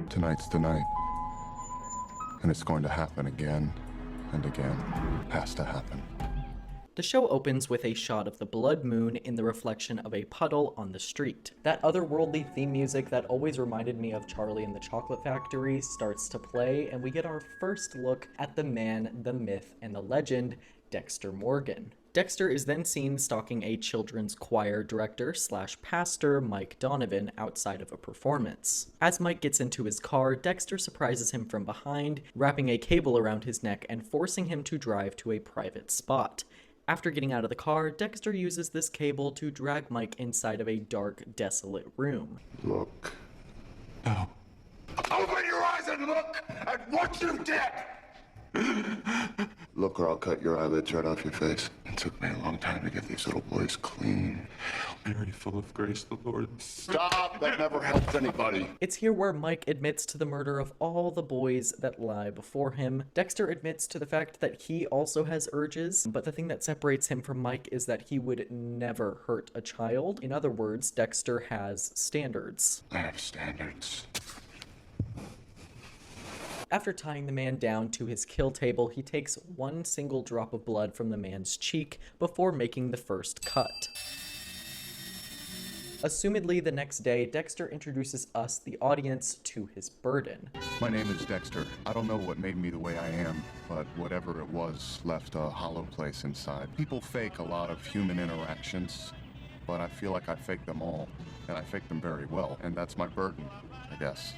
Tonight's the night. And it's going to happen again and again. Has to happen. The show opens with a shot of the blood moon in the reflection of a puddle on the street. That otherworldly theme music that always reminded me of Charlie and the Chocolate Factory starts to play, and we get our first look at the man, the myth, and the legend, Dexter Morgan. Dexter is then seen stalking a children's choir director / pastor, Mike Donovan, outside of a performance. As Mike gets into his car, Dexter surprises him from behind, wrapping a cable around his neck and forcing him to drive to a private spot. After getting out of the car, Dexter uses this cable to drag Mike inside of a dark, desolate room. Look. No. Open your eyes and look at what you did! Look, or I'll cut your eyelids right off your face. It took me a long time to get these little boys clean. Mary, full of grace, the Lord. Stop! That never helps anybody. It's here where Mike admits to the murder of all the boys that lie before him. Dexter admits to the fact that he also has urges, but the thing that separates him from Mike is that he would never hurt a child. In other words, Dexter has standards. I have standards. After tying the man down to his kill table, he takes one single drop of blood from the man's cheek before making the first cut. Assumedly, the next day, Dexter introduces us, the audience, to his burden. My name is Dexter. I don't know what made me the way I am, but whatever it was left a hollow place inside. People fake a lot of human interactions, but I feel like I fake them all, and I fake them very well, and that's my burden, I guess.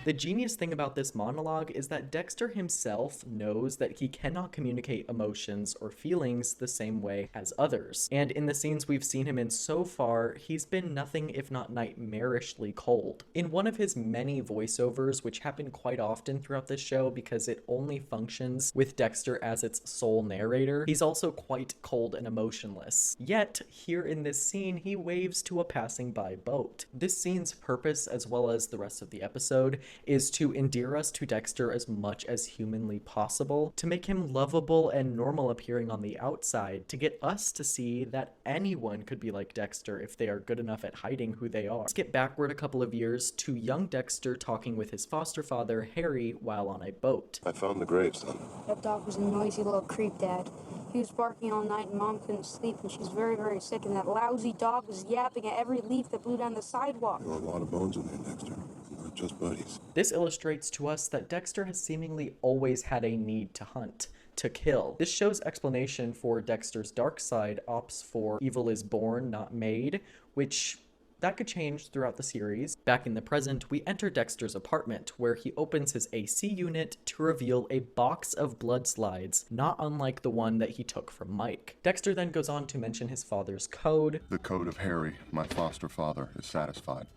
The genius thing about this monologue is that Dexter himself knows that he cannot communicate emotions or feelings the same way as others. And in the scenes we've seen him in so far, he's been nothing if not nightmarishly cold. In one of his many voiceovers, which happen quite often throughout this show because it only functions with Dexter as its sole narrator, he's also quite cold and emotionless. Yet, here in this scene, he waves to a passing by boat. This scene's purpose, as well as the rest of the episode, is to endear us to Dexter as much as humanly possible, to make him lovable and normal appearing on the outside, to get us to see that anyone could be like Dexter if they are good enough at hiding who they are. Skip backward a couple of years to young Dexter talking with his foster father, Harry, while on a boat. I found the grave, son. That dog was a noisy little creep, Dad. He was barking all night and Mom couldn't sleep and she's very, very sick, and that lousy dog was yapping at every leaf that blew down the sidewalk. There are a lot of bones in there, Dexter. We're not just buddies. This illustrates to us that Dexter has seemingly always had a need to hunt, to kill. This show's explanation for Dexter's dark side opts for evil is born, not made, which that could change throughout the series. Back in the present, we enter Dexter's apartment, where he opens his AC unit to reveal a box of blood slides, not unlike the one that he took from Mike. Dexter then goes on to mention his father's code. The code of Harry, my foster father, is satisfied.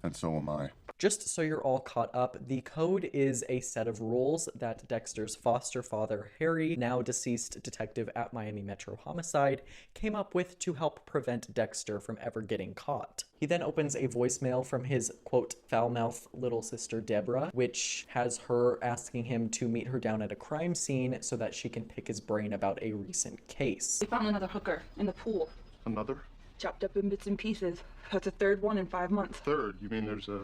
And so am I. Just so you're all caught up, the code is a set of rules that Dexter's foster father, Harry, now deceased detective at Miami Metro Homicide, came up with to help prevent Dexter from ever getting caught. He then opens a voicemail from his, quote, foul-mouthed little sister Deborah, which has her asking him to meet her down at a crime scene so that she can pick his brain about a recent case. We found another hooker in the pool. Another? Chopped up in bits and pieces. That's a third one in 5 months. Third? You mean there's a...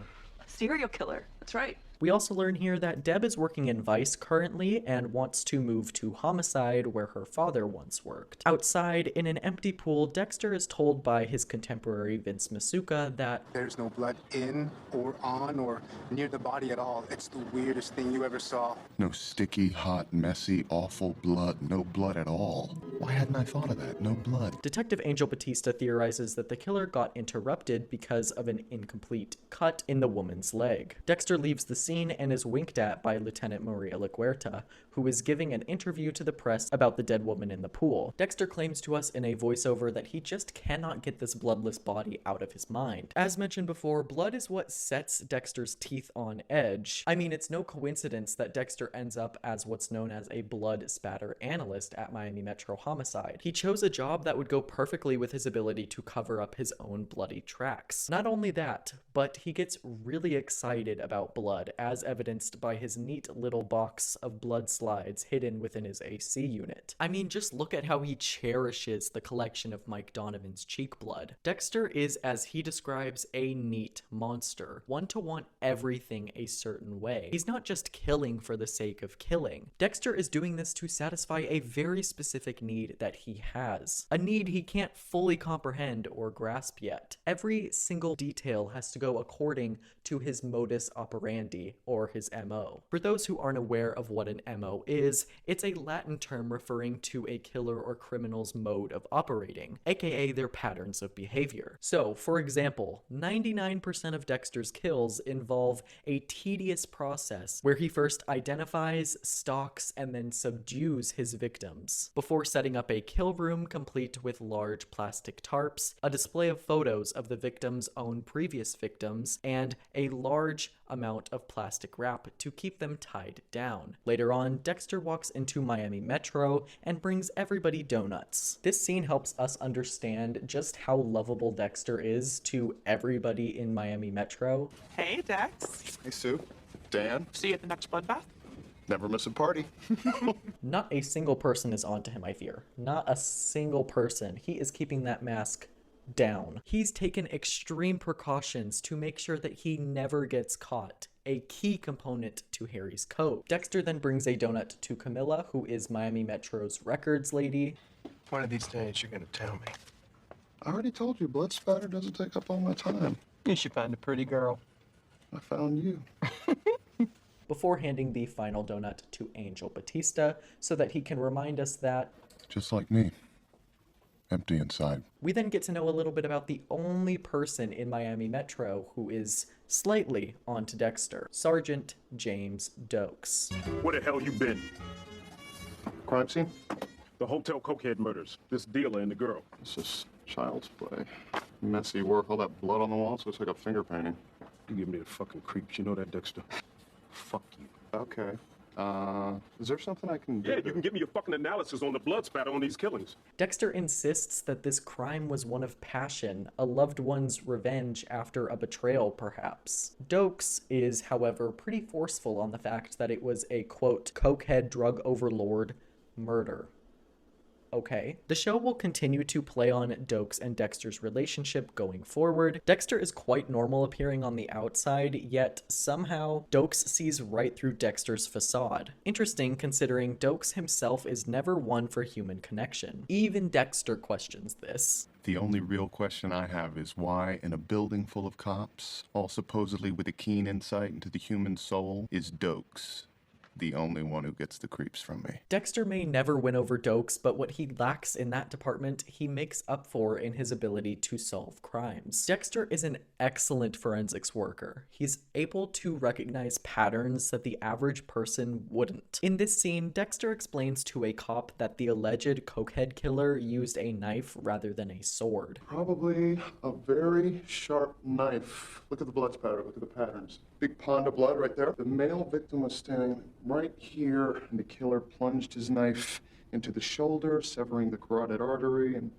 Serial killer. That's right. We also learn here that Deb is working in Vice currently and wants to move to Homicide, where her father once worked. Outside, in an empty pool, Dexter is told by his contemporary Vince Masuka that there's no blood in or on or near the body at all. It's the weirdest thing you ever saw. No sticky, hot, messy, awful blood. No blood at all. Why hadn't I thought of that? No blood. Detective Angel Batista theorizes that the killer got interrupted because of an incomplete cut in the woman's leg. Dexter leaves the scene and is winked at by Lieutenant Maria LaGuerta, who is giving an interview to the press about the dead woman in the pool. Dexter claims to us in a voiceover that he just cannot get this bloodless body out of his mind. As mentioned before, blood is what sets Dexter's teeth on edge. I mean, it's no coincidence that Dexter ends up as what's known as a blood spatter analyst at Miami Metro Homicide. He chose a job that would go perfectly with his ability to cover up his own bloody tracks. Not only that, but he gets really excited about blood as evidenced by his neat little box of blood slides hidden within his AC unit. I mean, just look at how he cherishes the collection of Mike Donovan's cheek blood. Dexter is, as he describes, a neat monster, one to want everything a certain way. He's not just killing for the sake of killing. Dexter is doing this to satisfy a very specific need that he has, a need he can't fully comprehend or grasp yet. Every single detail has to go according to his modus operandi, or his MO. For those who aren't aware of what an MO is, it's a Latin term referring to a killer or criminal's mode of operating, aka their patterns of behavior. So, for example, 99% of Dexter's kills involve a tedious process where he first identifies, stalks, and then subdues his victims, before setting up a kill room complete with large plastic tarps, a display of photos of the victim's own previous victims, and a large amount of plastic wrap to keep them tied down. Later on, Dexter walks into Miami Metro and brings everybody donuts. This scene helps us understand just how lovable Dexter is to everybody in Miami Metro. Hey, Dex. Hey, Sue. Dan. See you at the next bloodbath. Never miss a party. Not a single person is onto him, I fear. Not a single person. He is keeping that mask down. He's taken extreme precautions to make sure that he never gets caught, a key component to Harry's code. Dexter then brings a donut to Camilla, who is Miami Metro's records lady. One of these days you're gonna tell me. I already told you, blood spatter doesn't take up all my time. You should find a pretty girl. I found you. Before handing the final donut to Angel Batista so that he can remind us that, Just like me. Empty inside. we then get to know a little bit about the only person in Miami Metro who is slightly onto Dexter, Sergeant James Dokes. Where the hell you been? Crime scene? The hotel cokehead murders. This dealer and the girl. This is child's play. Messy work. All that blood on the walls looks like a finger painting. You give me the fucking creeps. You know that, Dexter? Fuck you. Okay. Is there something I can do? Yeah, you can give me your fucking analysis on the blood spatter on these killings. Dexter insists that this crime was one of passion, a loved one's revenge after a betrayal, perhaps. Dokes is, however, pretty forceful on the fact that it was a, quote, cokehead drug overlord murder. Okay. The show will continue to play on Dokes and Dexter's relationship going forward. Dexter is quite normal appearing on the outside, yet somehow Dokes sees right through Dexter's facade. Interesting, considering Dokes himself is never one for human connection. Even Dexter questions this. The only real question I have is why, in a building full of cops, all supposedly with a keen insight into the human soul, is Dokes the only one who gets the creeps from me? Dexter may never win over Dokes, but what he lacks in that department, he makes up for in his ability to solve crimes. Dexter is an excellent forensics worker. He's able to recognize patterns that the average person wouldn't. In this scene, Dexter explains to a cop that the alleged cokehead killer used a knife rather than a sword. Probably a very sharp knife. Look at the blood spatter, look at the patterns. Big pond of blood right there. The male victim was standing right here, and the killer plunged his knife into the shoulder, severing the carotid artery, and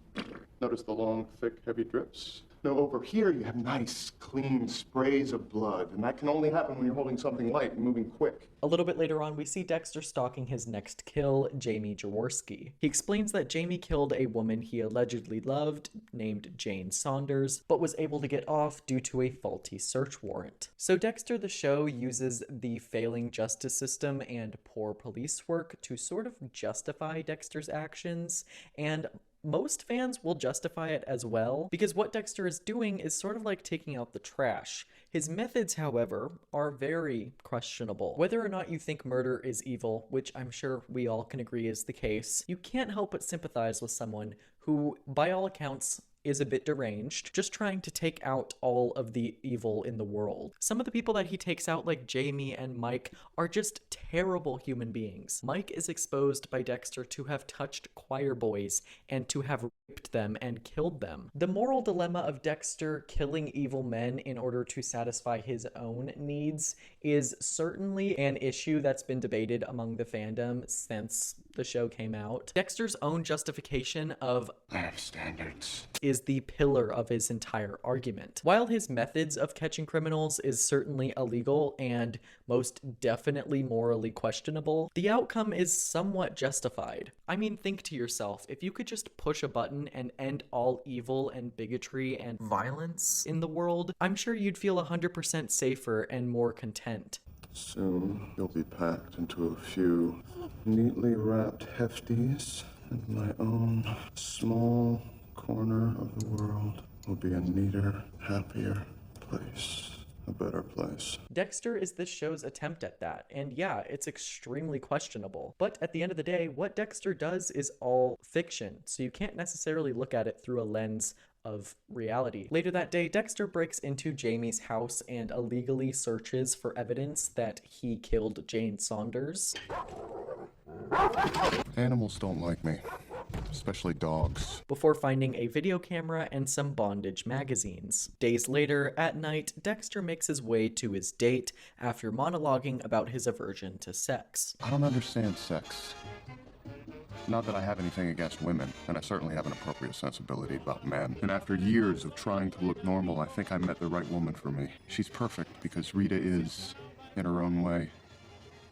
notice the long, thick, heavy drips. Now over here you have nice, clean sprays of blood, and that can only happen when you're holding something light and moving quick. A little bit later on, we see Dexter stalking his next kill, Jamie Jaworski. He explains that Jamie killed a woman he allegedly loved, named Jane Saunders, but was able to get off due to a faulty search warrant. So Dexter the show uses the failing justice system and poor police work to sort of justify Dexter's actions, and most fans will justify it as well, because what Dexter is doing is sort of like taking out the trash. His methods, however, are very questionable. Whether or not you think murder is evil, which I'm sure we all can agree is the case, you can't help but sympathize with someone who, by all accounts, is a bit deranged, just trying to take out all of the evil in the world. Some of the people that he takes out, like Jamie and Mike, are just terrible human beings. Mike is exposed by Dexter to have touched choir boys and to have raped them and killed them. The moral dilemma of Dexter killing evil men in order to satisfy his own needs is certainly an issue that's been debated among the fandom since the show came out. Dexter's own justification of I have standards. is the pillar of his entire argument. While his methods of catching criminals is certainly illegal and most definitely morally questionable, the outcome is somewhat justified. I mean, think to yourself, if you could just push a button and end all evil and bigotry and violence in the world, I'm sure you'd feel 100% safer and more content. Soon you'll be packed into a few neatly wrapped hefties, and my own small corner of the world will be a neater, happier place. A better place. Dexter is this show's attempt at that, and yeah, it's extremely questionable. But at the end of the day, what Dexter does is all fiction, so you can't necessarily look at it through a lens of reality. Later that day, Dexter breaks into Jamie's house and illegally searches for evidence that he killed Jane Saunders. Animals don't like me, especially dogs. Before finding a video camera and some bondage magazines. Days later, at night, Dexter makes his way to his date after monologuing about his aversion to sex. I don't understand sex. Not that I have anything against women, and I certainly have an appropriate sensibility about men. And after years of trying to look normal, I think I met the right woman for me. She's perfect because Rita is, in her own way,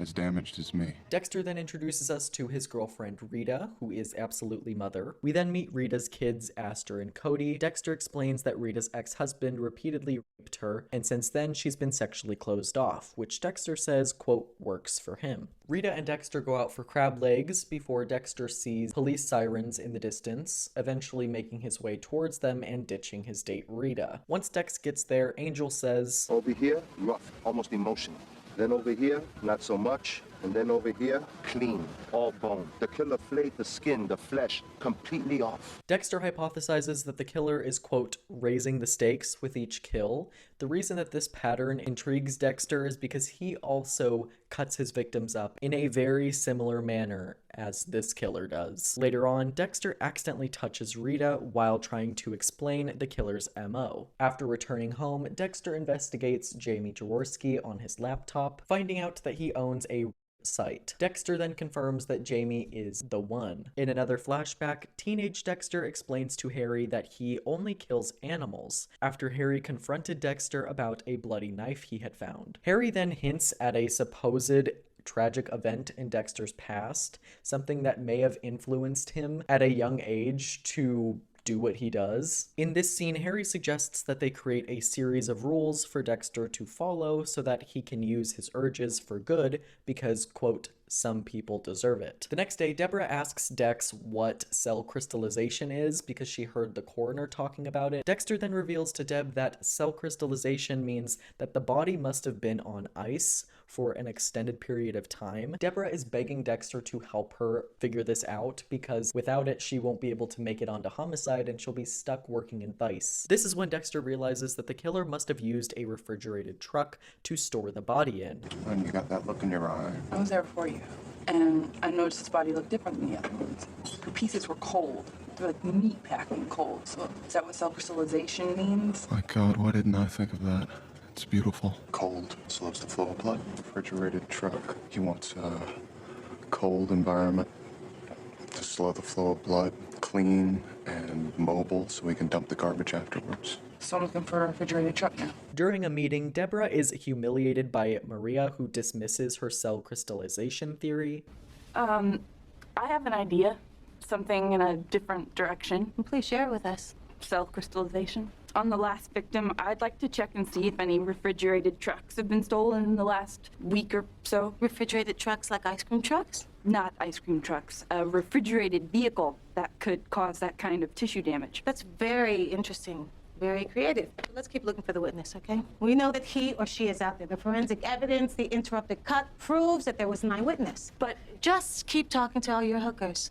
as damaged as me. Dexter then introduces us to his girlfriend Rita, who is absolutely mother. We then meet Rita's kids, Astor and Cody. Dexter explains that Rita's ex-husband repeatedly raped her, and since then she's been sexually closed off, which Dexter says, quote, works for him. Rita and Dexter go out for crab legs before Dexter sees police sirens in the distance, eventually making his way towards them and ditching his date Rita. Once Dex gets there, Angel says, Over here, rough, almost emotional. Then over here, not so much. And then over here, clean, all bone. The killer flayed the skin, the flesh, completely off. Dexter hypothesizes that the killer is, quote, raising the stakes with each kill. The reason that this pattern intrigues Dexter is because he also cuts his victims up in a very similar manner as this killer does. Later on, Dexter accidentally touches Rita while trying to explain the killer's MO. After returning home, Dexter investigates Jamie Jaworski on his laptop, finding out that he owns a site. Dexter then confirms that Jamie is the one. In another flashback, teenage Dexter explains to Harry that he only kills animals after Harry confronted Dexter about a bloody knife he had found. Harry then hints at a supposed tragic event in Dexter's past, something that may have influenced him at a young age to do what he does. In this scene, Harry suggests that they create a series of rules for Dexter to follow so that he can use his urges for good because, quote, some people deserve it. The next day, Deborah asks Dex what cell crystallization is because she heard the coroner talking about it. Dexter then reveals to Deb that cell crystallization means that the body must have been on ice for an extended period of time. Deborah is begging Dexter to help her figure this out because without it, she won't be able to make it onto homicide and she'll be stuck working in Vice. This is when Dexter realizes that the killer must have used a refrigerated truck to store the body in. And you got that look in your eye. I was there before you, and I noticed his body looked different than the other ones. The pieces were cold. They're like meat packing cold. So is that what cell crystallization means? My God, why didn't I think of that? It's beautiful. Cold slows the flow of blood. Refrigerated truck. He wants a cold environment to slow the flow of blood. Clean and mobile so we can dump the garbage afterwards. So I'm looking for a refrigerated truck now. During a meeting, Deborah is humiliated by Maria, who dismisses her cell crystallization theory. I have an idea. Something in a different direction. Please share it with us. Cell crystallization. On the last victim, I'd like to check and see if any refrigerated trucks have been stolen in the last week or so. Refrigerated trucks like ice cream trucks? Not ice cream trucks. A refrigerated vehicle that could cause that kind of tissue damage. That's very interesting. Very creative. Let's keep looking for the witness, okay? We know that he or she is out there. The forensic evidence, the interrupted cut, proves that there was an eyewitness. But just keep talking to all your hookers.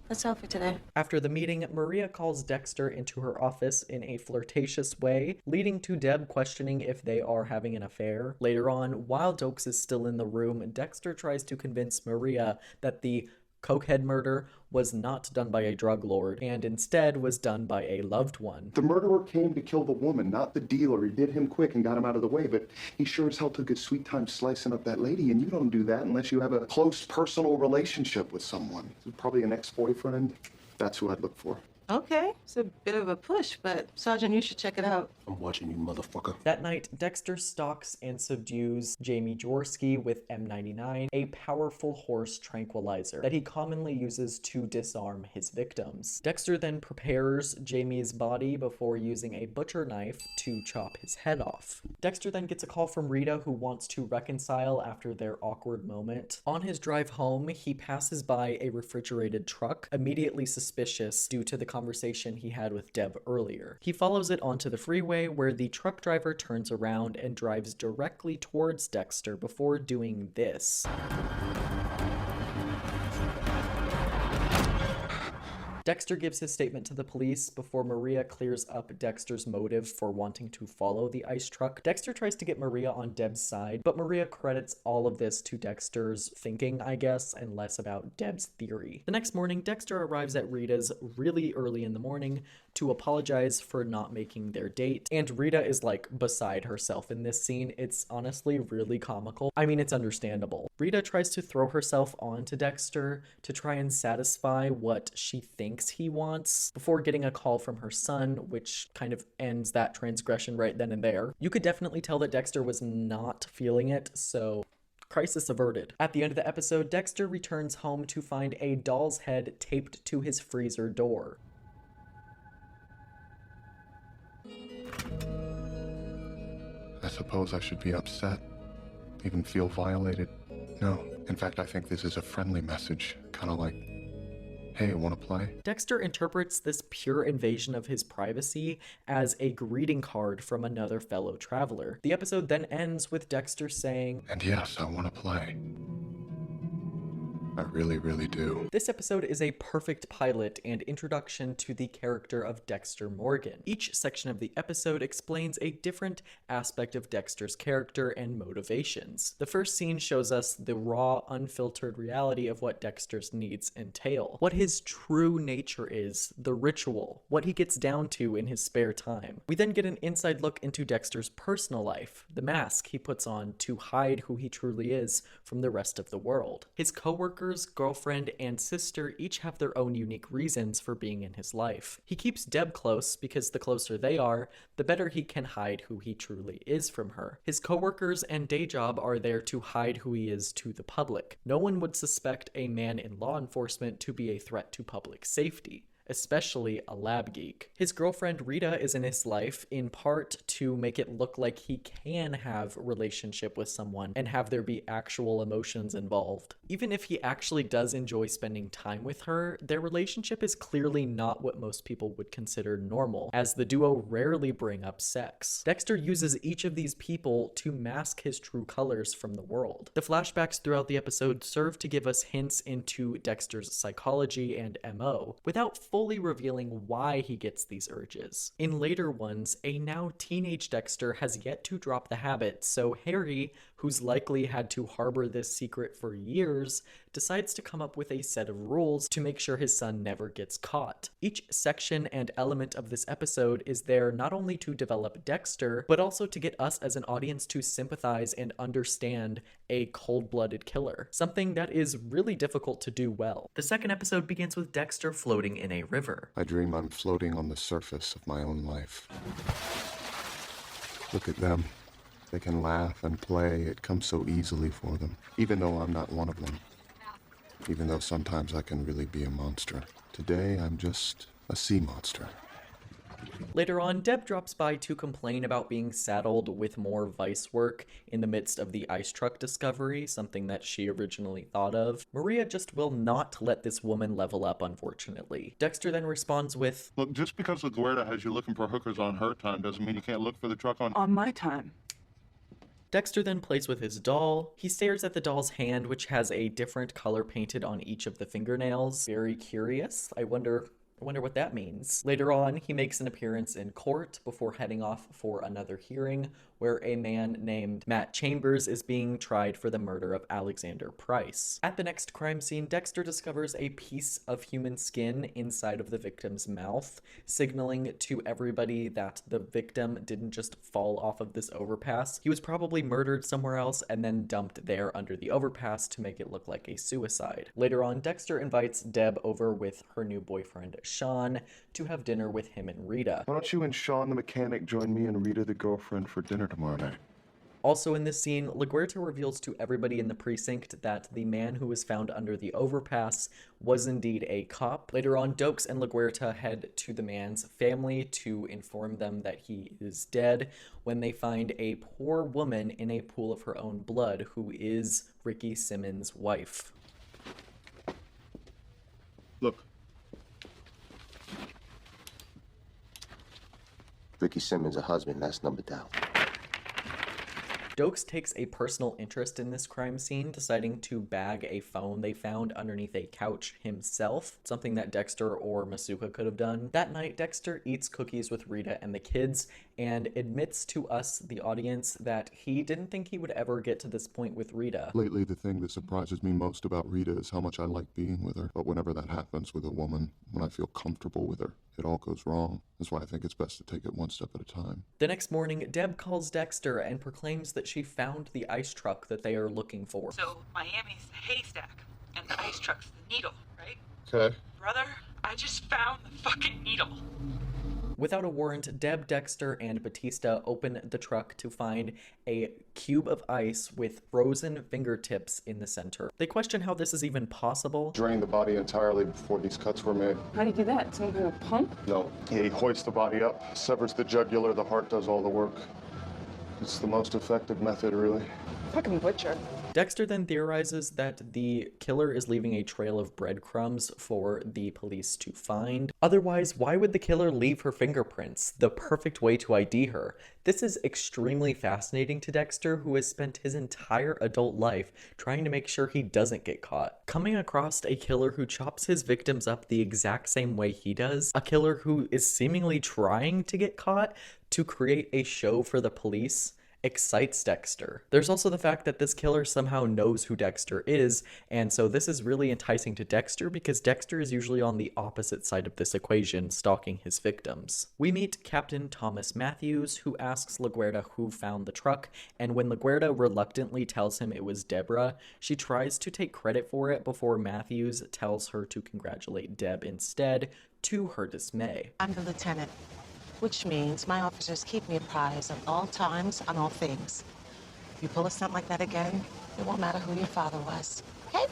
That's all for today. After the meeting, Maria calls Dexter into her office in a flirtatious way, leading to Deb questioning if they are having an affair. Later on, while Dokes is still in the room, Dexter tries to convince Maria that the cokehead murder was not done by a drug lord and instead was done by a loved one. The murderer came to kill the woman, not the dealer. He did him quick and got him out of the way, but he sure as hell took his sweet time slicing up that lady, and you don't do that unless you have a close personal relationship with someone. Probably an ex-boyfriend. That's who I'd look for. Okay, it's a bit of a push, but Sergeant, you should check it out. I'm watching you, motherfucker. That night, Dexter stalks and subdues Jamie Jaworski with M99, a powerful horse tranquilizer that he commonly uses to disarm his victims. Dexter then prepares Jamie's body before using a butcher knife to chop his head off. Dexter then gets a call from Rita, who wants to reconcile after their awkward moment. On his drive home, he passes by a refrigerated truck, immediately suspicious due to the conversation he had with Deb earlier. He follows it onto the freeway, where the truck driver turns around and drives directly towards Dexter before doing this. Dexter gives his statement to the police before Maria clears up Dexter's motive for wanting to follow the ice truck. Dexter tries to get Maria on Deb's side, but Maria credits all of this to Dexter's thinking, I guess, and less about Deb's theory. The next morning, Dexter arrives at Rita's really early in the morning to apologize for not making their date, and Rita is like beside herself in this scene. It's honestly really comical. I mean, it's understandable. Rita tries to throw herself onto Dexter to try and satisfy what she thinks he wants before getting a call from her son, which kind of ends that transgression right then and there. You could definitely tell that Dexter was not feeling it, so crisis averted. At the end of the episode, Dexter returns home to find a doll's head taped to his freezer door. I suppose I should be upset, even feel violated. No, in fact, I think this is a friendly message, kind of like, hey, wanna play? Dexter interprets this pure invasion of his privacy as a greeting card from another fellow traveler. The episode then ends with Dexter saying, And yes, I wanna play. I really, really do. This episode is a perfect pilot and introduction to the character of Dexter Morgan. Each section of the episode explains a different aspect of Dexter's character and motivations. The first scene shows us the raw, unfiltered reality of what Dexter's needs entail, what his true nature is, the ritual, what he gets down to in his spare time. We then get an inside look into Dexter's personal life, the mask he puts on to hide who he truly is from the rest of the world. His coworkers, girlfriend, and sister each have their own unique reasons for being in his life. He keeps Deb close because the closer they are, the better he can hide who he truly is from her. His coworkers and day job are there to hide who he is to the public. No one would suspect a man in law enforcement to be a threat to public safety, especially a lab geek. His girlfriend Rita is in his life in part to make it look like he can have a relationship with someone and have there be actual emotions involved. Even if he actually does enjoy spending time with her, their relationship is clearly not what most people would consider normal, as the duo rarely bring up sex. Dexter uses each of these people to mask his true colors from the world. The flashbacks throughout the episode serve to give us hints into Dexter's psychology and MO, without fully revealing why he gets these urges. In later ones, a now teenage Dexter has yet to drop the habit, so Harry, who's likely had to harbor this secret for years, decides to come up with a set of rules to make sure his son never gets caught. Each section and element of this episode is there not only to develop Dexter, but also to get us as an audience to sympathize and understand a cold-blooded killer, something that is really difficult to do well. The second episode begins with Dexter floating in a river. I dream I'm floating on the surface of my own life. Look at them. They can laugh and play. It comes so easily for them, even though I'm not one of them. Even though sometimes I can really be a monster. Today, I'm just a sea monster. Later on, Deb drops by to complain about being saddled with more vice work in the midst of the ice truck discovery, something that she originally thought of. Maria just will not let this woman level up, unfortunately. Dexter then responds with, Look, just because LaGuardia has you looking for hookers on her time doesn't mean you can't look for the truck on my time. Dexter then plays with his doll. He stares at the doll's hand, which has a different color painted on each of the fingernails. Very curious. I wonder what that means. Later on, he makes an appearance in court before heading off for another hearing, where a man named Matt Chambers is being tried for the murder of Alexander Price. At the next crime scene, Dexter discovers a piece of human skin inside of the victim's mouth, signaling to everybody that the victim didn't just fall off of this overpass. He was probably murdered somewhere else and then dumped there under the overpass to make it look like a suicide. Later on, Dexter invites Deb over with her new boyfriend, Sean, to have dinner with him and Rita. Why don't you and Sean the mechanic join me and Rita the girlfriend for dinner tomorrow night? Also in this scene, LaGuerta reveals to everybody in the precinct that the man who was found under the overpass was indeed a cop. Later on, Dokes and LaGuerta head to the man's family to inform them that he is dead when they find a poor woman in a pool of her own blood who is Ricky Simmons' wife. Look. Ricky Simmons, a husband, that's number down. Dokes takes a personal interest in this crime scene, deciding to bag a phone they found underneath a couch himself, something that Dexter or Masuka could have done. That night, Dexter eats cookies with Rita and the kids and admits to us, the audience, that he didn't think he would ever get to this point with Rita. Lately, the thing that surprises me most about Rita is how much I like being with her. But whenever that happens with a woman, when I feel comfortable with her, it all goes wrong. That's why I think it's best to take it one step at a time. The next morning, Deb calls Dexter and proclaims that she found the ice truck that they are looking for. So Miami's the haystack, and the ice truck's the needle, right? Okay. Brother, I just found the fucking needle. Without a warrant, Deb, Dexter, and Batista open the truck to find a cube of ice with frozen fingertips in the center. They question how this is even possible. Drain the body entirely before these cuts were made. How do you do that? Some kind of pump? No. He hoists the body up, severs the jugular, the heart does all the work. It's the most effective method, really. Fucking butcher. Dexter then theorizes that the killer is leaving a trail of breadcrumbs for the police to find. Otherwise, why would the killer leave her fingerprints? The perfect way to ID her. This is extremely fascinating to Dexter, who has spent his entire adult life trying to make sure he doesn't get caught. Coming across a killer who chops his victims up the exact same way he does, a killer who is seemingly trying to get caught to create a show for the police, excites Dexter. There's also the fact that this killer somehow knows who Dexter is, and so this is really enticing to Dexter because Dexter is usually on the opposite side of this equation, stalking his victims. We meet Captain Thomas Matthews, who asks LaGuerta who found the truck, and when LaGuerta reluctantly tells him it was Deborah, she tries to take credit for it before Matthews tells her to congratulate Deb instead, to her dismay. I'm the lieutenant, which means my officers keep me apprised at all times on all things. If you pull a stunt like that again, it won't matter who your father was, okay?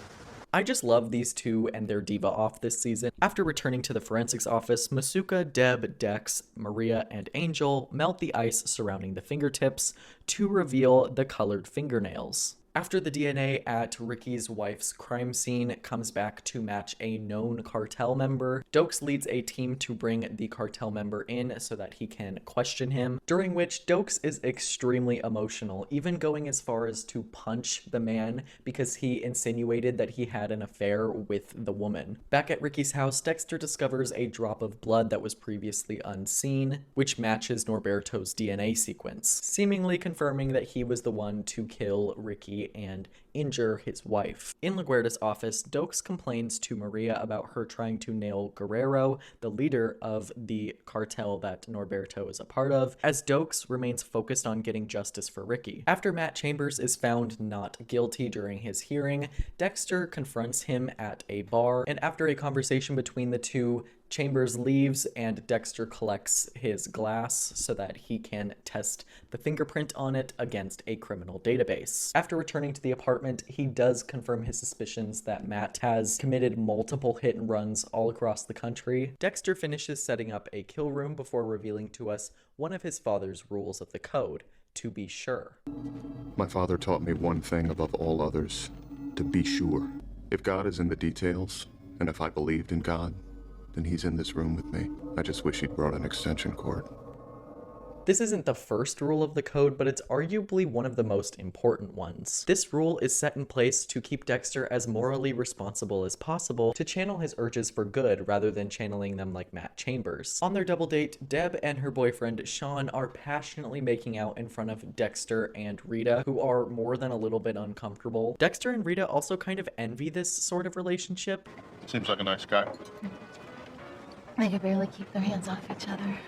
I just love these two and their diva off this season. After returning to the forensics office, Masuka, Deb, Dex, Maria, and Angel melt the ice surrounding the fingertips to reveal the colored fingernails. After the DNA at Ricky's wife's crime scene comes back to match a known cartel member, Dokes leads a team to bring the cartel member in so that he can question him, during which Dokes is extremely emotional, even going as far as to punch the man because he insinuated that he had an affair with the woman. Back at Ricky's house, Dexter discovers a drop of blood that was previously unseen, which matches Norberto's DNA sequence, seemingly confirming that he was the one to kill Ricky and injure his wife. In LaGuerta's office, Dokes complains to Maria about her trying to nail Guerrero, the leader of the cartel that Norberto is a part of, as Dokes remains focused on getting justice for Ricky. After Matt Chambers is found not guilty during his hearing, Dexter confronts him at a bar, and after a conversation between the two, Chambers leaves and Dexter collects his glass so that he can test the fingerprint on it against a criminal database. After returning to the apartment, he does confirm his suspicions that Matt has committed multiple hit and runs all across the country. Dexter finishes setting up a kill room before revealing to us one of his father's rules of the code: to be sure. My father taught me one thing above all others: to be sure. If God is in the details, and if I believed in God, then he's in this room with me. I just wish he'd brought an extension cord. This isn't the first rule of the code, but it's arguably one of the most important ones. This rule is set in place to keep Dexter as morally responsible as possible to channel his urges for good rather than channeling them like Matt Chambers. On their double date, Deb and her boyfriend Sean are passionately making out in front of Dexter and Rita, who are more than a little bit uncomfortable. Dexter and Rita also kind of envy this sort of relationship. Seems like a nice guy. They could barely keep their hands off each other.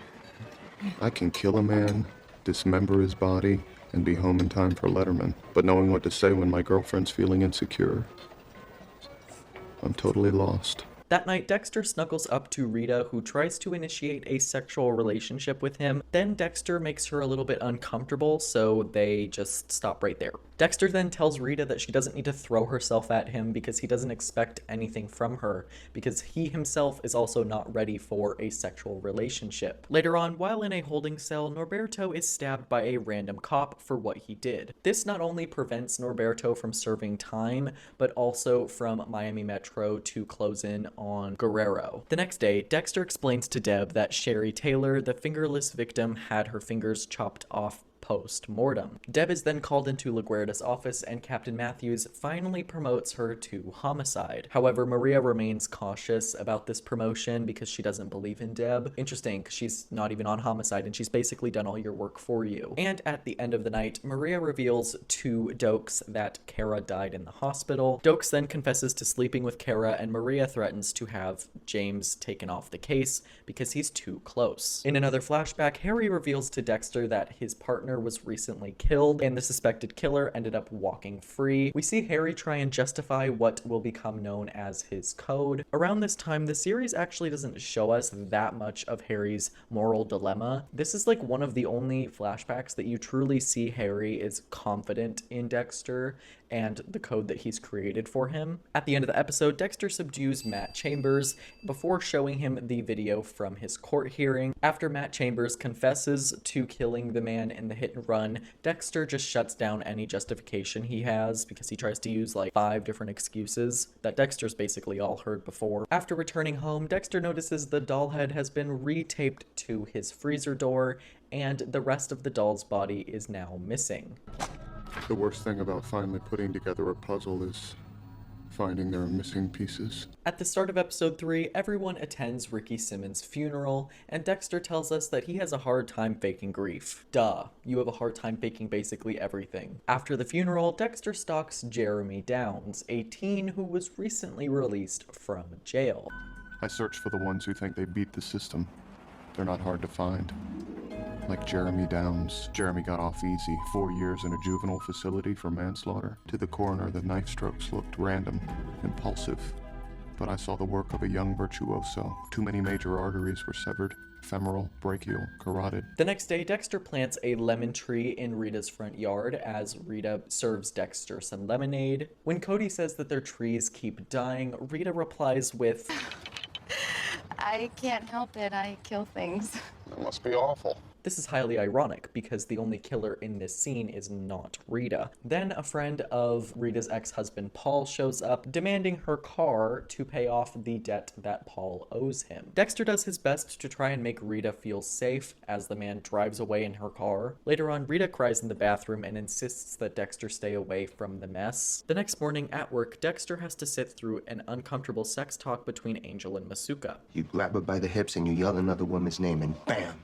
I can kill a man, dismember his body, and be home in time for Letterman. But knowing what to say when my girlfriend's feeling insecure, I'm totally lost. That night, Dexter snuggles up to Rita, who tries to initiate a sexual relationship with him. Then Dexter makes her a little bit uncomfortable, so they just stop right there. Dexter then tells Rita that she doesn't need to throw herself at him because he doesn't expect anything from her, because he himself is also not ready for a sexual relationship. Later on, while in a holding cell, Norberto is stabbed by a random cop for what he did. This not only prevents Norberto from serving time, but also from Miami Metro to close in on Guerrero. The next day, Dexter explains to Deb that Sherry Taylor, the fingerless victim, had her fingers chopped off post-mortem. Deb is then called into LaGuardia's office and Captain Matthews finally promotes her to homicide. However, Maria remains cautious about this promotion because she doesn't believe in Deb. Interesting, because she's not even on homicide and she's basically done all your work for you. And at the end of the night, Maria reveals to Dokes that Kara died in the hospital. Dokes then confesses to sleeping with Kara and Maria threatens to have James taken off the case because he's too close. In another flashback, Harry reveals to Dexter that his partner was recently killed and the suspected killer ended up walking free. We see Harry try and justify what will become known as his code. Around this time, the series actually doesn't show us that much of Harry's moral dilemma. This is like one of the only flashbacks that you truly see Harry is confident in Dexter and the code that he's created for him. At the end of the episode, Dexter subdues Matt Chambers before showing him the video from his court hearing. After Matt Chambers confesses to killing the man in the hit and run, Dexter just shuts down any justification he has because he tries to use like 5 different excuses that Dexter's basically all heard before. After returning home, Dexter notices the doll head has been retaped to his freezer door and the rest of the doll's body is now missing. The worst thing about finally putting together a puzzle is finding there are missing pieces. At the start of episode 3, everyone attends Ricky Simmons' funeral, and Dexter tells us that he has a hard time faking grief. Duh, you have a hard time faking basically everything. After the funeral, Dexter stalks Jeremy Downs, a teen who was recently released from jail. I search for the ones who think they beat the system. They're not hard to find. Like Jeremy Downs. Jeremy got off easy. 4 years in a juvenile facility for manslaughter. To the coroner, the knife strokes looked random, impulsive. But I saw the work of a young virtuoso. Too many major arteries were severed. Femoral, brachial, carotid. The next day, Dexter plants a lemon tree in Rita's front yard as Rita serves Dexter some lemonade. When Cody says that their trees keep dying, Rita replies with, I can't help it, I kill things. That must be awful. This is highly ironic because the only killer in this scene is not Rita. Then a friend of Rita's ex-husband Paul shows up, demanding her car to pay off the debt that Paul owes him. Dexter does his best to try and make Rita feel safe as the man drives away in her car. Later on, Rita cries in the bathroom and insists that Dexter stay away from the mess. The next morning at work, Dexter has to sit through an uncomfortable sex talk between Angel and Masuka. You grab her by the hips and you yell another woman's name and bam!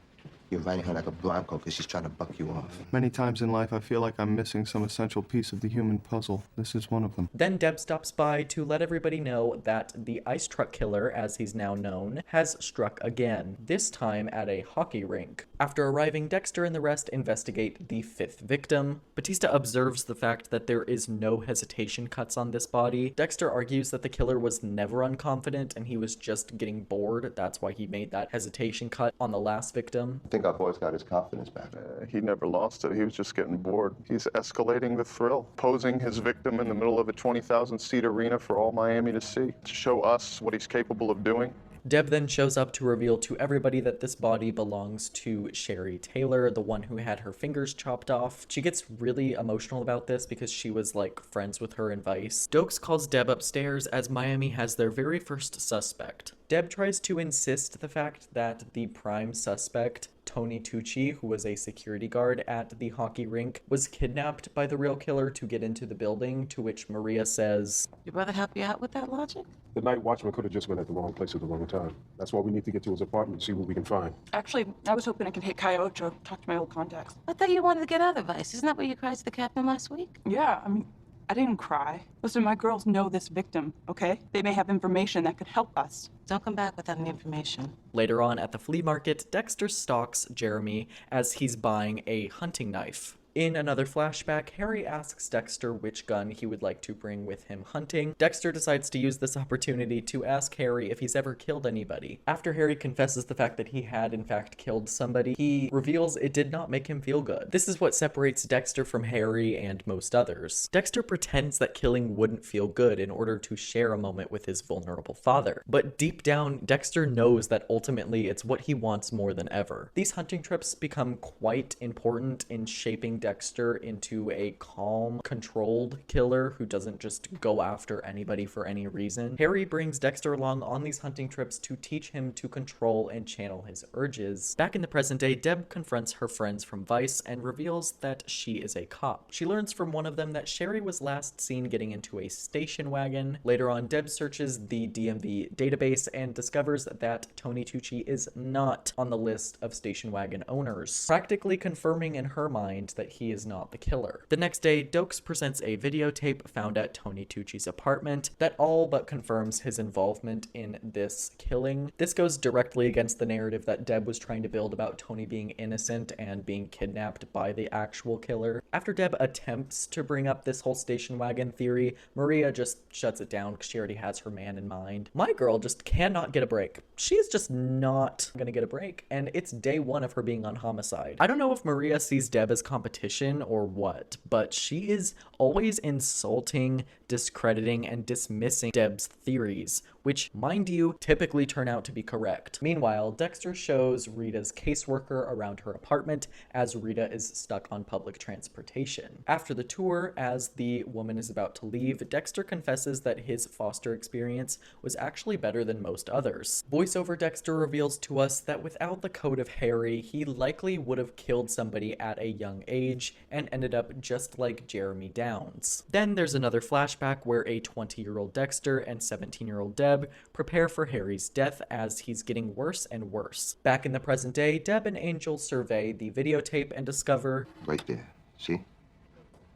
You're riding her like a Bronco because she's trying to buck you off. Many times in life I feel like I'm missing some essential piece of the human puzzle. This is one of them. Then Deb stops by to let everybody know that the ice truck killer, as he's now known, has struck again, this time at a hockey rink. After arriving, Dexter and the rest investigate the 5th victim. Batista observes the fact that there is no hesitation cuts on this body. Dexter argues that the killer was never unconfident and he was just getting bored. That's why he made that hesitation cut on the last victim. I think our boy's got his confidence back. He never lost it. He was just getting bored. He's escalating the thrill, posing his victim in the middle of a 20,000-seat arena for all Miami to see, to show us what he's capable of doing. Deb then shows up to reveal to everybody that this body belongs to Sherry Taylor, the one who had her fingers chopped off. She gets really emotional about this because she was like friends with her in Vice. Dokes calls Deb upstairs as Miami has their very first suspect. Deb tries to insist the fact that the prime suspect Tony Tucci, who was a security guard at the hockey rink, was kidnapped by the real killer to get into the building, to which Maria says, Your brother help you out with that logic? The night watchman could have just been at the wrong place at the wrong time. That's why we need to get to his apartment and see what we can find. Actually, I was hoping I could hit Coyote or talk to my old contacts. I thought you wanted to get out of Vice. Isn't that what you cried to the captain last week? Yeah, I mean, I didn't cry. Listen, my girls know this victim, okay? They may have information that could help us. Don't come back without any information. Later on at the flea market, Dexter stalks Jeremy as he's buying a hunting knife. In another flashback, Harry asks Dexter which gun he would like to bring with him hunting. Dexter decides to use this opportunity to ask Harry if he's ever killed anybody. After Harry confesses the fact that he had in fact killed somebody, he reveals it did not make him feel good. This is what separates Dexter from Harry and most others. Dexter pretends that killing wouldn't feel good in order to share a moment with his vulnerable father. But deep down, Dexter knows that ultimately it's what he wants more than ever. These hunting trips become quite important in shaping Dexter into a calm, controlled killer who doesn't just go after anybody for any reason. Harry brings Dexter along on these hunting trips to teach him to control and channel his urges. Back in the present day, Deb confronts her friends from Vice and reveals that she is a cop. She learns from one of them that Sherry was last seen getting into a station wagon. Later on, Deb searches the DMV database and discovers that Tony Tucci is not on the list of station wagon owners, practically confirming in her mind that he is not the killer. The next day, Dokes presents a videotape found at Tony Tucci's apartment that all but confirms his involvement in this killing. This goes directly against the narrative that Deb was trying to build about Tony being innocent and being kidnapped by the actual killer. After Deb attempts to bring up this whole station wagon theory, Maria just shuts it down because she already has her man in mind. My girl just cannot get a break. She is just not gonna get a break, and it's day one of her being on homicide. I don't know if Maria sees Deb as competition or what, but she is always insulting, discrediting, and dismissing Deb's theories, which, mind you, typically turn out to be correct. Meanwhile, Dexter shows Rita's caseworker around her apartment as Rita is stuck on public transportation. After the tour, as the woman is about to leave, Dexter confesses that his foster experience was actually better than most others. Voiceover Dexter reveals to us that without the code of Harry, he likely would have killed somebody at a young age and ended up just like Jeremy Downs. Then there's another flashback where a 20-year-old Dexter and 17-year-old Deb prepare for Harry's death as he's getting worse and worse. Back in the present day, Deb and Angel survey the videotape and discover... Right there, see?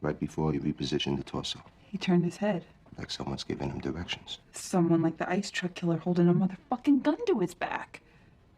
Right before he repositioned the torso. He turned his head. Like someone's giving him directions. Someone like the ice truck killer holding a motherfucking gun to his back.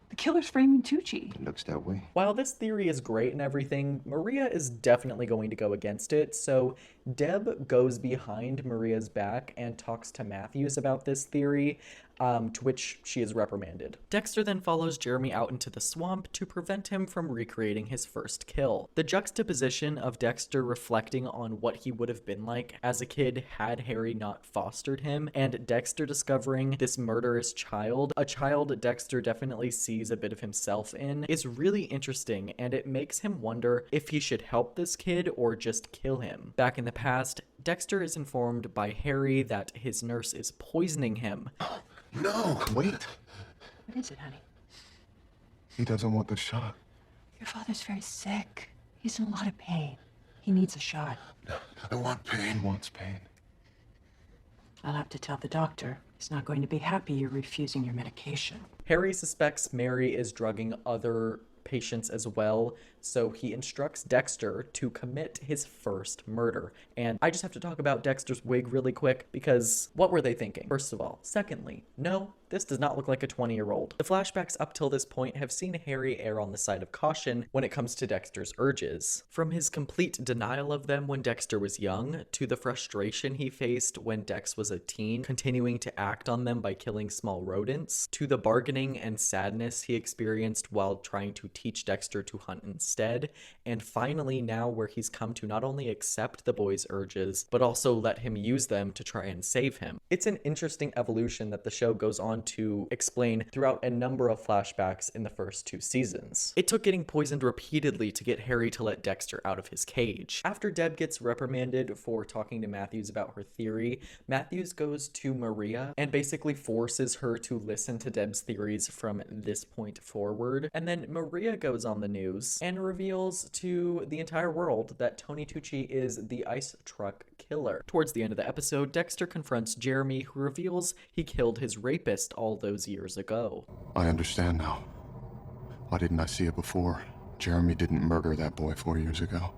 The killer's framing Tucci. It looks that way. While this theory is great and everything, Maria is definitely going to go against it, so Deb goes behind Maria's back and talks to Matthews about this theory, to which she is reprimanded. Dexter then follows Jeremy out into the swamp to prevent him from recreating his first kill. The juxtaposition of Dexter reflecting on what he would have been like as a kid had Harry not fostered him, and Dexter discovering this murderous child, a child Dexter definitely sees a bit of himself in, is really interesting, and it makes him wonder if he should help this kid or just kill him. Back in the past, Dexter is informed by Harry that his nurse is poisoning him. No, wait. What is it, honey? He doesn't want the shot. Your father's very sick. He's in a lot of pain. He needs a shot. No, I want pain. He wants pain. I'll have to tell the doctor. He's not going to be happy you're refusing your medication. Harry suspects Mary is drugging other patients as well, so he instructs Dexter to commit his first murder. And I just have to talk about Dexter's wig really quick, because what were they thinking, first of all? Secondly, no, this does not look like a 20-year-old. The flashbacks up till this point have seen Harry err on the side of caution when it comes to Dexter's urges. From his complete denial of them when Dexter was young, to the frustration he faced when Dex was a teen, continuing to act on them by killing small rodents, to the bargaining and sadness he experienced while trying to teach Dexter to hunt instead, and finally now where he's come to not only accept the boy's urges, but also let him use them to try and save him. It's an interesting evolution that the show goes on to explain throughout a number of flashbacks in the first 2 seasons. It took getting poisoned repeatedly to get Harry to let Dexter out of his cage. After Deb gets reprimanded for talking to Matthews about her theory, Matthews goes to Maria and basically forces her to listen to Deb's theories from this point forward, and then Maria Maria goes on the news and reveals to the entire world that Tony Tucci is the ice truck killer. Towards the end of the episode, Dexter confronts Jeremy, who reveals he killed his rapist all those years ago. I understand now. Why didn't I see it before? Jeremy didn't murder that boy 4 years ago.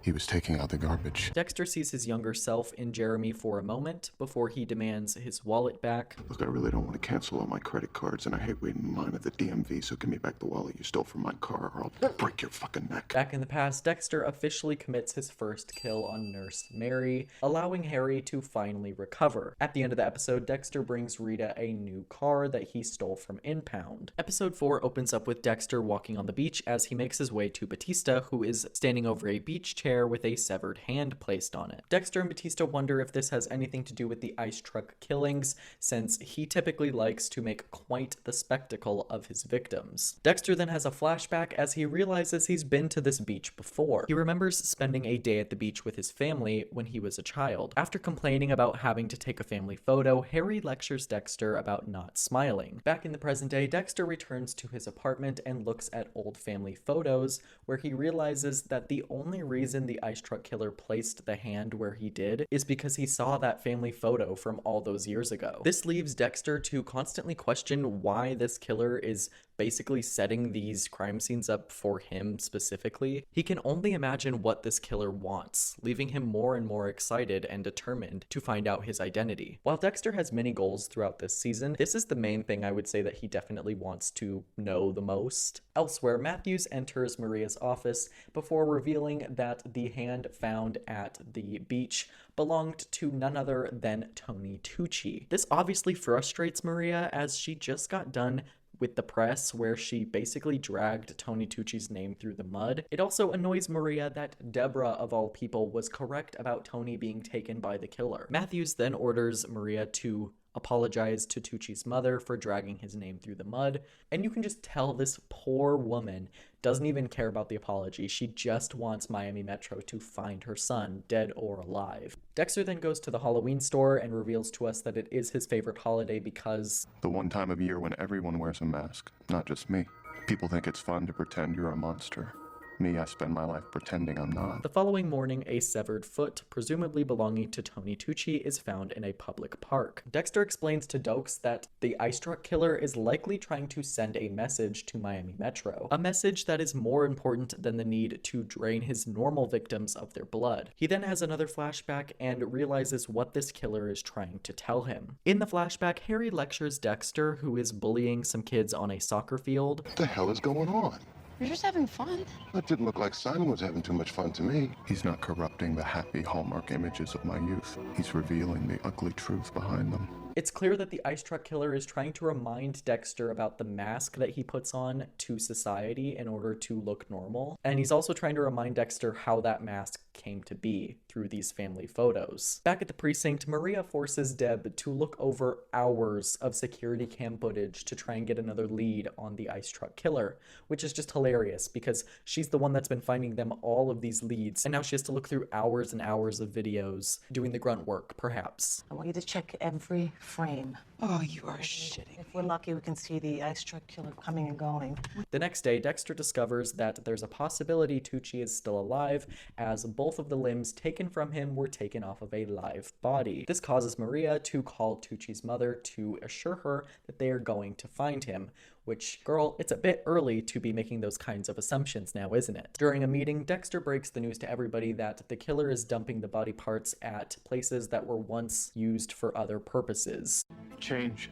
He was taking out the garbage. Dexter sees his younger self in Jeremy for a moment before he demands his wallet back. Look, I really don't want to cancel all my credit cards, and I hate waiting in line at the DMV, so give me back the wallet you stole from my car, or I'll break your fucking neck. Back in the past, Dexter officially commits his first kill on Nurse Mary, allowing Harry to finally recover. At the end of the episode, Dexter brings Rita a new car that he stole from Impound. Episode 4 opens up with Dexter walking on the beach as he makes his way to Batista, who is standing over a beach chair with a severed hand placed on it. Dexter and Batista wonder if this has anything to do with the ice truck killings, since he typically likes to make quite the spectacle of his victims. Dexter then has a flashback as he realizes he's been to this beach before. He remembers spending a day at the beach with his family when he was a child. After complaining about having to take a family photo, Harry lectures Dexter about not smiling. Back in the present day, Dexter returns to his apartment and looks at old family photos, where he realizes that the only reason the ice truck killer placed the hand where he did is because he saw that family photo from all those years ago. This leaves Dexter to constantly question why this killer is basically setting these crime scenes up for him specifically. He can only imagine what this killer wants, leaving him more and more excited and determined to find out his identity. While Dexter has many goals throughout this season, this is the main thing I would say that he definitely wants to know the most. Elsewhere, Matthews enters Maria's office before revealing that the hand found at the beach belonged to none other than Tony Tucci. This obviously frustrates Maria, as she just got done with the press where she basically dragged Tony Tucci's name through the mud. It also annoys Maria that Deborah, of all people, was correct about Tony being taken by the killer. Matthews then orders Maria to apologize to Tucci's mother for dragging his name through the mud, and you can just tell this poor woman doesn't even care about the apology. She just wants Miami Metro to find her son, dead or alive. Dexter then goes to the Halloween store and reveals to us that it is his favorite holiday because The one time of year when everyone wears a mask, not just me. People think it's fun to pretend you're a monster. Me, I spend my life pretending I'm not. The following morning, a severed foot, presumably belonging to Tony Tucci, is found in a public park. Dexter explains to Dokes that the ice truck killer is likely trying to send a message to Miami Metro, a message that is more important than the need to drain his normal victims of their blood. He then has another flashback and realizes what this killer is trying to tell him. In the flashback, Harry lectures Dexter, who is bullying some kids on a soccer field. What the hell is going on? You're just having fun. That didn't look like Simon was having too much fun to me. He's not corrupting the happy Hallmark images of my youth. He's revealing the ugly truth behind them. It's clear that the ice truck killer is trying to remind Dexter about the mask that he puts on to society in order to look normal. And he's also trying to remind Dexter how that mask came to be through these family photos. Back at the precinct, Maria forces Deb to look over hours of security cam footage to try and get another lead on the ice truck killer, which is just hilarious because she's the one that's been finding them all of these leads, and now she has to look through hours and hours of videos doing the grunt work, perhaps. I want you to check every frame. Oh, you are shitting. If we're lucky, we can see the ice truck killer coming and going. The next day, Dexter discovers that there's a possibility Tucci is still alive, as both of the limbs taken from him were taken off of a live body. This causes Maria to call Tucci's mother to assure her that they are going to find him, which, girl, it's a bit early to be making those kinds of assumptions now, isn't it? During a meeting, Dexter breaks the news to everybody that the killer is dumping the body parts at places that were once used for other purposes. Change.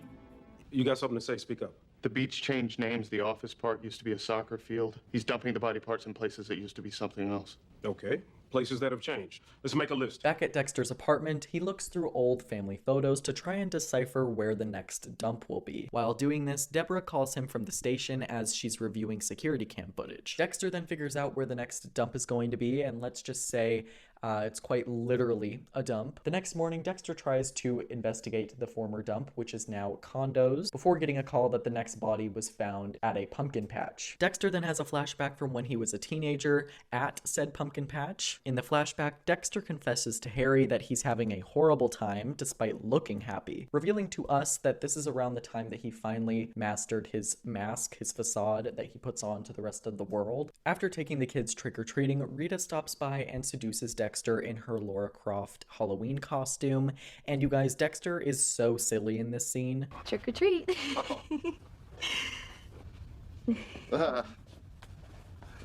You got something to say? Speak up. The beach changed names. The office park used to be a soccer field. He's dumping the body parts in places that used to be something else. Okay. Places that have changed. Let's make a list. Back at Dexter's apartment, he looks through old family photos to try and decipher where the next dump will be. While doing this, Deborah calls him from the station as she's reviewing security cam footage. Dexter then figures out where the next dump is going to be, and let's just say It's quite literally a dump. The next morning, Dexter tries to investigate the former dump, which is now condos, before getting a call that the next body was found at a pumpkin patch. Dexter then has a flashback from when he was a teenager at said pumpkin patch. In the flashback, Dexter confesses to Harry that he's having a horrible time despite looking happy, revealing to us that this is around the time that he finally mastered his mask, his facade that he puts on to the rest of the world. After taking the kids trick-or-treating, Rita stops by and seduces Dexter in her Lara Croft Halloween costume. And you guys, Dexter is so silly in this scene. Trick or treat.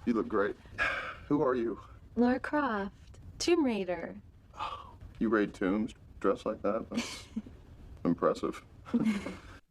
You look great. Who are you? Lara Croft, Tomb Raider. You raid tombs dressed like that? That's impressive.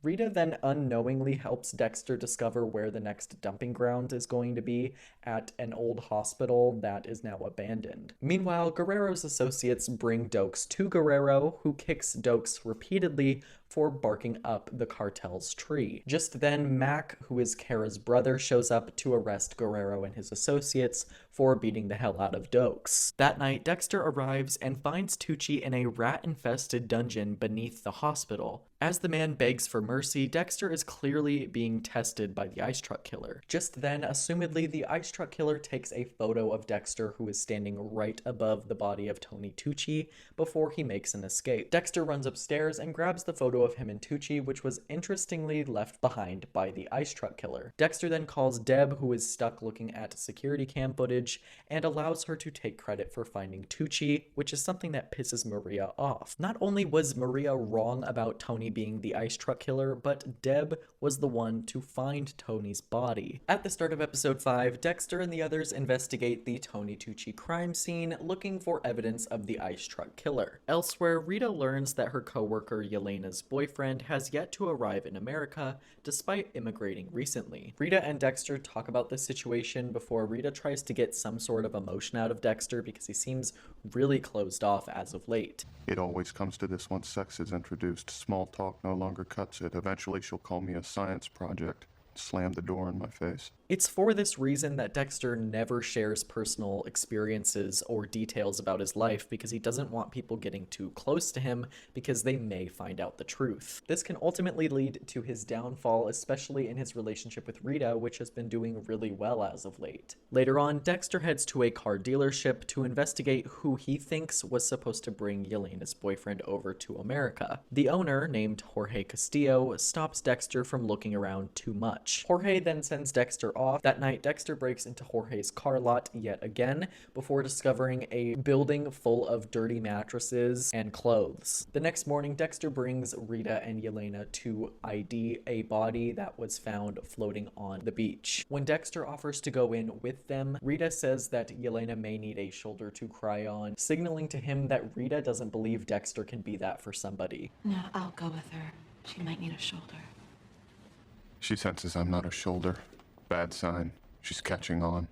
Rita then unknowingly helps Dexter discover where the next dumping ground is going to be at an old hospital that is now abandoned. Meanwhile, Guerrero's associates bring Dokes to Guerrero, who kicks Dokes repeatedly for barking up the cartel's tree. Just then, Mac, who is Kara's brother, shows up to arrest Guerrero and his associates for beating the hell out of Dokes. That night, Dexter arrives and finds Tucci in a rat-infested dungeon beneath the hospital. As the man begs for mercy, Dexter is clearly being tested by the ice truck killer. Just then, assumedly, the ice truck killer takes a photo of Dexter, who is standing right above the body of Tony Tucci, before he makes an escape. Dexter runs upstairs and grabs the photo of him and Tucci, which was interestingly left behind by the ice truck killer. Dexter then calls Deb, who is stuck looking at security cam footage, and allows her to take credit for finding Tucci, which is something that pisses Maria off. Not only was Maria wrong about Tony being the ice truck killer, but Deb was the one to find Tony's body. At the start of episode 5, Dexter and the others investigate the Tony Tucci crime scene, looking for evidence of the ice truck killer. Elsewhere, Rita learns that her coworker Yelena's boyfriend has yet to arrive in America, despite immigrating recently. Rita and Dexter talk about this situation before Rita tries to get some sort of emotion out of Dexter because he seems really closed off as of late. It always comes to this once sex is introduced. Small talk no longer cuts it. Eventually she'll call me a science project. Slam the door in my face. It's for this reason that Dexter never shares personal experiences or details about his life, because he doesn't want people getting too close to him because they may find out the truth. This can ultimately lead to his downfall, especially in his relationship with Rita, which has been doing really well as of late. Later on, Dexter heads to a car dealership to investigate who he thinks was supposed to bring Yelena's boyfriend over to America. The owner, named Jorge Castillo, stops Dexter from looking around too much. Jorge then sends Dexter off. That night, Dexter breaks into Jorge's car lot yet again before discovering a building full of dirty mattresses and clothes. The next morning, Dexter brings Rita and Yelena to ID a body that was found floating on the beach. When Dexter offers to go in with them, Rita says that Yelena may need a shoulder to cry on, signaling to him that Rita doesn't believe Dexter can be that for somebody. No, I'll go with her. She might need a shoulder. She senses I'm not a shoulder. Bad sign. She's catching on.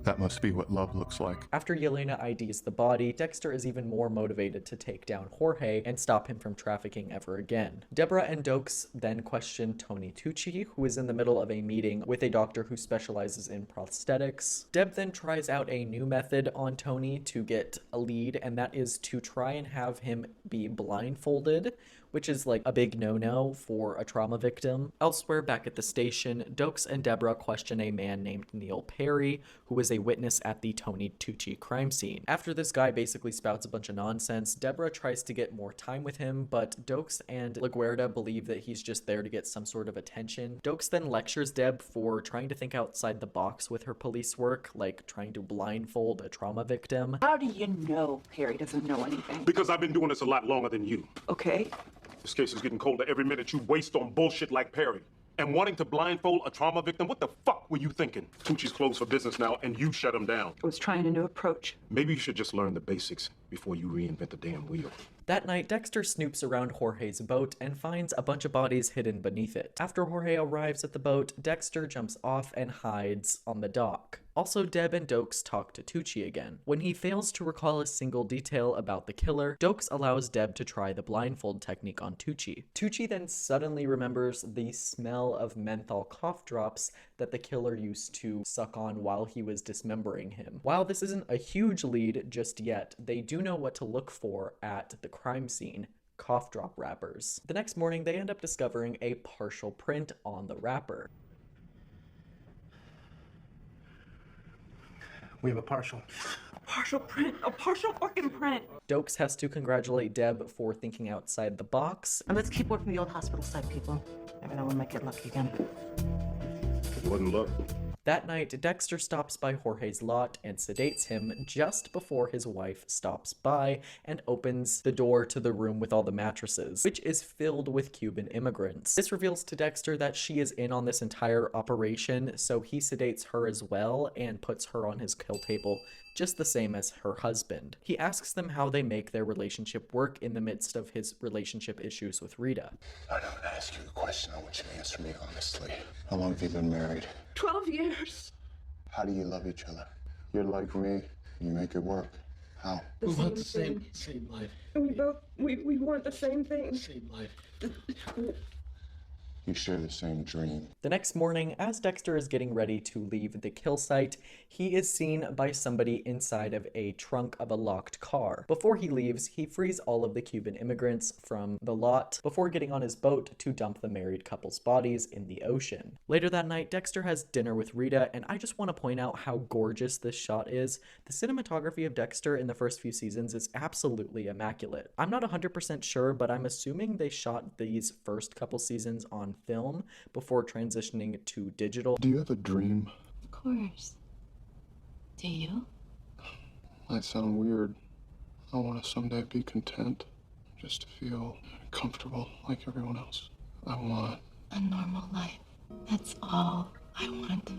That must be what love looks like. After Yelena IDs the body, Dexter is even more motivated to take down Jorge and stop him from trafficking ever again. Deborah and Dokes then question Tony Tucci, who is in the middle of a meeting with a doctor who specializes in prosthetics. Deb then tries out a new method on Tony to get a lead, and that is to try and have him be blindfolded, which is like a big no-no for a trauma victim. Elsewhere, back at the station, Dokes and Deborah question a man named Neil Perry, who was a witness at the Tony Tucci crime scene. After this guy basically spouts a bunch of nonsense, Deborah tries to get more time with him, but Dokes and LaGuardia believe that he's just there to get some sort of attention. Dokes then lectures Deb for trying to think outside the box with her police work, like trying to blindfold a trauma victim. How do you know Perry doesn't know anything? Because I've been doing this a lot longer than you. Okay. This case is getting colder every minute you waste on bullshit like Perry. And wanting to blindfold a trauma victim, what the fuck were you thinking? Tucci's closed for business now, and you shut him down. I was trying a new approach. Maybe you should just learn the basics. before you reinvent the damn wheel. That night, Dexter snoops around Jorge's boat and finds a bunch of bodies hidden beneath it. After Jorge arrives at the boat, Dexter jumps off and hides on the dock. Also, Deb and Dokes talk to Tucci again. When he fails to recall a single detail about the killer, Dokes allows Deb to try the blindfold technique on Tucci. Tucci then suddenly remembers the smell of menthol cough drops that the killer used to suck on while he was dismembering him. While this isn't a huge lead just yet, they do know what to look for at the crime scene: cough drop wrappers. The next morning, they end up discovering a partial print on the wrapper. We have a partial print, a partial fucking print. Dokes has to congratulate Deb for thinking outside the box. And let's keep working the old hospital site, people. Never know when we might get lucky again. It wasn't luck. That night, Dexter stops by Jorge's lot and sedates him just before his wife stops by and opens the door to the room with all the mattresses, which is filled with Cuban immigrants. This reveals to Dexter that she is in on this entire operation, so he sedates her as well and puts her on his kill table just the same as her husband. He asks them how they make their relationship work in the midst of his relationship issues with Rita. I don't ask you the question. I want you to answer me honestly. How long have you been married? 12 years. How do you love each other? You're like me. You make it work. How? We want the same life. We want the same thing. Same life. You share the same dream. The next morning, as Dexter is getting ready to leave the kill site, he is seen by somebody inside of a trunk of a locked car. Before he leaves, he frees all of the Cuban immigrants from the lot before getting on his boat to dump the married couple's bodies in the ocean. Later that night, Dexter has dinner with Rita, and I just want to point out how gorgeous this shot is. The cinematography of Dexter in the first few seasons is absolutely immaculate. I'm not 100% sure, but I'm assuming they shot these first couple seasons on film before transitioning to digital. Do you have a dream? Of course. Do you? Might sound weird. I want to someday be content. Just to feel comfortable like everyone else. I want a normal life. That's all I want.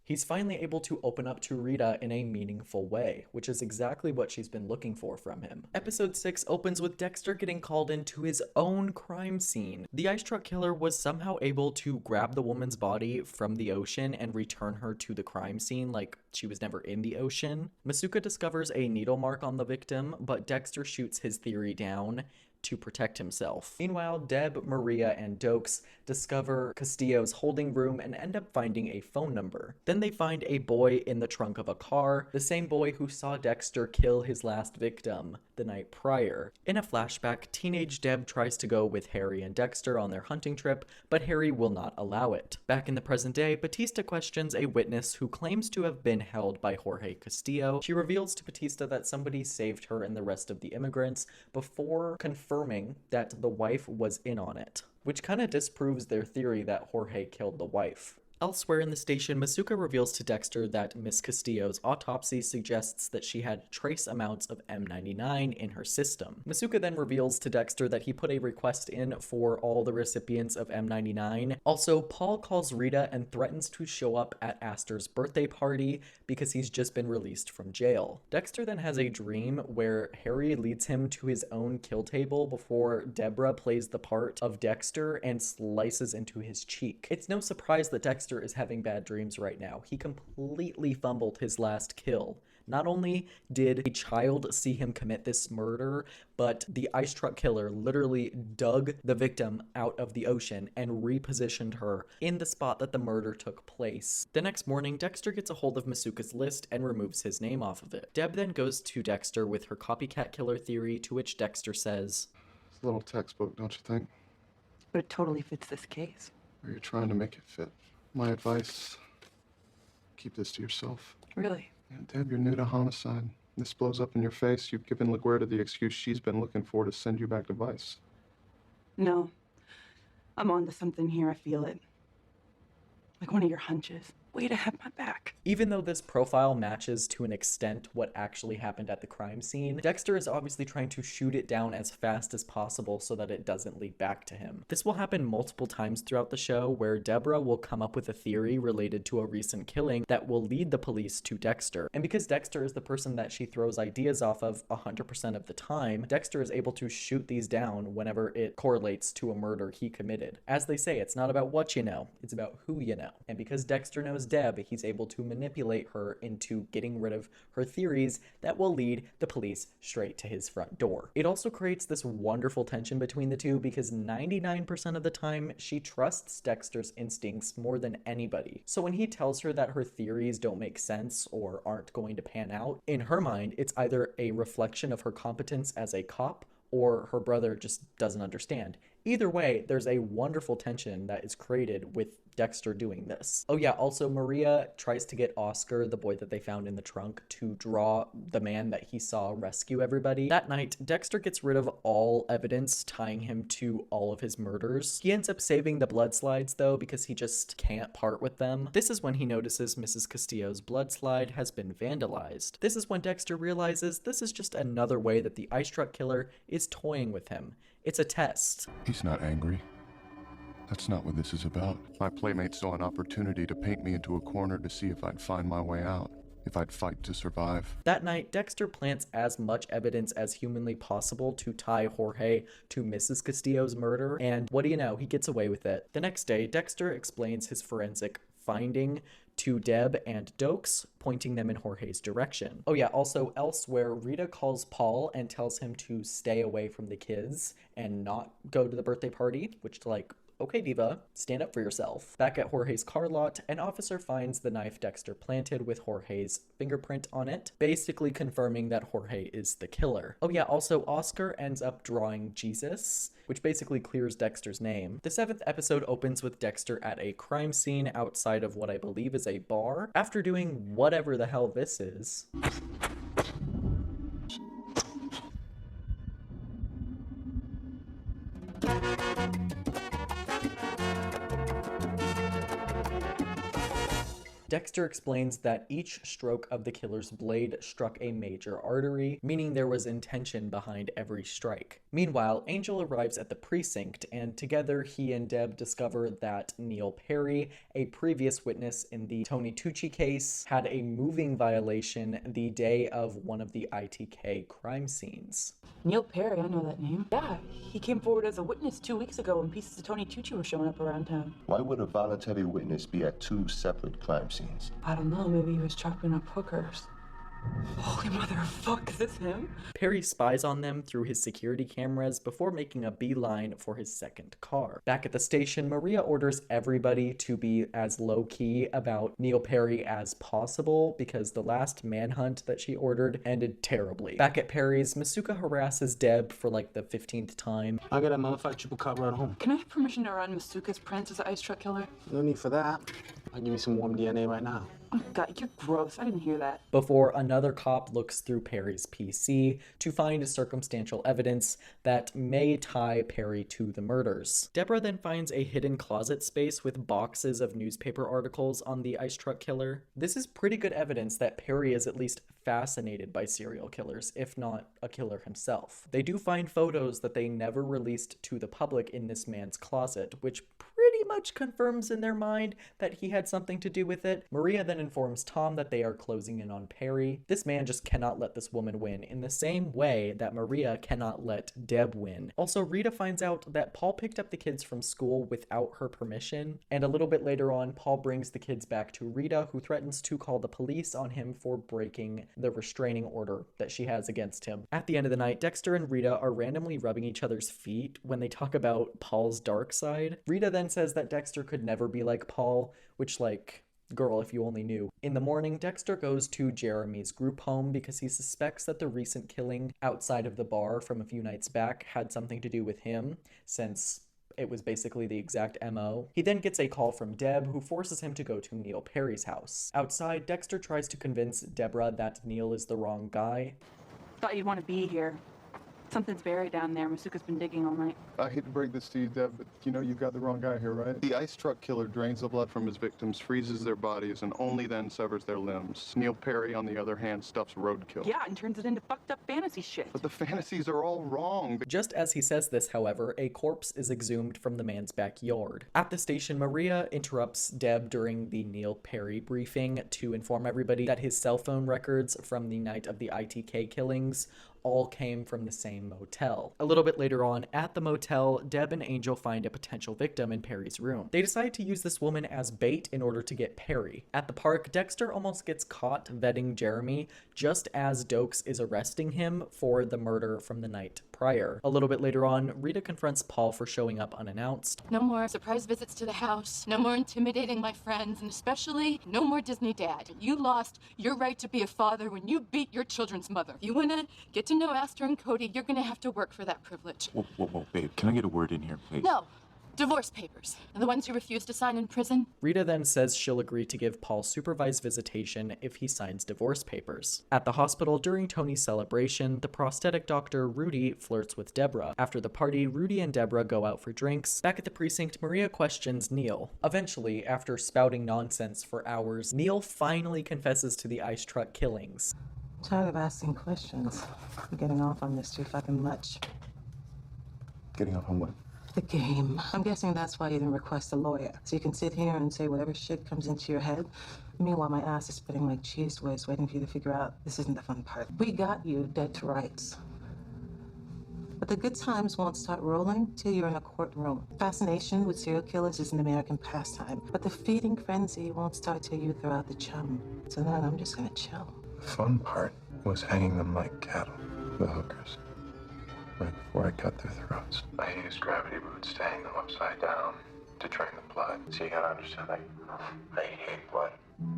He's finally able to open up to Rita in a meaningful way, which is exactly what she's been looking for from him. Episode 6 opens with Dexter getting called into his own crime scene. The ice truck killer was somehow able to grab the woman's body from the ocean and return her to the crime scene like she was never in the ocean. Masuka discovers a needle mark on the victim, but Dexter shoots his theory down to protect himself. Meanwhile, Deb, Maria, and Dokes discover Castillo's holding room and end up finding a phone number. Then they find a boy in the trunk of a car, the same boy who saw Dexter kill his last victim the night prior. In a flashback, teenage Deb tries to go with Harry and Dexter on their hunting trip, but Harry will not allow it. Back in the present day, Batista questions a witness who claims to have been held by Jorge Castillo. She reveals to Batista that somebody saved her and the rest of the immigrants before confirming that the wife was in on it, which kind of disproves their theory that Jorge killed the wife. Elsewhere in the station, Masuka reveals to Dexter that Miss Castillo's autopsy suggests that she had trace amounts of M99 in her system. Masuka then reveals to Dexter that he put a request in for all the recipients of M99. Also, Paul calls Rita and threatens to show up at Astor's birthday party because he's just been released from jail. Dexter then has a dream where Harry leads him to his own kill table before Deborah plays the part of Dexter and slices into his cheek. It's no surprise that Dexter is having bad dreams right now. He completely fumbled his last kill. Not only did a child see him commit this murder, but the ice truck killer literally dug the victim out of the ocean and repositioned her in the spot that the murder took place. The next morning, Dexter gets a hold of Masuka's list and removes his name off of it. Deb then goes to Dexter with her copycat killer theory, to which Dexter says, It's a little textbook, don't you think? But it totally fits this case. Or you're trying to make it fit. My advice, keep this to yourself. Really? Yeah, Deb, you're new to homicide. This blows up in your face. You've given LaGuerta the excuse she's been looking for to send you back to Vice. No. I'm onto something here. I feel it. Like one of your hunches. way to have my back. Even though this profile matches to an extent what actually happened at the crime scene, Dexter is obviously trying to shoot it down as fast as possible so that it doesn't lead back to him. This will happen multiple times throughout the show, where Deborah will come up with a theory related to a recent killing that will lead the police to Dexter. And because Dexter is the person that she throws ideas off of 100% of the time, Dexter is able to shoot these down whenever it correlates to a murder he committed. As they say, it's not about what you know, it's about who you know. And because Dexter knows Deb, he's able to manipulate her into getting rid of her theories that will lead the police straight to his front door. It also creates this wonderful tension between the two because 99% of the time she trusts Dexter's instincts more than anybody. So when he tells her that her theories don't make sense or aren't going to pan out, in her mind it's either a reflection of her competence as a cop or her brother just doesn't understand. Either way, there's a wonderful tension that is created with Dexter doing this. Oh yeah, also Maria tries to get Oscar, the boy that they found in the trunk, to draw the man that he saw rescue everybody. That night, Dexter gets rid of all evidence tying him to all of his murders. He ends up saving the blood slides though because he just can't part with them. This is when he notices Mrs. Castillo's blood slide has been vandalized. This is when Dexter realizes this is just another way that the ice truck killer is toying with him. It's a test. He's not angry. That's not what this is about. My playmate saw an opportunity to paint me into a corner to see if I'd find my way out, if I'd fight to survive. That night, Dexter plants as much evidence as humanly possible to tie Jorge to Mrs. Castillo's murder, and what do you know, he gets away with it. The next day, Dexter explains his forensic finding to Deb and Dokes, pointing them in Jorge's direction. Oh yeah, also elsewhere, Rita calls Paul and tells him to stay away from the kids and not go to the birthday party, which, like, okay, Diva, stand up for yourself. Back at Jorge's car lot, an officer finds the knife Dexter planted with Jorge's fingerprint on it, basically confirming that Jorge is the killer. Oh yeah, also Oscar ends up drawing Jesus, which basically clears Dexter's name. The 7th episode opens with Dexter at a crime scene outside of what I believe is a bar, after doing whatever the hell this is. Dexter explains that each stroke of the killer's blade struck a major artery, meaning there was intention behind every strike. Meanwhile, Angel arrives at the precinct, and together he and Deb discover that Neil Perry, a previous witness in the Tony Tucci case, had a moving violation the day of one of the ITK crime scenes. Neil Perry, I know that name. Yeah, he came forward as a witness 2 weeks ago when pieces of Tony Tucci were showing up around town. Why would a voluntary witness be at 2 separate crime scenes? I don't know, maybe he was chopping up hookers. Holy motherfuck, is this him? Perry spies on them through his security cameras before making a beeline for his second car. Back at the station, Maria orders everybody to be as low-key about Neil Perry as possible because the last manhunt that she ordered ended terribly. Back at Perry's, Masuka harasses Deb for like the 15th time. I got a modified triple cut right home. Can I have permission to run Masuka's prints as an ice truck killer? No need for that. I'll give you some warm DNA right now. Oh God, you're gross. I didn't hear that. Before another cop looks through Perry's PC to find circumstantial evidence that may tie Perry to the murders. Deborah then finds a hidden closet space with boxes of newspaper articles on the ice truck killer. This is pretty good evidence that Perry is at least fascinated by serial killers, if not a killer himself. They do find photos that they never released to the public in this man's closet, which pretty much confirms in their mind that he had something to do with it. Maria then informs Tom that they are closing in on Perry. This man just cannot let this woman win in the same way that Maria cannot let Deb win. Also, Rita finds out that Paul picked up the kids from school without her permission, and a little bit later on, Paul brings the kids back to Rita, who threatens to call the police on him for breaking the restraining order that she has against him. At the end of the night, Dexter and Rita are randomly rubbing each other's feet when they talk about Paul's dark side. Rita then says that Dexter could never be like Paul, which, like, girl, if you only knew. In the morning, Dexter goes to Jeremy's group home because he suspects that the recent killing outside of the bar from a few nights back had something to do with him, since it was basically the exact MO. He then gets a call from Deb, who forces him to go to Neil Perry's house. Outside, Dexter tries to convince Deborah that Neil is the wrong guy. Thought you'd want to be here. Something's buried down there. Masuka's been digging all night. I hate to break this to you, Deb, but you know you've got the wrong guy here, right? The ice truck killer drains the blood from his victims, freezes their bodies, and only then severs their limbs. Neil Perry, on the other hand, stuffs roadkill. Yeah, and turns it into fucked up fantasy shit. But the fantasies are all wrong. Just as he says this, however, a corpse is exhumed from the man's backyard. At the station, Maria interrupts Deb during the Neil Perry briefing to inform everybody that his cell phone records from the night of the ITK killings all came from the same motel. A little bit later on, at the motel, Deb and Angel find a potential victim in Perry's room. They decide to use this woman as bait in order to get Perry. At the park, Dexter almost gets caught vetting Jeremy just as Dokes is arresting him for the murder from the night prior. A little bit later on, Rita confronts Paul for showing up unannounced. No more surprise visits to the house, no more intimidating my friends, and especially no more Disney dad. You lost your right to be a father when you beat your children's mother. If you wanna get to know Aster and Cody, you're gonna have to work for that privilege. Whoa, babe, can I get a word in here, please? No. Divorce papers. The ones you refused to sign in prison. Rita then says she'll agree to give Paul supervised visitation if he signs divorce papers. At the hospital during Tony's celebration, the prosthetic doctor Rudy flirts with Deborah. After the party, Rudy and Deborah go out for drinks. Back at the precinct, Maria questions Neil. Eventually, after spouting nonsense for hours, Neil finally confesses to the ice truck killings. I'm tired of asking questions. I'm getting off on this too fucking much. Getting off on what? The game. I'm guessing that's why you didn't request a lawyer. So you can sit here and say whatever shit comes into your head. Meanwhile, my ass is spitting like cheese whiz, waiting for you to figure out this isn't the fun part. We got you dead to rights. But the good times won't start rolling till you're in a courtroom. Fascination with serial killers is an American pastime, but the feeding frenzy won't start till you throw out the chum. So then I'm just gonna chill. The fun part was hanging them like cattle, the hookers. Right before I cut their throats. I used gravity boots to hang them upside down, to drain the blood. So you gotta understand, I hate blood.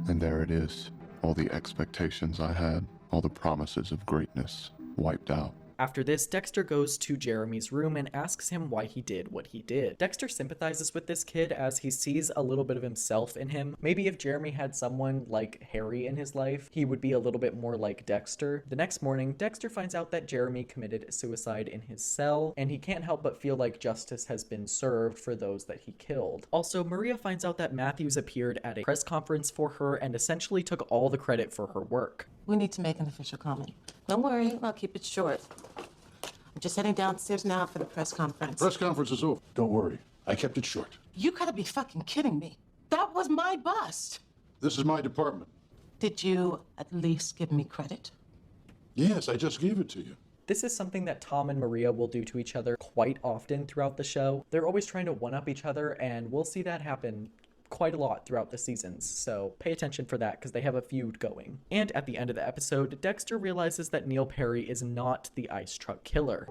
And there it is. All the expectations I had, all the promises of greatness, wiped out. After this, Dexter goes to Jeremy's room and asks him why he did what he did. Dexter sympathizes with this kid as he sees a little bit of himself in him. Maybe if Jeremy had someone like Harry in his life, he would be a little bit more like Dexter. The next morning, Dexter finds out that Jeremy committed suicide in his cell, and he can't help but feel like justice has been served for those that he killed. Also, Maria finds out that Matthews appeared at a press conference for her and essentially took all the credit for her work. We need to make an official comment. Don't worry, I'll keep it short. I'm just heading downstairs now for the press conference. Press conference is over. Don't worry. I kept it short. You gotta be fucking kidding me. That was my bust. This is my department. Did you at least give me credit? Yes, I just gave it to you. This is something that Tom and Maria will do to each other quite often throughout the show. They're always trying to one-up each other, and we'll see that happen quite a lot throughout the seasons, so pay attention for that because they have a feud going. And at the end of the episode, Dexter realizes that Neil Perry is not the ice truck killer.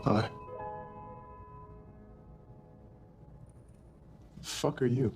Hi. Fuck are you?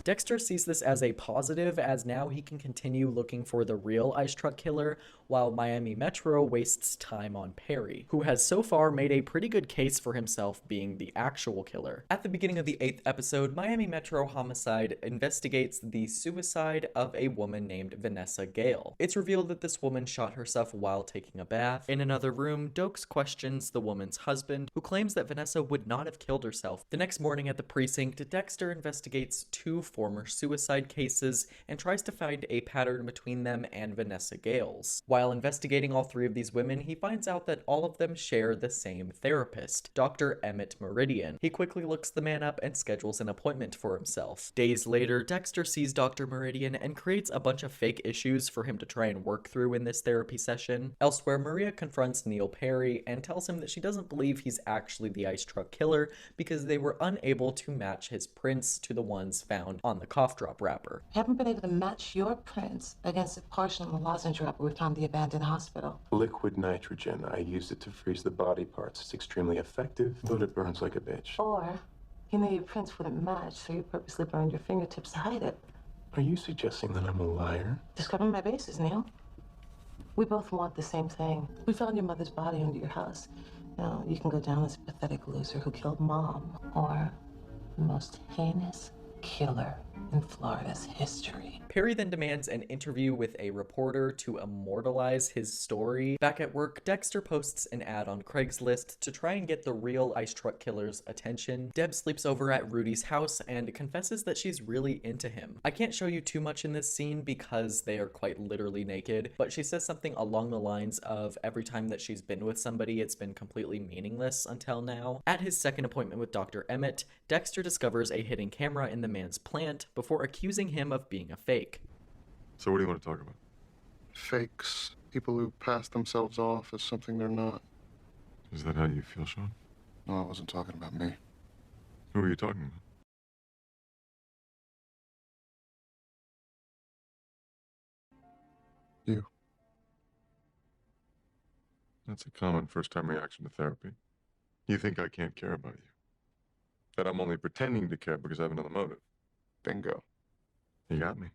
Dexter sees this as a positive, as now he can continue looking for the real ice truck killer, while Miami Metro wastes time on Perry, who has so far made a pretty good case for himself being the actual killer. At the beginning of the 8th episode, Miami Metro Homicide investigates the suicide of a woman named Vanessa Gale. It's revealed that this woman shot herself while taking a bath. In another room, Dokes questions the woman's husband, who claims that Vanessa would not have killed herself. The next morning at the precinct, Dexter investigates 2 former suicide cases and tries to find a pattern between them and Vanessa Gale's. While investigating all 3 of these women, he finds out that all of them share the same therapist, Dr. Emmett Meridian. He quickly looks the man up and schedules an appointment for himself. Days later, Dexter sees Dr. Meridian and creates a bunch of fake issues for him to try and work through in this therapy session. Elsewhere, Maria confronts Neil Perry and tells him that she doesn't believe he's actually the ice truck killer because they were unable to match his prints to the ones found on the cough drop wrapper. Haven't been able to match your prints against the portion of the lozenge wrapper we found in the abandoned hospital. Liquid nitrogen. I used it to freeze the body parts. It's extremely effective, but it burns like a bitch. Or, you know your prints wouldn't match, so you purposely burned your fingertips to hide it. Are you suggesting that I'm a liar? Just covering my bases, Neil. We both want the same thing. We found your mother's body under your house. Now, you can go down as a pathetic loser who killed Mom, or the most heinous killer in Florida's history. Perry then demands an interview with a reporter to immortalize his story. Back at work, Dexter posts an ad on Craigslist to try and get the real ice truck killer's attention. Deb sleeps over at Rudy's house and confesses that she's really into him. I can't show you too much in this scene because they are quite literally naked, but she says something along the lines of every time that she's been with somebody, it's been completely meaningless until now. At his second appointment with Dr. Emmett, Dexter discovers a hidden camera in the man's plant before accusing him of being a fake. So what do you want to talk about? Fakes. People who pass themselves off as something they're not. Is that how you feel, Sean? No, I wasn't talking about me. Who are you talking about? You. That's a common first-time reaction to therapy. You think I can't care about you. That I'm only pretending to care because I have another motive. Bingo. You got me.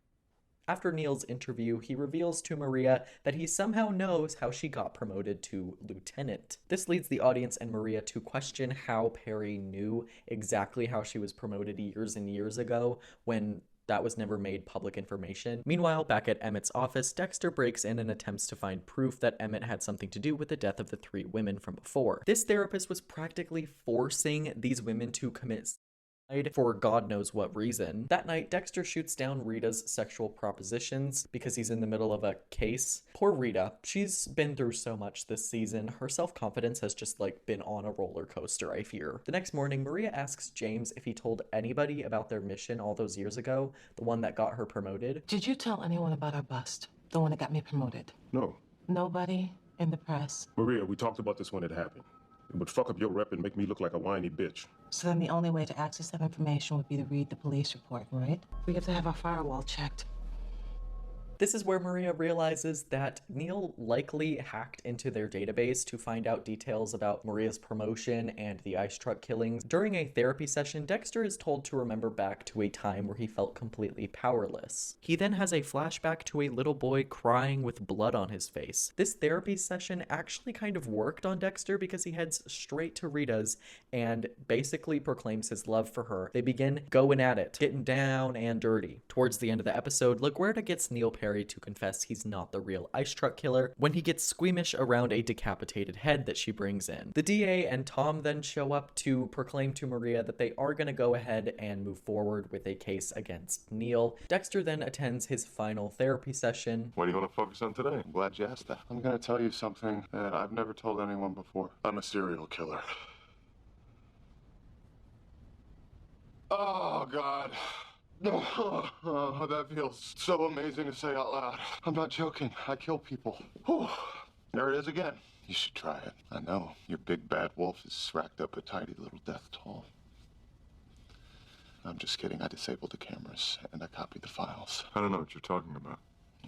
After Neil's interview, he reveals to Maria that he somehow knows how she got promoted to lieutenant. This leads the audience and Maria to question how Perry knew exactly how she was promoted years and years ago when that was never made public information. Meanwhile, back at Emmett's office, Dexter breaks in and attempts to find proof that Emmett had something to do with the death of the 3 women from before. This therapist was practically forcing these women to commit for God knows what reason. That night, Dexter shoots down Rita's sexual propositions because he's in the middle of a case. Poor Rita. She's been through so much this season. Her self-confidence has just been on a roller coaster, I fear. The next morning, Maria asks James if he told anybody about their mission all those years ago, the one that got her promoted. Did you tell anyone about our bust? The one that got me promoted? No. Nobody in the press? Maria, we talked about this when it happened. It would fuck up your rep and make me look like a whiny bitch. So then the only way to access that information would be to read the police report, right? We have to have our firewall checked. This is where Maria realizes that Neil likely hacked into their database to find out details about Maria's promotion and the ice truck killings. During a therapy session, Dexter is told to remember back to a time where he felt completely powerless. He then has a flashback to a little boy crying with blood on his face. This therapy session actually kind of worked on Dexter because he heads straight to Rita's and basically proclaims his love for her. They begin going at it, getting down and dirty. Towards the end of the episode, LaGuerta gets Neil Perry to confess he's not the real ice truck killer when he gets squeamish around a decapitated head that she brings in. The DA and Tom then show up to proclaim to Maria that they are going to go ahead and move forward with a case against Neil. Dexter then attends his final therapy session. What do you want to focus on today? I'm glad you asked that. I'm going to tell you something that I've never told anyone before. I'm a serial killer. Oh, God. Oh, that feels so amazing to say out loud. I'm not joking. I kill people. Whew. There it is again. You should try it. I know. Your big bad wolf is racked up a tidy little death toll. I'm just kidding. I disabled the cameras and I copied the files. I don't know what you're talking about.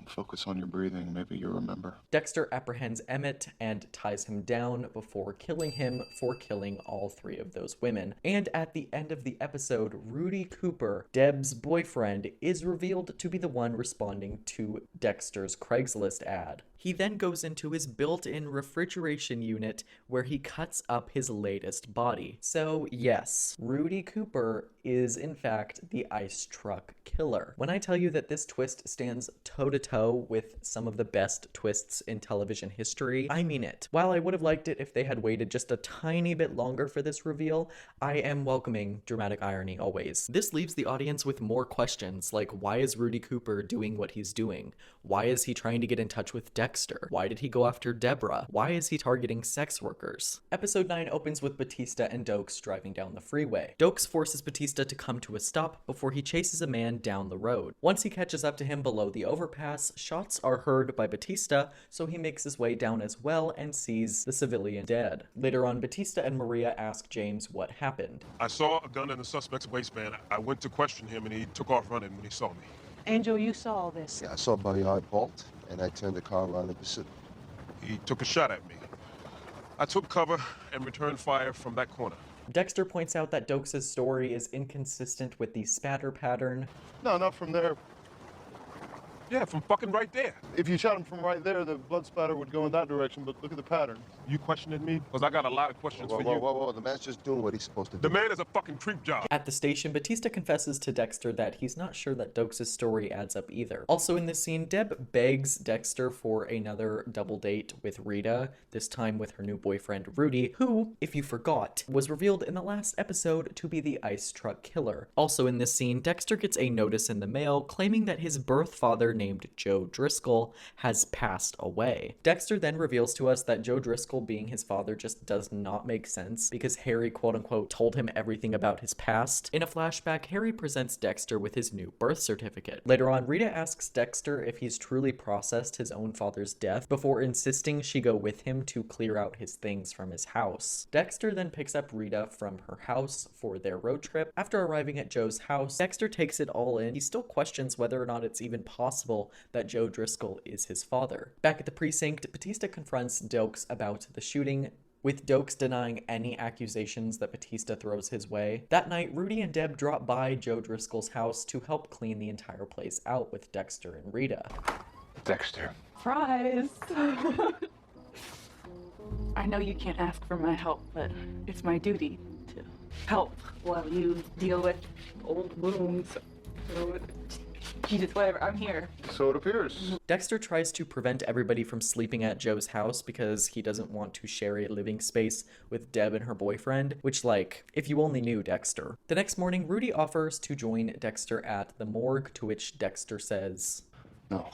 Focus on your breathing. Maybe you remember. Dexter apprehends Emmett and ties him down before killing him for killing all 3 of those women. And at the end of the episode, Rudy Cooper, Deb's boyfriend, is revealed to be the one responding to Dexter's Craigslist ad. He then goes into his built-in refrigeration unit where he cuts up his latest body. So yes, Rudy Cooper is in fact the ice truck killer. When I tell you that this twist stands toe-to-toe with some of the best twists in television history, I mean it. While I would have liked it if they had waited just a tiny bit longer for this reveal, I am welcoming dramatic irony always. This leaves the audience with more questions like, why is Rudy Cooper doing what he's doing? Why is he trying to get in touch with Dexter? Why did he go after Deborah? Why is he targeting sex workers? Episode 9 opens with Batista and Dokes driving down the freeway. Dokes forces Batista to come to a stop before he chases a man down the road. Once he catches up to him below the overpass, shots are heard by Batista, so he makes his way down as well and sees the civilian dead. Later on, Batista and Maria ask James what happened. I saw a gun in the suspect's waistband. I went to question him and he took off running when he saw me. Angel, you saw all this. Yeah, I saw Bodyguard bolt, and I turned the car around in pursuit. He took a shot at me. I took cover and returned fire from that corner. Dexter points out that Dokes' story is inconsistent with the spatter pattern. No, not from there. Yeah, from fucking right there. If you shot him from right there, the blood splatter would go in that direction, but look at the pattern. You questioning me? Because I got a lot of questions for you. Whoa. The man's just doing what he's supposed to do. The man is a fucking creep job. At the station, Batista confesses to Dexter that he's not sure that Dokes' story adds up either. Also in this scene, Deb begs Dexter for another double date with Rita, this time with her new boyfriend Rudy, who, if you forgot, was revealed in the last episode to be the ice truck killer. Also in this scene, Dexter gets a notice in the mail claiming that his birth father, named Joe Driscoll, has passed away. Dexter then reveals to us that Joe Driscoll being his father just does not make sense because Harry quote-unquote told him everything about his past. In a flashback, Harry presents Dexter with his new birth certificate. Later on, Rita asks Dexter if he's truly processed his own father's death before insisting she go with him to clear out his things from his house. Dexter then picks up Rita from her house for their road trip. After arriving at Joe's house, Dexter takes it all in. He still questions whether or not it's even possible that Joe Driscoll is his father. Back at the precinct, Batista confronts Dokes about the shooting, with Dokes denying any accusations that Batista throws his way. That night, Rudy and Deb drop by Joe Driscoll's house to help clean the entire place out with Dexter and Rita. Dexter. Surprise! I know you can't ask for my help, but it's my duty to help while you deal with old wounds. So, Jesus, whatever, I'm here. So it appears. Dexter tries to prevent everybody from sleeping at Joe's house because he doesn't want to share a living space with Deb and her boyfriend, which, like, if you only knew Dexter. The next morning, Rudy offers to join Dexter at the morgue, to which Dexter says, No,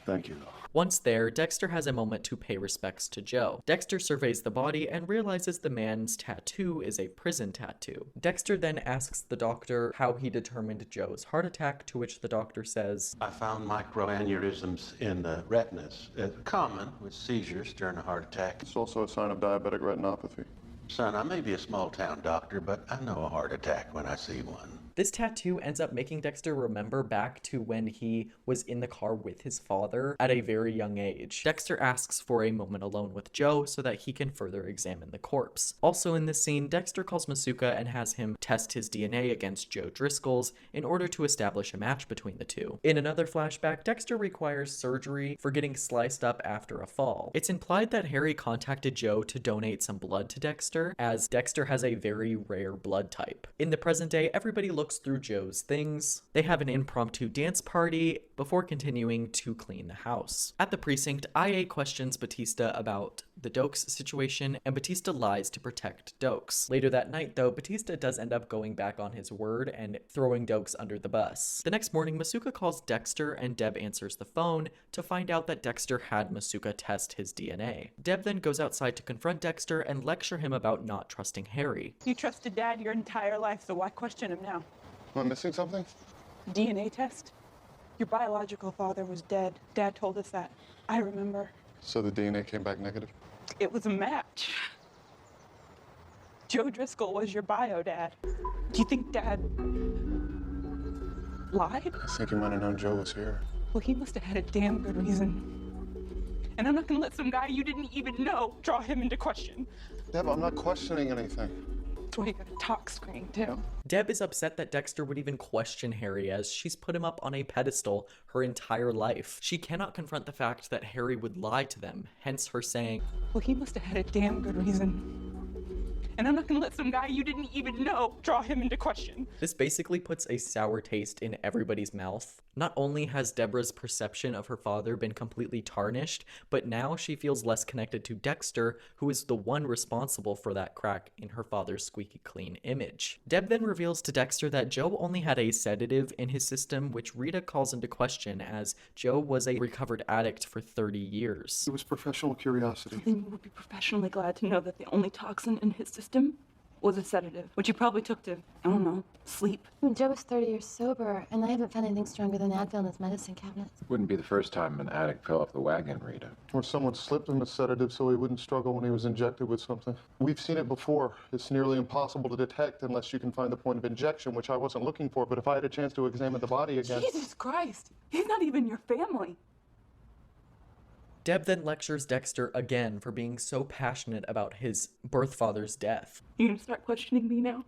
thank you. Once there, Dexter has a moment to pay respects to Joe. Dexter surveys the body and realizes the man's tattoo is a prison tattoo. Dexter then asks the doctor how he determined Joe's heart attack, to which the doctor says, I found microaneurysms in the retinas, common with seizures during a heart attack. It's also a sign of diabetic retinopathy. Son, I may be a small-town doctor, but I know a heart attack when I see one. This tattoo ends up making Dexter remember back to when he was in the car with his father at a very young age. Dexter asks for a moment alone with Joe so that he can further examine the corpse. Also in this scene, Dexter calls Masuka and has him test his DNA against Joe Driscoll's in order to establish a match between the two. In another flashback, Dexter requires surgery for getting sliced up after a fall. It's implied that Harry contacted Joe to donate some blood to Dexter, as Dexter has a very rare blood type. In the present day, everybody looks through Joe's things. They have an impromptu dance party before continuing to clean the house. At the precinct, IA questions Batista about the Dokes situation, and Batista lies to protect Dokes. Later that night, though, Batista does end up going back on his word and throwing Dokes under the bus. The next morning, Masuka calls Dexter and Deb answers the phone to find out that Dexter had Masuka test his DNA. Deb then goes outside to confront Dexter and lecture him about not trusting Harry. You trusted Dad your entire life, so why question him now? Am I missing something? DNA test? Your biological father was dead. Dad told us that. I remember. So the DNA came back negative? It was a match. Joe Driscoll was your bio dad. Do you think Dad lied? I think he might have known Joe was here. Well, he must have had a damn good reason. And I'm not gonna let some guy you didn't even know draw him into question. Deb, I'm not questioning anything. That's why you got a talk screen, too. Deb is upset that Dexter would even question Harry, as she's put him up on a pedestal her entire life. She cannot confront the fact that Harry would lie to them, hence her saying, Well, he must have had a damn good reason. And I'm not gonna let some guy you didn't even know draw him into question. This basically puts a sour taste in everybody's mouth. Not only has Deborah's perception of her father been completely tarnished, but now she feels less connected to Dexter, who is the one responsible for that crack in her father's squeaky clean image. Deb then reveals to Dexter that Joe only had a sedative in his system, which Rita calls into question, as Joe was a recovered addict for 30 years. It was professional curiosity. Then you would be professionally glad to know that the only toxin in his system was a sedative, which you probably took to, I don't know, sleep. Joe was 30 years sober, and I haven't found anything stronger than Advil in his medicine cabinet. Wouldn't be the first time an addict fell off the wagon, Rita. Or someone slipped him a sedative so he wouldn't struggle when he was injected with something. We've seen it before. It's nearly impossible to detect unless you can find the point of injection, which I wasn't looking for, but if I had a chance to examine the body again... Jesus Christ! He's not even your family! Deb then lectures Dexter again for being so passionate about his birth father's death. You gonna start questioning me now?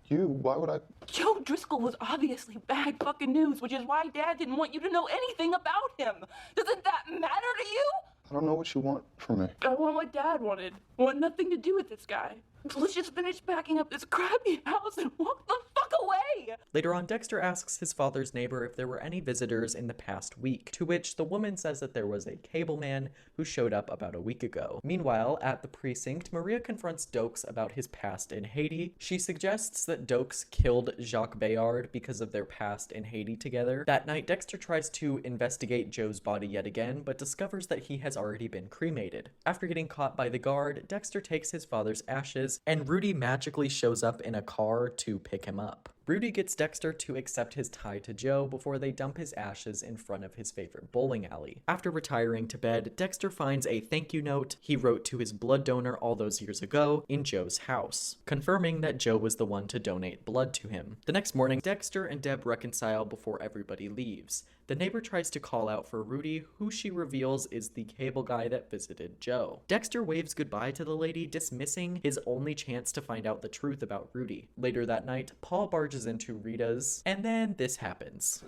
You? Why would I? Joe Driscoll was obviously bad fucking news, which is why Dad didn't want you to know anything about him. Doesn't that matter to you? I don't know what you want from me. I want what Dad wanted. I want nothing to do with this guy. So let's just finish packing up this crappy house and walk the fuck away! Later on, Dexter asks his father's neighbor if there were any visitors in the past week, to which the woman says that there was a cable man who showed up about a week ago. Meanwhile, at the precinct, Maria confronts Dokes about his past in Haiti. She suggests that Dokes killed Jacques Bayard because of their past in Haiti together. That night, Dexter tries to investigate Joe's body yet again, but discovers that he has already been cremated. After getting caught by the guard, Dexter takes his father's ashes, and Rudy magically shows up in a car to pick him up. Rudy gets Dexter to accept his tie to Joe before they dump his ashes in front of his favorite bowling alley. After retiring to bed, Dexter finds a thank you note he wrote to his blood donor all those years ago in Joe's house, confirming that Joe was the one to donate blood to him. The next morning, Dexter and Deb reconcile before everybody leaves. The neighbor tries to call out for Rudy, who she reveals is the cable guy that visited Joe. Dexter waves goodbye to the lady, dismissing his only chance to find out the truth about Rudy. Later that night, Paul barges into Rita's, and then this happens.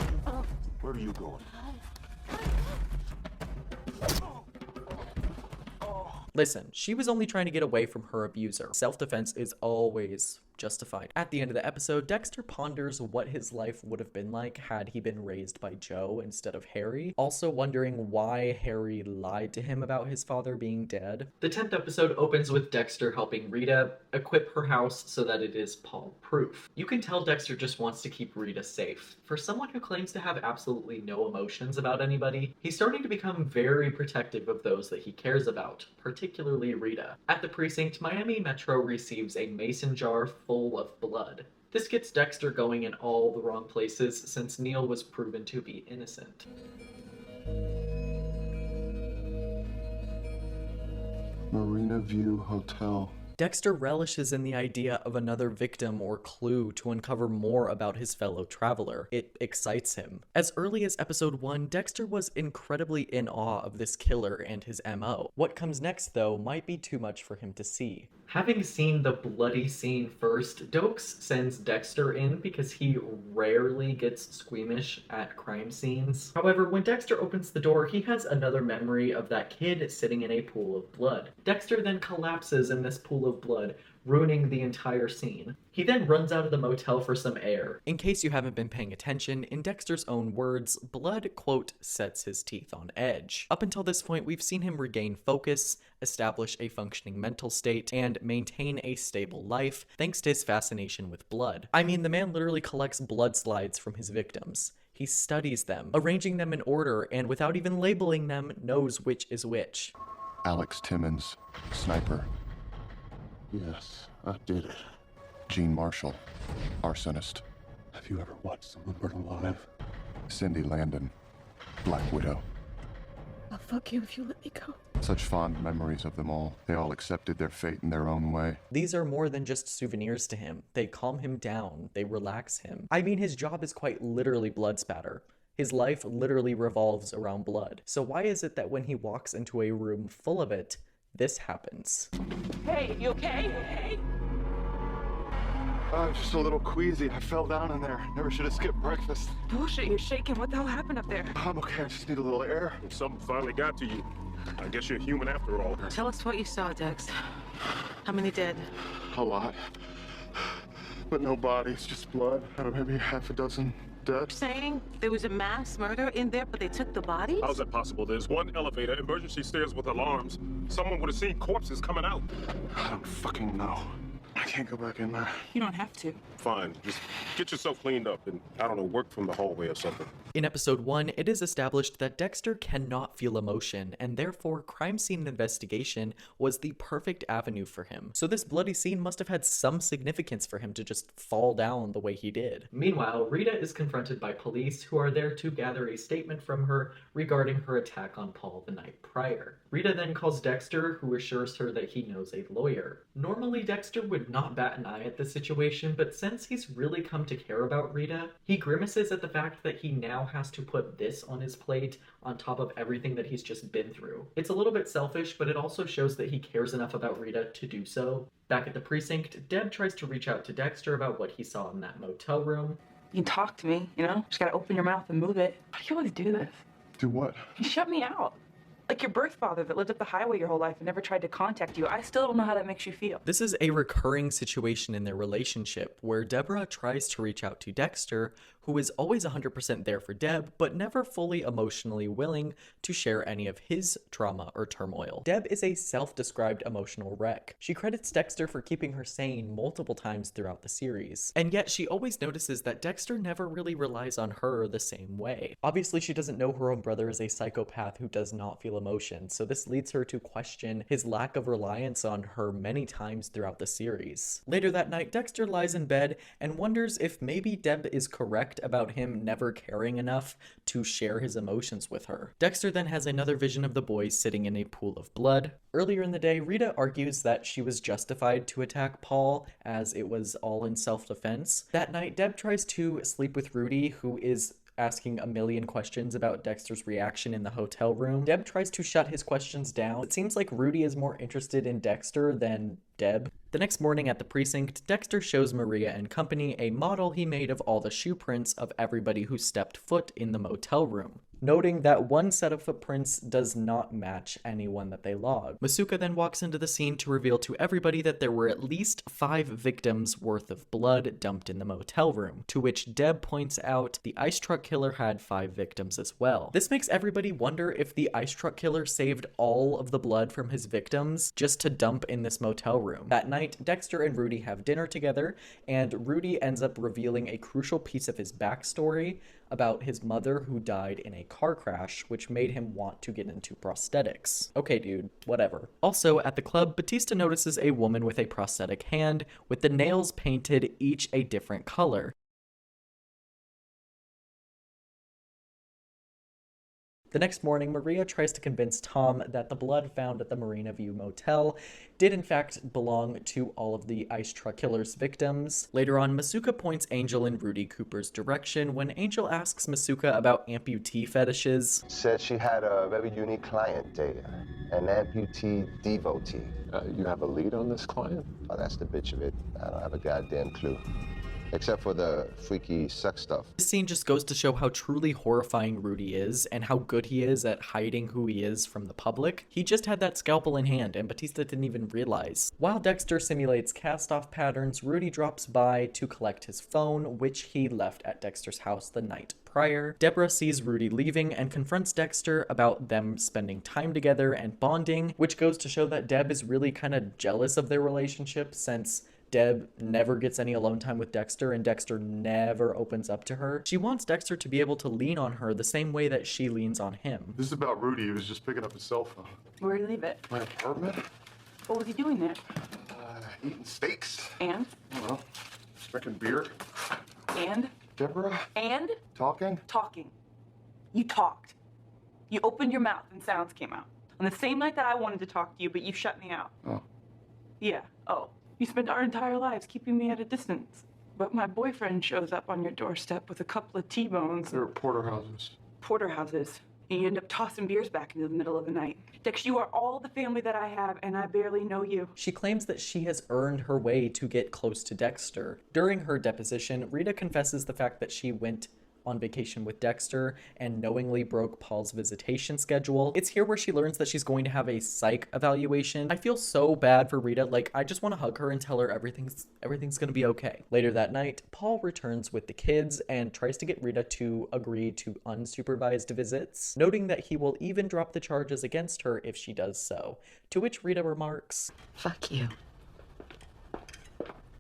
Where are you going? Listen, she was only trying to get away from her abuser. Self-defense is always justified. At the end of the episode, Dexter ponders what his life would have been like had he been raised by Joe instead of Harry, also wondering why Harry lied to him about his father being dead. The 10th episode opens with Dexter helping Rita equip her house so that it is Paul-proof. You can tell Dexter just wants to keep Rita safe. For someone who claims to have absolutely no emotions about anybody, he's starting to become very protective of those that he cares about, particularly Rita. At the precinct, Miami Metro receives a mason jar full of blood. This gets Dexter going in all the wrong places since Neil was proven to be innocent. Marina View Hotel. Dexter relishes in the idea of another victim or clue to uncover more about his fellow traveler. It excites him. As early as episode 1, Dexter was incredibly in awe of this killer and his MO. What comes next, though, might be too much for him to see. Having seen the bloody scene first, Dokes sends Dexter in because he rarely gets squeamish at crime scenes. However, when Dexter opens the door, he has another memory of that kid sitting in a pool of blood. Dexter then collapses in this pool of blood, ruining the entire scene. He then runs out of the motel for some air. In case you haven't been paying attention, in Dexter's own words, blood, quote, sets his teeth on edge. Up until this point, we've seen him regain focus, establish a functioning mental state, and maintain a stable life, thanks to his fascination with blood. I mean, the man literally collects blood slides from his victims. He studies them, arranging them in order, and without even labeling them, knows which is which. Alex Timmons, sniper. Yes, I did it. Gene Marshall, arsonist. Have you ever watched someone burn alive? Cindy Landon, Black Widow. I'll fuck you if you let me go. Such fond memories of them all. They all accepted their fate in their own way. These are more than just souvenirs to him. They calm him down. They relax him. I mean, his job is quite literally blood spatter. His life literally revolves around blood. So why is it that when he walks into a room full of it, this happens? Hey, you okay? You okay? I'm just a little queasy. I fell down in there. Never should have skipped breakfast. Bullshit, you're shaking. What the hell happened up there? I'm okay. I just need a little air. Something finally got to you. I guess you're human after all. Tell us what you saw, Dex. How many dead? A lot. But no bodies, just blood. Maybe half a dozen dead. Saying there was a mass murder in there, but they took the bodies? How's that possible? There's one elevator, emergency stairs with alarms. Someone would have seen corpses coming out. I don't fucking know. I can't go back in there. You don't have to. Fine. Just get yourself cleaned up and, I don't know, work from the hallway or something. In episode 1, it is established that Dexter cannot feel emotion, and therefore crime scene investigation was the perfect avenue for him. So this bloody scene must have had some significance for him to just fall down the way he did. Meanwhile, Rita is confronted by police who are there to gather a statement from her regarding her attack on Paul the night prior. Rita then calls Dexter, who assures her that he knows a lawyer. Normally, Dexter would would not bat an eye at this situation, but since he's really come to care about Rita, he grimaces at the fact that he now has to put this on his plate on top of everything that he's just been through. It's a little bit selfish, but it also shows that he cares enough about Rita to do so. Back at the precinct, Deb tries to reach out to Dexter about what he saw in that motel room. You can talk to me, you know? Just gotta open your mouth and move it. Why do you always do this? Do what? You shut me out. Like your birth father that lived up the highway your whole life and never tried to contact you. I still don't know how that makes you feel. This is a recurring situation in their relationship where Deborah tries to reach out to Dexter, who is always 100% there for Deb, but never fully emotionally willing to share any of his trauma or turmoil. Deb is a self-described emotional wreck. She credits Dexter for keeping her sane multiple times throughout the series, and yet she always notices that Dexter never really relies on her the same way. Obviously, she doesn't know her own brother is a psychopath who does not feel emotion, so this leads her to question his lack of reliance on her many times throughout the series. Later that night, Dexter lies in bed and wonders if maybe Deb is correct about him never caring enough to share his emotions with her. Dexter then has another vision of the boys sitting in a pool of blood. Earlier in the day, Rita argues that she was justified to attack Paul as it was all in self-defense. That night, Deb tries to sleep with Rudy, who is asking a million questions about Dexter's reaction in the hotel room. Deb tries to shut his questions down. It seems like Rudy is more interested in Dexter than Deb. The next morning at the precinct, Dexter shows Maria and company a model he made of all the shoe prints of everybody who stepped foot in the motel room, noting that one set of footprints does not match anyone that they logged. Masuka then walks into the scene to reveal to everybody that there were at least 5 victims worth of blood dumped in the motel room, to which Deb points out the ice truck killer had 5 victims as well. This makes everybody wonder if the ice truck killer saved all of the blood from his victims just to dump in this motel room. That night, Dexter and Rudy have dinner together, and Rudy ends up revealing a crucial piece of his backstory about his mother who died in a car crash, which made him want to get into prosthetics. Okay, dude, whatever. Also, at the club, Batista notices a woman with a prosthetic hand, with the nails painted each a different color. The next morning, Maria tries to convince Tom that the blood found at the Marina View Motel did in fact belong to all of the ice truck killer's victims. Later on, Masuka points Angel in Rudy Cooper's direction when Angel asks Masuka about amputee fetishes. Said she had a very unique client, Data. An amputee devotee. You have a lead on this client? Oh, that's the bitch of it. I don't have a goddamn clue. Except for the freaky sex stuff. This scene just goes to show how truly horrifying Rudy is and how good he is at hiding who he is from the public. He just had that scalpel in hand and Batista didn't even realize. While Dexter simulates cast-off patterns, Rudy drops by to collect his phone, which he left at Dexter's house the night prior. Deborah sees Rudy leaving and confronts Dexter about them spending time together and bonding, which goes to show that Deb is really kind of jealous of their relationship since Deb never gets any alone time with Dexter and Dexter never opens up to her. She wants Dexter to be able to lean on her the same way that she leans on him. This is about Rudy. He was just picking up his cell phone. Where did he leave it? My apartment? What was he doing there? Eating steaks. And? Well, drinking beer. And? Deborah? And? Talking? Talking. You talked. You opened your mouth and sounds came out. On the same night that I wanted to talk to you, but you shut me out. Oh. Yeah, oh. You spent our entire lives keeping me at a distance. But my boyfriend shows up on your doorstep with a couple of T-bones. They're porterhouses. Porterhouses. And you end up tossing beers back into the middle of the night. Dex, you are all the family that I have, and I barely know you. She claims that she has earned her way to get close to Dexter. During her deposition, Rita confesses the fact that she went on vacation with Dexter and knowingly broke Paul's visitation schedule. It's here where she learns that she's going to have a psych evaluation. I feel so bad for Rita. Like, I just want to hug her and tell her everything's gonna be okay. Later that night, Paul returns with the kids and tries to get Rita to agree to unsupervised visits, noting that he will even drop the charges against her if she does so, to which Rita remarks, "Fuck you."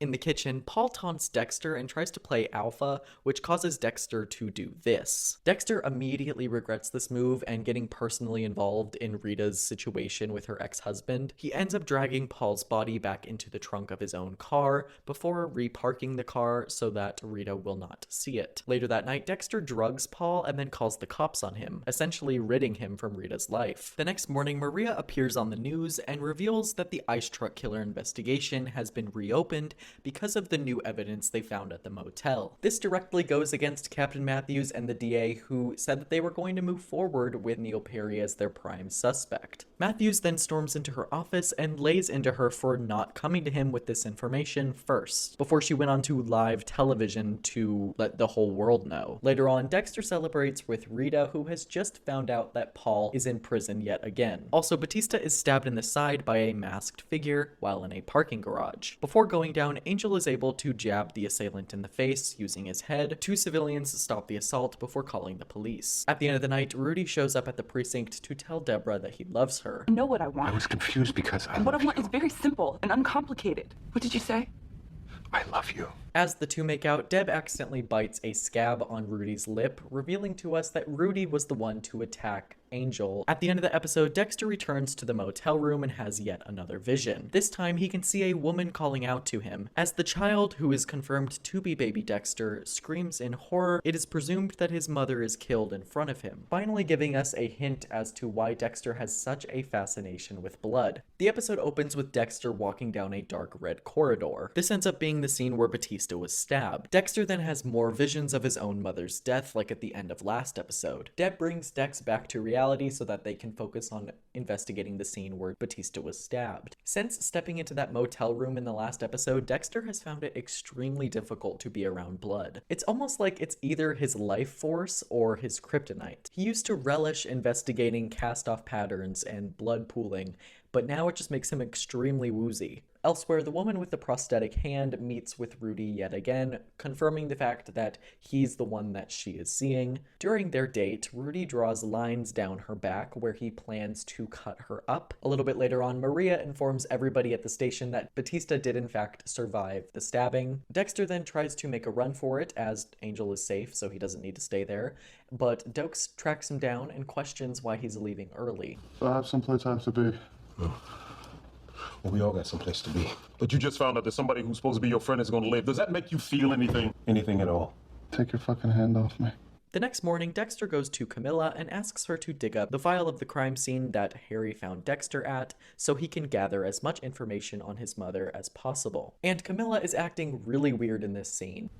In the kitchen, Paul taunts Dexter and tries to play alpha, which causes Dexter to do this. Dexter immediately regrets this move and getting personally involved in Rita's situation with her ex-husband. He ends up dragging Paul's body back into the trunk of his own car before reparking the car so that Rita will not see it. Later that night, Dexter drugs Paul and then calls the cops on him, essentially ridding him from Rita's life. The next morning, Maria appears on the news and reveals that the ice truck killer investigation has been reopened because of the new evidence they found at the motel. This directly goes against Captain Matthews and the DA, who said that they were going to move forward with Neil Perry as their prime suspect. Matthews then storms into her office and lays into her for not coming to him with this information first, before she went on to live television to let the whole world know. Later on, Dexter celebrates with Rita, who has just found out that Paul is in prison yet again. Also, Batista is stabbed in the side by a masked figure while in a parking garage. Before going down, Angel is able to jab the assailant in the face using his head. Two civilians stop the assault before calling the police. At the end of the night, Rudy shows up at the precinct to tell Deborah that he loves her. I know what I want. I was confused because And what I want is very simple and uncomplicated. What did you say? I love you. As the two make out, Deb accidentally bites a scab on Rudy's lip, revealing to us that Rudy was the one to attack Angel. At the end of the episode, Dexter returns to the motel room and has yet another vision. This time, he can see a woman calling out to him. As the child, who is confirmed to be baby Dexter, screams in horror, it is presumed that his mother is killed in front of him, finally giving us a hint as to why Dexter has such a fascination with blood. The episode opens with Dexter walking down a dark red corridor. This ends up being the scene where Batista was stabbed. Dexter then has more visions of his own mother's death, like at the end of last episode. Deb brings Dex back to reality so that they can focus on investigating the scene where Batista was stabbed. Since stepping into that motel room in the last episode, Dexter has found it extremely difficult to be around blood. It's almost like it's either his life force or his kryptonite. He used to relish investigating cast-off patterns and blood pooling, but now it just makes him extremely woozy. Elsewhere, the woman with the prosthetic hand meets with Rudy yet again, confirming the fact that he's the one that she is seeing. During their date, Rudy draws lines down her back where he plans to cut her up. A little bit later on, Maria informs everybody at the station that Batista did in fact survive the stabbing. Dexter then tries to make a run for it as Angel is safe, so he doesn't need to stay there, but Dokes tracks him down and questions why he's leaving early. So I have someplace I have to be. Well, we all got someplace to be. But you just found out that somebody who's supposed to be your friend is going to live. Does that make you feel anything? Anything at all. Take your fucking hand off me. The next morning, Dexter goes to Camilla and asks her to dig up the file of the crime scene that Harry found Dexter at so he can gather as much information on his mother as possible. And Camilla is acting really weird in this scene.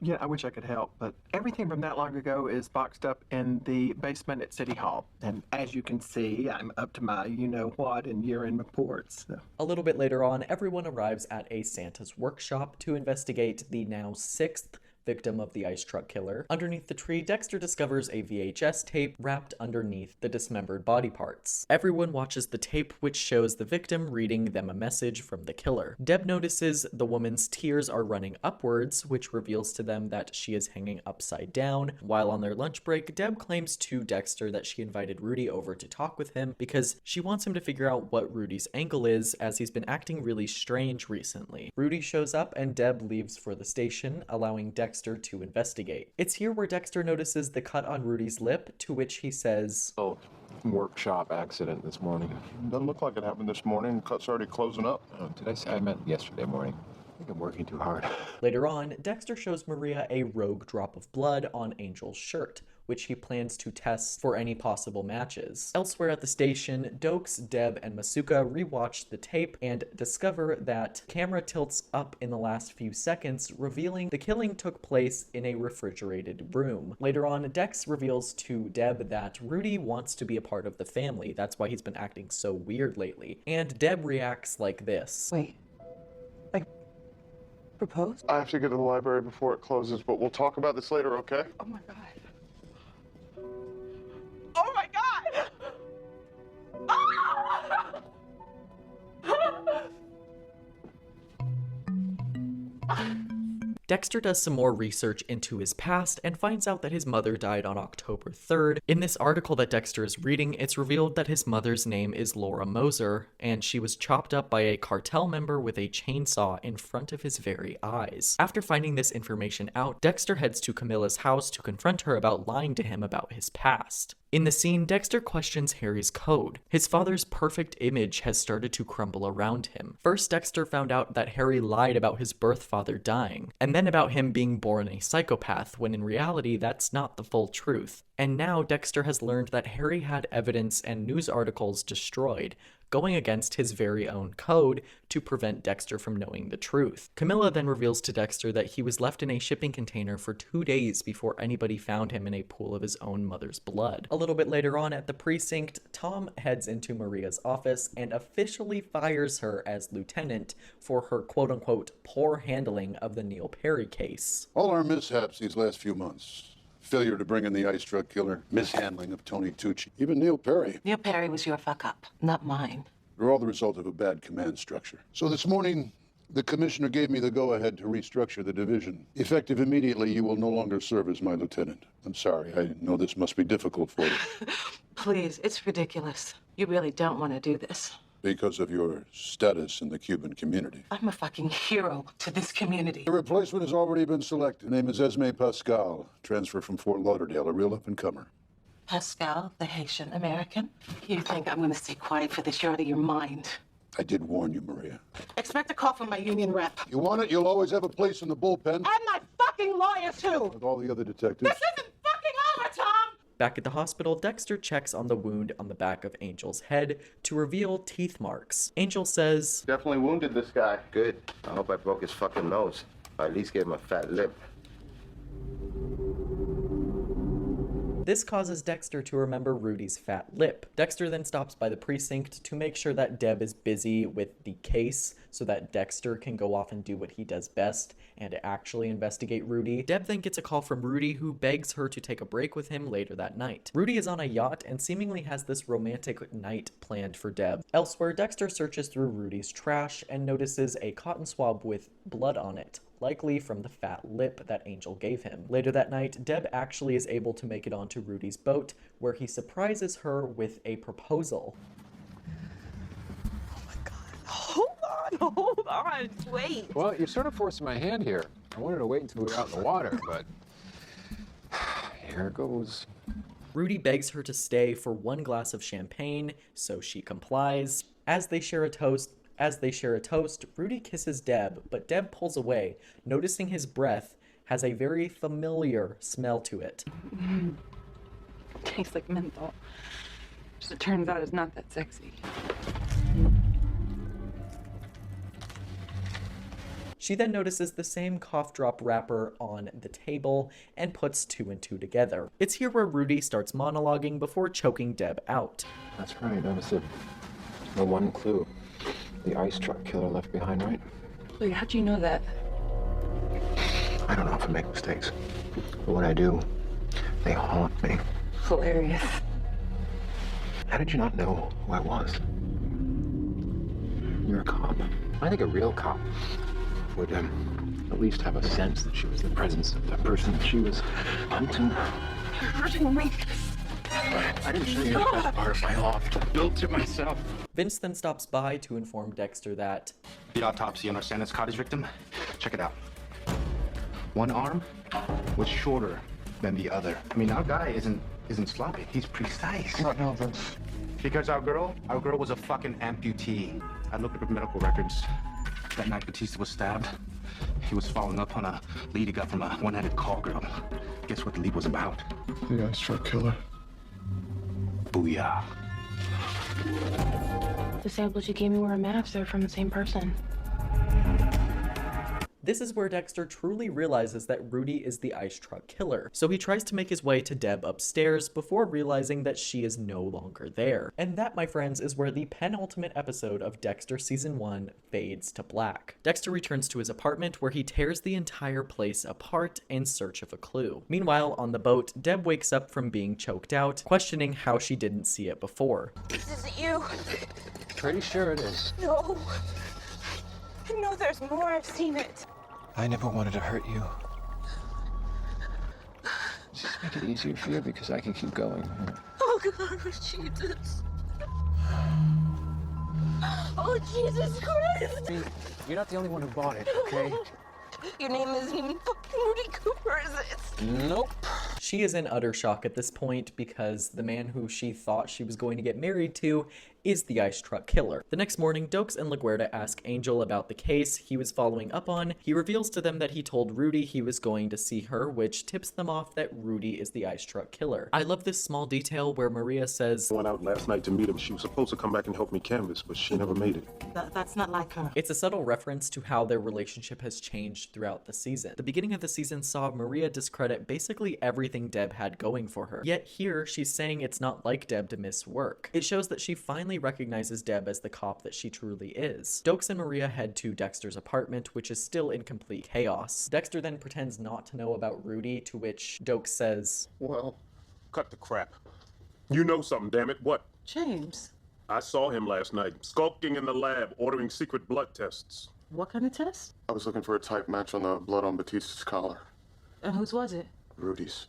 Yeah, I wish I could help, but everything from that long ago is boxed up in the basement at City Hall. And as you can see, I'm up to my you-know-what and year-end reports. So. A little bit later on, everyone arrives at a Santa's workshop to investigate the now 6th victim of the ice truck killer. Underneath the tree, Dexter discovers a VHS tape wrapped underneath the dismembered body parts. Everyone watches the tape, which shows the victim reading them a message from the killer. Deb notices the woman's tears are running upwards, which reveals to them that she is hanging upside down. While on their lunch break, Deb claims to Dexter that she invited Rudy over to talk with him because she wants him to figure out what Rudy's angle is, as he's been acting really strange recently. Rudy shows up and Deb leaves for the station, allowing Dexter to investigate. It's here where Dexter notices the cut on Rudy's lip, to which he says, "Oh, workshop accident this morning." Doesn't look like it happened this morning. Cut's already closing up. Oh, did I say I meant yesterday morning? I think I'm working too hard. Later on, Dexter shows Maria a rogue drop of blood on Angel's shirt, which he plans to test for any possible matches. Elsewhere at the station, Dokes, Deb, and Masuka rewatch the tape and discover that camera tilts up in the last few seconds, revealing the killing took place in a refrigerated room. Later on, Dex reveals to Deb that Rudy wants to be a part of the family. That's why he's been acting so weird lately. And Deb reacts like this. Wait. Propose? I have to get to the library before it closes, but we'll talk about this later, okay? Oh my god. Oh my god! Dexter does some more research into his past and finds out that his mother died on October 3rd. In this article that Dexter is reading, it's revealed that his mother's name is Laura Moser, and she was chopped up by a cartel member with a chainsaw in front of his very eyes. After finding this information out, Dexter heads to Camilla's house to confront her about lying to him about his past. In the scene, Dexter questions Harry's code. His father's perfect image has started to crumble around him. First, Dexter found out that Harry lied about his birth father dying, and then about him being born a psychopath, when in reality that's not the full truth. And now Dexter has learned that Harry had evidence and news articles destroyed, going against his very own code to prevent Dexter from knowing the truth. Camilla then reveals to Dexter that he was left in a shipping container for 2 days before anybody found him in a pool of his own mother's blood. A little bit later on at the precinct, Tom heads into Maria's office and officially fires her as lieutenant for her quote-unquote poor handling of the Neil Perry case. All our mishaps these last few months. Failure to bring in the ice truck killer, mishandling of Tony Tucci, even Neil Perry. Neil Perry was your fuck up, not mine. They're all the result of a bad command structure. So this morning, the commissioner gave me the go-ahead to restructure the division. Effective immediately, you will no longer serve as my lieutenant. I'm sorry, I know this must be difficult for you. Please, it's ridiculous. You really don't want to do this. Because of your status in the Cuban community. I'm a fucking hero to this community. Your replacement has already been selected. Her name is Esme Pascal, transfer from Fort Lauderdale, a real up-and-comer. Pascal, the Haitian American? You think I'm going to stay quiet for this? You're out of your mind. I did warn you, Maria. Expect a call from my union rep. You want it, you'll always have a place in the bullpen. And my fucking lawyer, too! With all the other detectives. This isn't fucking over, Tom! Back at the hospital, Dexter checks on the wound on the back of Angel's head to reveal teeth marks. Angel says, Definitely wounded this guy. Good. I hope I broke his fucking nose. Or at least gave him a fat lip. This causes Dexter to remember Rudy's fat lip. Dexter then stops by the precinct to make sure that Deb is busy with the case so that Dexter can go off and do what he does best and actually investigate Rudy. Deb then gets a call from Rudy, who begs her to take a break with him later that night. Rudy is on a yacht and seemingly has this romantic night planned for Deb. Elsewhere, Dexter searches through Rudy's trash and notices a cotton swab with blood on it, likely from the fat lip that Angel gave him. Later that night, Deb actually is able to make it onto Rudy's boat, where he surprises her with a proposal. Oh my God. Hold on, wait. Well, you're sort of forcing my hand here. I wanted to wait until we were out in the water, but here it goes. Rudy begs her to stay for 1 glass of champagne, so she complies. As they share a toast, Rudy kisses Deb, but Deb pulls away, noticing his breath has a very familiar smell to it. Tastes like menthol. As it turns out, it's not that sexy. She then notices the same cough drop wrapper on the table and puts 2 and 2 together. It's here where Rudy starts monologuing before choking Deb out. That's right, that was the one clue the ice truck killer left behind, right? Wait, how'd you know that? I don't often make mistakes, but when I do, they haunt me. Hilarious. How did you not know who I was? You're a cop. I think a real cop would at least have a sense that she was the presence of the person that she was hunting. You're hurting me. I didn't show you the best part of my loft. I built it myself. Vince then stops by to inform Dexter that the autopsy on our Santa's cottage victim. Check it out. One arm was shorter than the other. I mean, our guy isn't sloppy. He's precise. No, Vince. Because our girl was a fucking amputee. I looked up her medical records. That night Batista was stabbed, he was following up on a lead he got from a one-handed call girl. Guess what the lead was about? The ice truck killer. Booyah. The samples you gave me were a match. They're from the same person. This is where Dexter truly realizes that Rudy is the ice truck killer, so he tries to make his way to Deb upstairs before realizing that she is no longer there. And that, my friends, is where the penultimate episode of Dexter Season 1 fades to black. Dexter returns to his apartment where he tears the entire place apart in search of a clue. Meanwhile, on the boat, Deb wakes up from being choked out, questioning how she didn't see it before. This isn't you. Pretty sure it is. No. No, there's more. I've seen it. I never wanted to hurt you. Just make it easier for you because I can keep going. Oh, God, Jesus. Oh, Jesus Christ. You're not the only one who bought it, okay? Your name isn't even fucking Rudy Cooper, is it? Nope. She is in utter shock at this point because the man who she thought she was going to get married to is the ice truck killer. The next morning, Dokes and LaGuerta ask Angel about the case he was following up on. He reveals to them that he told Rudy he was going to see her, which tips them off that Rudy is the ice truck killer. I love this small detail where Maria says, I went out last night to meet him. She was supposed to come back and help me canvas, but she never made it. That's not like her. It's a subtle reference to how their relationship has changed throughout the season. The beginning of the season saw Maria discredit basically everything Deb had going for her. Yet here, she's saying it's not like Deb to miss work. It shows that she finally recognizes Deb as the cop that she truly is. Dokes and Maria head to Dexter's apartment, which is still in complete chaos. Dexter then pretends not to know about Rudy, to which Dokes says, Well, cut the crap. You know something, damn it. What? James. I saw him last night, skulking in the lab, ordering secret blood tests. What kind of test? I was looking for a type match on the blood on Batista's collar. And whose was it? Rudy's.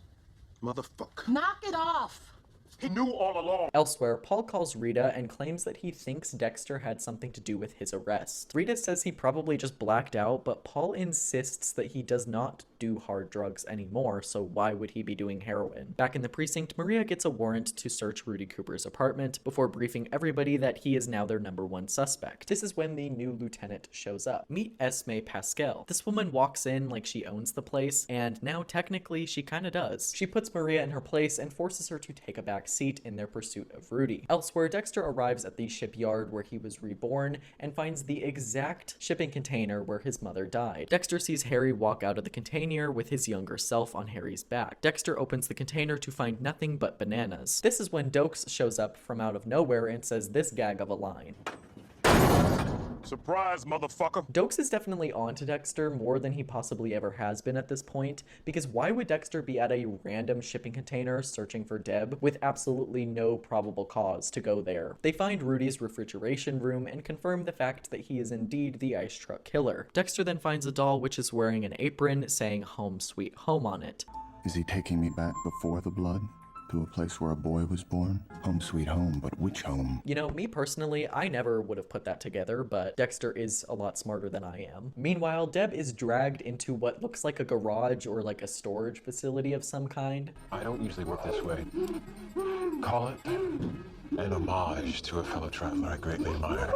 Motherfucker. Knock it off! He knew all along. Elsewhere, Paul calls Rita and claims that he thinks Dexter had something to do with his arrest. Rita says he probably just blacked out, but Paul insists that he does not do hard drugs anymore, so why would he be doing heroin? Back in the precinct, Maria gets a warrant to search Rudy Cooper's apartment before briefing everybody that he is now their #1 suspect. This is when the new lieutenant shows up. Meet Esme Pascal. This woman walks in like she owns the place, and now technically she kinda does. She puts Maria in her place and forces her to take a back seat in their pursuit of Rudy. Elsewhere, Dexter arrives at the shipyard where he was reborn and finds the exact shipping container where his mother died. Dexter sees Harry walk out of the container with his younger self on Harry's back. Dexter opens the container to find nothing but bananas. This is when Dokes shows up from out of nowhere and says this gag of a line. Surprise, motherfucker. Dokes is definitely onto Dexter more than he possibly ever has been at this point, because why would Dexter be at a random shipping container searching for Deb with absolutely no probable cause to go there? They find Rudy's refrigeration room and confirm the fact that he is indeed the ice truck killer. Dexter then finds a doll which is wearing an apron saying "Home Sweet Home" on it. Is he taking me back before the blood? To a place where a boy was born? Home sweet home, but which home? You know, me personally, I never would have put that together, but Dexter is a lot smarter than I am. Meanwhile, Deb is dragged into what looks like a garage or like a storage facility of some kind. I don't usually work this way. Call it an homage to a fellow traveler I greatly admire.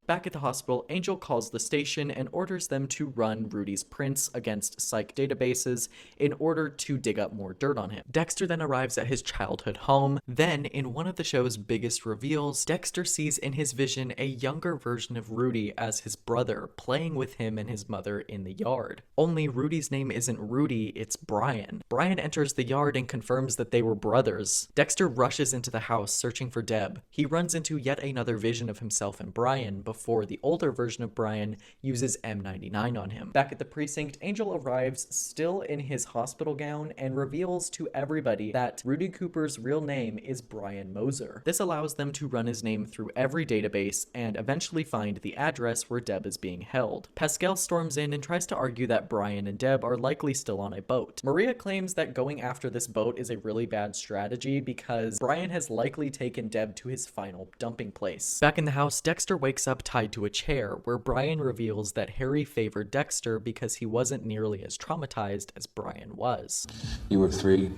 Back at the hospital, Angel calls the station and orders them to run Rudy's prints against psych databases in order to dig up more dirt on him. Dexter then arrives at his childhood home. Then, in one of the show's biggest reveals, Dexter sees in his vision a younger version of Rudy as his brother, playing with him and his mother in the yard. Only Rudy's name isn't Rudy, it's Brian. Brian enters the yard and confirms that they were brothers. Dexter rushes into the house searching for Deb. He runs into yet another vision of himself and Brian before the older version of Brian uses M99 on him. Back at the precinct, Angel arrives still in his hospital gown and reveals to everybody that Rudy Cooper's real name is Brian Moser. This allows them to run his name through every database and eventually find the address where Deb is being held. Pascal storms in and tries to argue that Brian and Deb are likely still on a boat. Maria claims that going after this boat is a really bad strategy because Brian has likely taken Deb to his final dumping place. Back in the house, Dexter wakes up tied to a chair, where Brian reveals that Harry favored Dexter because he wasn't nearly as traumatized as Brian was. You were 3.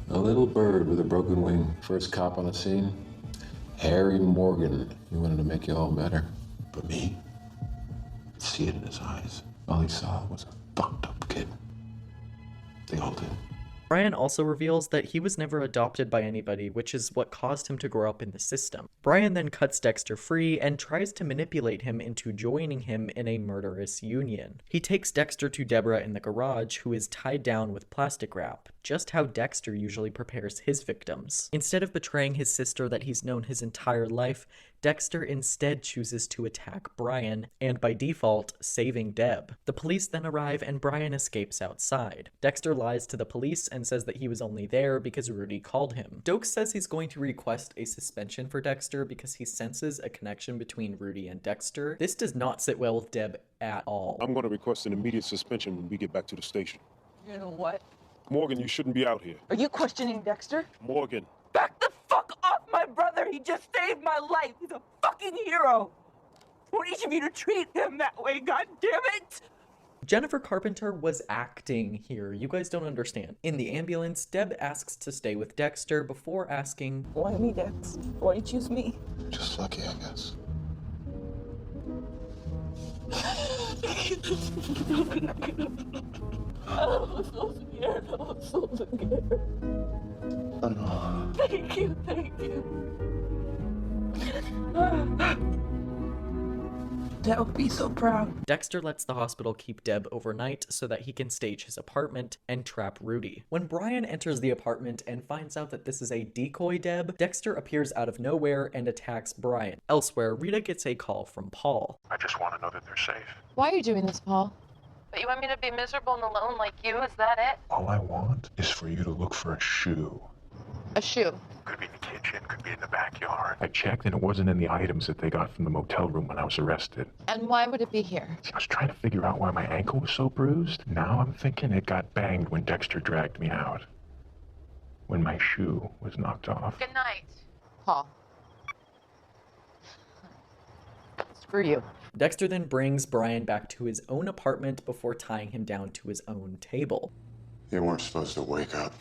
A little bird with a broken wing. First cop on the scene. Harry Morgan. He wanted to make you all better. But me? I'd see it in his eyes. All he saw was a fucked up kid. They all did. Brian also reveals that he was never adopted by anybody, which is what caused him to grow up in the system. Brian then cuts Dexter free and tries to manipulate him into joining him in a murderous union. He takes Dexter to Deborah in the garage, who is tied down with plastic wrap, just how Dexter usually prepares his victims. Instead of betraying his sister that he's known his entire life, Dexter instead chooses to attack Brian, and by default, saving Deb. The police then arrive and Brian escapes outside. Dexter lies to the police and says that he was only there because Rudy called him. Dokes says he's going to request a suspension for Dexter because he senses a connection between Rudy and Dexter. This does not sit well with Deb at all. I'm going to request an immediate suspension when we get back to the station. You know what? Morgan, you shouldn't be out here. Are you questioning Dexter? Morgan. Back the fuck off my brother! He just saved my life! He's a fucking hero! I want each of you to treat him that way, god damn it! Jennifer Carpenter was acting here. You guys don't understand. In the ambulance, Deb asks to stay with Dexter before asking, Why me, Dex? Why you choose me? Just lucky, I guess. I'm so scared. I'm so scared. Oh, no. Thank you, thank you. Deb would be so proud. Dexter lets the hospital keep Deb overnight so that he can stage his apartment and trap Rudy. When Brian enters the apartment and finds out that this is a decoy Deb, Dexter appears out of nowhere and attacks Brian. Elsewhere, Rita gets a call from Paul. I just want to know that they're safe. Why are you doing this, Paul? But you want me to be miserable and alone like you? Is that it? All I want is for you to look for a shoe. A shoe? Could be in the kitchen, could be in the backyard. I checked and it wasn't in the items that they got from the motel room when I was arrested. And why would it be here? I was trying to figure out why my ankle was so bruised. Now I'm thinking it got banged when Dexter dragged me out. When my shoe was knocked off. Good night, Paul. Screw you. Dexter then brings Brian back to his own apartment before tying him down to his own table. You weren't supposed to wake up.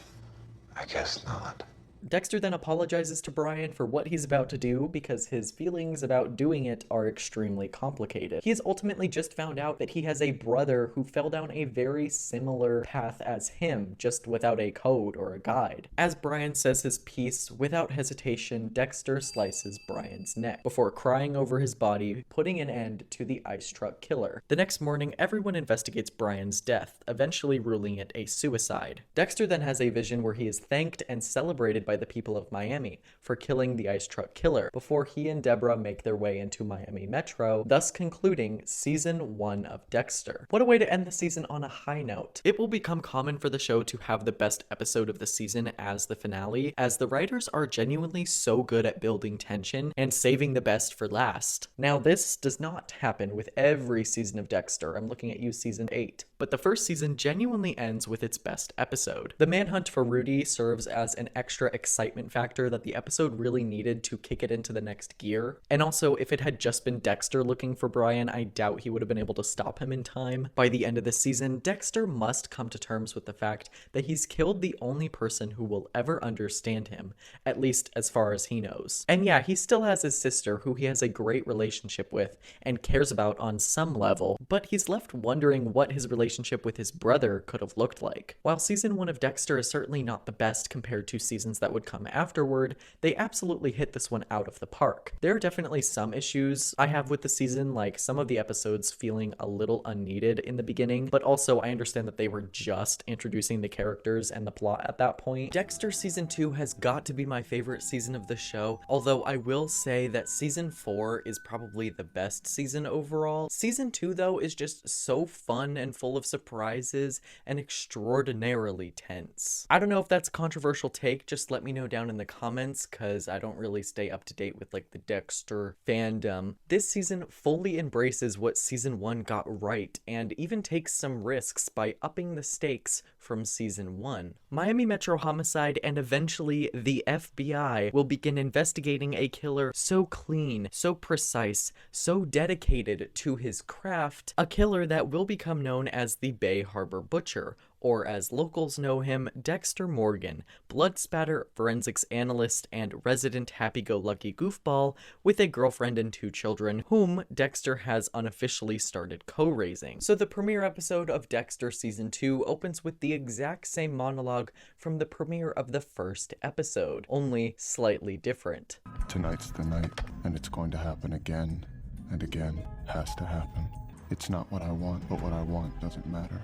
I guess not. Dexter then apologizes to Brian for what he's about to do because his feelings about doing it are extremely complicated. He has ultimately just found out that he has a brother who fell down a very similar path as him, just without a code or a guide. As Brian says his piece, without hesitation, Dexter slices Brian's neck before crying over his body, putting an end to the ice truck killer. The next morning, everyone investigates Brian's death, eventually ruling it a suicide. Dexter then has a vision where he is thanked and celebrated by the people of Miami for killing the ice truck killer before he and Deborah make their way into Miami Metro, thus concluding season 1 of Dexter. What a way to end the season on a high note. It will become common for the show to have the best episode of the season as the finale, as the writers are genuinely so good at building tension and saving the best for last. Now, this does not happen with every season of Dexter. I'm looking at you, season 8. But the first season genuinely ends with its best episode. The manhunt for Rudy serves as an extra excitement factor that the episode really needed to kick it into the next gear. And also, if it had just been Dexter looking for Brian, I doubt he would have been able to stop him in time. By the end of the season, Dexter must come to terms with the fact that he's killed the only person who will ever understand him, at least as far as he knows. And yeah, he still has his sister, who he has a great relationship with and cares about on some level, but he's left wondering what his relationship with his brother could have looked like. While season 1 of Dexter is certainly not the best compared to seasons that would come afterward, they absolutely hit this one out of the park. There are definitely some issues I have with the season, like some of the episodes feeling a little unneeded in the beginning, but also I understand that they were just introducing the characters and the plot at that point. Dexter season 2 has got to be my favorite season of the show, although I will say that season 4 is probably the best season overall. Season 2 though is just so fun and full of surprises and extraordinarily tense. I don't know if that's a controversial take, just let me know down in the comments because I don't really stay up to date with like the Dexter fandom. This season fully embraces what season 1 got right and even takes some risks by upping the stakes from season 1. Miami Metro Homicide and eventually the FBI will begin investigating a killer so clean, so precise, so dedicated to his craft, a killer that will become known as the Bay Harbor Butcher, or as locals know him, Dexter Morgan, blood spatter forensics analyst and resident happy-go-lucky goofball with a girlfriend and 2 children, whom Dexter has unofficially started co-raising. So the premiere episode of Dexter Season 2 opens with the exact same monologue from the premiere of the first episode, only slightly different. Tonight's the night, and it's going to happen again and again. Has to happen. It's not what I want, but what I want doesn't matter.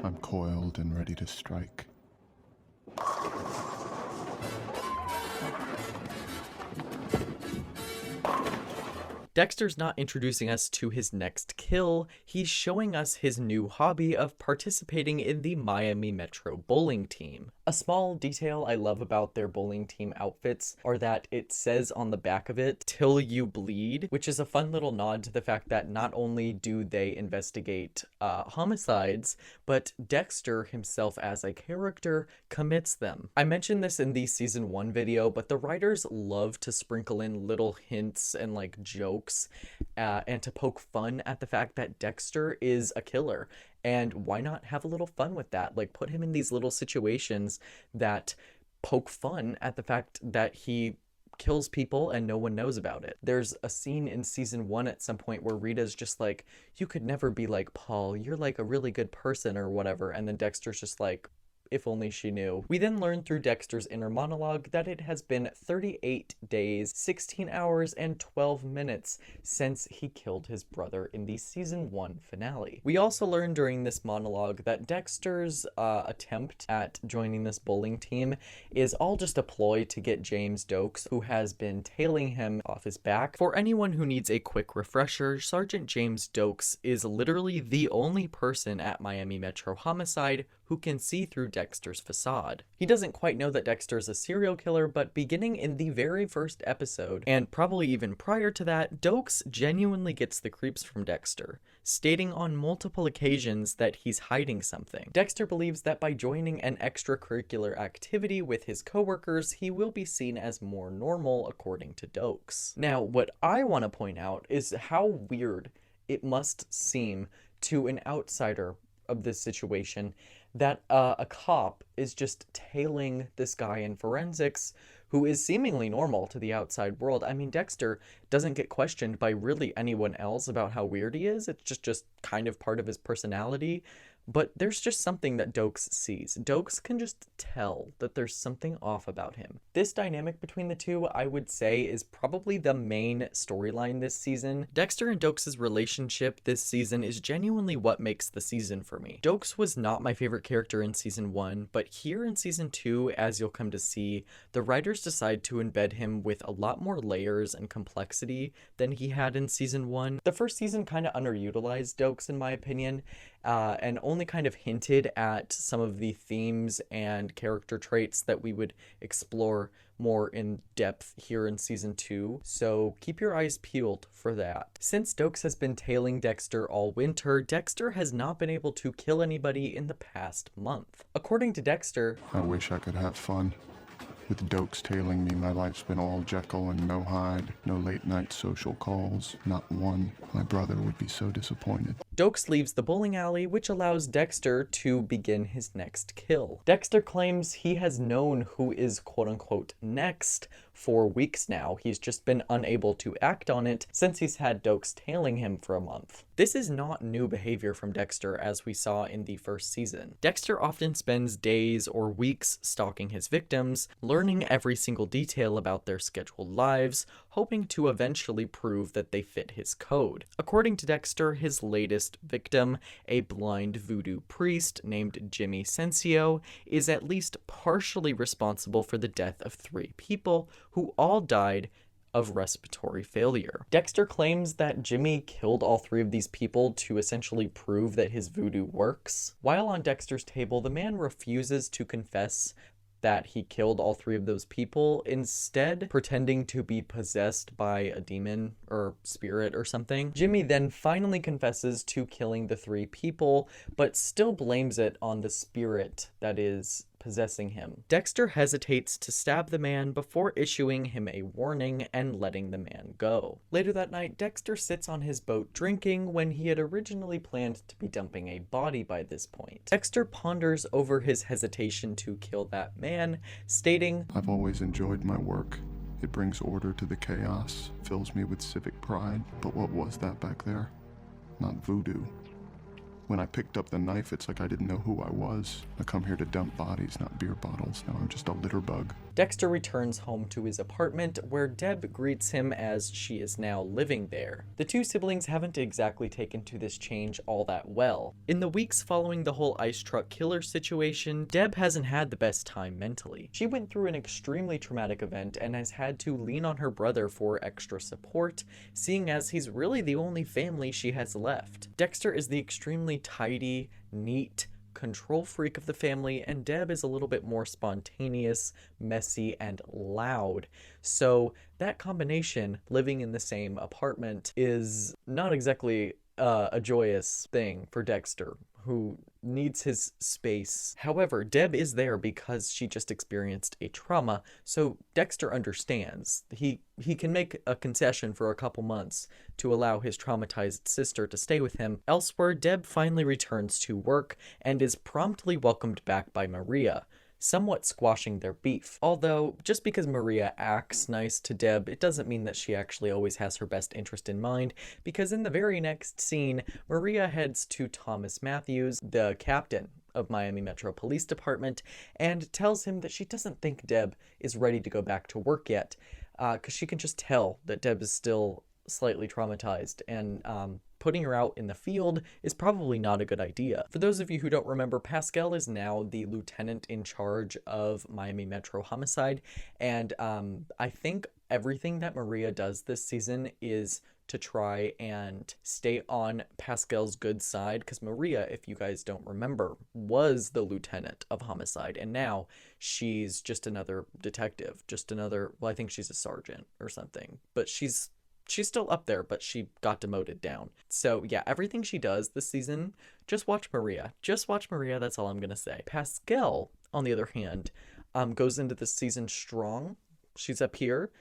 I'm coiled and ready to strike. Dexter's not introducing us to his next kill, he's showing us his new hobby of participating in the Miami Metro bowling team. A small detail I love about their bowling team outfits are that it says on the back of it, "Till you bleed," which is a fun little nod to the fact that not only do they investigate homicides, but Dexter himself as a character commits them. I mentioned this in the season 1 video, but the writers love to sprinkle in little hints and like jokes and to poke fun at the fact that Dexter is a killer. And why not have a little fun with that? Like, put him in these little situations that poke fun at the fact that he kills people and no one knows about it. There's a scene in season 1 at some point where Rita's just like, "You could never be like Paul, you're like a really good person," or whatever, and then Dexter's just like, "If only she knew." We then learn through Dexter's inner monologue that it has been 38 days, 16 hours, and 12 minutes since he killed his brother in the season 1 finale. We also learn during this monologue that Dexter's attempt at joining this bowling team is all just a ploy to get James Dokes, who has been tailing him, off his back. For anyone who needs a quick refresher, Sergeant James Dokes is literally the only person at Miami Metro Homicide who can see through Dexter's facade. He doesn't quite know that Dexter is a serial killer, but beginning in the very first episode, and probably even prior to that, Dokes genuinely gets the creeps from Dexter, stating on multiple occasions that he's hiding something. Dexter believes that by joining an extracurricular activity with his coworkers, he will be seen as more normal, according to Dokes. Now, what I want to point out is how weird it must seem to an outsider of this situation that a cop is just tailing this guy in forensics who is seemingly normal to the outside world. I mean, Dexter doesn't get questioned by really anyone else about how weird he is. It's just kind of part of his personality. But there's just something that Dokes sees. Dokes can just tell that there's something off about him. This dynamic between the two, I would say, is probably the main storyline this season. Dexter and Dokes' relationship this season is genuinely what makes the season for me. Dokes was not my favorite character in season 1, but here in season 2, as you'll come to see, the writers decide to embed him with a lot more layers and complexity than he had in season 1. The first season kind of underutilized Dokes, in my opinion, and only kind of hinted at some of the themes and character traits that we would explore more in depth here in season 2, so keep your eyes peeled for that. Since Dokes has been tailing Dexter all winter, Dexter has not been able to kill anybody in the past month. According to Dexter, I wish I could have fun. With Dokes tailing me, my life's been all Jekyll and no Hyde. No late night social calls, not one. My brother would be so disappointed. Dokes leaves the bowling alley, which allows Dexter to begin his next kill. Dexter claims he has known who is quote-unquote next for weeks now. He's just been unable to act on it since he's had Dokes tailing him for a month. This is not new behavior from Dexter, as we saw in the first season. Dexter often spends days or weeks stalking his victims, learning every single detail about their scheduled lives, hoping to eventually prove that they fit his code. According to Dexter, his latest victim, a blind voodoo priest named Jimmy Sensio, is at least partially responsible for the death of 3 people who all died of respiratory failure. Dexter claims that Jimmy killed all 3 of these people to essentially prove that his voodoo works. While on Dexter's table, the man refuses to confess that he killed all 3 of those people, instead pretending to be possessed by a demon or spirit or something. Jimmy then finally confesses to killing the 3 people, but still blames it on the spirit that is possessing him. Dexter hesitates to stab the man before issuing him a warning and letting the man go. Later that night, Dexter sits on his boat drinking when he had originally planned to be dumping a body by this point. Dexter ponders over his hesitation to kill that man, stating, I've always enjoyed my work. It brings order to the chaos, fills me with civic pride. But what was that back there? Not voodoo. When I picked up the knife, it's like I didn't know who I was. I come here to dump bodies, not beer bottles. Now I'm just a litter bug. Dexter returns home to his apartment, where Deb greets him as she is now living there. The two siblings haven't exactly taken to this change all that well. In the weeks following the whole ice truck killer situation, Deb hasn't had the best time mentally. She went through an extremely traumatic event and has had to lean on her brother for extra support, seeing as he's really the only family she has left. Dexter is the extremely tidy, neat, control freak of the family, and Deb is a little bit more spontaneous, messy, and loud. So that combination, living in the same apartment, is not exactly a joyous thing for Dexter, who needs his space. However, Deb is there because she just experienced a trauma, so Dexter understands. He can make a concession for a couple months to allow his traumatized sister to stay with him. Elsewhere, Deb finally returns to work and is promptly welcomed back by Maria, somewhat squashing their beef. Although, just because Maria acts nice to Deb, it doesn't mean that she actually always has her best interest in mind, because in the very next scene, Maria heads to Thomas Matthews, the captain of Miami Metro Police Department, and tells him that she doesn't think Deb is ready to go back to work yet, because she can just tell that Deb is still slightly traumatized, and putting her out in the field is probably not a good idea. For those of you who don't remember, Pascal is now the lieutenant in charge of Miami Metro Homicide, and I think everything that Maria does this season is to try and stay on Pascal's good side, because Maria, if you guys don't remember, was the lieutenant of Homicide, and now she's just another detective, just another, well, I think she's a sergeant or something, but she's still up there, but she got demoted down. So yeah, everything she does this season, just watch Maria. Just watch Maria, that's all I'm gonna say. Pascal, on the other hand, goes into this season strong. She's up here,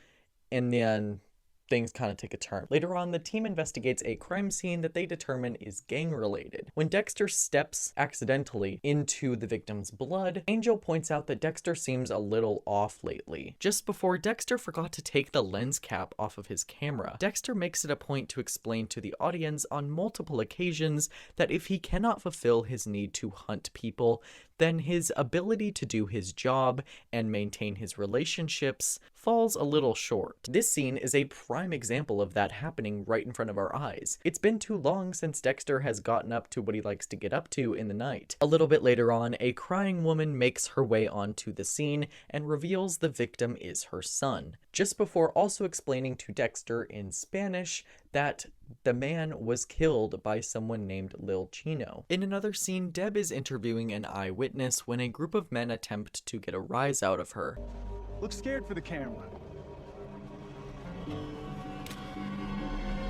and then things kind of take a turn. Later on, the team investigates a crime scene that they determine is gang-related. When Dexter steps accidentally into the victim's blood, Angel points out that Dexter seems a little off lately. Just before Dexter forgot to take the lens cap off of his camera, Dexter makes it a point to explain to the audience on multiple occasions that if he cannot fulfill his need to hunt people, then his ability to do his job and maintain his relationships falls a little short. This scene is a prime example of that happening right in front of our eyes. It's been too long since Dexter has gotten up to what he likes to get up to in the night. A little bit later on, a crying woman makes her way onto the scene and reveals the victim is her son, just before also explaining to Dexter in Spanish that the man was killed by someone named Lil Chino. In another scene, Deb is interviewing an eyewitness when a group of men attempt to get a rise out of her. Look scared for the camera.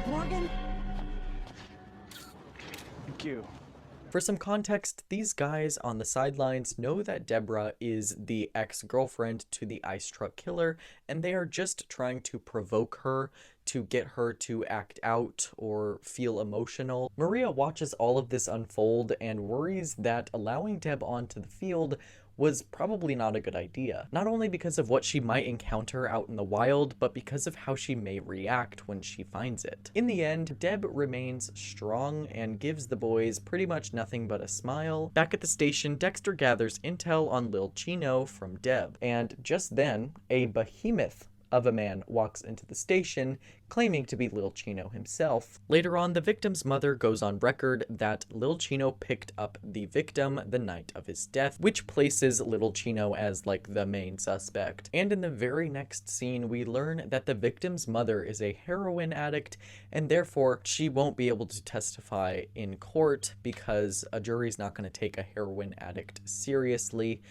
Morgan? Thank you. For some context, these guys on the sidelines know that Deborah is the ex-girlfriend to the ice truck killer, and they are just trying to provoke her to get her to act out or feel emotional. Maria watches all of this unfold and worries that allowing Deb onto the field was probably not a good idea. Not only because of what she might encounter out in the wild, but because of how she may react when she finds it. In the end, Deb remains strong and gives the boys pretty much nothing but a smile. Back at the station, Dexter gathers intel on Lil Chino from Deb, and just then, a behemoth of a man walks into the station, claiming to be Lil Chino himself. Later on, the victim's mother goes on record that Lil Chino picked up the victim the night of his death, which places Lil Chino as like the main suspect. And in the very next scene, we learn that the victim's mother is a heroin addict, and therefore she won't be able to testify in court because a jury's not going to take a heroin addict seriously,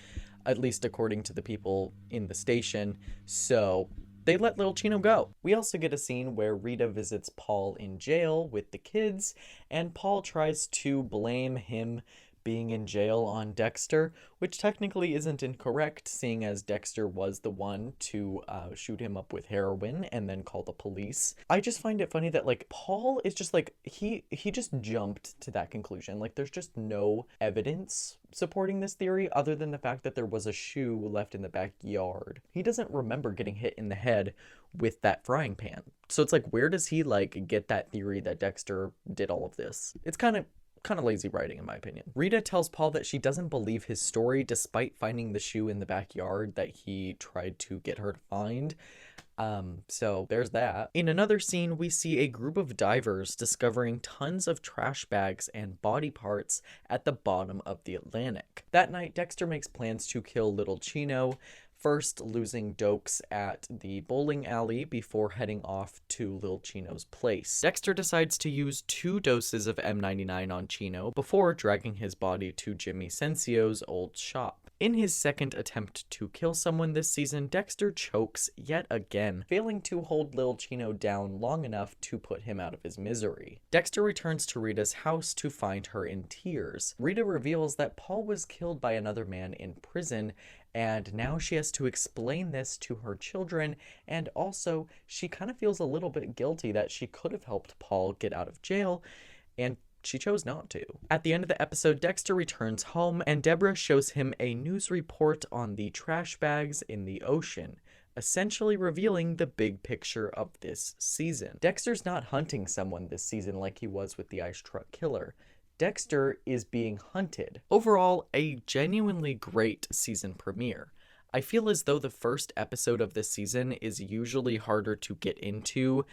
at least according to the people in the station. So they let Lil Chino go. We also get a scene where Rita visits Paul in jail with the kids, and Paul tries to blame him being in jail on Dexter, which technically isn't incorrect, seeing as Dexter was the one to shoot him up with heroin and then call the police. I just find it funny that like Paul is just like, he just jumped to that conclusion. Like there's just no evidence supporting this theory other than the fact that there was a shoe left in the backyard. He doesn't remember getting hit in the head with that frying pan. So it's like, where does he like get that theory that Dexter did all of this? It's kind of kind of lazy writing in my opinion. Rita tells Paul that she doesn't believe his story despite finding the shoe in the backyard that he tried to get her to find. So there's that. In another scene, we see a group of divers discovering tons of trash bags and body parts at the bottom of the Atlantic. That night, Dexter makes plans to kill little Chino, first losing Dokes at the bowling alley before heading off to Lil Chino's place. Dexter decides to use 2 doses of M99 on Chino before dragging his body to Jimmy Sensio's old shop. In his second attempt to kill someone this season, Dexter chokes yet again, failing to hold Lil Chino down long enough to put him out of his misery. Dexter returns to Rita's house to find her in tears. Rita reveals that Paul was killed by another man in prison, and now she has to explain this to her children, and also she kind of feels a little bit guilty that she could have helped Paul get out of jail, and she chose not to. At the end of the episode, Dexter returns home, and Deborah shows him a news report on the trash bags in the ocean, essentially revealing the big picture of this season. Dexter's not hunting someone this season like he was with the ice truck killer. Dexter is being hunted. Overall, a genuinely great season premiere. I feel as though the first episode of this season is usually harder to get into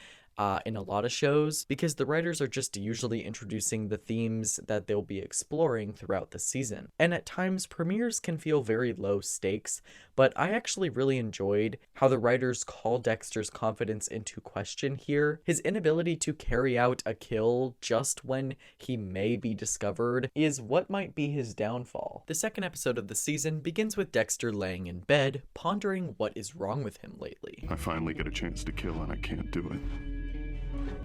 in a lot of shows because the writers are just usually introducing the themes that they'll be exploring throughout the season. And at times, premieres can feel very low stakes, but I actually really enjoyed how the writers call Dexter's confidence into question here. His inability to carry out a kill just when he may be discovered is what might be his downfall. The second episode of the season begins with Dexter laying in bed, pondering what is wrong with him lately. I finally get a chance to kill and I can't do it.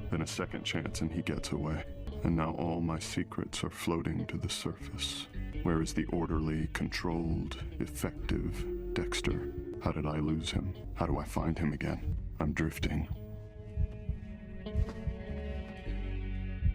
Then a second chance and he gets away. And now all my secrets are floating to the surface. Where is the orderly, controlled, effective Dexter? How did I lose him? How do I find him again? I'm drifting.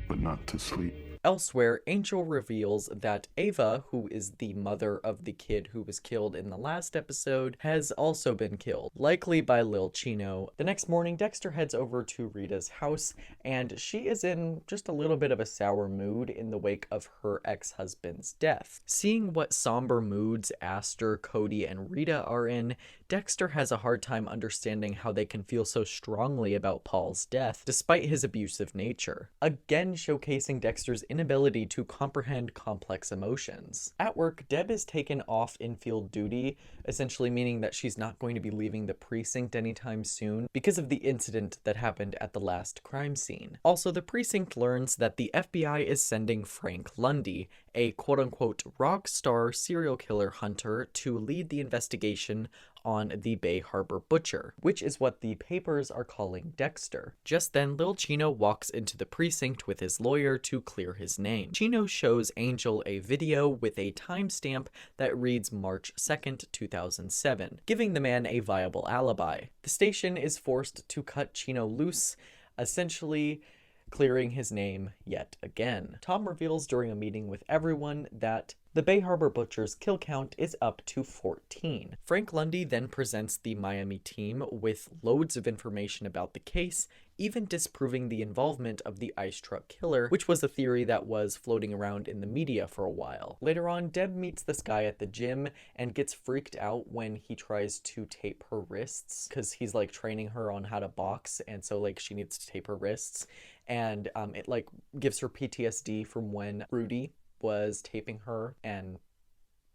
But not to sleep. Elsewhere, Angel reveals that Ava, who is the mother of the kid who was killed in the last episode, has also been killed, likely by Lil Chino. The next morning, Dexter heads over to Rita's house, and she is in just a little bit of a sour mood in the wake of her ex-husband's death. Seeing what somber moods Aster, Cody, and Rita are in, Dexter has a hard time understanding how they can feel so strongly about Paul's death, despite his abusive nature. Again showcasing Dexter's inability to comprehend complex emotions. At work, Deb is taken off infield duty, essentially meaning that she's not going to be leaving the precinct anytime soon because of the incident that happened at the last crime scene. Also, the precinct learns that the FBI is sending Frank Lundy, a quote-unquote rock star serial killer hunter, to lead the investigation on the Bay Harbor Butcher, which is what the papers are calling Dexter. Just then, Lil Chino walks into the precinct with his lawyer to clear his name. Chino shows Angel a video with a timestamp that reads March 2nd, 2007, giving the man a viable alibi. The station is forced to cut Chino loose, essentially clearing his name yet again. Tom reveals during a meeting with everyone that the Bay Harbor Butcher's kill count is up to 14. Frank Lundy then presents the Miami team with loads of information about the case, even disproving the involvement of the ice truck killer, which was a theory that was floating around in the media for a while. Later on, Deb meets this guy at the gym and gets freaked out when he tries to tape her wrists, because he's like training her on how to box, and so like she needs to tape her wrists, and it like gives her PTSD from when Rudy was taping her and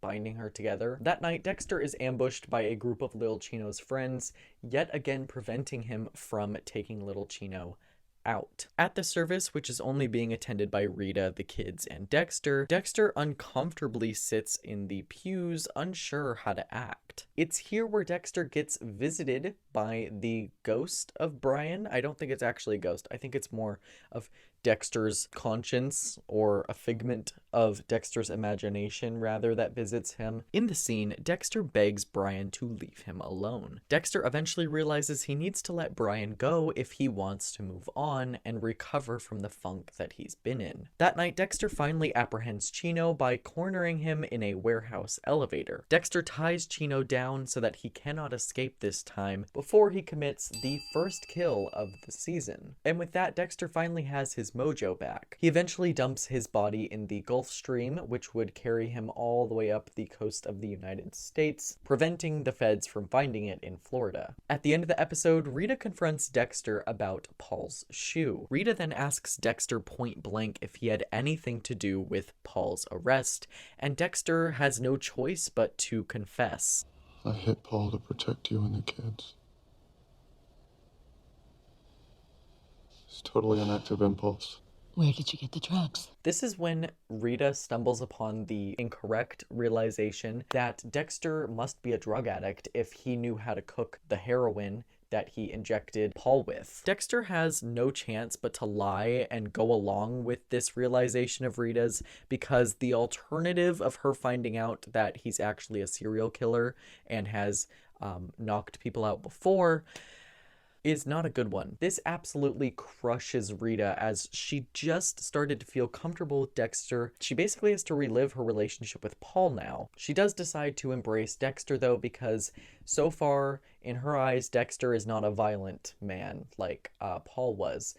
binding her together. That night, Dexter is ambushed by a group of Lil Chino's friends, yet again preventing him from taking Little Chino out. At the service, which is only being attended by Rita, the kids, and Dexter, Dexter uncomfortably sits in the pews, unsure how to act. It's here where Dexter gets visited by the ghost of Brian. I don't think it's actually a ghost. I think it's more of Dexter's conscience, or a figment of Dexter's imagination rather, that visits him. In the scene, Dexter begs Brian to leave him alone. Dexter eventually realizes he needs to let Brian go if he wants to move on and recover from the funk that he's been in. That night, Dexter finally apprehends Chino by cornering him in a warehouse elevator. Dexter ties Chino down so that he cannot escape this time before he commits the first kill of the season. And with that, Dexter finally has his his mojo back. He eventually dumps his body in the Gulf Stream, which would carry him all the way up the coast of the United States, preventing the feds from finding it in Florida. At the end of the episode, Rita confronts Dexter about Paul's shoe. Rita then asks Dexter point blank if he had anything to do with Paul's arrest, and Dexter has no choice but to confess. I hit Paul to protect you and the kids. It's totally an act of impulse. Where did you get the drugs? This is when Rita stumbles upon the incorrect realization that Dexter must be a drug addict if he knew how to cook the heroin that he injected Paul with. Dexter has no chance but to lie and go along with this realization of Rita's, because the alternative of her finding out that he's actually a serial killer and has knocked people out before is not a good one. This absolutely crushes Rita as she just started to feel comfortable with Dexter. She basically has to relive her relationship with Paul now. She does decide to embrace Dexter though, because so far in her eyes, Dexter is not a violent man like Paul was.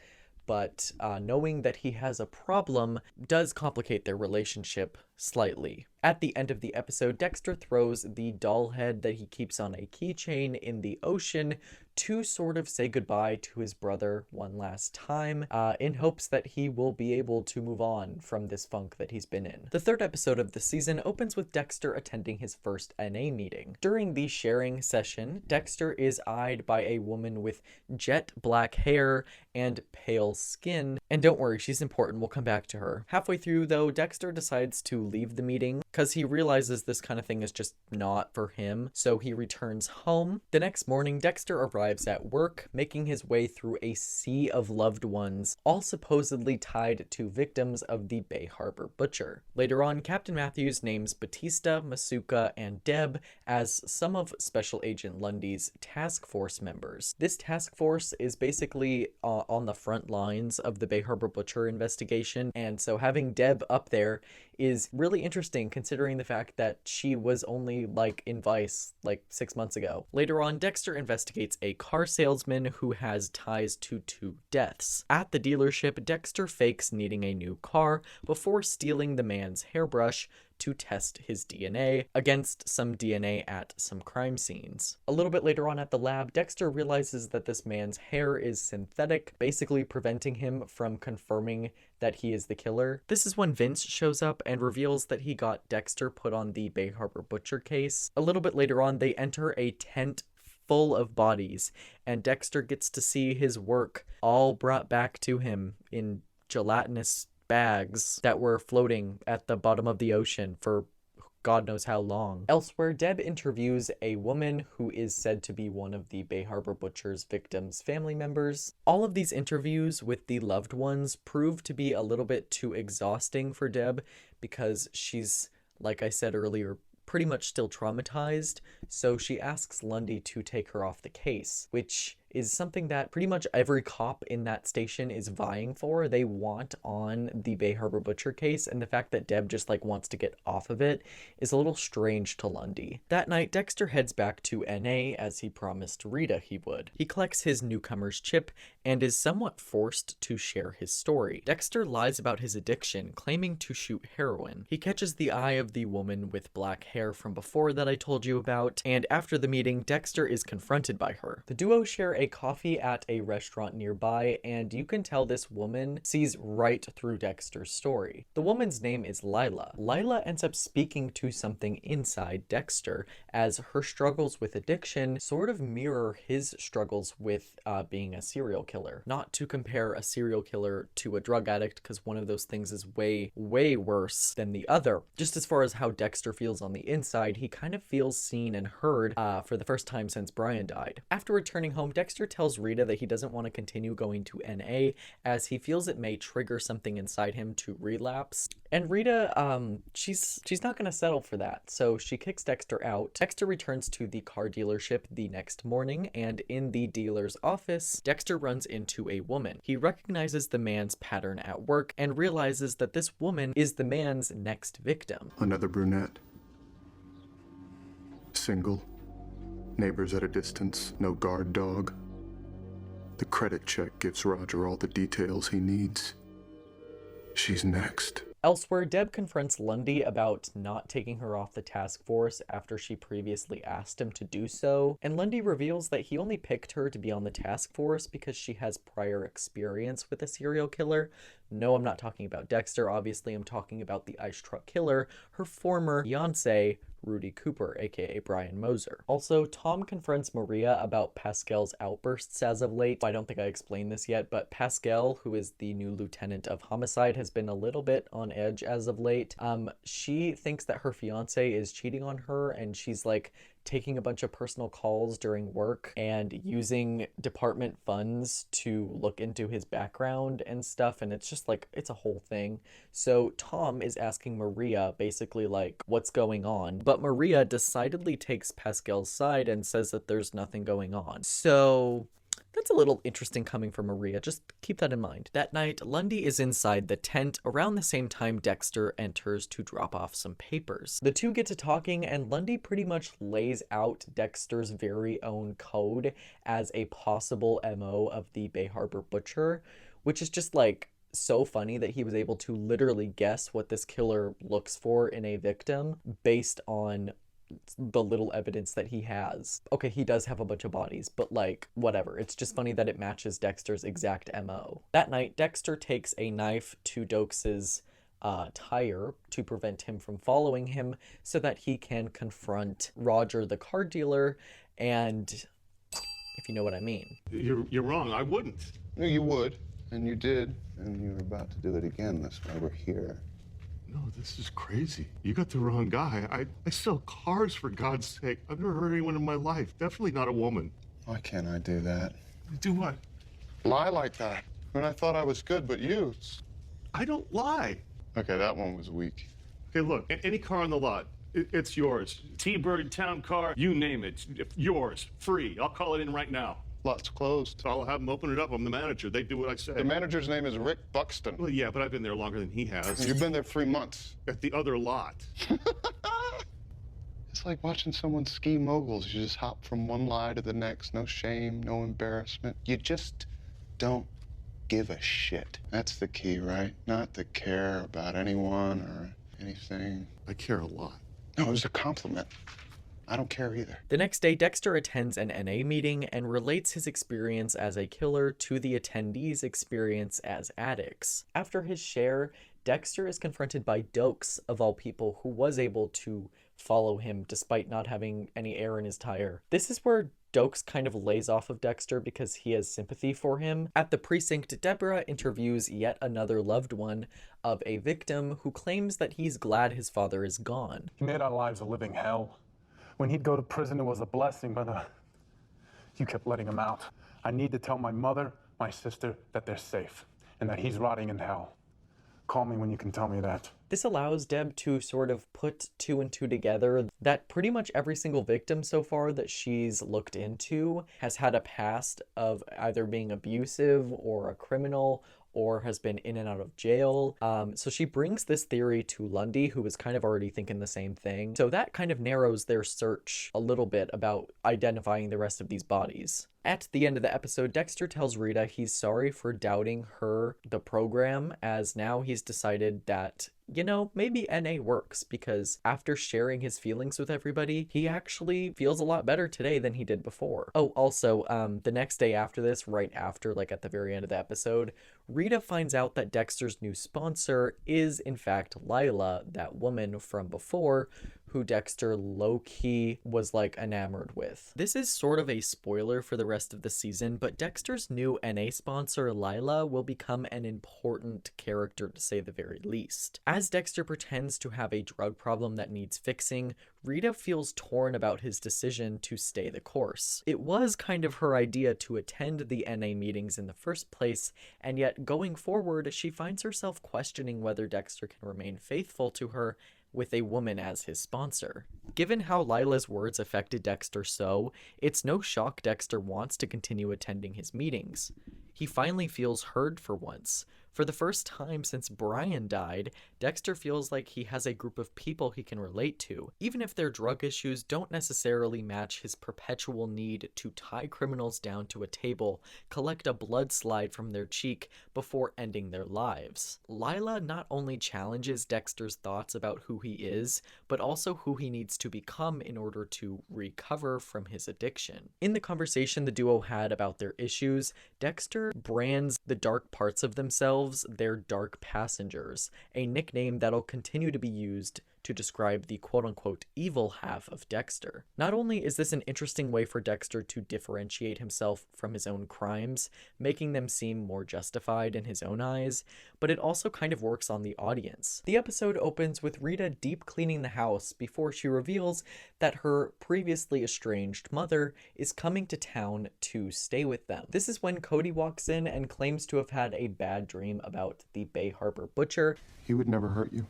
But knowing that he has a problem does complicate their relationship slightly. At the end of the episode, Dexter throws the doll head that he keeps on a keychain in the ocean to sort of say goodbye to his brother one last time, in hopes that he will be able to move on from this funk that he's been in. The third episode of the season opens with Dexter attending his first NA meeting. During the sharing session, Dexter is eyed by a woman with jet black hair and pale skin. And don't worry, she's important, we'll come back to her. Halfway through though, Dexter decides to leave the meeting because he realizes this kind of thing is just not for him, so he returns home. The next morning, Dexter arrives at work, making his way through a sea of loved ones, all supposedly tied to victims of the Bay Harbor butcher. Later on, Captain Matthews names Batista, Masuka, and Deb as some of Special Agent Lundy's task force members. This task force is basically on the front lines of the Bay Harbor butcher investigation, and so having Deb up there is really interesting considering the fact that she was only in Vice 6 months ago. Later on, Dexter investigates a car salesman who has ties to 2 deaths. At the dealership, Dexter fakes needing a new car before stealing the man's hairbrush to test his DNA against some DNA at some crime scenes. A little bit later on at the lab, Dexter realizes that this man's hair is synthetic, basically preventing him from confirming that he is the killer. This is when Vince shows up and reveals that he got Dexter put on the Bay Harbor butcher case. A little bit later on, they enter a tent full of bodies, and Dexter gets to see his work all brought back to him in gelatinous bags that were floating at the bottom of the ocean for God knows how long. Elsewhere, Deb interviews a woman who is said to be one of the Bay Harbor butcher's victims' family members. All of these interviews with the loved ones prove to be a little bit too exhausting for Deb because she's, like I said earlier, pretty much still traumatized, so she asks Lundy to take her off the case, which is something that pretty much every cop in that station is vying for. They want on the Bay Harbor butcher case, and the fact that Deb just wants to get off of it is a little strange to Lundy. That night, Dexter heads back to NA as he promised Rita he would. He collects his newcomer's chip and is somewhat forced to share his story. Dexter lies about his addiction, claiming to shoot heroin. He catches the eye of the woman with black hair from before that I told you about, and after the meeting, Dexter is confronted by her. The duo share a coffee at a restaurant nearby, and you can tell this woman sees right through Dexter's story. The woman's name is Lila. Lila ends up speaking to something inside Dexter, as her struggles with addiction sort of mirror his struggles with being a serial killer. Not to compare a serial killer to a drug addict, because one of those things is way, way worse than the other. Just as far as how Dexter feels on the inside, he kind of feels seen and heard for the first time since Brian died. After returning home, Dexter tells Rita that he doesn't want to continue going to NA as he feels it may trigger something inside him to relapse. And Rita, she's not going to settle for that, so she kicks Dexter out. Dexter returns to the car dealership the next morning, and in the dealer's office, Dexter runs into a woman. He recognizes the man's pattern at work and realizes that this woman is the man's next victim. Another brunette. Single. Neighbors at a distance. No guard dog. The credit check gives Roger all the details he needs. She's next. Elsewhere, Deb confronts Lundy about not taking her off the task force after she previously asked him to do so, and Lundy reveals that he only picked her to be on the task force because she has prior experience with a serial killer. No, I'm not talking about Dexter, obviously I'm talking about the ice truck killer, her former fiancé, Rudy Cooper, aka Brian Moser. Also, Tom confronts Maria about Pascal's outbursts as of late. I don't think I explained this yet, but Pascal, who is the new lieutenant of homicide, has been a little bit on edge as of late. She thinks that her fiance is cheating on her, and she's like taking a bunch of personal calls during work and using department funds to look into his background and stuff, and it's just like, it's a whole thing. So Tom is asking Maria basically like, what's going on? But Maria decidedly takes Pascal's side and says that there's nothing going on. So that's a little interesting coming from Maria, just keep that in mind. That night, Lundy is inside the tent around the same time Dexter enters to drop off some papers. The two get to talking, and Lundy pretty much lays out Dexter's very own code as a possible MO of the Bay Harbor Butcher, which is just like so funny that he was able to literally guess what this killer looks for in a victim based on the little evidence that he has. Okay, he does have a bunch of bodies, but like, whatever. It's just funny that it matches Dexter's exact MO. That night, Dexter takes a knife to Dokes's tire to prevent him from following him so that he can confront Roger the car dealer, and if you know what I mean. You're wrong, I wouldn't. No, you would, and you did, and you're about to do it again. That's why we're here. No, this is crazy. You got the wrong guy. I sell cars, for God's sake. I've never hurt anyone in my life. Definitely not a woman. Why can't I do that? Do what? Lie like that. When I thought I was good, but you. I don't lie. Okay, that one was weak. Okay, look, any car on the lot, it's yours. T-Bird, town car, you name it. Yours, free. I'll call it in right now. Lot's closed. I'll have them open it up. I'm the manager. They do what I say. The manager's name is Rick Buxton. Well, yeah, but I've been there longer than he has. You've been there 3 months. At the other lot. It's like watching someone ski moguls. You just hop from one lie to the next. No shame, no embarrassment. You just don't give a shit. That's the key, right? Not to care about anyone or anything. I care a lot. No, it was a compliment. I don't care either. The next day, Dexter attends an NA meeting and relates his experience as a killer to the attendees' experience as addicts. After his share, Dexter is confronted by Dokes, of all people, who was able to follow him despite not having any air in his tire. This is where Dokes kind of lays off of Dexter because he has sympathy for him. At the precinct, Deborah interviews yet another loved one of a victim who claims that he's glad his father is gone. He made our lives a living hell. When he'd go to prison, it was a blessing, but you kept letting him out. I need to tell my mother, my sister, that they're safe and that he's rotting in hell. Call me when you can tell me that. This allows Deb to sort of put two and two together that pretty much every single victim so far that she's looked into has had a past of either being abusive or a criminal or has been in and out of jail. So she brings this theory to Lundy, who was kind of already thinking the same thing. So that kind of narrows their search a little bit about identifying the rest of these bodies. At the end of the episode, Dexter tells Rita he's sorry for doubting the program, as now he's decided that, you know, maybe NA works, because after sharing his feelings with everybody, he actually feels a lot better today than he did before. Oh, also, the next day after this, right after, like at the very end of the episode, Rita finds out that Dexter's new sponsor is, in fact, Lila, that woman from before, who Dexter low-key was like enamored with. This is sort of a spoiler for the rest of the season, but Dexter's new NA sponsor, Lila, will become an important character to say the very least. As Dexter pretends to have a drug problem that needs fixing, Rita feels torn about his decision to stay the course. It was kind of her idea to attend the NA meetings in the first place, and yet going forward, she finds herself questioning whether Dexter can remain faithful to her with a woman as his sponsor. Given how Lila's words affected Dexter so, it's no shock Dexter wants to continue attending his meetings. He finally feels heard for once. For the first time since Brian died, Dexter feels like he has a group of people he can relate to, even if their drug issues don't necessarily match his perpetual need to tie criminals down to a table, collect a blood slide from their cheek before ending their lives. Lila not only challenges Dexter's thoughts about who he is, but also who he needs to become in order to recover from his addiction. In the conversation the duo had about their issues, Dexter brands the dark parts of themselves their dark passengers, a nickname that'll continue to be used to describe the quote-unquote evil half of Dexter. Not only is this an interesting way for Dexter to differentiate himself from his own crimes, making them seem more justified in his own eyes, but it also kind of works on the audience. The episode opens with Rita deep cleaning the house before she reveals that her previously estranged mother is coming to town to stay with them. This is when Cody walks in and claims to have had a bad dream about the Bay Harbor butcher. He would never hurt you.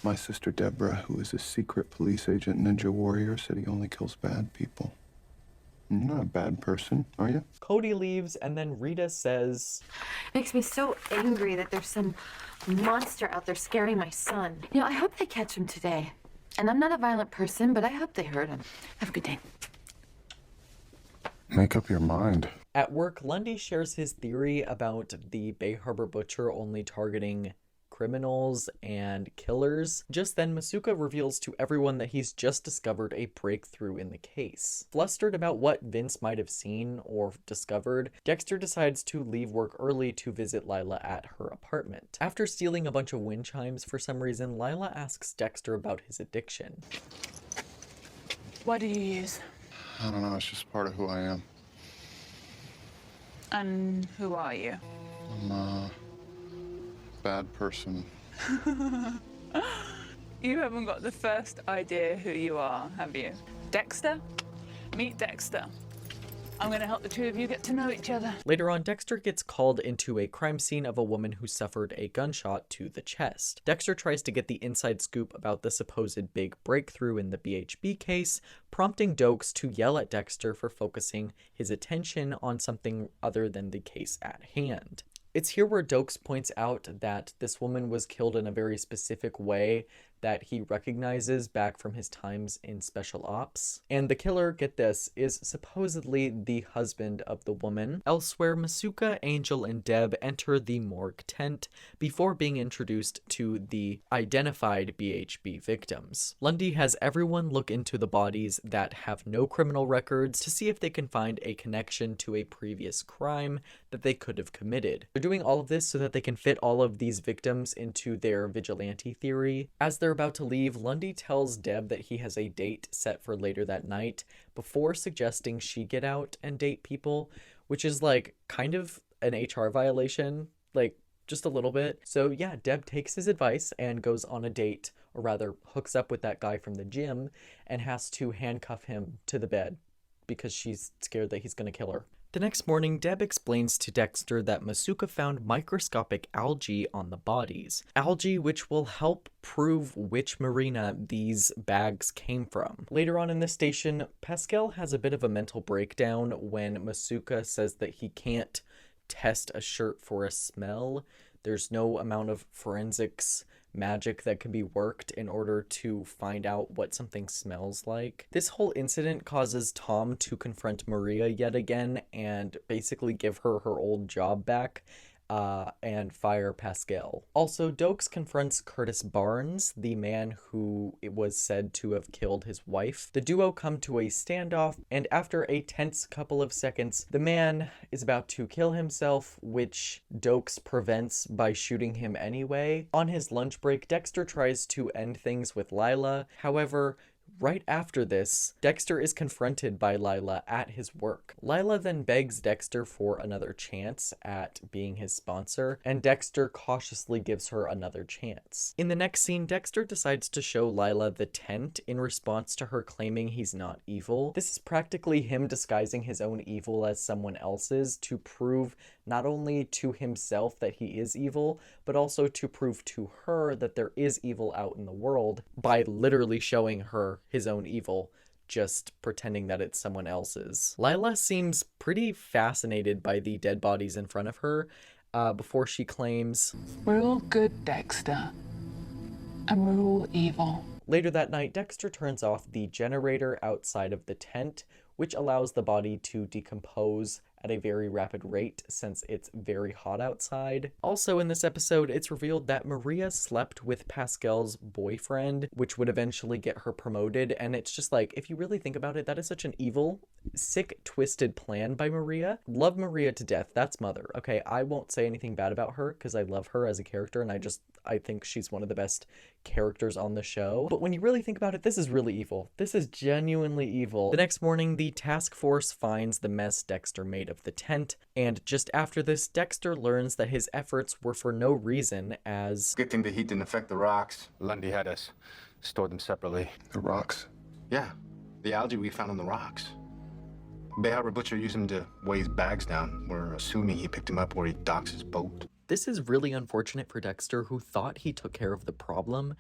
My sister Deborah, who is a secret police agent ninja warrior, said he only kills bad people. You're not a bad person, are you? Cody leaves, and then Rita says, Makes me so angry that there's some monster out there scaring my son. You know, I hope they catch him today. And I'm not a violent person, but I hope they hurt him. Have a good day. Make up your mind. At work, Lundy shares his theory about the Bay Harbor butcher only targeting criminals and killers. Just then, Masuka reveals to everyone that he's just discovered a breakthrough in the case. Flustered about what Vince might have seen or discovered, Dexter decides to leave work early to visit Lila at her apartment. After stealing a bunch of wind chimes for some reason, Lila asks Dexter about his addiction. What do you use? I don't know, it's just part of who I am. And who are you? I'm a bad person. You haven't got the first idea who you are, have you? Dexter? Meet Dexter. I'm going to help the two of you get to know each other. Later on, Dexter gets called into a crime scene of a woman who suffered a gunshot to the chest. Dexter tries to get the inside scoop about the supposed big breakthrough in the BHB case, prompting Dokes to yell at Dexter for focusing his attention on something other than the case at hand. It's here where Dokes points out that this woman was killed in a very specific way that he recognizes back from his times in special ops. And the killer, get this, is supposedly the husband of the woman. Elsewhere, Masuka, Angel, and Deb enter the morgue tent before being introduced to the identified BHB victims. Lundy has everyone look into the bodies that have no criminal records to see if they can find a connection to a previous crime that they could have committed. They're doing all of this so that they can fit all of these victims into their vigilante theory. As they're about to leave, Lundy tells Deb that he has a date set for later that night before suggesting she get out and date people, which is like kind of an HR violation, like just a little bit. So yeah, Deb takes his advice and goes on a date, or rather hooks up with that guy from the gym and has to handcuff him to the bed because she's scared that he's going to kill her. The next morning, Deb explains to Dexter that Masuka found microscopic algae on the bodies. Algae which will help prove which marina these bags came from. Later on in the station, Pascal has a bit of a mental breakdown when Masuka says that he can't test a shirt for a smell. There's no amount of forensics magic that can be worked in order to find out what something smells like. This whole incident causes Tom to confront Maria yet again and basically give her her old job back and fire Pascal. Also, Dokes confronts Curtis Barnes, the man who it was said to have killed his wife. The duo come to a standoff, and after a tense couple of seconds, the man is about to kill himself, which Dokes prevents by shooting him anyway. On his lunch break, Dexter tries to end things with Lila. However, right after this, Dexter is confronted by Lila at his work. Lila then begs Dexter for another chance at being his sponsor, and Dexter cautiously gives her another chance. In the next scene, Dexter decides to show Lila the tent in response to her claiming he's not evil. This is practically him disguising his own evil as someone else's to prove not only to himself that he is evil, but also to prove to her that there is evil out in the world by literally showing her his own evil, just pretending that it's someone else's. Lila seems pretty fascinated by the dead bodies in front of her, before she claims, "We're all good, Dexter, and we're all evil." Later that night, Dexter turns off the generator outside of the tent, which allows the body to decompose at a very rapid rate since it's very hot outside. Also in this episode, it's revealed that Maria slept with Pascal's boyfriend, which would eventually get her promoted. And it's just like, if you really think about it, that is such an evil, sick, twisted plan by Maria. Love Maria to death. That's Mother. Okay, I won't say anything bad about her because I love her as a character and I think she's one of the best characters on the show. But when you really think about it, this is really evil. This is genuinely evil. The next morning, the task force finds the mess Dexter made of the tent, and just after this, Dexter learns that his efforts were for no reason as... Good thing the heat didn't affect the rocks. Lundy had us store them separately. The rocks? Yeah, the algae we found on the rocks. Bay Harbor Butcher used them to weigh his bags down. We're assuming he picked them up where he docks his boat. This is really unfortunate for Dexter, who thought he took care of the problem,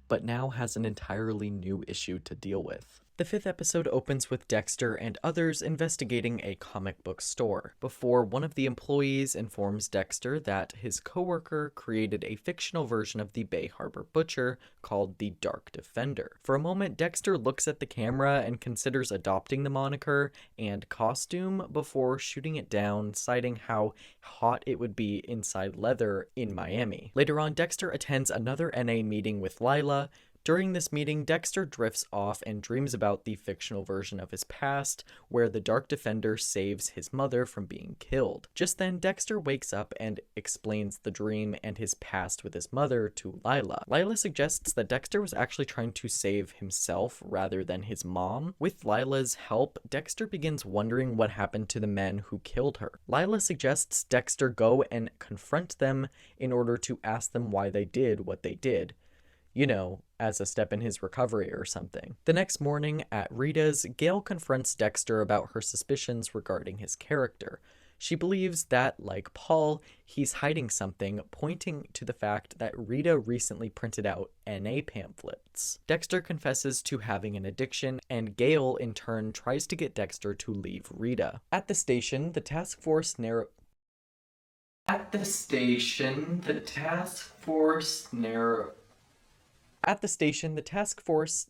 but now has an entirely new issue to deal with. The 5th episode opens with Dexter and others investigating a comic book store, before one of the employees informs Dexter that his coworker created a fictional version of the Bay Harbor Butcher called the Dark Defender. For a moment, Dexter looks at the camera and considers adopting the moniker and costume before shooting it down, citing how hot it would be inside leather in Miami. Later on, Dexter attends another NA meeting with Lila. During this meeting, Dexter drifts off and dreams about the fictional version of his past, where the Dark Defender saves his mother from being killed. Just then, Dexter wakes up and explains the dream and his past with his mother to Lila. Lila suggests that Dexter was actually trying to save himself rather than his mom. With Lila's help, Dexter begins wondering what happened to the men who killed her. Lila suggests Dexter go and confront them in order to ask them why they did what they did. You know, as a step in his recovery or something. The next morning at Rita's, Gail confronts Dexter about her suspicions regarding his character. She believes that, like Paul, he's hiding something, pointing to the fact that Rita recently printed out NA pamphlets. Dexter confesses to having an addiction, and Gail, in turn, tries to get Dexter to leave Rita. At the station, the task force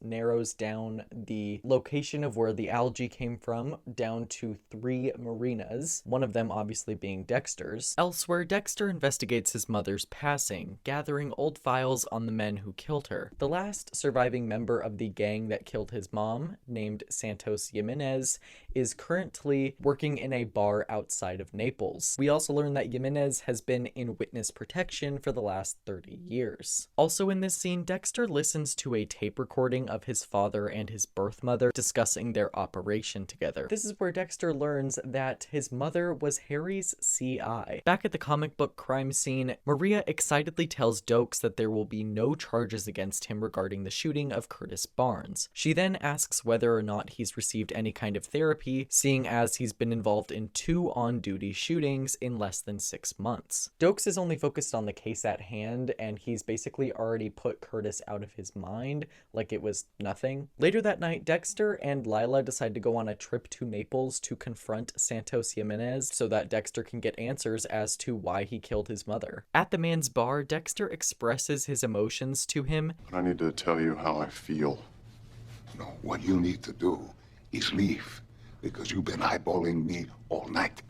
narrows down the location of where the algae came from down to 3 marinas, one of them obviously being Dexter's. Elsewhere, Dexter investigates his mother's passing, gathering old files on the men who killed her. The last surviving member of the gang that killed his mom, named Santos Jimenez, is currently working in a bar outside of Naples. We also learn that Jimenez has been in witness protection for the last 30 years. Also in this scene, Dexter listens to a tape recording of his father and his birth mother discussing their operation together. This is where Dexter learns that his mother was Harry's CI. Back at the comic book crime scene, Maria excitedly tells Dokes that there will be no charges against him regarding the shooting of Curtis Barnes. She then asks whether or not he's received any kind of therapy, seeing as he's been involved in 2 on-duty shootings in less than 6 months. Dokes is only focused on the case at hand, and he's basically already put Curtis out of his mind like it was nothing. Later that night, Dexter and Lila decide to go on a trip to Naples to confront Santos Jimenez so that Dexter can get answers as to why he killed his mother. At the man's bar, Dexter expresses his emotions to him. I need to tell you how I feel. No, what you need to do is leave, because you've been eyeballing me all night.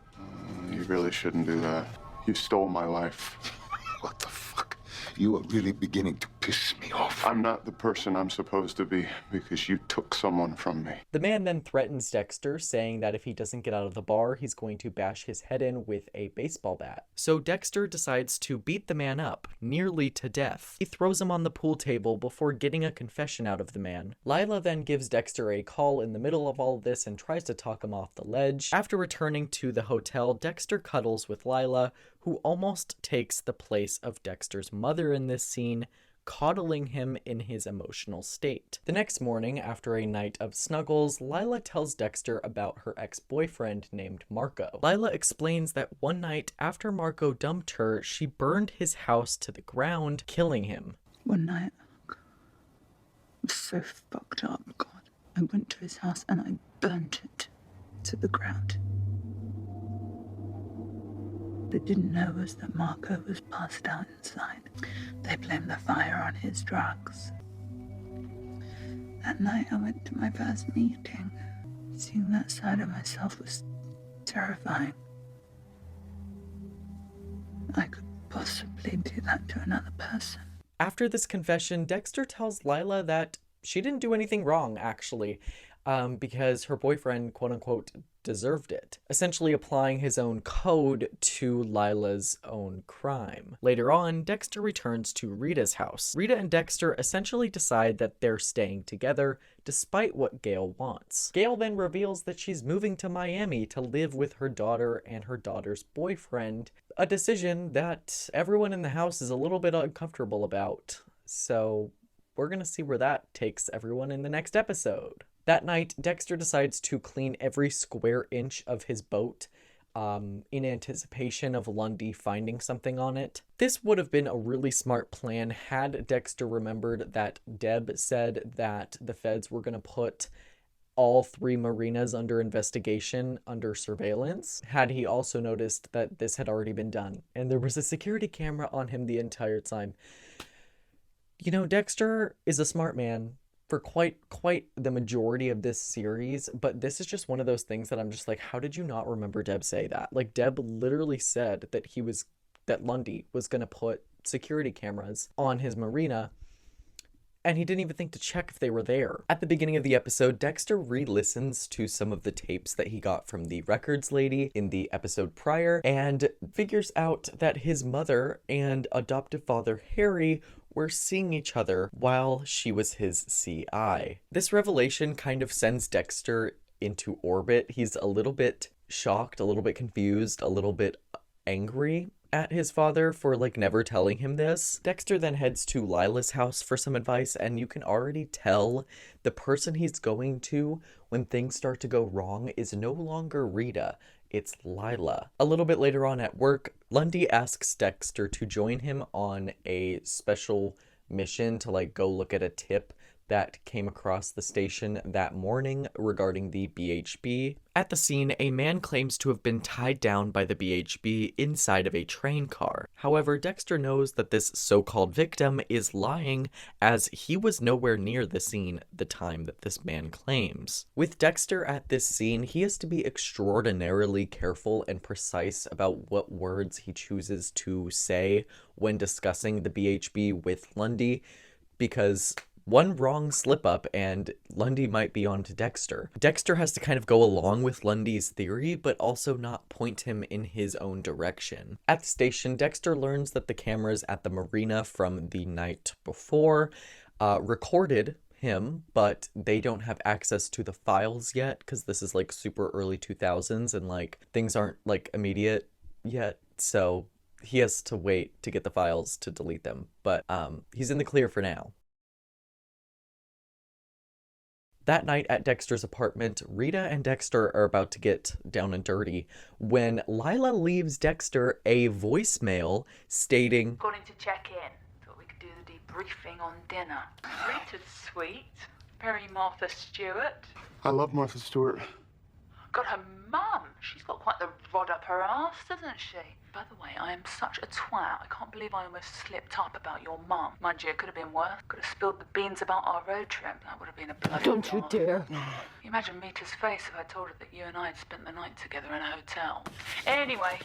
You really shouldn't do that. You stole my life. What the fuck? You are really beginning to piss me off. I'm not the person I'm supposed to be because you took someone from me. The man then threatens Dexter, saying that if he doesn't get out of the bar, he's going to bash his head in with a baseball bat. So Dexter decides to beat the man up, nearly to death. He throws him on the pool table before getting a confession out of the man. Lila then gives Dexter a call in the middle of all of this and tries to talk him off the ledge. After returning to the hotel, Dexter cuddles with Lila, who almost takes the place of Dexter's mother in this scene, coddling him in his emotional state. The next morning, after a night of snuggles, Lila tells Dexter about her ex-boyfriend named Marco. Lila explains that one night after Marco dumped her, she burned his house to the ground, killing him. One night, I was so fucked up, God. I went to his house and I burnt it to the ground. they didn't know was that Marco was passed out inside. They blamed the fire on his drugs. That night I went to my first meeting. Seeing that side of myself was terrifying. I could possibly do that to another person. After this confession, Dexter tells Lila that she didn't do anything wrong, actually, because her boyfriend, quote unquote, deserved it, essentially applying his own code to Lila's own crime. Later on, Dexter returns to Rita's house. Rita and Dexter essentially decide that they're staying together despite what Gail wants. Gail then reveals that she's moving to Miami to live with her daughter and her daughter's boyfriend, a decision that everyone in the house is a little bit uncomfortable about. So we're gonna see where that takes everyone in the next episode. That night, Dexter decides to clean every square inch of his boat in anticipation of Lundy finding something on it. This would have been a really smart plan had Dexter remembered that Deb said that the feds were going to put all 3 marinas under investigation, under surveillance, had he also noticed that this had already been done. And there was a security camera on him the entire time. You know, Dexter is a smart man for quite the majority of this series, but this is just one of those things that I'm just like, how did you not remember Deb say that? Like, Deb literally said that Lundy was going to put security cameras on his marina, and he didn't even think to check if they were there. At the beginning of the episode, Dexter re-listens to some of the tapes that he got from the records lady in the episode prior, and figures out that his mother and adoptive father Harry were seeing each other while she was his CI. This revelation kind of sends Dexter into orbit. He's a little bit shocked, a little bit confused, a little bit angry at his father for like never telling him this. Dexter then heads to Lila's house for some advice, and you can already tell the person he's going to when things start to go wrong is no longer Rita. It's Lila. A little bit later on at work, Lundy asks Dexter to join him on a special mission to like go look at a tip that came across the station that morning regarding the BHB. At the scene, a man claims to have been tied down by the BHB inside of a train car. However, Dexter knows that this so-called victim is lying, as he was nowhere near the scene the time that this man claims. With Dexter at this scene, he has to be extraordinarily careful and precise about what words he chooses to say when discussing the BHB with Lundy, because one wrong slip up and Lundy might be on to Dexter. Dexter has to kind of go along with Lundy's theory, but also not point him in his own direction. At the station, Dexter learns that the cameras at the marina from the night before recorded him, but they don't have access to the files yet because this is like super early 2000s and like things aren't like immediate yet. So he has to wait to get the files to delete them, but he's in the clear for now. That night at Dexter's apartment, Rita and Dexter are about to get down and dirty when Lila leaves Dexter a voicemail stating, Calling to check in. Thought we could do the debriefing on dinner. Rita's sweet. Very Martha Stewart. I love Martha Stewart. Got her mum. She's got quite the rod up her ass, doesn't she? By the way, I am such a twat. I can't believe I almost slipped up about your mum. Mind you, it could have been worse. Could have spilled the beans about our road trip. That would have been a bloody Don't you dare. You imagine Mita's face if I told her that you and I had spent the night together in a hotel. Anyway,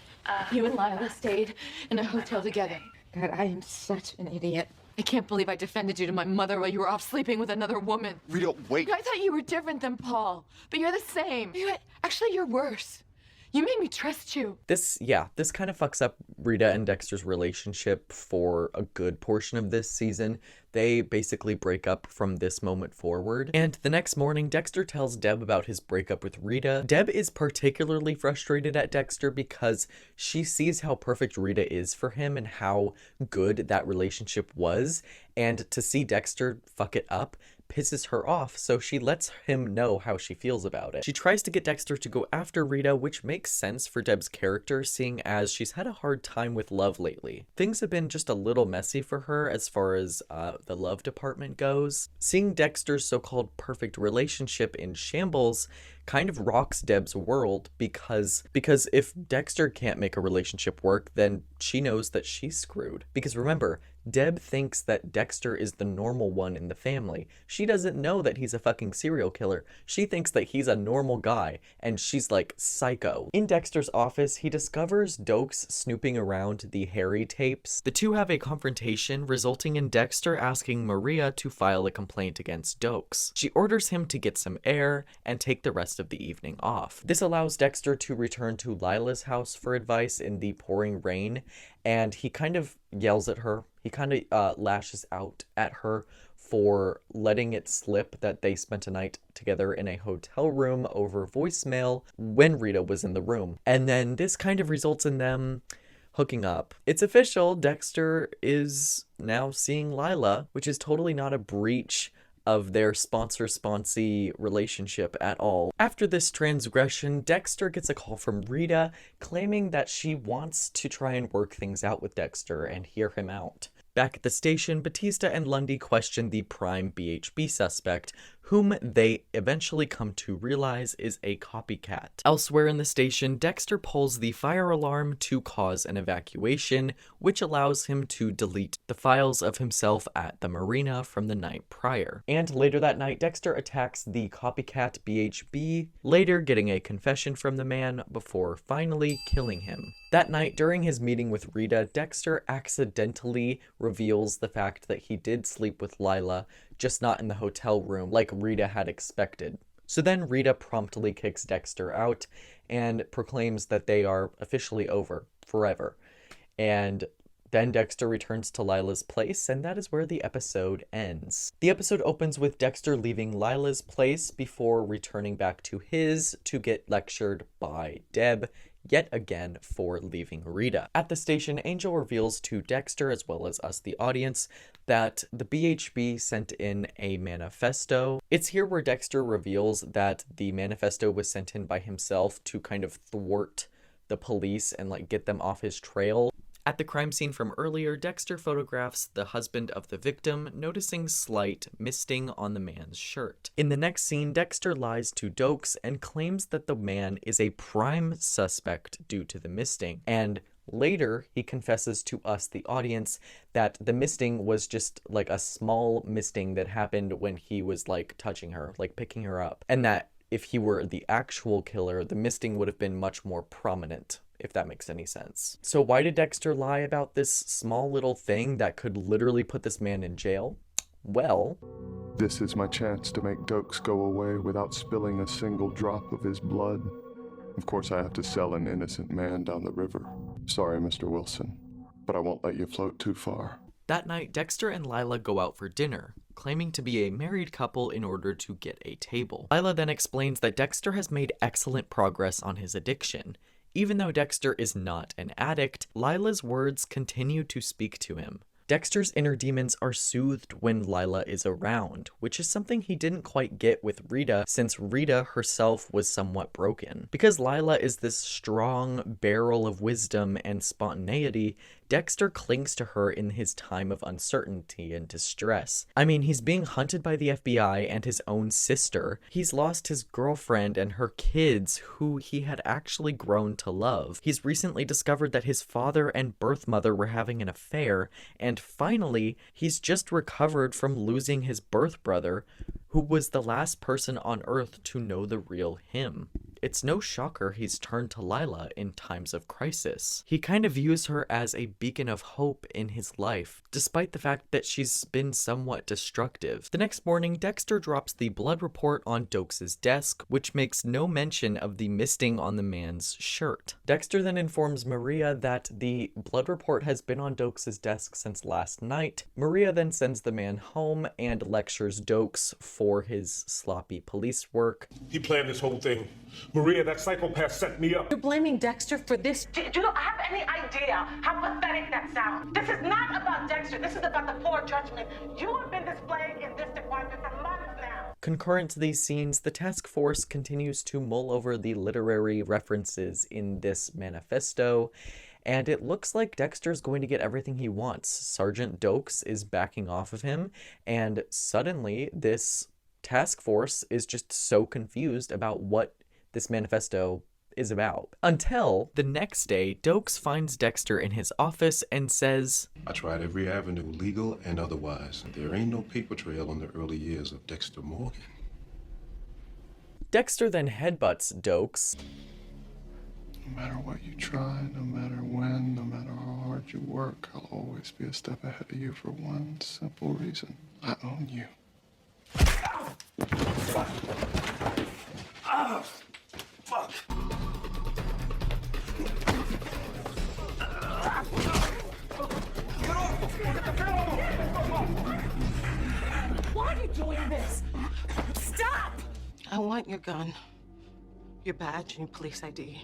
You and Lila stayed in a hotel together. God, I am such an idiot. I can't believe I defended you to my mother while you were off sleeping with another woman. Rita, wait. I thought you were different than Paul, but you're the same. Actually, you're worse. You made me trust you. This kind of fucks up Rita and Dexter's relationship for a good portion of this season. They basically break up from this moment forward. And the next morning, Dexter tells Deb about his breakup with Rita. Deb is particularly frustrated at Dexter because she sees how perfect Rita is for him and how good that relationship was. And to see Dexter fuck it up pisses her off, so she lets him know how she feels about it. She tries to get Dexter to go after Rita, which makes sense for Deb's character, seeing as she's had a hard time with love lately. Things have been just a little messy for her as far as the love department goes. Seeing Dexter's so-called perfect relationship in shambles kind of rocks Deb's world because if Dexter can't make a relationship work, then she knows that she's screwed. Because remember, Deb thinks that Dexter is the normal one in the family. She doesn't know that he's a fucking serial killer. She thinks that he's a normal guy, and she's like psycho. In Dexter's office, he discovers Dokes snooping around the Harry tapes. The two have a confrontation, resulting in Dexter asking Maria to file a complaint against Dokes. She orders him to get some air and take the rest of the evening off. This allows Dexter to return to Lila's house for advice in the pouring rain, and he kind of yells at her. He kind of lashes out at her for letting it slip that they spent a night together in a hotel room over voicemail when Rita was in the room. And then this kind of results in them hooking up. It's official, Dexter is now seeing Lila, which is totally not a breach of their sponsor-sponsee relationship at all. After this transgression, Dexter gets a call from Rita claiming that she wants to try and work things out with Dexter and hear him out. Back at the station, Batista and Lundy question the prime BHB suspect, whom they eventually come to realize is a copycat. Elsewhere in the station, Dexter pulls the fire alarm to cause an evacuation, which allows him to delete the files of himself at the marina from the night prior. And later that night, Dexter attacks the copycat BHB, later getting a confession from the man before finally killing him. That night, during his meeting with Rita, Dexter accidentally reveals the fact that he did sleep with Lila, just not in the hotel room like Rita had expected. So then Rita promptly kicks Dexter out and proclaims that they are officially over forever. And then Dexter returns to Lila's place, and that is where the episode ends. The episode opens with Dexter leaving Lila's place before returning back to his to get lectured by Deb yet again for leaving Rita. At the station, Angel reveals to Dexter, as well as us, the audience, that the BHB sent in a manifesto. It's here where Dexter reveals that the manifesto was sent in by himself to kind of thwart the police and like get them off his trail. At the crime scene from earlier, Dexter photographs the husband of the victim, noticing slight misting on the man's shirt. In the next scene, Dexter lies to Dokes and claims that the man is a prime suspect due to the misting. And later, he confesses to us, the audience, that the misting was just like a small misting that happened when he was like touching her, like picking her up. And that if he were the actual killer, the misting would have been much more prominent, if that makes any sense. So why did Dexter lie about this small little thing that could literally put this man in jail? Well, this is my chance to make Dokes go away without spilling a single drop of his blood. Of course, I have to sell an innocent man down the river. Sorry, Mr. Wilson, but I won't let you float too far. That night, Dexter and Lila go out for dinner, claiming to be a married couple in order to get a table. Lila then explains that Dexter has made excellent progress on his addiction. Even though Dexter is not an addict, Lila's words continue to speak to him. Dexter's inner demons are soothed when Lila is around, which is something he didn't quite get with Rita, since Rita herself was somewhat broken. Because Lila is this strong barrel of wisdom and spontaneity, Dexter clings to her in his time of uncertainty and distress. I mean, he's being hunted by the FBI and his own sister. He's lost his girlfriend and her kids, who he had actually grown to love. He's recently discovered that his father and birth mother were having an affair, and finally, he's just recovered from losing his birth brother, who was the last person on Earth to know the real him. It's no shocker he's turned to Lila in times of crisis. He kind of views her as a beacon of hope in his life, despite the fact that she's been somewhat destructive. The next morning, Dexter drops the blood report on Dokes' desk, which makes no mention of the misting on the man's shirt. Dexter then informs Maria that the blood report has been on Dokes' desk since last night. Maria then sends the man home and lectures Dokes for his sloppy police work. He planned this whole thing. Maria, that psychopath set me up. You're blaming Dexter for this? Do you have any idea how pathetic that sounds? This is not about Dexter. This is about the poor judgment you have been displaying in this department for months now. Concurrent to these scenes, the task force continues to mull over the literary references in this manifesto, and it looks like Dexter's going to get everything he wants. Sergeant Dokes is backing off of him, and suddenly this task force is just so confused about what this manifesto is about. Until the next day, Dokes finds Dexter in his office and says, I tried every avenue, legal and otherwise. There ain't no paper trail on the early years of Dexter Morgan. Dexter then headbutts Dokes. No matter what you try, no matter when, no matter how hard you work, I'll always be a step ahead of you for one simple reason. I own you. Ah, fuck. Why are you doing this? Stop! I want your gun, your badge, and your police ID.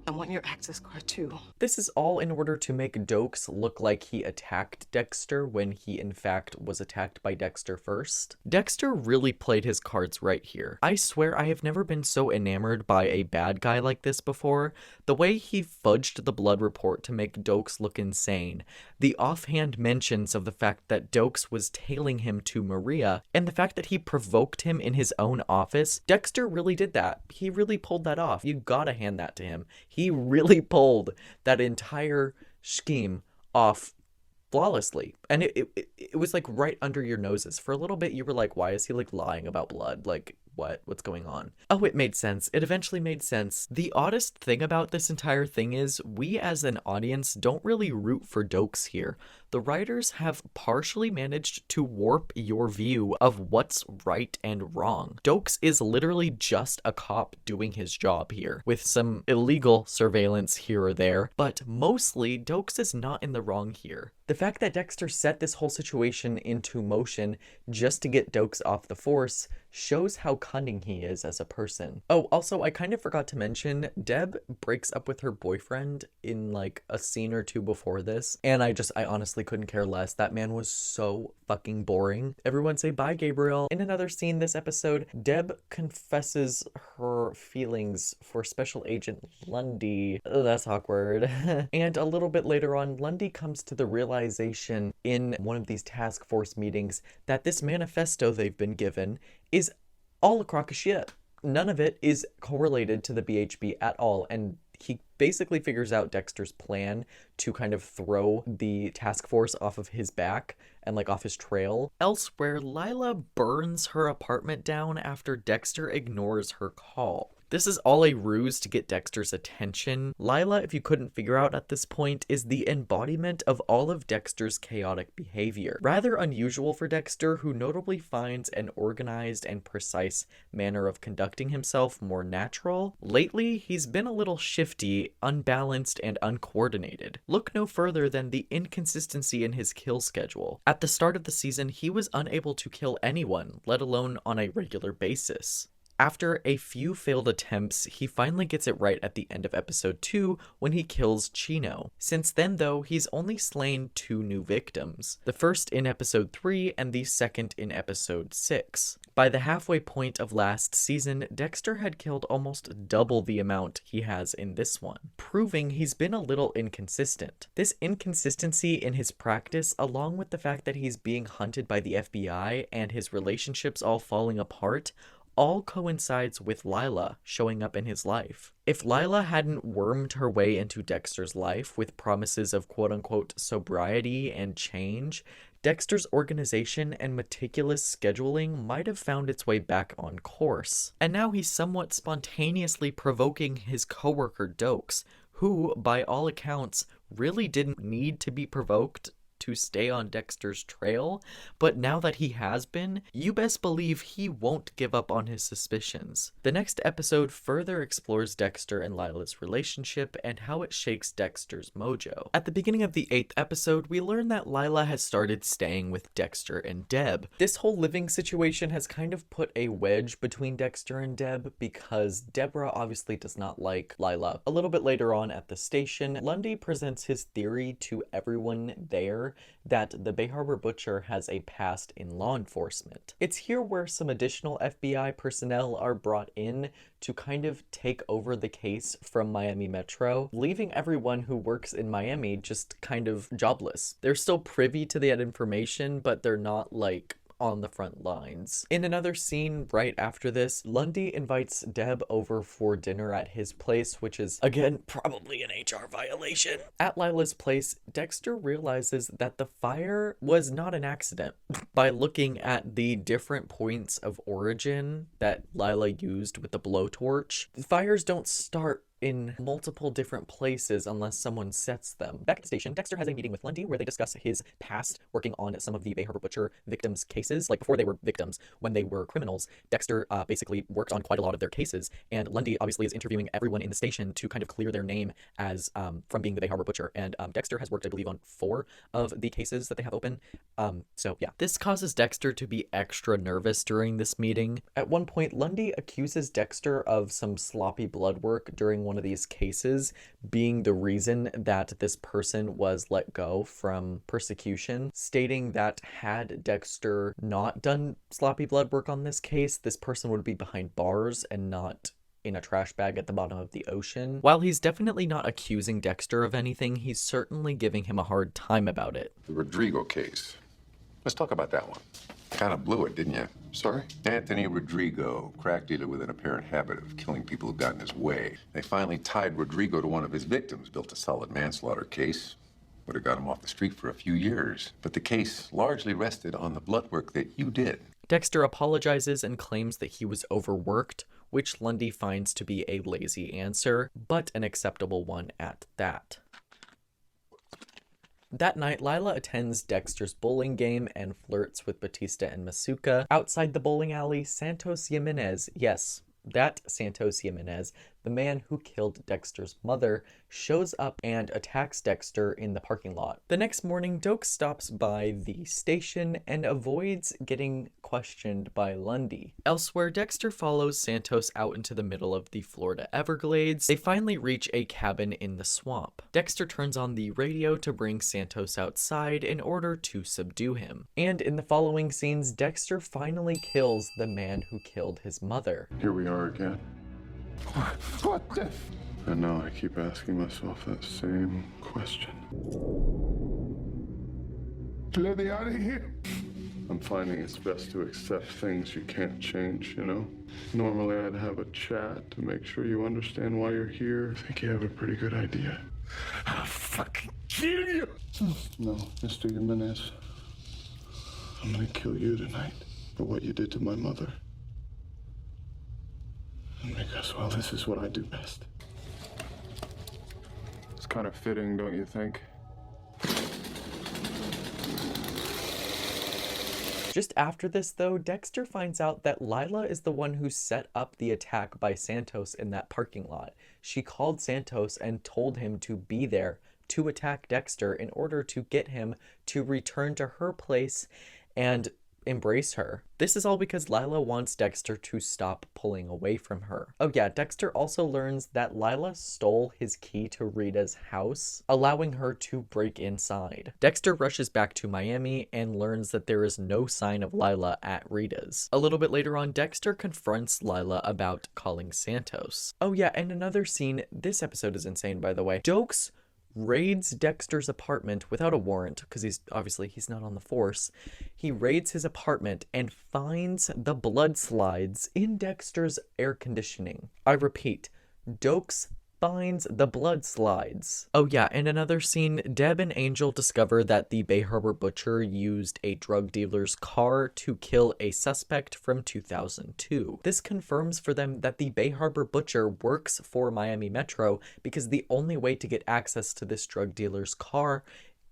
I want your access card too. This is all in order to make Dokes look like he attacked Dexter when he in fact was attacked by Dexter first. Dexter really played his cards right here. I swear I have never been so enamored by a bad guy like this before. The way he fudged the blood report to make Dokes look insane, the offhand mentions of the fact that Dokes was tailing him to Maria, and the fact that he provoked him in his own office. Dexter really did that. He really pulled that off. You gotta hand that to him. He really pulled that entire scheme off flawlessly. And it was like right under your noses. For a little bit, you were like, why is he like lying about blood? Like, what's going on? Oh, it made sense. It eventually made sense. The oddest thing about this entire thing is we as an audience don't really root for Dokes here. The writers have partially managed to warp your view of what's right and wrong. Dokes is literally just a cop doing his job here, with some illegal surveillance here or there, but mostly Dokes is not in the wrong here. The fact that Dexter set this whole situation into motion just to get Dokes off the force shows how cunning he is as a person. Oh, also, I kind of forgot to mention, Deb breaks up with her boyfriend in like a scene or two before this, and I honestly couldn't care less. That man was so fucking boring. Everyone say bye, Gabriel. In another scene this episode, Deb confesses her feelings for Special Agent Lundy. Oh, that's awkward. And a little bit later on, Lundy comes to the realization in one of these task force meetings that this manifesto they've been given is all a crock of shit. None of it is correlated to the BHB at all, and he basically figures out Dexter's plan to kind of throw the task force off of his back and like off his trail. Elsewhere, Lila burns her apartment down after Dexter ignores her call. This is all a ruse to get Dexter's attention. Lila, if you couldn't figure out at this point, is the embodiment of all of Dexter's chaotic behavior. Rather unusual for Dexter, who notably finds an organized and precise manner of conducting himself more natural. Lately, he's been a little shifty, unbalanced, and uncoordinated. Look no further than the inconsistency in his kill schedule. At the start of the season, he was unable to kill anyone, let alone on a regular basis. After a few failed attempts, he finally gets it right at the end of episode 2 when he kills Chino. Since then, though, he's only slain 2 new victims, the first in episode 3 and the second in episode 6. By the halfway point of last season, Dexter had killed almost double the amount he has in this one, proving he's been a little inconsistent. This inconsistency in his practice, along with the fact that he's being hunted by the FBI and his relationships all falling apart, all coincides with Lila showing up in his life. If Lila hadn't wormed her way into Dexter's life with promises of quote-unquote sobriety and change, Dexter's organization and meticulous scheduling might have found its way back on course. And now he's somewhat spontaneously provoking his coworker Dokes, who, by all accounts, really didn't need to be provoked to stay on Dexter's trail, but now that he has been, you best believe he won't give up on his suspicions. The next episode further explores Dexter and Lila's relationship and how it shakes Dexter's mojo. At the beginning of the 8th episode, we learn that Lila has started staying with Dexter and Deb. This whole living situation has kind of put a wedge between Dexter and Deb because Deborah obviously does not like Lila. A little bit later on at the station, Lundy presents his theory to everyone there discover that the Bay Harbor Butcher has a past in law enforcement. It's here where some additional FBI personnel are brought in to kind of take over the case from Miami Metro, leaving everyone who works in Miami just kind of jobless. They're still privy to that information, but they're not like on the front lines. In another scene right after this, Lundy invites Deb over for dinner at his place, which is, again, probably an HR violation. At Lila's place, Dexter realizes that the fire was not an accident. By looking at the different points of origin that Lila used with the blowtorch, fires don't start in multiple different places unless someone sets them. Back at the station, Dexter has a meeting with Lundy where they discuss his past working on some of the Bay Harbor Butcher victims' cases. Like before they were victims, when they were criminals, Dexter basically worked on quite a lot of their cases, and Lundy obviously is interviewing everyone in the station to kind of clear their name as from being the Bay Harbor Butcher, and Dexter has worked, I believe, on 4 of the cases that they have open. So yeah, this causes Dexter to be extra nervous during this meeting. At one point, Lundy accuses Dexter of some sloppy blood work during one of these cases being the reason that this person was let go from persecution, stating that had Dexter not done sloppy blood work on this case, this person would be behind bars and not in a trash bag at the bottom of the ocean. While he's definitely not accusing Dexter of anything, he's certainly giving him a hard time about it. The Rodrigo case. Let's talk about that one. Kind of blew it, didn't you? Sorry? Anthony Rodrigo, crack dealer with an apparent habit of killing people who got in his way. They finally tied Rodrigo to one of his victims, built a solid manslaughter case. Would have got him off the street for a few years. But the case largely rested on the blood work that you did. Dexter apologizes and claims that he was overworked, which Lundy finds to be a lazy answer, but an acceptable one at that. That night, Lila attends Dexter's bowling game and flirts with Batista and Masuka. Outside the bowling alley, Santos Jimenez, yes, that Santos Jimenez, the man who killed Dexter's mother, shows up and attacks Dexter in the parking lot. The next morning, Doak stops by the station and avoids getting questioned by Lundy. Elsewhere, Dexter follows Santos out into the middle of the Florida Everglades. They finally reach a cabin in the swamp. Dexter turns on the radio to bring Santos outside in order to subdue him. And in the following scenes, Dexter finally kills the man who killed his mother. Here we are again. What the? I know, I keep asking myself that same question. Let me out of here. I'm finding it's best to accept things you can't change, you know? Normally I'd have a chat to make sure you understand why you're here. I think you have a pretty good idea. I'll fucking kill you! No, Mr. Jimenez. I'm gonna kill you tonight for what you did to my mother. And because, well, this is what I do best. It's kind of fitting, don't you think? Just after this, though, Dexter finds out that Lila is the one who set up the attack by Santos in that parking lot. She called Santos and told him to be there to attack Dexter in order to get him to return to her place and embrace her. This is all because Lila wants Dexter to stop pulling away from her. Oh yeah, Dexter also learns that Lila stole his key to Rita's house, allowing her to break inside. Dexter rushes back to Miami and learns that there is no sign of Lila at Rita's. A little bit later on, Dexter confronts Lila about calling Santos. Oh yeah, and another scene, this episode is insane by the way. Dokes raids Dexter's apartment without a warrant, because he's not on the force. He raids his apartment and finds the blood slides in Dexter's air conditioning. I repeat, Dokes finds the blood slides. Oh yeah, in another scene, Deb and Angel discover that the Bay Harbor Butcher used a drug dealer's car to kill a suspect from 2002. This confirms for them that the Bay Harbor Butcher works for Miami Metro because the only way to get access to this drug dealer's car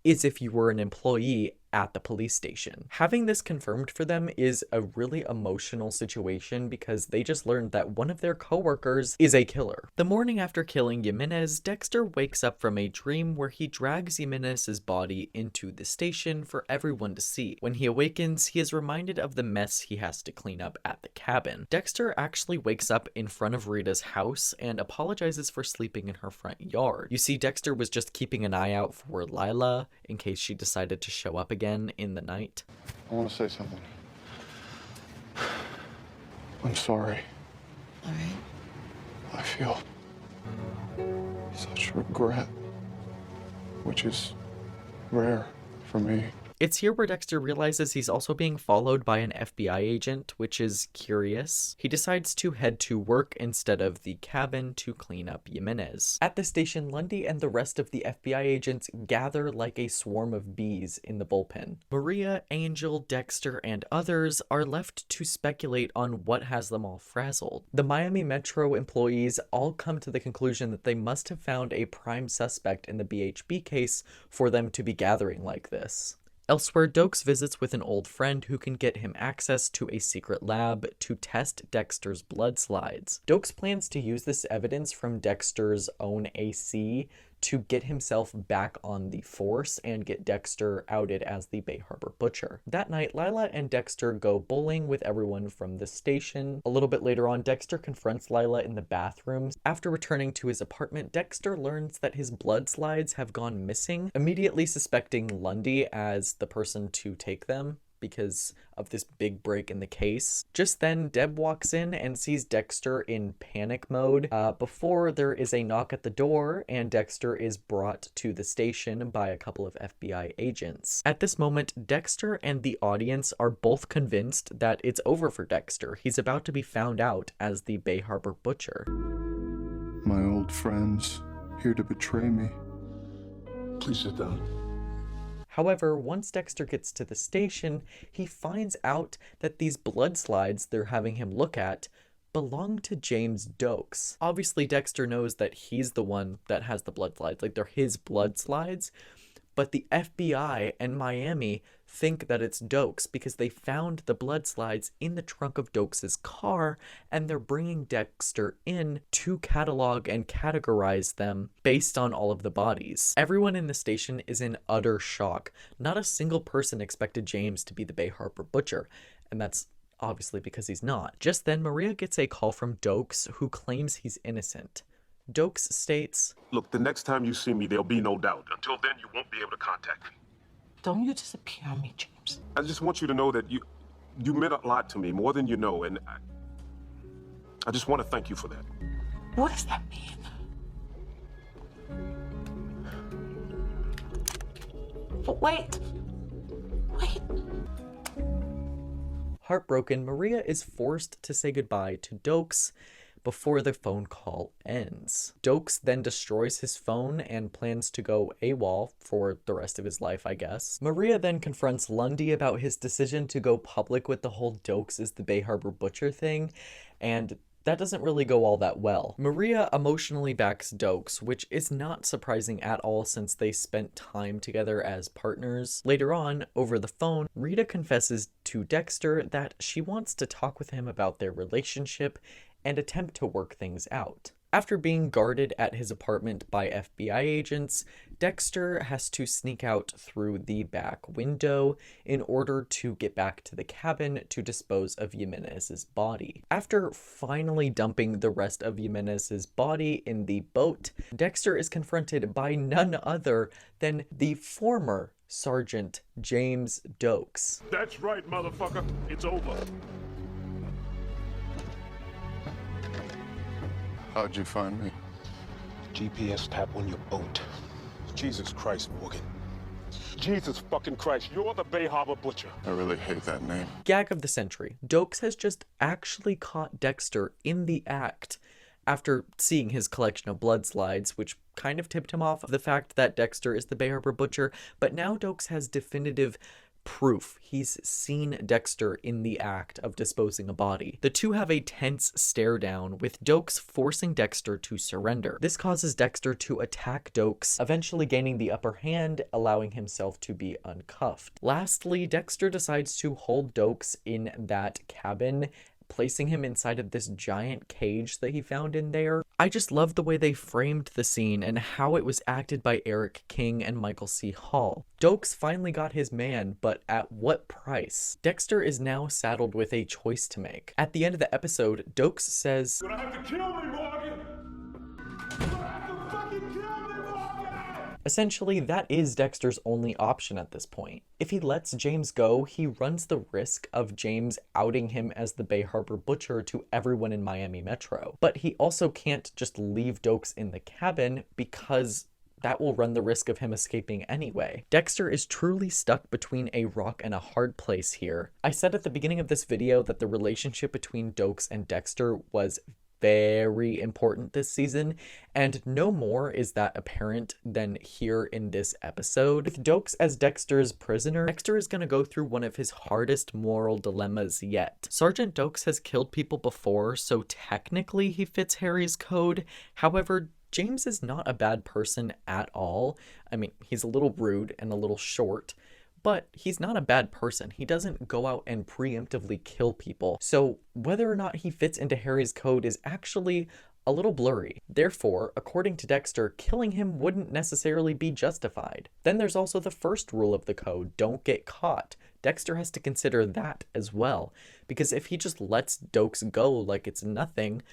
is if you were an employee at the police station. Having this confirmed for them is a really emotional situation because they just learned that one of their coworkers is a killer. The morning after killing Jimenez, Dexter wakes up from a dream where he drags Jimenez's body into the station for everyone to see. When he awakens, he is reminded of the mess he has to clean up at the cabin. Dexter actually wakes up in front of Rita's house and apologizes for sleeping in her front yard. You see, Dexter was just keeping an eye out for Lila in case she decided to show up again in the night. I want to say something. I'm sorry. All right. I feel such regret, which is rare for me. It's here where Dexter realizes he's also being followed by an FBI agent, which is curious. He decides to head to work instead of the cabin to clean up Jimenez. At the station, Lundy and the rest of the FBI agents gather like a swarm of bees in the bullpen. Maria, Angel, Dexter, and others are left to speculate on what has them all frazzled. The Miami Metro employees all come to the conclusion that they must have found a prime suspect in the BHB case for them to be gathering like this. Elsewhere, Dokes visits with an old friend who can get him access to a secret lab to test Dexter's blood slides. Dokes plans to use this evidence from Dexter's own AC to get himself back on the force and get Dexter outed as the Bay Harbor Butcher. That night, Lila and Dexter go bowling with everyone from the station. A little bit later on, Dexter confronts Lila in the bathroom. After returning to his apartment, Dexter learns that his blood slides have gone missing, immediately suspecting Lundy as the person to take them because of this big break in the case. Just then, Deb walks in and sees Dexter in panic mode before there is a knock at the door and Dexter is brought to the station by a couple of FBI agents. At this moment, Dexter and the audience are both convinced that it's over for Dexter. He's about to be found out as the Bay Harbor Butcher. My old friends, here to betray me. Please sit down. However, once Dexter gets to the station, he finds out that these blood slides they're having him look at belong to James Dokes. Obviously, Dexter knows that he's the one that has the blood slides, like they're his blood slides, but the FBI and Miami think that it's Dokes because they found the blood slides in the trunk of Dokes' car, and they're bringing Dexter in to catalog and categorize them based on all of the bodies. Everyone in the station is in utter shock. Not a single person expected James to be the Bay Harbor Butcher, and that's obviously because he's not. Just then, Maria gets a call from Dokes, who claims he's innocent. Dokes states, "Look, the next time you see me, there'll be no doubt. Until then, you won't be able to contact me. Don't you disappear on me, James. I just want you to know that you meant a lot to me, more than you know, and I just want to thank you for that." What does that mean? But wait. Heartbroken, Maria is forced to say goodbye to Dokes before the phone call ends. Dokes then destroys his phone and plans to go AWOL for the rest of his life, I guess. Maria then confronts Lundy about his decision to go public with the whole Dokes is the Bay Harbor Butcher thing, and that doesn't really go all that well. Maria emotionally backs Dokes, which is not surprising at all since they spent time together as partners. Later on, over the phone, Rita confesses to Dexter that she wants to talk with him about their relationship and attempt to work things out. After being guarded at his apartment by FBI agents, Dexter has to sneak out through the back window in order to get back to the cabin to dispose of Jimenez's body. After finally dumping the rest of Jimenez's body in the boat, Dexter is confronted by none other than the former Sergeant James Dokes. "That's right, motherfucker. It's over." How'd you find me? GPS tap on your boat. Jesus Christ, Morgan. Jesus fucking Christ, you're the Bay Harbor Butcher. I really hate that name. Gag of the century. Dokes has just actually caught Dexter in the act after seeing his collection of blood slides, which kind of tipped him off of the fact that Dexter is the Bay Harbor Butcher, but now Dokes has definitive proof. He's seen Dexter in the act of disposing a body. The two have a tense stare down, with Dokes forcing Dexter to surrender. This causes Dexter to attack Dokes, eventually gaining the upper hand, allowing himself to be uncuffed. Lastly, Dexter decides to hold Dokes in that cabin, placing him inside of this giant cage that he found in there. I just love the way they framed the scene and how it was acted by Eric King and Michael C. Hall. Dokes finally got his man, but at what price? Dexter is now saddled with a choice to make. At the end of the episode, Dokes says, "You're gonna have to kill me, Morgan! You're gonna have to fucking kill me, Morgan!" essentially, that is Dexter's only option at this point. If he lets James go, he runs the risk of James outing him as the Bay Harbor Butcher to everyone in Miami Metro. But he also can't just leave Dokes in the cabin because that will run the risk of him escaping anyway. Dexter is truly stuck between a rock and a hard place here. I said at the beginning of this video that the relationship between Dokes and Dexter was very important this season, and no more is that apparent than here in this episode. With Dokes as Dexter's prisoner, Dexter is going to go through one of his hardest moral dilemmas yet. Sergeant Dokes has killed people before, so technically he fits Harry's code. However, James is not a bad person at all. I mean, he's a little rude and a little short, but he's not a bad person. He doesn't go out and preemptively kill people. So whether or not he fits into Harry's code is actually a little blurry. Therefore, according to Dexter, killing him wouldn't necessarily be justified. Then there's also the first rule of the code, don't get caught. Dexter has to consider that as well, because if he just lets Dokes go like it's nothing,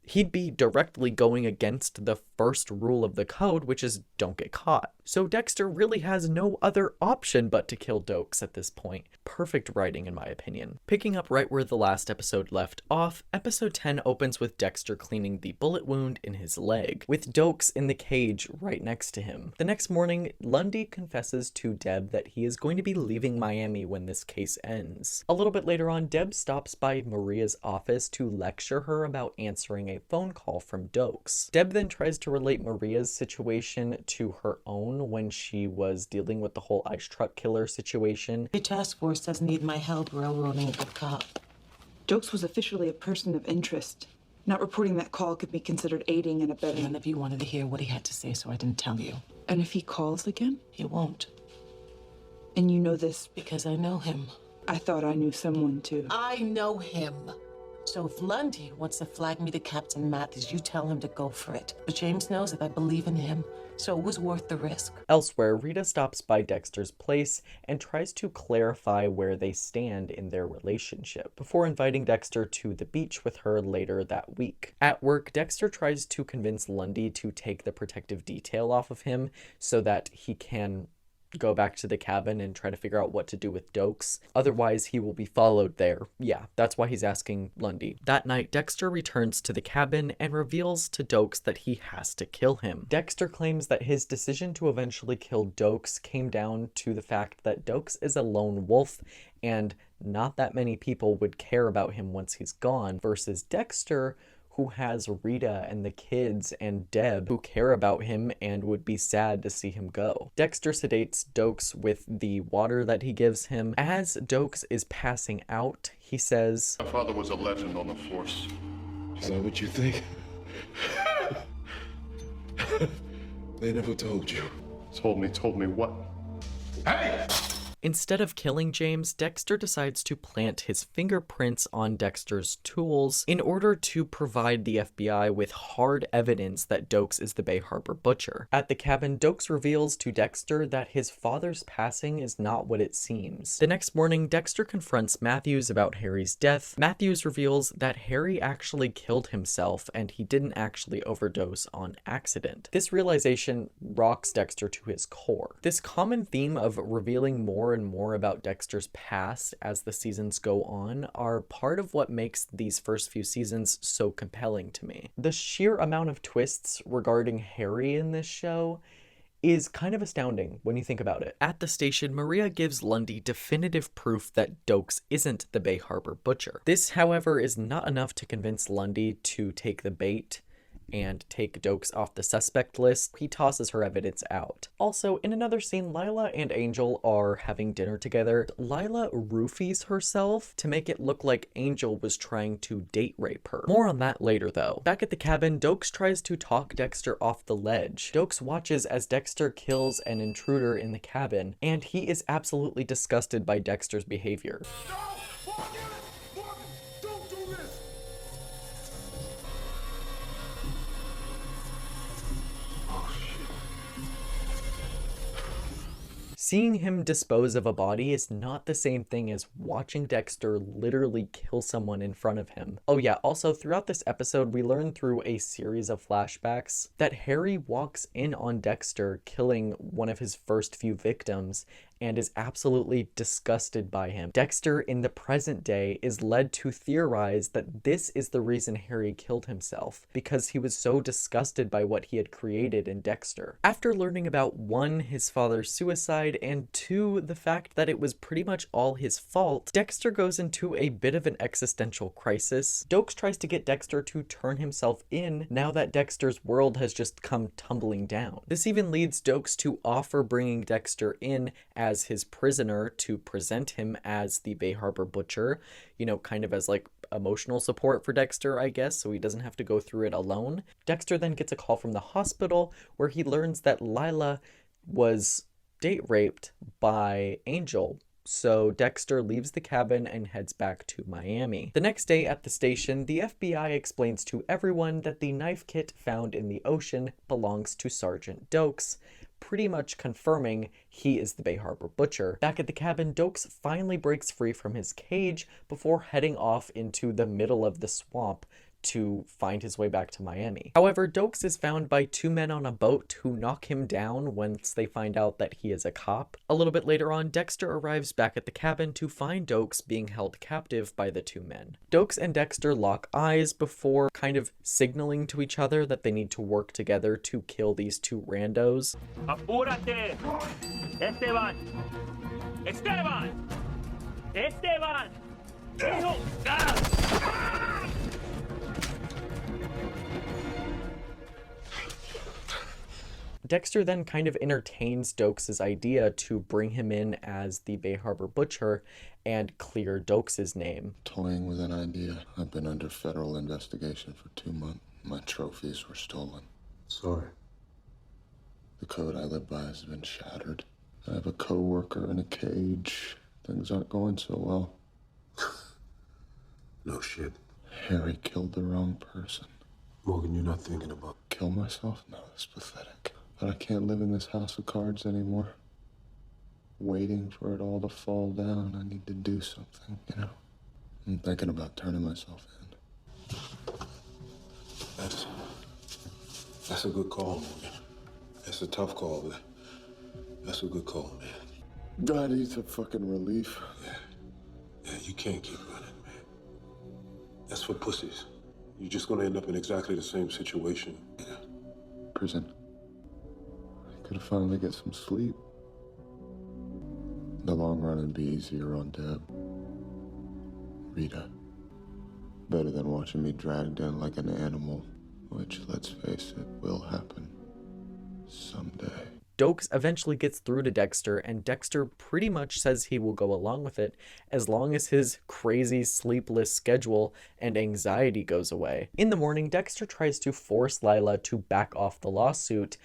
he'd be directly going against the first rule of the code, which is don't get caught. So Dexter really has no other option but to kill Dokes at this point. Perfect writing in my opinion. Picking up right where the last episode left off, episode 10 opens with Dexter cleaning the bullet wound in his leg, with Dokes in the cage right next to him. The next morning, Lundy confesses to Deb that he is going to be leaving Miami when this case ends. A little bit later on, Deb stops by Maria's office to lecture her about answering a phone call from Dokes. Deb then tries to relate Maria's situation to her own when she was dealing with the whole ice truck killer situation. The task force doesn't need my help railroading a good cop. Dokes was officially a person of interest. Not reporting that call could be considered aiding and abetting. None of you wanted to hear what he had to say, so I didn't tell you. And if he calls again? He won't. And you know this? Because I know him. I thought I knew someone too. I know him. So if Lundy wants to flag me to Captain Matthews, you tell him to go for it. But James knows that I believe in him, so it was worth the risk. Elsewhere, Rita stops by Dexter's place and tries to clarify where they stand in their relationship, before inviting Dexter to the beach with her later that week. At work, Dexter tries to convince Lundy to take the protective detail off of him so that he can go back to the cabin and try to figure out what to do with Dokes. Otherwise, he will be followed there. Yeah, that's why he's asking Lundy. That night, Dexter returns to the cabin and reveals to Dokes that he has to kill him. Dexter claims that his decision to eventually kill Dokes came down to the fact that Dokes is a lone wolf and not that many people would care about him once he's gone, versus Dexter, who has Rita and the kids and Deb who care about him and would be sad to see him go. Dexter sedates Dokes with the water that he gives him. As Dokes is passing out, he says, My father was a legend on the force. Is that what you think? They never told you. Told me what? Hey! Instead of killing James, Dexter decides to plant his fingerprints on Dexter's tools in order to provide the FBI with hard evidence that Dokes is the Bay Harbor Butcher. At the cabin, Dokes reveals to Dexter that his father's passing is not what it seems. The next morning, Dexter confronts Matthews about Harry's death. Matthews reveals that Harry actually killed himself and he didn't actually overdose on accident. This realization rocks Dexter to his core. This common theme of revealing more and more about Dexter's past as the seasons go on are part of what makes these first few seasons so compelling to me. The sheer amount of twists regarding Harry in this show is kind of astounding when you think about it. At the station, Maria gives Lundy definitive proof that Dokes isn't the Bay Harbor Butcher. This, however, is not enough to convince Lundy to take the bait, and take Dokes off the suspect list, he tosses her evidence out. Also, in another scene, Lila and Angel are having dinner together. Lila roofies herself to make it look like Angel was trying to date rape her. More on that later though. Back at the cabin, Dokes tries to talk Dexter off the ledge. Dokes watches as Dexter kills an intruder in the cabin, and he is absolutely disgusted by Dexter's behavior. Seeing him dispose of a body is not the same thing as watching Dexter literally kill someone in front of him. Oh yeah, also throughout this episode, we learn through a series of flashbacks that Harry walks in on Dexter killing one of his first few victims and is absolutely disgusted by him. Dexter, in the present day, is led to theorize that this is the reason Harry killed himself, because he was so disgusted by what he had created in Dexter. After learning about 1, his father's suicide, and 2, the fact that it was pretty much all his fault, Dexter goes into a bit of an existential crisis. Dokes tries to get Dexter to turn himself in now that Dexter's world has just come tumbling down. This even leads Dokes to offer bringing Dexter in as his prisoner to present him as the Bay Harbor Butcher, you know, kind of as like emotional support for Dexter, I guess, so he doesn't have to go through it alone. Dexter then gets a call from the hospital where he learns that Lila was date raped by Angel. So Dexter leaves the cabin and heads back to Miami. The next day at the station, the FBI explains to everyone that the knife kit found in the ocean belongs to Sergeant Dokes, pretty much confirming he is the Bay Harbor Butcher. Back at the cabin, Dokes finally breaks free from his cage before heading off into the middle of the swamp to find his way back to Miami. However, Dokes is found by 2 men on a boat who knock him down once they find out that he is a cop. A little bit later on, Dexter arrives back at the cabin to find Dokes being held captive by the 2 men. Dokes and Dexter lock eyes before kind of signaling to each other that they need to work together to kill these 2 randos. Apúrate! Esteban! Esteban! Esteban! Hijo! ¡Ah! Dexter then kind of entertains Dokes' idea to bring him in as the Bay Harbor Butcher and clear Dokes' name. Toying with an idea. I've been under federal investigation for 2 months. My trophies were stolen. Sorry. The code I live by has been shattered. I have a co-worker in a cage. Things aren't going so well. No shit. Harry killed the wrong person. Morgan, you're not thinking about... Kill myself? No, that's pathetic. But I can't live in this house of cards anymore. Waiting for it all to fall down. I need to do something, you know? I'm thinking about turning myself in. That's a good call, Morgan. That's a tough call, but that's a good call, man. I need some fucking relief. Yeah, you can't keep running, man. That's for pussies. You're just gonna end up in exactly the same situation. Yeah. Prison. I could finally get some sleep. The long run would be easier on Deb. Rita. Better than watching me dragged in like an animal, which, let's face it, will happen. Someday. Dokes eventually gets through to Dexter, and Dexter pretty much says he will go along with it as long as his crazy sleepless schedule and anxiety goes away. In the morning, Dexter tries to force Lila to back off the lawsuit,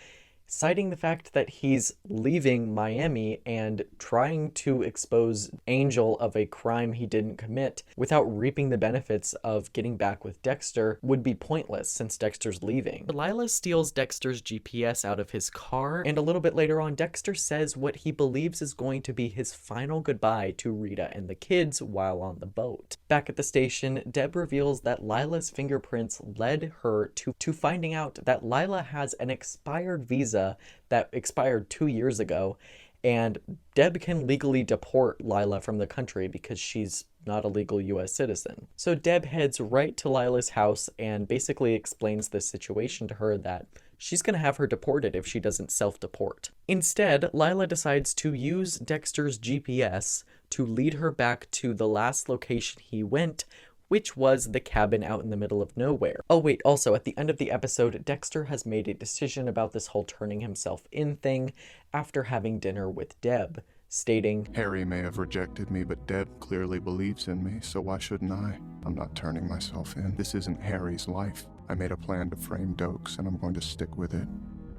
citing the fact that he's leaving Miami and trying to expose Angel of a crime he didn't commit without reaping the benefits of getting back with Dexter would be pointless since Dexter's leaving. Lila steals Dexter's GPS out of his car, and a little bit later on, Dexter says what he believes is going to be his final goodbye to Rita and the kids while on the boat. Back at the station, Deb reveals that Lila's fingerprints led her to finding out that Lila has an expired visa that expired 2 years ago, and Deb can legally deport Lila from the country because she's not a legal US citizen. So Deb heads right to Lila's house and basically explains the situation to her that she's going to have her deported if she doesn't self-deport. Instead, Lila decides to use Dexter's GPS to lead her back to the last location he went which was the cabin out in the middle of nowhere. Oh wait, also at the end of the episode, Dexter has made a decision about this whole turning himself in thing after having dinner with Deb, stating, Harry may have rejected me, but Deb clearly believes in me, so why shouldn't I? I'm not turning myself in. This isn't Harry's life. I made a plan to frame Dokes, and I'm going to stick with it.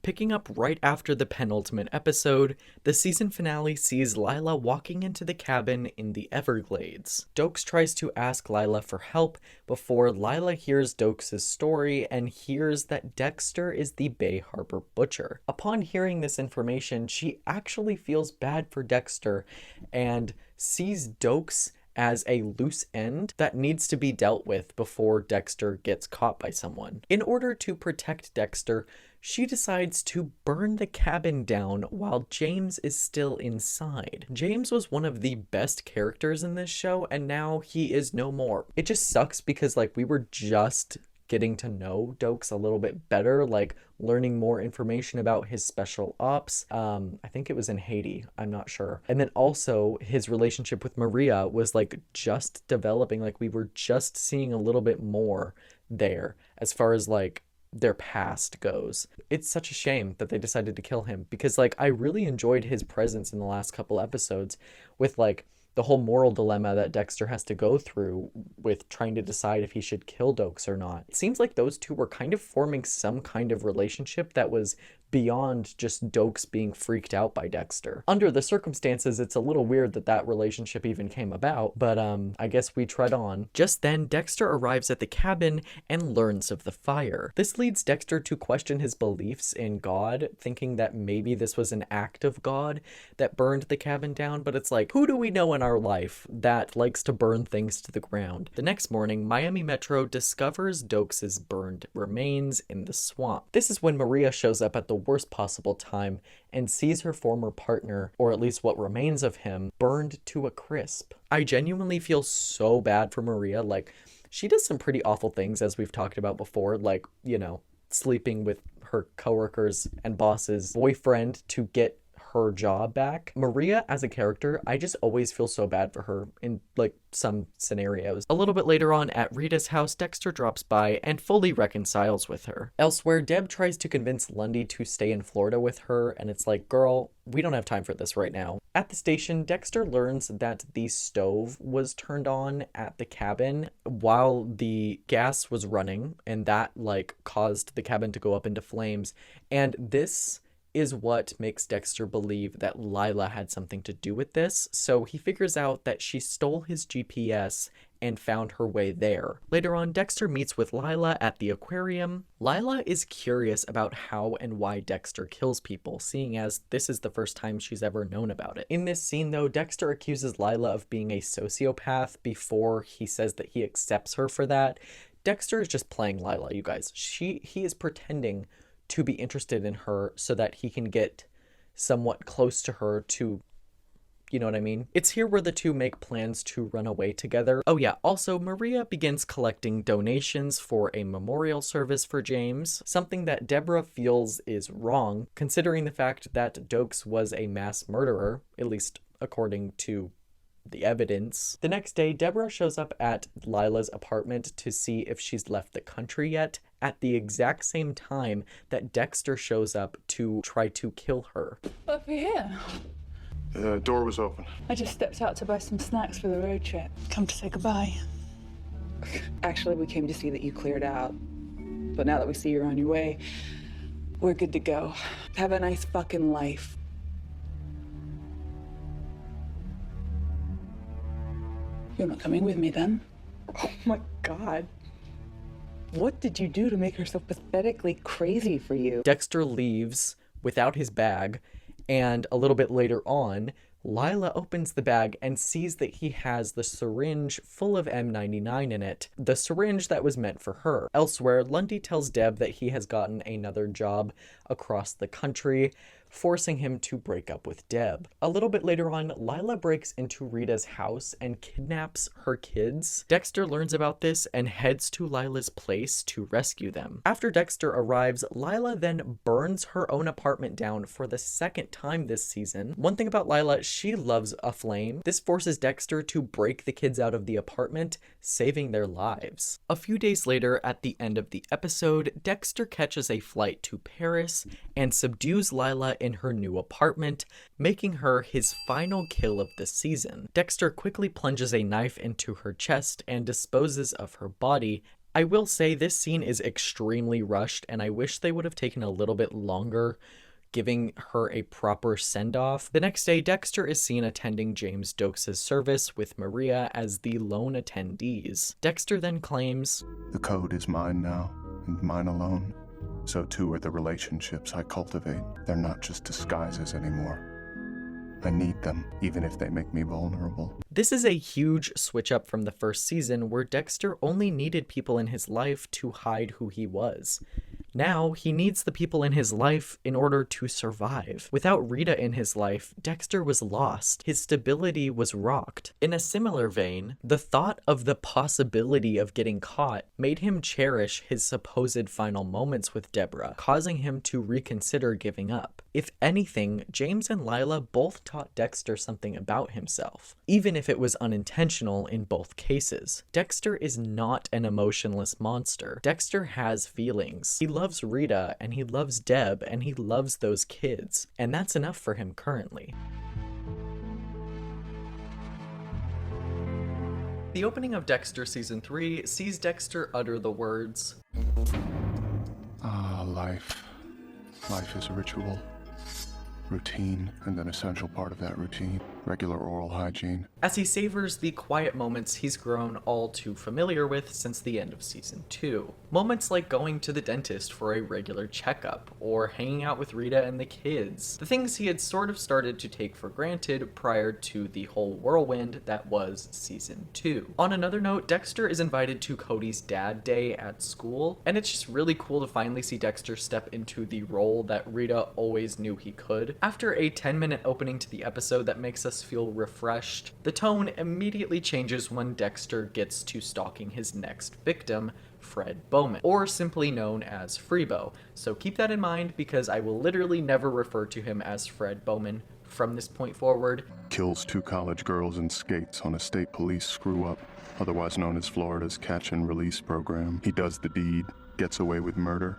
Picking up right after the penultimate episode, the season finale sees Lila walking into the cabin in the Everglades. Dokes tries to ask Lila for help before Lila hears Dokes' story and hears that Dexter is the Bay Harbor butcher. Upon hearing this information, she actually feels bad for Dexter and sees Dokes as a loose end that needs to be dealt with before Dexter gets caught by someone. In order to protect Dexter, she decides to burn the cabin down while James is still inside. James was one of the best characters in this show, and now he is no more. It just sucks because, like, we were just getting to know Dokes a little bit better, like learning more information about his special ops. I think it was in Haiti, I'm not sure. And then also his relationship with Maria was like just developing, like we were just seeing a little bit more there as far as like their past goes. It's such a shame that they decided to kill him because like I really enjoyed his presence in the last couple episodes with like the whole moral dilemma that Dexter has to go through with trying to decide if he should kill Dokes or not. It seems like those two were kind of forming some kind of relationship that was beyond just Dokes being freaked out by Dexter. Under the circumstances, it's a little weird that that relationship even came about, but I guess we tread on. Just then, Dexter arrives at the cabin and learns of the fire. This leads Dexter to question his beliefs in God, thinking that maybe this was an act of God that burned the cabin down, but it's like, who do we know in our life that likes to burn things to the ground? The next morning, Miami Metro discovers Dokes' burned remains in the swamp. This is when Maria shows up at the worst possible time and sees her former partner, or at least what remains of him, burned to a crisp. I genuinely feel so bad for Maria. Like, she does some pretty awful things, as we've talked about before, like, you know, sleeping with her coworkers and boss's boyfriend to get her job back. Maria as a character, I just always feel so bad for her in like some scenarios. A little bit later on at Rita's house, Dexter drops by and fully reconciles with her. Elsewhere, Deb tries to convince Lundy to stay in Florida with her, and it's like, girl, we don't have time for this right now. At the station, Dexter learns that the stove was turned on at the cabin while the gas was running, and that like caused the cabin to go up into flames. And this is what makes Dexter believe that Lila had something to do with this, so he figures out that she stole his GPS and found her way there. Later on, Dexter meets with Lila at the aquarium. Lila is curious about how and why Dexter kills people, seeing as this is the first time she's ever known about it. In this scene though, Dexter accuses Lila of being a sociopath before he says that he accepts her for that. Dexter is just playing Lila, you guys. He is pretending to be interested in her so that he can get somewhat close to her to, you know what I mean? It's here where the two make plans to run away together. Oh yeah, also Maria begins collecting donations for a memorial service for James, something that Deborah feels is wrong, considering the fact that Dokes was a mass murderer, at least according to the evidence. The next day, Deborah shows up at Lila's apartment to see if she's left the country yet, at the exact same time that Dexter shows up to try to kill her. Over here. The door was open. I just stepped out to buy some snacks for the road trip. Come to say goodbye. Actually, we came to see that you cleared out. But now that we see you're on your way, we're good to go. Have a nice fucking life. You're not coming with me then? Oh my God. What did you do to make her so pathetically crazy for you? Dexter leaves without his bag, and a little bit later on, Lila opens the bag and sees that he has the syringe full of M99 in it, the syringe that was meant for her. Elsewhere, Lundy tells Deb that he has gotten another job across the country forcing him to break up with Deb. A little bit later on, Lila breaks into Rita's house and kidnaps her kids. Dexter learns about this and heads to Lila's place to rescue them. After Dexter arrives, Lila then burns her own apartment down for the second time this season. One thing about Lila, she loves a flame. This forces Dexter to break the kids out of the apartment, saving their lives. A few days later, at the end of the episode, Dexter catches a flight to Paris and subdues Lila in her new apartment, making her his final kill of the season. Dexter quickly plunges a knife into her chest and disposes of her body. I will say this scene is extremely rushed, and I wish they would have taken a little bit longer giving her a proper send-off. The next day, Dexter is seen attending James Dokes' service with Maria as the lone attendees. Dexter then claims, "The code is mine now, and mine alone. So too are the relationships I cultivate. They're not just disguises anymore. I need them, even if they make me vulnerable." This is a huge switch up from the first season, where Dexter only needed people in his life to hide who he was. Now, he needs the people in his life in order to survive. Without Rita in his life, Dexter was lost. His stability was rocked. In a similar vein, the thought of the possibility of getting caught made him cherish his supposed final moments with Deborah, causing him to reconsider giving up. If anything, James and Lila both taught Dexter something about himself, even if it was unintentional in both cases. Dexter is not an emotionless monster. Dexter has feelings. He loves Rita, and he loves Deb, and he loves those kids, and that's enough for him currently. The opening of Dexter Season 3 sees Dexter utter the words, "Ah, life. Life is a ritual. Routine, and an essential part of that routine, regular oral hygiene." as he savors the quiet moments he's grown all too familiar with since the end of Season 2. Moments like going to the dentist for a regular checkup, or hanging out with Rita and the kids. The things he had sort of started to take for granted prior to the whole whirlwind that was Season 2. On another note, Dexter is invited to Cody's dad day at school, and it's just really cool to finally see Dexter step into the role that Rita always knew he could. After a 10-minute opening to the episode that makes us feel refreshed, the tone immediately changes when Dexter gets to stalking his next victim, Fred Bowman, or simply known as Freebo. So keep that in mind, because I will literally never refer to him as Fred Bowman from this point forward. Kills 2 college girls in skates on a state police screw-up, otherwise known as Florida's catch and release program. He does the deed, gets away with murder,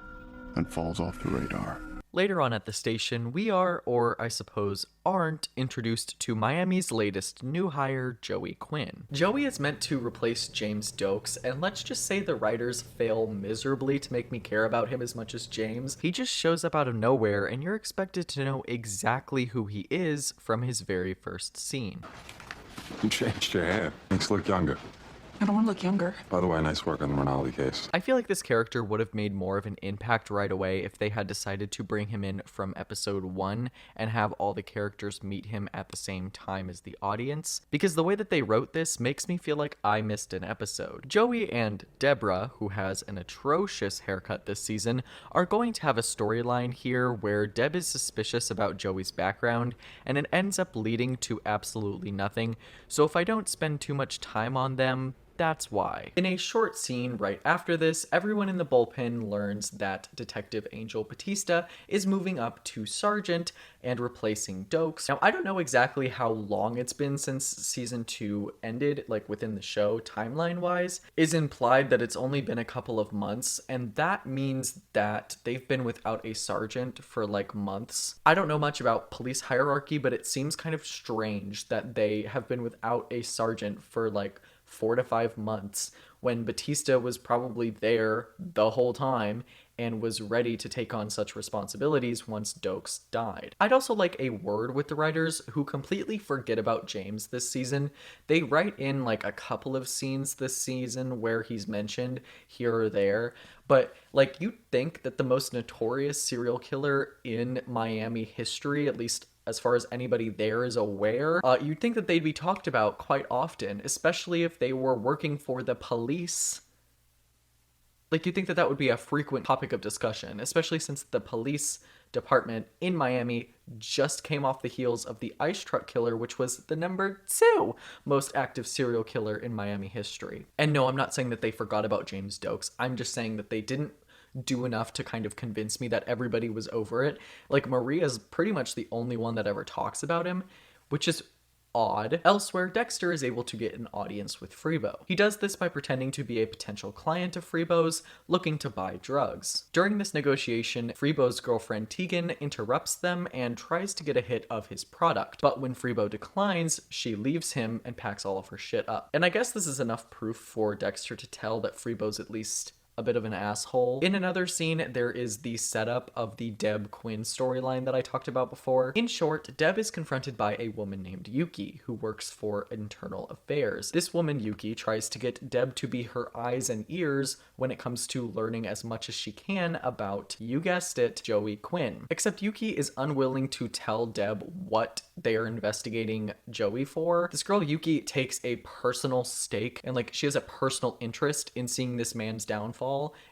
and falls off the radar. Later on at the station, we are, or I suppose aren't, introduced to Miami's latest new hire, Joey Quinn. Joey is meant to replace James Dokes, and let's just say the writers fail miserably to make me care about him as much as James. He just shows up out of nowhere, and you're expected to know exactly who he is from his very first scene. You changed your hair. Makes you look younger. I don't want to look younger. By the way, nice work on the Rinaldi case. I feel like this character would have made more of an impact right away if they had decided to bring him in from episode 1 and have all the characters meet him at the same time as the audience, because the way that they wrote this makes me feel like I missed an episode. Joey and Deborah, who has an atrocious haircut this season, are going to have a storyline here where Deb is suspicious about Joey's background, and it ends up leading to absolutely nothing, so if I don't spend too much time on them, that's why. In a short scene right after this, everyone in the bullpen learns that Detective Angel Batista is moving up to Sergeant and replacing Dokes. Now, I don't know exactly how long it's been since Season 2 ended, like within the show, timeline-wise. It's implied that it's only been a couple of months, and that means that they've been without a sergeant for like months. I don't know much about police hierarchy, but it seems kind of strange that they have been without a sergeant for like 4 to 5 months when Batista was probably there the whole time and was ready to take on such responsibilities once Dokes died. I'd also like a word with the writers, who completely forget about James this season. They write in like a couple of scenes this season where he's mentioned here or there, but like you'd think that the most notorious serial killer in Miami history, at least as far as anybody there is aware, you'd think that they'd be talked about quite often, especially if they were working for the police. Like, you'd think that that would be a frequent topic of discussion, especially since the police department in Miami just came off the heels of the ice truck killer, which was the #2 most active serial killer in Miami history. And no, I'm not saying that they forgot about James Dokes. I'm just saying that they didn't do enough to kind of convince me that everybody was over it. Like, Maria's pretty much the only one that ever talks about him, which is odd. Elsewhere, Dexter is able to get an audience with Freebo. He does this by pretending to be a potential client of Freebo's looking to buy drugs. During this negotiation, Freebo's girlfriend Tegan interrupts them and tries to get a hit of his product, but when Freebo declines, she leaves him and packs all of her shit up. And I guess this is enough proof for Dexter to tell that Freebo's at least a bit of an asshole. In another scene, there is the setup of the Deb Quinn storyline that I talked about before. In short, Deb is confronted by a woman named Yuki, who works for Internal Affairs. This woman, Yuki, tries to get Deb to be her eyes and ears when it comes to learning as much as she can about, you guessed it, Joey Quinn. Except Yuki is unwilling to tell Deb what they are investigating Joey for. This girl, Yuki, takes a personal stake and, like, she has a personal interest in seeing this man's downfall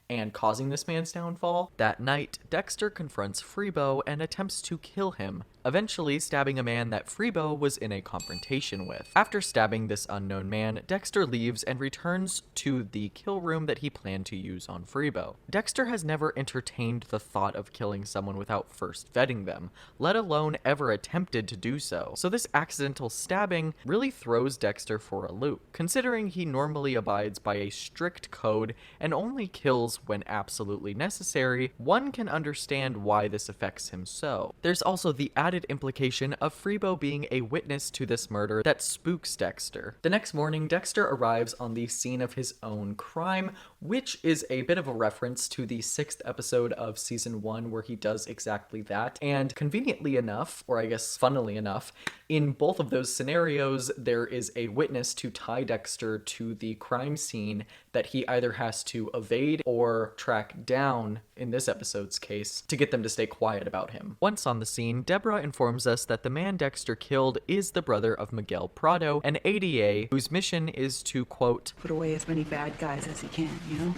and causing this man's downfall. That night, Dexter confronts Freebo and attempts to kill him, eventually stabbing a man that Freebo was in a confrontation with. After stabbing this unknown man, Dexter leaves and returns to the kill room that he planned to use on Freebo. Dexter has never entertained the thought of killing someone without first vetting them, let alone ever attempted to do so. So this accidental stabbing really throws Dexter for a loop, considering he normally abides by a strict code and only kills when absolutely necessary. One can understand why this affects him so. There's also the added implication of Freebo being a witness to this murder that spooks Dexter. The next morning, Dexter arrives on the scene of his own crime, which is a bit of a reference to the 6th episode of season 1 where he does exactly that. And conveniently enough, or I guess funnily enough, in both of those scenarios, there is a witness to tie Dexter to the crime scene that he either has to evade or track down, in this episode's case, to get them to stay quiet about him. Once on the scene, Deborah informs us that the man Dexter killed is the brother of Miguel Prado, an ADA whose mission is to, quote, put away as many bad guys as he can, you know?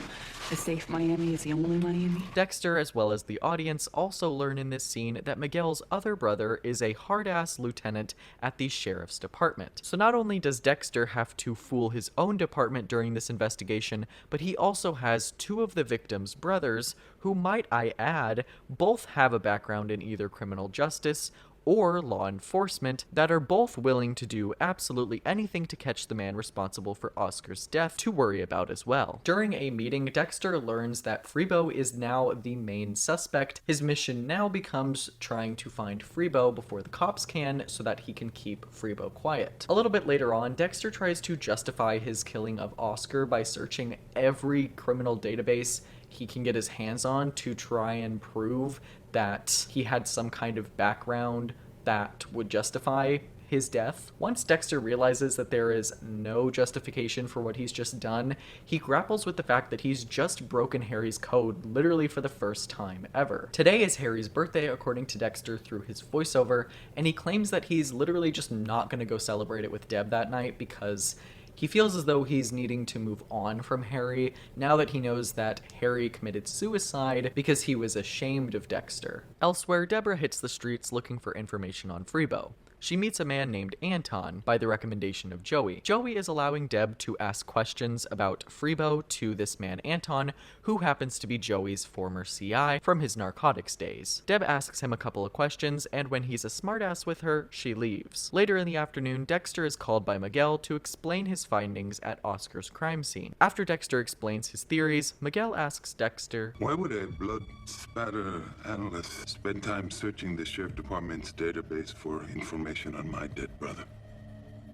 A safe Miami is the only Miami. Dexter, as well as the audience, also learn in this scene that Miguel's other brother is a hard-ass lieutenant at the sheriff's department. So not only does Dexter have to fool his own department during this investigation, but he also has 2 of the victims' brothers, who, might I add, both have a background in either criminal justice or law enforcement, that are both willing to do absolutely anything to catch the man responsible for Oscar's death to worry about as well. During a meeting, Dexter learns that Freebo is now the main suspect. His mission now becomes trying to find Freebo before the cops can, so that he can keep Freebo quiet. A little bit later on, Dexter tries to justify his killing of Oscar by searching every criminal database he can get his hands on to try and prove that he had some kind of background that would justify his death. Once Dexter realizes that there is no justification for what he's just done, he grapples with the fact that he's just broken Harry's code literally for the first time ever. Today is Harry's birthday, according to Dexter through his voiceover, and he claims that he's literally just not going to go celebrate it with Deb that night because he feels as though he's needing to move on from Harry now that he knows that Harry committed suicide because he was ashamed of Dexter. Elsewhere, Deborah hits the streets looking for information on Freebo. She meets a man named Anton by the recommendation of Joey. Joey is allowing Deb to ask questions about Freebo to this man Anton, who happens to be Joey's former CI from his narcotics days. Deb asks him a couple of questions, and when he's a smartass with her, she leaves. Later in the afternoon, Dexter is called by Miguel to explain his findings at Oscar's crime scene. After Dexter explains his theories, Miguel asks Dexter, why would a blood spatter analyst spend time searching the sheriff department's database for information on my dead brother?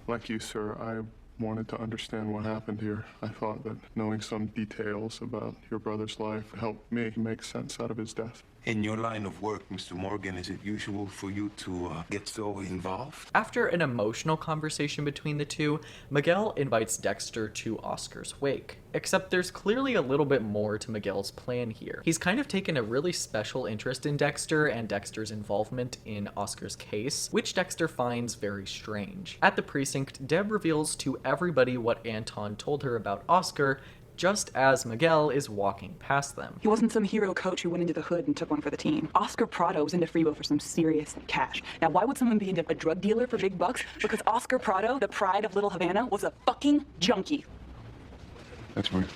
Like you, sir, I wanted to understand what happened here. I thought that knowing some details about your brother's life helped me make sense out of his death. In your line of work, Mr. Morgan, is it usual for you to get so involved? After an emotional conversation between the two, Miguel invites Dexter to Oscar's wake. Except there's clearly a little bit more to Miguel's plan here. He's kind of taken a really special interest in Dexter and Dexter's involvement in Oscar's case, which Dexter finds very strange. At the precinct, Deb reveals to everybody what Anton told her about Oscar, just as Miguel is walking past them. He wasn't some hero coach who went into the hood and took one for the team. Oscar Prado was into Freebo for some serious cash. Now, why would someone be into a drug dealer for big bucks? Because Oscar Prado, the pride of Little Havana, was a fucking junkie. That's weird.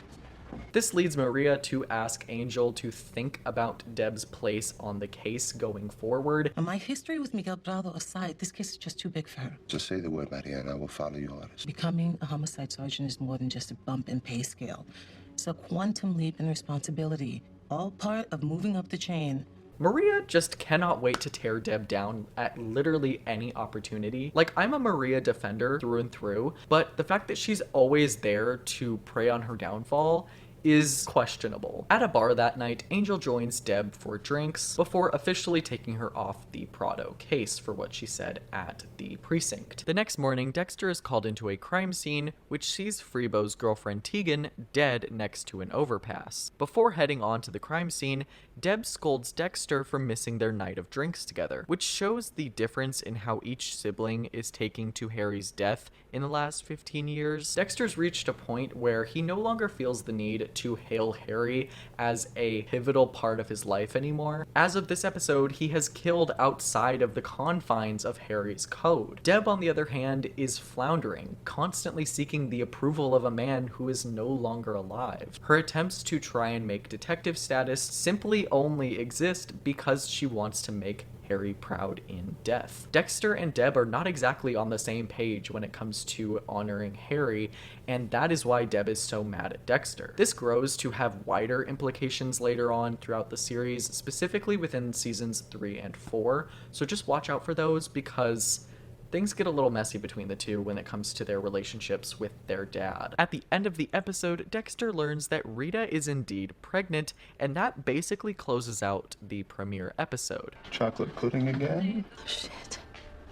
This leads Maria to ask Angel to think about Deb's place on the case going forward. My history with Miguel Prado aside, this case is just too big for her. Just say the word, Maria, and I will follow your orders. Becoming a homicide sergeant is more than just a bump in pay scale. It's a quantum leap in responsibility, all part of moving up the chain. Maria just cannot wait to tear Deb down at literally any opportunity. Like, I'm a Maria defender through and through, but the fact that she's always there to prey on her downfall is questionable. At a bar that night, Angel joins Deb for drinks before officially taking her off the Prado case for what she said at the precinct. The next morning, Dexter is called into a crime scene, which sees Freebo's girlfriend Tegan dead next to an overpass. Before heading on to the crime scene, Deb scolds Dexter for missing their night of drinks together, which shows the difference in how each sibling is taking to Harry's death in the last 15 years. Dexter's reached a point where he no longer feels the need to hail Harry as a pivotal part of his life anymore. As of this episode, he has killed outside of the confines of Harry's code. Deb, on the other hand, is floundering, constantly seeking the approval of a man who is no longer alive. Her attempts to try and make detective status simply only exist because she wants to make Harry proud in death. Dexter and Deb are not exactly on the same page when it comes to honoring Harry, and that is why Deb is so mad at Dexter. This grows to have wider implications later on throughout the series, specifically within seasons 3 and 4, so just watch out for those because things get a little messy between the two when it comes to their relationships with their dad. At the end of the episode, Dexter learns that Rita is indeed pregnant, and that basically closes out the premiere episode. Chocolate pudding again? Oh, shit.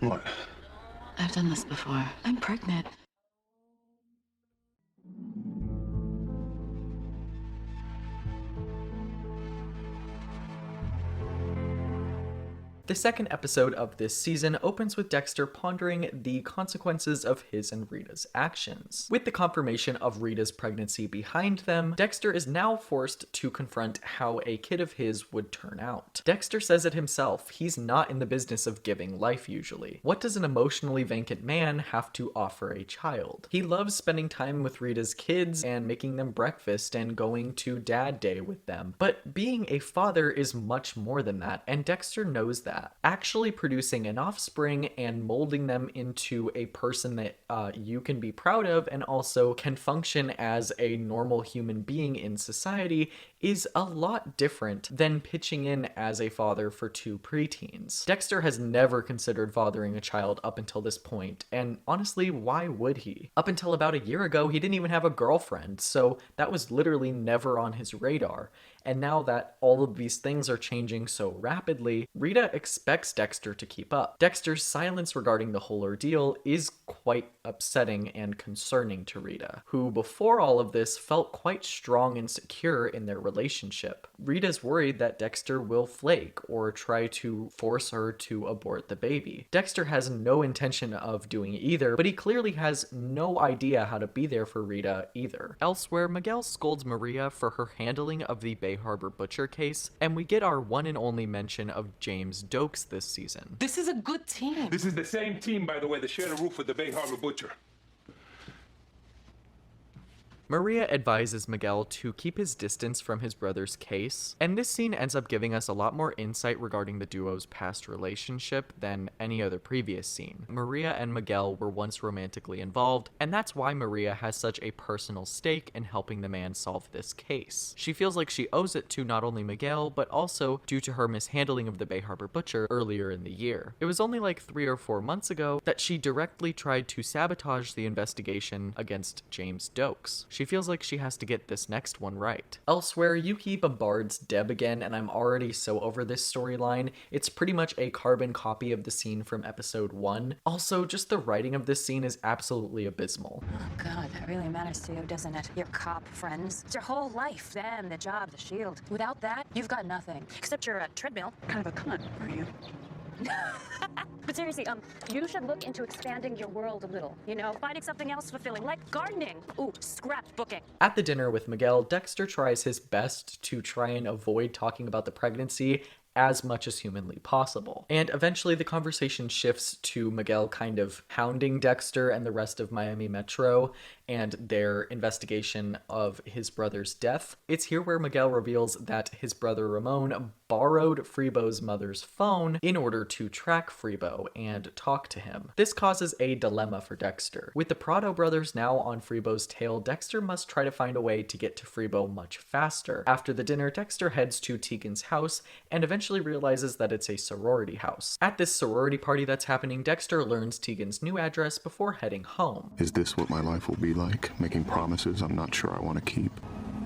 What? I've done this before. I'm pregnant. The second episode of this season opens with Dexter pondering the consequences of his and Rita's actions. With the confirmation of Rita's pregnancy behind them, Dexter is now forced to confront how a kid of his would turn out. Dexter says it himself, he's not in the business of giving life usually. What does an emotionally vacant man have to offer a child? He loves spending time with Rita's kids and making them breakfast and going to dad day with them. But being a father is much more than that, and Dexter knows that. Actually producing an offspring and molding them into a person that you can be proud of and also can function as a normal human being in society is a lot different than pitching in as a father for 2 preteens. Dexter has never considered fathering a child up until this point, and honestly, why would he? Up until about a year ago, he didn't even have a girlfriend, so that was literally never on his radar. And now that all of these things are changing so rapidly, Rita expects Dexter to keep up. Dexter's silence regarding the whole ordeal is quite upsetting and concerning to Rita, who before all of this felt quite strong and secure in their relationship. Rita's worried that Dexter will flake or try to force her to abort the baby. Dexter has no intention of doing either, but he clearly has no idea how to be there for Rita either. Elsewhere, Miguel scolds Maria for her handling of the Bay Harbor Butcher case, and we get our one and only mention of James Dokes this season. This is a good team. This is the same team, by the way, that shared a roof with the Bay Harbor Butcher. Maria advises Miguel to keep his distance from his brother's case, and this scene ends up giving us a lot more insight regarding the duo's past relationship than any other previous scene. Maria and Miguel were once romantically involved, and that's why Maria has such a personal stake in helping the man solve this case. She feels like she owes it to not only Miguel, but also due to her mishandling of the Bay Harbor Butcher earlier in the year. It was only like 3 or 4 months ago that she directly tried to sabotage the investigation against James Dokes. She feels like she has to get this next one right. Elsewhere, Yuki bombards Deb again, and I'm already so over this storyline. It's pretty much a carbon copy of the scene from episode 1. Also, just the writing of this scene is absolutely abysmal. Oh God, that really matters to you, doesn't it? Your cop friends. It's your whole life. Them, the job, the shield. Without that, you've got nothing. Except you're a treadmill. Kind of a cunt, aren't you? But seriously, you should look into expanding your world a little. You know, finding something else fulfilling, like gardening. Ooh, scrapbooking. At the dinner with Miguel, Dexter tries his best to try and avoid talking about the pregnancy as much as humanly possible. And eventually the conversation shifts to Miguel kind of hounding Dexter and the rest of Miami Metro and their investigation of his brother's death. It's here where Miguel reveals that his brother Ramon borrowed Freebo's mother's phone in order to track Freebo and talk to him. This causes a dilemma for Dexter. With the Prado brothers now on Freebo's tail, Dexter must try to find a way to get to Freebo much faster. After the dinner, Dexter heads to Tegan's house and eventually realizes that it's a sorority house. At this sorority party that's happening, Dexter learns Tegan's new address before heading home. Is this what my life will be like? Making promises I'm not sure I want to keep.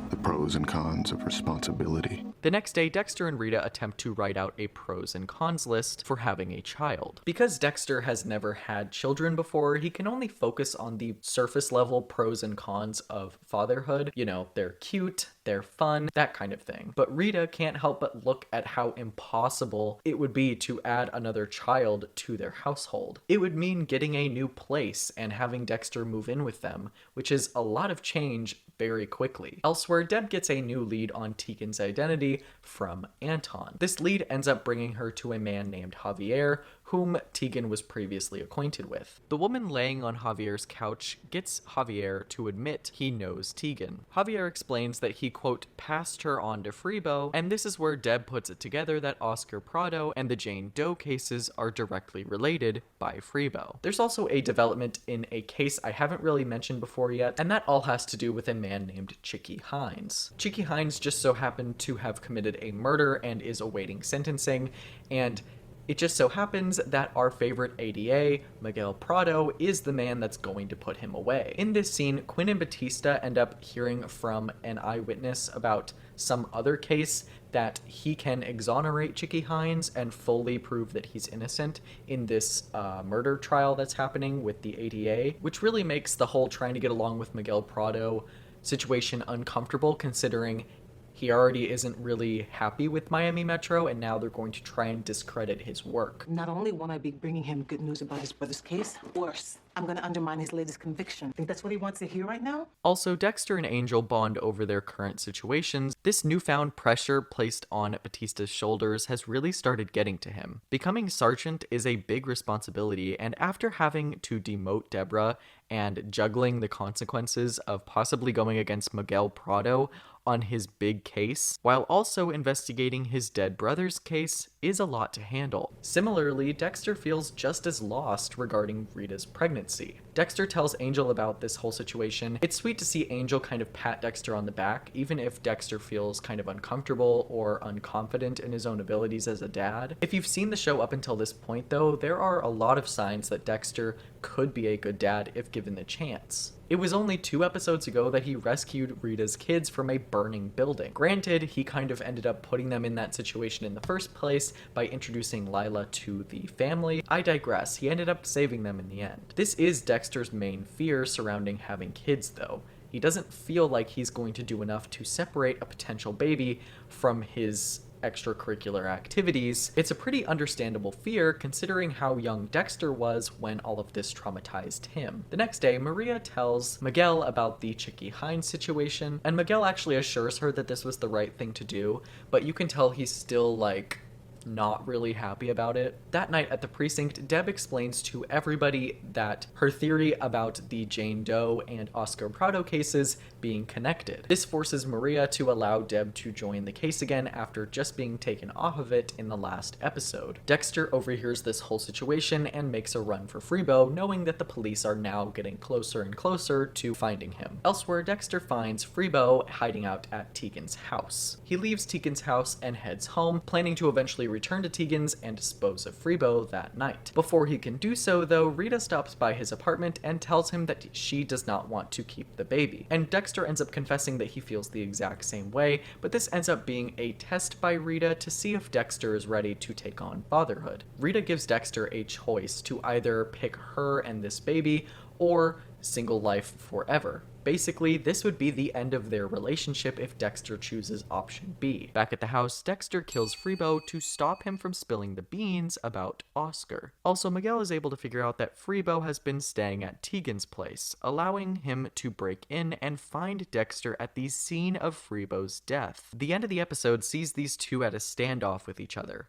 The pros and cons of responsibility. The next day, Dexter and Rita attempt to write out a pros and cons list for having a child. Because Dexter has never had children before, he can only focus on the surface level pros and cons of fatherhood. You know, they're cute, they're fun, that kind of thing. But Rita can't help but look at how impossible it would be to add another child to their household. It would mean getting a new place and having Dexter move in with them, which is a lot of change very quickly. Elsewhere, Deb gets a new lead on Tegan's identity from Anton. This lead ends up bringing her to a man named Javier, whom Tegan was previously acquainted with. The woman laying on Javier's couch gets Javier to admit he knows Tegan. Javier explains that he, quote, passed her on to Freebo, and this is where Deb puts it together that Oscar Prado and the Jane Doe cases are directly related by Freebo. There's also a development in a case I haven't really mentioned before yet, and that all has to do with a man named Chicky Hines. Chicky Hines just so happened to have committed a murder and is awaiting sentencing, and it just so happens that our favorite ADA, Miguel Prado, is the man that's going to put him away. In this scene, Quinn and Batista end up hearing from an eyewitness about some other case that he can exonerate Chicky Hines and fully prove that he's innocent in this murder trial that's happening with the ADA, which really makes the whole trying to get along with Miguel Prado situation uncomfortable, considering he already isn't really happy with Miami Metro, and now they're going to try and discredit his work. Not only won't I be bringing him good news about his brother's case, worse, I'm going to undermine his latest conviction. Think that's what he wants to hear right now? Also, Dexter and Angel bond over their current situations. This newfound pressure placed on Batista's shoulders has really started getting to him. Becoming sergeant is a big responsibility, and after having to demote Deborah and juggling the consequences of possibly going against Miguel Prado on his big case, while also investigating his dead brother's case, is a lot to handle. Similarly, Dexter feels just as lost regarding Rita's pregnancy. Dexter tells Angel about this whole situation. It's sweet to see Angel kind of pat Dexter on the back, even if Dexter feels kind of uncomfortable or unconfident in his own abilities as a dad. If you've seen the show up until this point though, there are a lot of signs that Dexter could be a good dad if given the chance. It was only 2 episodes ago that he rescued Rita's kids from a burning building. Granted, he kind of ended up putting them in that situation in the first place by introducing Lila to the family. I digress, he ended up saving them in the end. This is Dexter's main fear surrounding having kids though. He doesn't feel like he's going to do enough to separate a potential baby from his extracurricular activities. It's a pretty understandable fear considering how young Dexter was when all of this traumatized him. The next day, Maria tells Miguel about the Chicky Hines situation, and Miguel actually assures her that this was the right thing to do, but you can tell he's still like not really happy about it. That night at the precinct, Deb explains to everybody that her theory about the Jane Doe and Oscar Prado cases being connected. This forces Maria to allow Deb to join the case again after just being taken off of it in the last episode. Dexter overhears this whole situation and makes a run for Freebo, knowing that the police are now getting closer and closer to finding him. Elsewhere, Dexter finds Freebo hiding out at Tegan's house. He leaves Tegan's house and heads home, planning to eventually return to Tegan's and dispose of Freebo that night. Before he can do so, though, Rita stops by his apartment and tells him that she does not want to keep the baby. And Dexter ends up confessing that he feels the exact same way, but this ends up being a test by Rita to see if Dexter is ready to take on fatherhood. Rita gives Dexter a choice to either pick her and this baby, or single life forever. Basically, this would be the end of their relationship if Dexter chooses option B. Back at the house, Dexter kills Freebo to stop him from spilling the beans about Oscar. Also, Miguel is able to figure out that Freebo has been staying at Tegan's place, allowing him to break in and find Dexter at the scene of Freebo's death. The end of the episode sees these two at a standoff with each other.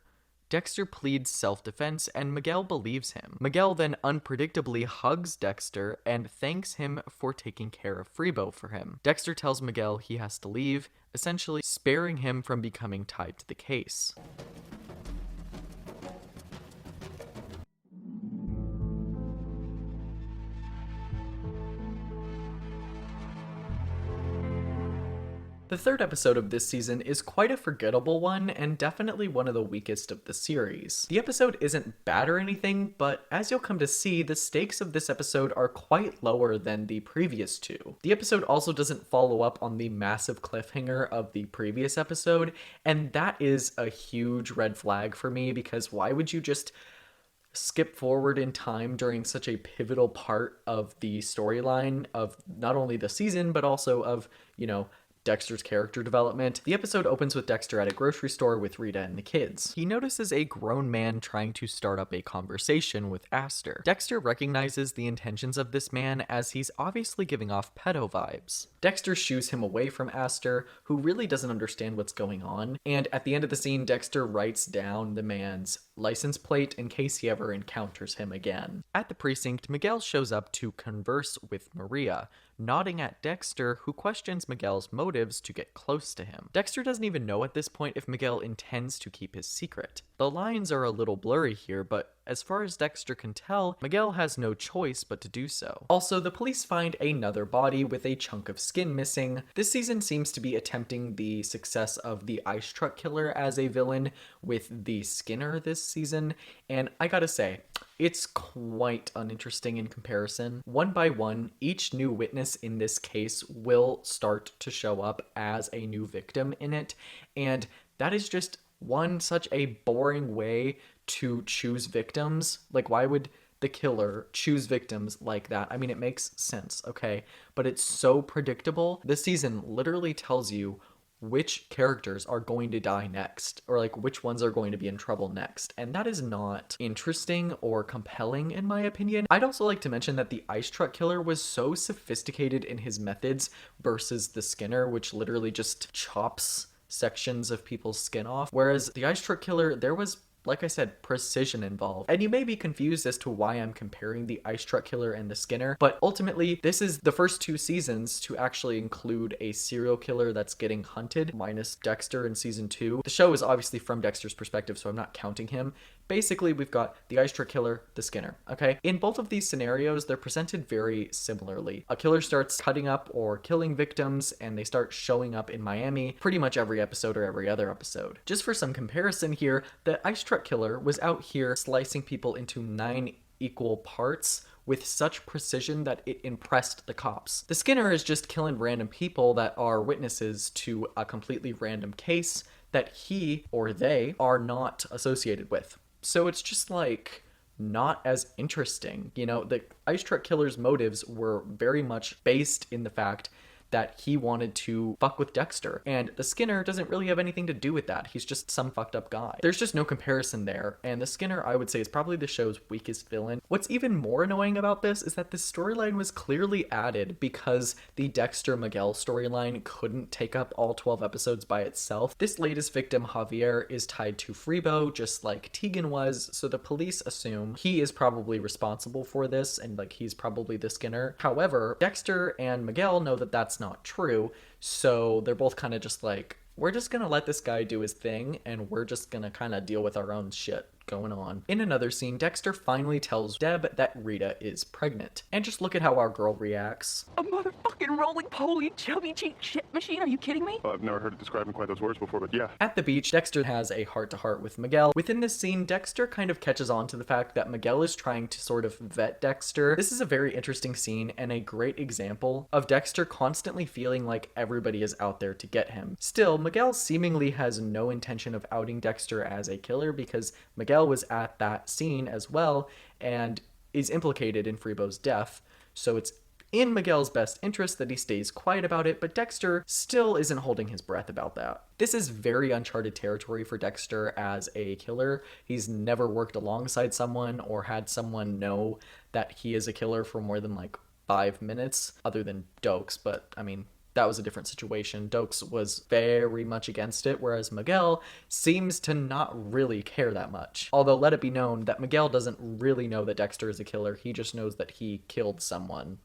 Dexter pleads self-defense, and Miguel believes him. Miguel then unpredictably hugs Dexter and thanks him for taking care of Freebo for him. Dexter tells Miguel he has to leave, essentially sparing him from becoming tied to the case. The third episode of this season is quite a forgettable one, and definitely one of the weakest of the series. The episode isn't bad or anything, but as you'll come to see, the stakes of this episode are quite lower than the previous two. The episode also doesn't follow up on the massive cliffhanger of the previous episode, and that is a huge red flag for me, because why would you just skip forward in time during such a pivotal part of the storyline of not only the season, but also of, Dexter's character development? The episode opens with Dexter at a grocery store with Rita and the kids. He notices a grown man trying to start up a conversation with Aster. Dexter recognizes the intentions of this man as he's obviously giving off pedo vibes. Dexter shoos him away from Aster, who really doesn't understand what's going on, and at the end of the scene, Dexter writes down the man's license plate in case he ever encounters him again. At the precinct, Miguel shows up to converse with Maria, nodding at Dexter, who questions Miguel's motives to get close to him. Dexter doesn't even know at this point if Miguel intends to keep his secret. The lines are a little blurry here, but as far as Dexter can tell, Miguel has no choice but to do so. Also, the police find another body with a chunk of skin missing. This season seems to be attempting the success of the ice truck killer as a villain with the Skinner this season, and I gotta say, it's quite uninteresting in comparison. One by one, each new witness in this case will start to show up as a new victim in it, and that is just one such a boring way to choose victims. Like, why would the killer choose victims like that? I mean, it makes sense, okay? But it's so predictable. This season literally tells you which characters are going to die next, or like which ones are going to be in trouble next, and that is not interesting or compelling in my opinion. I'd also like to mention that the ice truck killer was so sophisticated in his methods versus the Skinner, which literally just chops sections of people's skin off, whereas the ice truck killer, there was, like I said, precision involved. And you may be confused as to why I'm comparing the ice truck killer and the Skinner, but ultimately this is the first two seasons to actually include a serial killer that's getting hunted, minus Dexter in season 2. The show is obviously from Dexter's perspective, so I'm not counting him. Basically, we've got the ice truck killer, the Skinner, okay? In both of these scenarios, they're presented very similarly. A killer starts cutting up or killing victims, and they start showing up in Miami pretty much every episode or every other episode. Just for some comparison here, the ice truck killer was out here slicing people into 9 equal parts with such precision that it impressed the cops. The Skinner is just killing random people that are witnesses to a completely random case that he or they are not associated with. So it's just like not as interesting. The ice truck killer's motives were very much based in the fact that he wanted to fuck with Dexter, and the Skinner doesn't really have anything to do with that. He's just some fucked up guy. There's just no comparison there, and the Skinner, I would say, is probably the show's weakest villain. What's even more annoying about this is that this storyline was clearly added because the Dexter-Miguel storyline couldn't take up all 12 episodes by itself. This latest victim, Javier, is tied to Freebo, just like Tegan was, so the police assume he is probably responsible for this, and he's probably the Skinner. However, Dexter and Miguel know that that's not true, so they're both kind of just like, we're just gonna let this guy do his thing, and we're just gonna kind of deal with our own shit going on. In another scene, Dexter finally tells Deb that Rita is pregnant. And just look at how our girl reacts. A motherfucking roly-poly chubby cheek shit machine, are you kidding me? I've never heard it described in quite those words before, but yeah. At the beach, Dexter has a heart-to-heart with Miguel. Within this scene, Dexter kind of catches on to the fact that Miguel is trying to sort of vet Dexter. This is a very interesting scene and a great example of Dexter constantly feeling like everybody is out there to get him. Still, Miguel seemingly has no intention of outing Dexter as a killer because Miguel was at that scene as well and is implicated in Freebo's death, so it's in Miguel's best interest that he stays quiet about it, but Dexter still isn't holding his breath about that. This is very uncharted territory for Dexter as a killer. He's never worked alongside someone or had someone know that he is a killer for more than like 5 minutes, other than Dokes, but I mean, that was a different situation. Dokes was very much against it, whereas Miguel seems to not really care that much. Although let it be known that Miguel doesn't really know that Dexter is a killer, he just knows that he killed someone,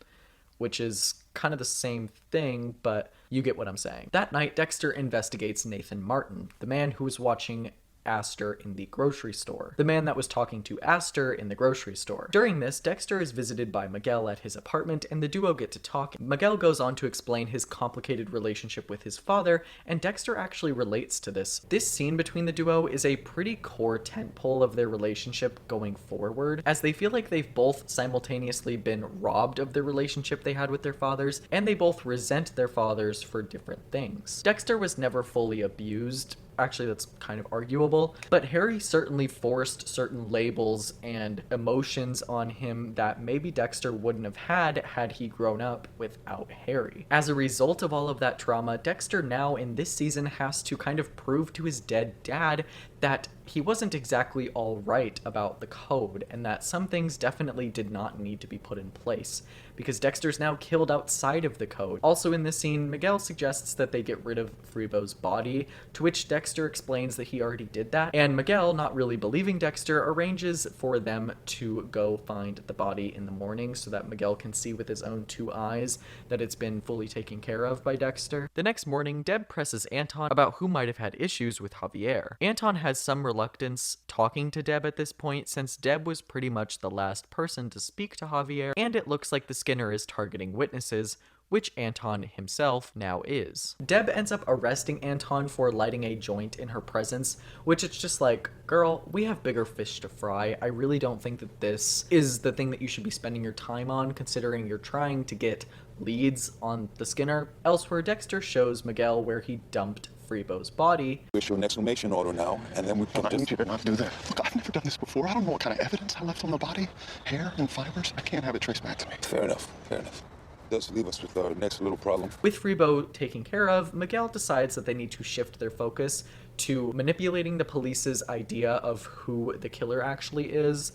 which is kind of the same thing, but you get what I'm saying. That night, Dexter investigates Nathan Martin, the man who was watching Astor in the grocery store. The man that was talking to Astor in the grocery store. During this, Dexter is visited by Miguel at his apartment, and the duo get to talk. Miguel goes on to explain his complicated relationship with his father, and Dexter actually relates to this. This scene between the duo is a pretty core tentpole of their relationship going forward, as they feel like they've both simultaneously been robbed of the relationship they had with their fathers, and they both resent their fathers for different things. Dexter was never fully abused. Actually, that's kind of arguable, but Harry certainly forced certain labels and emotions on him that maybe Dexter wouldn't have had he grown up without Harry. As a result of all of that trauma, Dexter now in this season has to kind of prove to his dead dad that he wasn't exactly all right about the code, and that some things definitely did not need to be put in place, because Dexter's now killed outside of the code. Also in this scene, Miguel suggests that they get rid of Freebo's body, to which Dexter explains that he already did that, and Miguel, not really believing Dexter, arranges for them to go find the body in the morning so that Miguel can see with his own 2 eyes that it's been fully taken care of by Dexter. The next morning, Deb presses Anton about who might have had issues with Javier. Anton has some reluctance talking to Deb at this point, since Deb was pretty much the last person to speak to Javier, and it looks like the Skinner is targeting witnesses, which Anton himself now is. Deb ends up arresting Anton for lighting a joint in her presence, which it's just like, girl, we have bigger fish to fry. I really don't think that this is the thing that you should be spending your time on, considering you're trying to get leads on the Skinner. Elsewhere, Dexter shows Miguel where he dumped Freebo's body. Issue an exhumation order now, and then we can I need you to not do that. Look, I've never done this before. I don't know what kind of evidence I left on the body. Hair and fibers. I can't have it traced back to me. Fair enough, fair enough. Does leave us with our next little problem. With Freebo taken care of, Miguel decides that they need to shift their focus to manipulating the police's idea of who the killer actually is.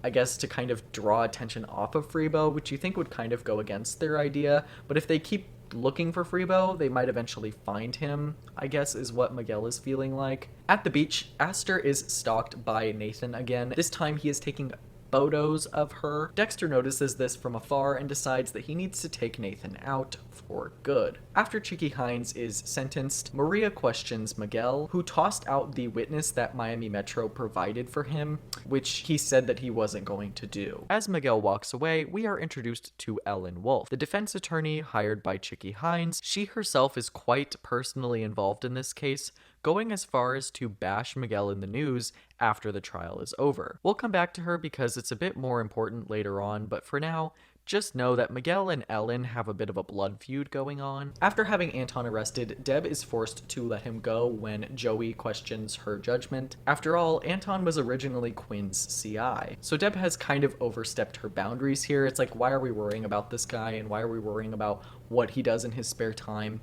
I guess to kind of draw attention off of Freebo, which you think would kind of go against their idea, but if they keep looking for Freebo, they might eventually find him, I guess is what Miguel is feeling like. At the beach, Astor is stalked by Nathan again. This time he is taking photos of her. Dexter notices this from afar and decides that he needs to take Nathan out for good. After Chicky Hines is sentenced, Maria questions Miguel, who tossed out the witness that Miami Metro provided for him, which he said that he wasn't going to do. As Miguel walks away, we are introduced to Ellen Wolf, the defense attorney hired by Chicky Hines. She herself is quite personally involved in this case, going as far as to bash Miguel in the news after the trial is over. We'll come back to her because it's a bit more important later on, but for now, just know that Miguel and Ellen have a bit of a blood feud going on. After having Anton arrested, Deb is forced to let him go when Joey questions her judgment. After all, Anton was originally Quinn's CI, so Deb has kind of overstepped her boundaries here. It's like, why are we worrying about this guy, and why are we worrying about what he does in his spare time?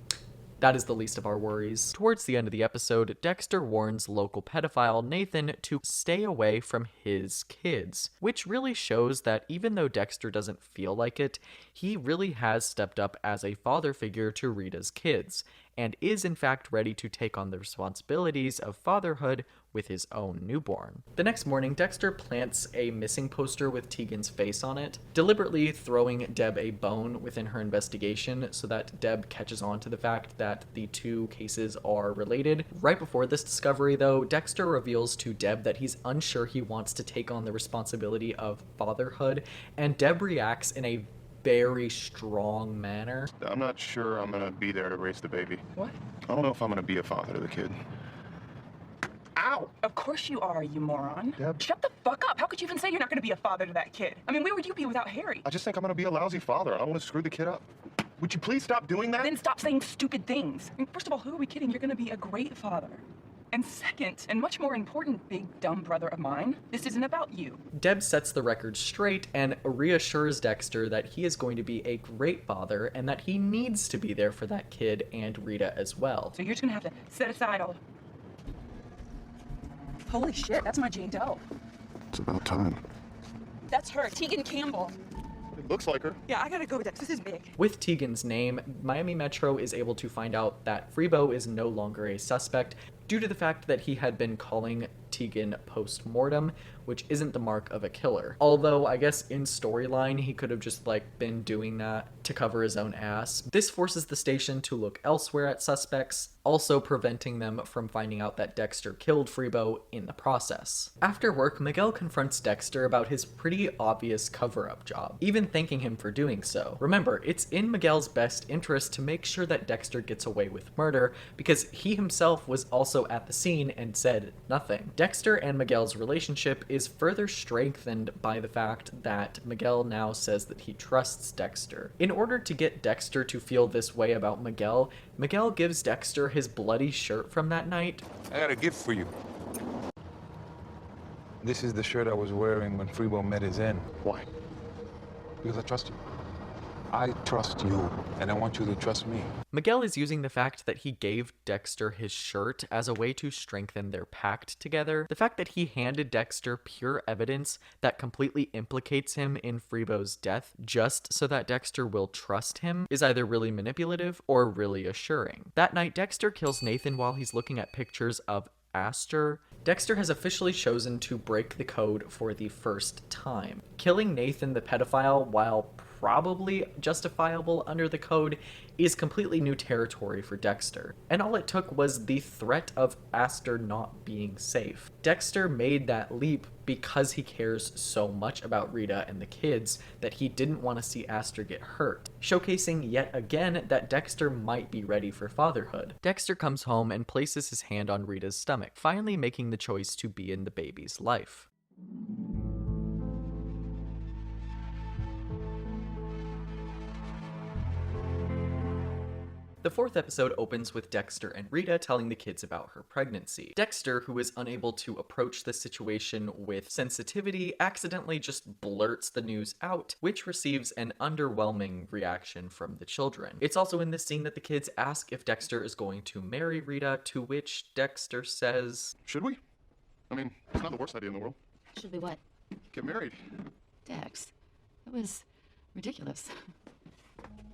That is the least of our worries. Towards the end of the episode, Dexter warns local pedophile Nathan to stay away from his kids, which really shows that even though Dexter doesn't feel like it, he really has stepped up as a father figure to Rita's kids, and is in fact ready to take on the responsibilities of fatherhood with his own newborn. The next morning, Dexter plants a missing poster with Tegan's face on it, deliberately throwing Deb a bone within her investigation so that Deb catches on to the fact that the 2 cases are related. Right before this discovery, though, Dexter reveals to Deb that he's unsure he wants to take on the responsibility of fatherhood, and Deb reacts in a very strong manner. I'm not sure I'm gonna be there to raise the baby. What? I don't know if I'm gonna be a father to the kid. Ow! Of course you are, you moron. Deb. Shut the fuck up. How could you even say you're not going to be a father to that kid? I mean, where would you be without Harry? I just think I'm gonna be a lousy father. I don't want to screw the kid up. Would you please stop doing that? Then stop saying stupid things. I mean, first of all, who are we kidding? You're going to be a great father. And second, and much more important, big dumb brother of mine, this isn't about you. Deb sets the record straight and reassures Dexter that he is going to be a great father and that he needs to be there for that kid and Rita as well. So you're just gonna have to set aside all... Holy shit, that's my Jane Doe. It's about time. That's her, Tegan Campbell. It looks like her. Yeah, I gotta go, Dex. This is big. With Tegan's name, Miami Metro is able to find out that Freebo is no longer a suspect due to the fact that he had been calling Tegan post-mortem, which isn't the mark of a killer. Although, I guess in storyline, he could have just, been doing that to cover his own ass. This forces the station to look elsewhere at suspects, also preventing them from finding out that Dexter killed Freebo in the process. After work, Miguel confronts Dexter about his pretty obvious cover-up job, even thanking him for doing so. Remember, it's in Miguel's best interest to make sure that Dexter gets away with murder, because he himself was also at the scene and said nothing. Dexter and Miguel's relationship is further strengthened by the fact that Miguel now says that he trusts Dexter. In order to get Dexter to feel this way about Miguel, Miguel gives Dexter his bloody shirt from that night. I got a gift for you. This is the shirt I was wearing when Freebo met his end. Why? Because I trust you. I trust you, and I want you to trust me. Miguel is using the fact that he gave Dexter his shirt as a way to strengthen their pact together. The fact that he handed Dexter pure evidence that completely implicates him in Freebo's death just so that Dexter will trust him is either really manipulative or really assuring. That night, Dexter kills Nathan while he's looking at pictures of Aster. Dexter has officially chosen to break the code for the first time. Killing Nathan the pedophile, while probably justifiable under the code, is completely new territory for Dexter. And all it took was the threat of Aster not being safe. Dexter made that leap because he cares so much about Rita and the kids that he didn't want to see Aster get hurt, showcasing yet again that Dexter might be ready for fatherhood. Dexter comes home and places his hand on Rita's stomach, finally making the choice to be in the baby's life. The fourth episode opens with Dexter and Rita telling the kids about her pregnancy. Dexter, who is unable to approach the situation with sensitivity, accidentally just blurts the news out, which receives an underwhelming reaction from the children. It's also in this scene that the kids ask if Dexter is going to marry Rita, to which Dexter says, "Should we? I mean, it's not the worst idea in the world. Should we what? Get married." Dex, that was ridiculous.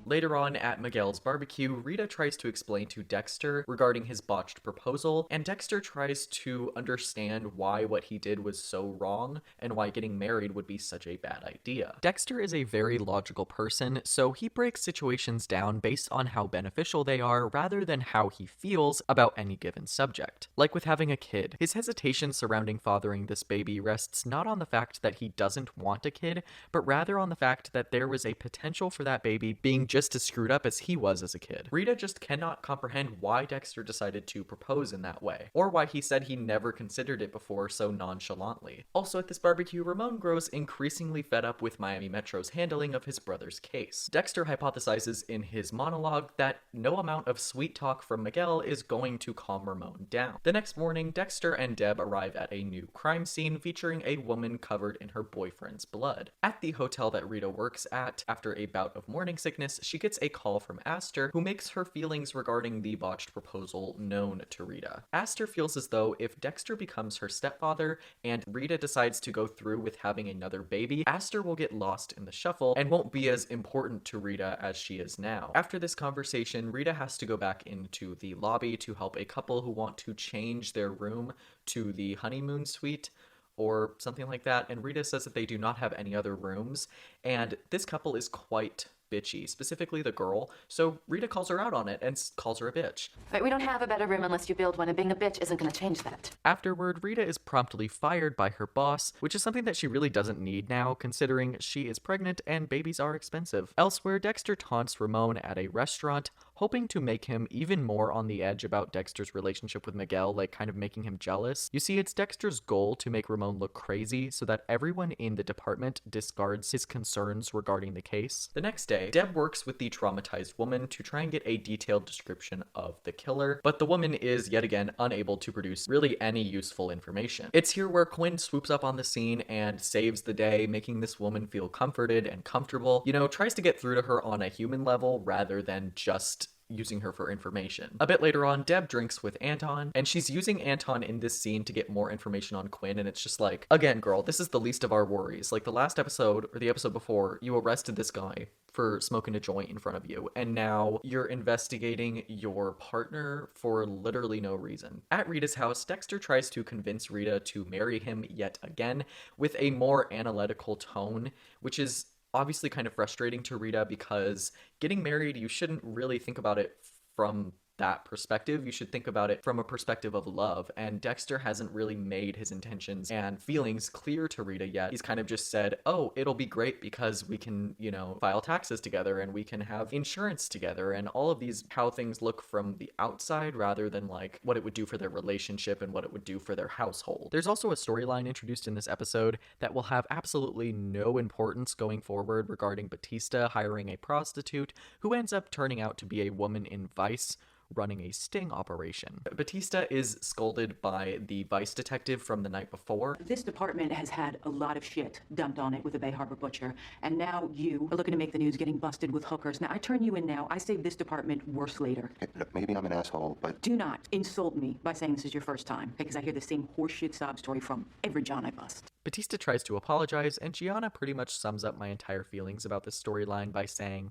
Later on at Miguel's barbecue, Rita tries to explain to Dexter regarding his botched proposal, and Dexter tries to understand why what he did was so wrong and why getting married would be such a bad idea. Dexter is a very logical person, so he breaks situations down based on how beneficial they are rather than how he feels about any given subject. Like with having a kid, his hesitation surrounding fathering this baby rests not on the fact that he doesn't want a kid, but rather on the fact that there was a potential for that baby being just as screwed up as he was as a kid. Rita just cannot comprehend why Dexter decided to propose in that way, or why he said he never considered it before so nonchalantly. Also at this barbecue, Ramon grows increasingly fed up with Miami Metro's handling of his brother's case. Dexter hypothesizes in his monologue that no amount of sweet talk from Miguel is going to calm Ramon down. The next morning, Dexter and Deb arrive at a new crime scene featuring a woman covered in her boyfriend's blood. At the hotel that Rita works at, after a bout of morning sickness, she gets a call from Aster, who makes her feelings regarding the botched proposal known to Rita. Aster feels as though if Dexter becomes her stepfather and Rita decides to go through with having another baby, Aster will get lost in the shuffle and won't be as important to Rita as she is now. After this conversation, Rita has to go back into the lobby to help a couple who want to change their room to the honeymoon suite or something like that, and Rita says that they do not have any other rooms, and this couple is quite bitchy, specifically the girl, so Rita calls her out on it and calls her a bitch. Right, we don't have a better room unless you build one, and being a bitch isn't gonna change that. Afterward, Rita is promptly fired by her boss, which is something that she really doesn't need now, considering she is pregnant and babies are expensive. Elsewhere, Dexter taunts Ramon at a restaurant, hoping to make him even more on the edge about Dexter's relationship with Miguel, like kind of making him jealous. You see, it's Dexter's goal to make Ramon look crazy so that everyone in the department discards his concerns regarding the case. The next day, Deb works with the traumatized woman to try and get a detailed description of the killer, but the woman is yet again unable to produce really any useful information. It's here where Quinn swoops up on the scene and saves the day, making this woman feel comforted and comfortable, you know, tries to get through to her on a human level rather than just using her for information. A bit later on, Deb drinks with Anton, and she's using Anton in this scene to get more information on Quinn, and it's just like, again, girl, this is the least of our worries. Like, the last episode, or the episode before, you arrested this guy for smoking a joint in front of you, and now you're investigating your partner for literally no reason. At Rita's house, Dexter tries to convince Rita to marry him yet again with a more analytical tone, which is obviously kind of frustrating to Rita because getting married, you shouldn't really think about it from that perspective. You should think about it from a perspective of love, and Dexter hasn't really made his intentions and feelings clear to Rita yet. He's kind of just said, oh, it'll be great because we can, you know, file taxes together and we can have insurance together and all of these, how things look from the outside rather than like what it would do for their relationship and what it would do for their household. There's also a storyline introduced in this episode that will have absolutely no importance going forward regarding Batista hiring a prostitute who ends up turning out to be a woman in Vice running a sting operation. Batista is scolded by the Vice detective from the night before. This department has had a lot of shit dumped on it with the Bay Harbor Butcher, and now you are looking to make the news getting busted with hookers. Now, I turn you in now. I save this department worse later. Hey, look, maybe I'm an asshole, but... Do not insult me by saying this is your first time, because I hear the same horseshit sob story from every John I bust. Batista tries to apologize, and Gianna pretty much sums up my entire feelings about this storyline by saying,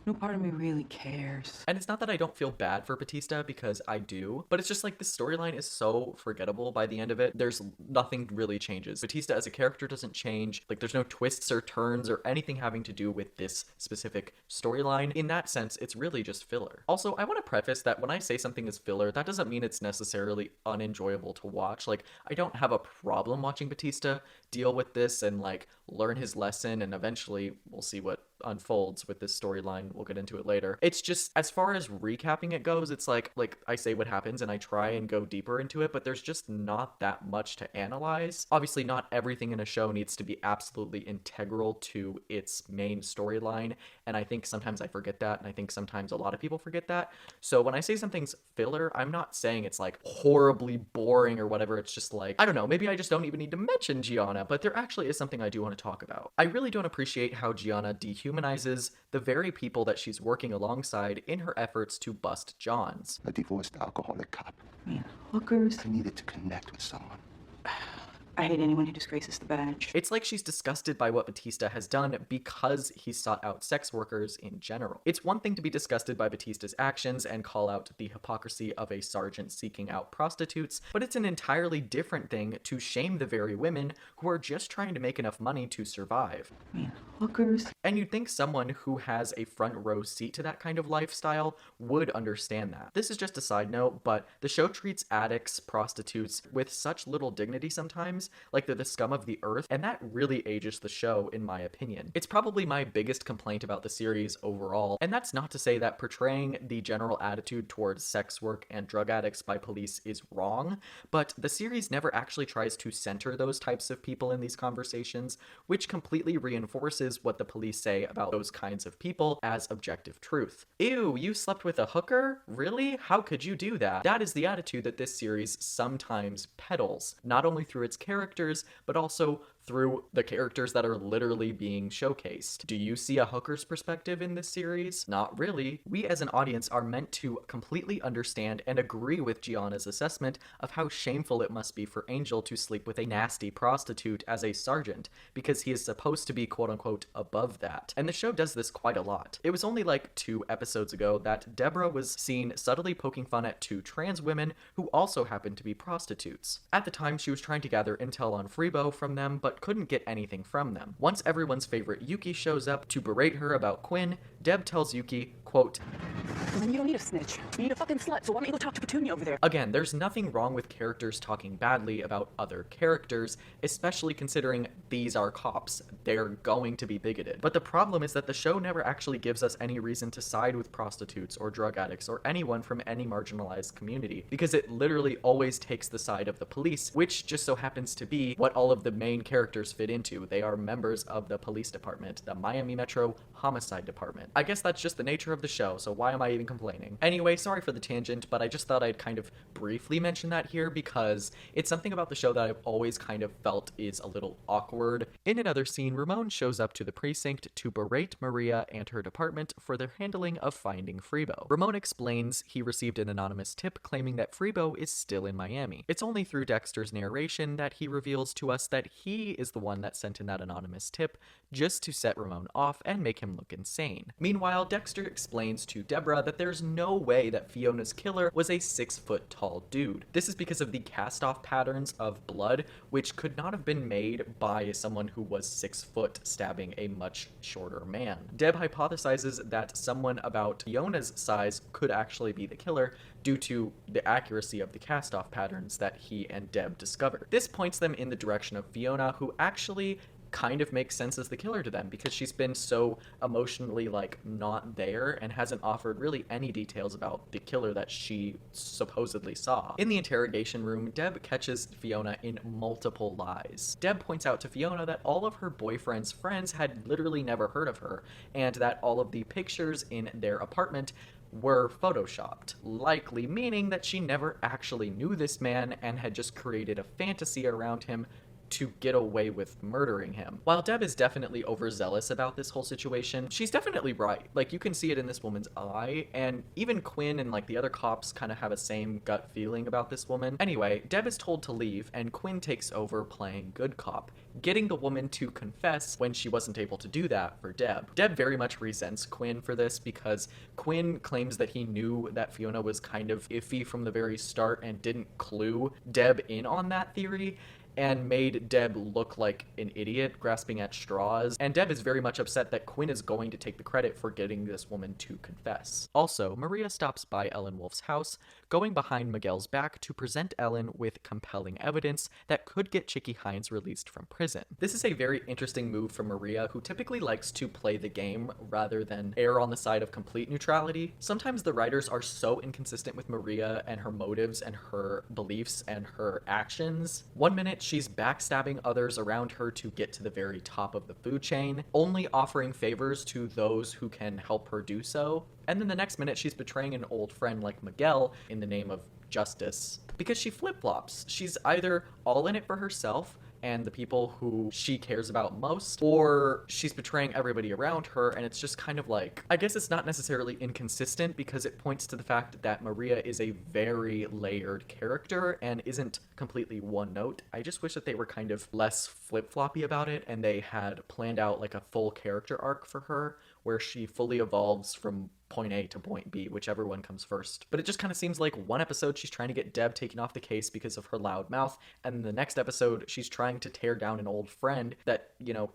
no part of me really cares. And it's not that I don't feel bad for Batista, because I do, but it's just like the storyline is so forgettable by the end of it. There's nothing really changes. Batista as a character doesn't change. Like, there's no twists or turns or anything having to do with this specific storyline. In that sense, it's really just filler. Also, I want to preface that when I say something is filler, that doesn't mean it's necessarily unenjoyable to watch. Like, I don't have a problem watching Batista deal with this and like learn his lesson, and eventually we'll see what unfolds with this storyline. We'll get into it later. It's just, as far as recapping it goes, it's like I say what happens and I try and go deeper into it, but there's just not that much to analyze. Obviously, not everything in a show needs to be absolutely integral to its main storyline, and I think sometimes I forget that, and I think sometimes a lot of people forget that. So when I say something's filler, I'm not saying it's like horribly boring or whatever. It's just like, I don't know, maybe I just don't even need to mention Gianna, but there actually is something I do want to talk about. I really don't appreciate how Gianna dehumanizes the very people that she's working alongside in her efforts to bust Johns. A divorced alcoholic cop. Man, hookers. I needed to connect with someone. I hate anyone who disgraces the badge. It's like she's disgusted by what Batista has done because he sought out sex workers in general. It's one thing to be disgusted by Batista's actions and call out the hypocrisy of a sergeant seeking out prostitutes, but it's an entirely different thing to shame the very women who are just trying to make enough money to survive. Man, hookers. And you'd think someone who has a front row seat to that kind of lifestyle would understand that. This is just a side note, but the show treats addicts, prostitutes with such little dignity sometimes, like they're the scum of the earth, and that really ages the show, in my opinion. It's probably my biggest complaint about the series overall, and that's not to say that portraying the general attitude towards sex work and drug addicts by police is wrong, but the series never actually tries to center those types of people in these conversations, which completely reinforces what the police say about those kinds of people as objective truth. Ew, you slept with a hooker? Really? How could you do that? That is the attitude that this series sometimes peddles, not only through its characters, but also through the characters that are literally being showcased. Do you see a hooker's perspective in this series? Not really. We as an audience are meant to completely understand and agree with Gianna's assessment of how shameful it must be for Angel to sleep with a nasty prostitute as a sergeant, because he is supposed to be quote-unquote above that. And the show does this quite a lot. It was only like 2 episodes ago that Deborah was seen subtly poking fun at 2 trans women who also happened to be prostitutes. At the time, she was trying to gather intel on Freebo from them, but couldn't get anything from them. Once everyone's favorite Yuki shows up to berate her about Quinn, Deb tells Yuki, quote, Then you don't need a snitch. You need a fucking slut, so why don't you go talk to Petunia over there? Again, there's nothing wrong with characters talking badly about other characters, especially considering these are cops. They're going to be bigoted. But the problem is that the show never actually gives us any reason to side with prostitutes or drug addicts or anyone from any marginalized community, because it literally always takes the side of the police, which just so happens to be what all of the main characters fit into. They are members of the police department, the Miami Metro Homicide Department. I guess that's just the nature of the show, so why am I even complaining? Anyway, sorry for the tangent, but I just thought I'd kind of briefly mention that here because it's something about the show that I've always kind of felt is a little awkward. In another scene, Ramon shows up to the precinct to berate Maria and her department for their handling of finding Freebo. Ramon explains he received an anonymous tip claiming that Freebo is still in Miami. It's only through Dexter's narration that he reveals to us that he is the one that sent in that anonymous tip just to set Ramon off and make him look insane. Meanwhile, Dexter explains to Deborah that there's no way that Fiona's killer was a 6-foot tall dude. This is because of the cast-off patterns of blood, which could not have been made by someone who was 6 foot stabbing a much shorter man. Deb hypothesizes that someone about Fiona's size could actually be the killer due to the accuracy of the cast-off patterns that he and Deb discovered. This points them in the direction of Fiona, who actually kind of makes sense as the killer to them because she's been so emotionally not there and hasn't offered really any details about the killer that she supposedly saw. In the interrogation room, Deb catches Fiona in multiple lies. Deb points out to Fiona that all of her boyfriend's friends had literally never heard of her and that all of the pictures in their apartment were photoshopped, likely meaning that she never actually knew this man and had just created a fantasy around him to get away with murdering him. While Deb is definitely overzealous about this whole situation, she's definitely right. You can see it in this woman's eye, and even Quinn and the other cops kind of have a same gut feeling about this woman. Anyway, Deb is told to leave, and Quinn takes over playing good cop, getting the woman to confess when she wasn't able to do that for Deb. Deb very much resents Quinn for this because Quinn claims that he knew that Fiona was kind of iffy from the very start and didn't clue Deb in on that theory, and made Deb look like an idiot grasping at straws, and Deb is very much upset that Quinn is going to take the credit for getting this woman to confess. Also, Maria stops by Ellen Wolf's house, going behind Miguel's back to present Ellen with compelling evidence that could get Chicky Hines released from prison. This is a very interesting move from Maria, who typically likes to play the game rather than err on the side of complete neutrality. Sometimes the writers are so inconsistent with Maria and her motives and her beliefs and her actions. One minute, she's backstabbing others around her to get to the very top of the food chain, only offering favors to those who can help her do so. And then the next minute, she's betraying an old friend like Miguel in the name of justice because she flip-flops. She's either all in it for herself and the people who she cares about most, or she's betraying everybody around her, and it's just kind of I guess it's not necessarily inconsistent because it points to the fact that Maria is a very layered character and isn't completely one note. I just wish that they were kind of less flip-floppy about it and they had planned out a full character arc for her where she fully evolves from point A to point B, whichever one comes first. But it just kind of seems like one episode she's trying to get Deb taken off the case because of her loud mouth, and the next episode she's trying to tear down an old friend that,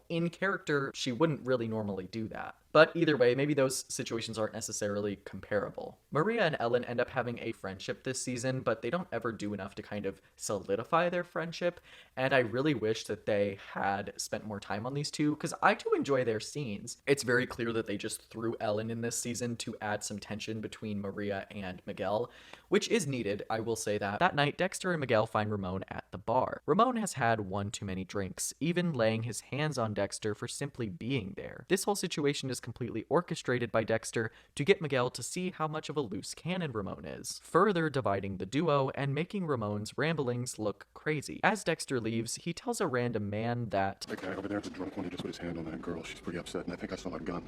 in character, she wouldn't really normally do that. But either way, maybe those situations aren't necessarily comparable. Maria and Ellen end up having a friendship this season, but they don't ever do enough to kind of solidify their friendship, and I really wish that they had spent more time on these two, because I do enjoy their scenes. It's very clear that they just threw Ellen in this season to add some tension between Maria and Miguel, which is needed, I will say that. That night, Dexter and Miguel find Ramon at the bar. Ramon has had one too many drinks, even laying his hands on Dexter for simply being there. This whole situation is completely orchestrated by Dexter to get Miguel to see how much of a loose cannon Ramon is, further dividing the duo and making Ramon's ramblings look crazy. As Dexter leaves, he tells a random man that That guy over there, the drunk one, he just put his hand on that girl. She's pretty upset, and I think I saw a gun.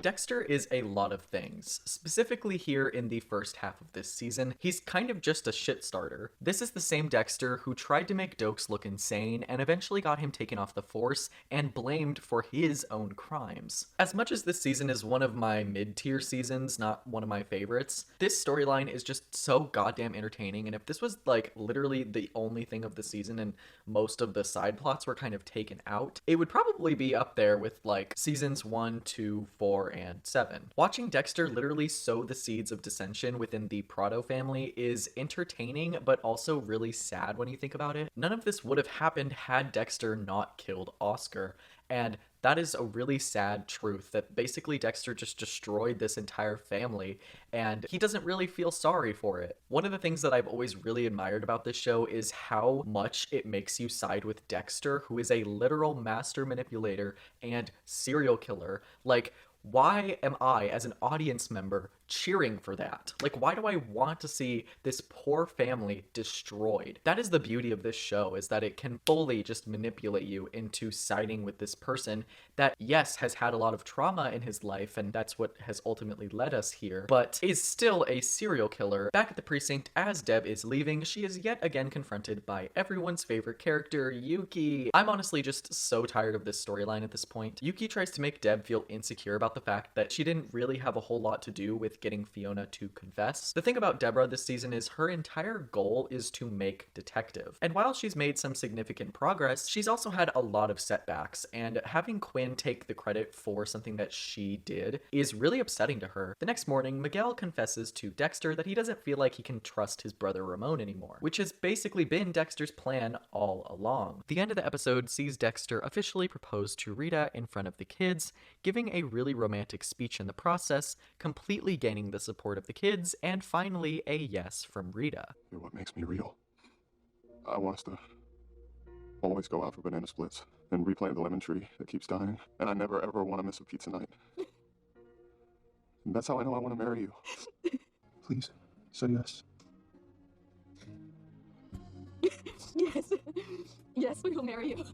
Dexter is a lot of things. Specifically here in the first half of this season, he's kind of just a shit starter. This is the same Dexter who tried to make Dokes look insane and eventually got him taken off the force and blamed for his own crimes. As much as this season is one of my mid-tier seasons, not one of my favorites, this storyline is just so goddamn entertaining, and if this was like literally the only thing of the season and most of the side plots were kind of taken out, it would probably be up there with like seasons 1, 2, 4, and 7. Watching Dexter literally sow the seeds of dissension within the Prado family is entertaining, but also really sad when you think about it. None of this would have happened had Dexter not killed Oscar, and that is a really sad truth, that basically Dexter just destroyed this entire family, and he doesn't really feel sorry for it. One of the things that I've always really admired about this show is how much it makes you side with Dexter, who is a literal master manipulator and serial killer. Like, why am I, as an audience member, cheering for that? Like, why do I want to see this poor family destroyed? That is the beauty of this show, is that it can fully just manipulate you into siding with this person that, yes, has had a lot of trauma in his life, and that's what has ultimately led us here, but is still a serial killer. Back at the precinct, as Deb is leaving, she is yet again confronted by everyone's favorite character, Yuki. I'm honestly just so tired of this storyline at this point. Yuki tries to make Deb feel insecure about the fact that she didn't really have a whole lot to do with getting Fiona to confess. The thing about Deborah this season is her entire goal is to make detective. And while she's made some significant progress, she's also had a lot of setbacks, and having Quinn take the credit for something that she did is really upsetting to her. The next morning, Miguel confesses to Dexter that he doesn't feel like he can trust his brother Ramon anymore, which has basically been Dexter's plan all along. The end of the episode sees Dexter officially propose to Rita in front of the kids, giving a really romantic speech in the process, completely gaining the support of the kids, and finally a yes from Rita. You're what makes me real. I want us to always go out for banana splits and replant the lemon tree that keeps dying, and I never ever want to miss a pizza night. And that's how I know I want to marry you. Please, say yes. Yes. Yes, we will marry you.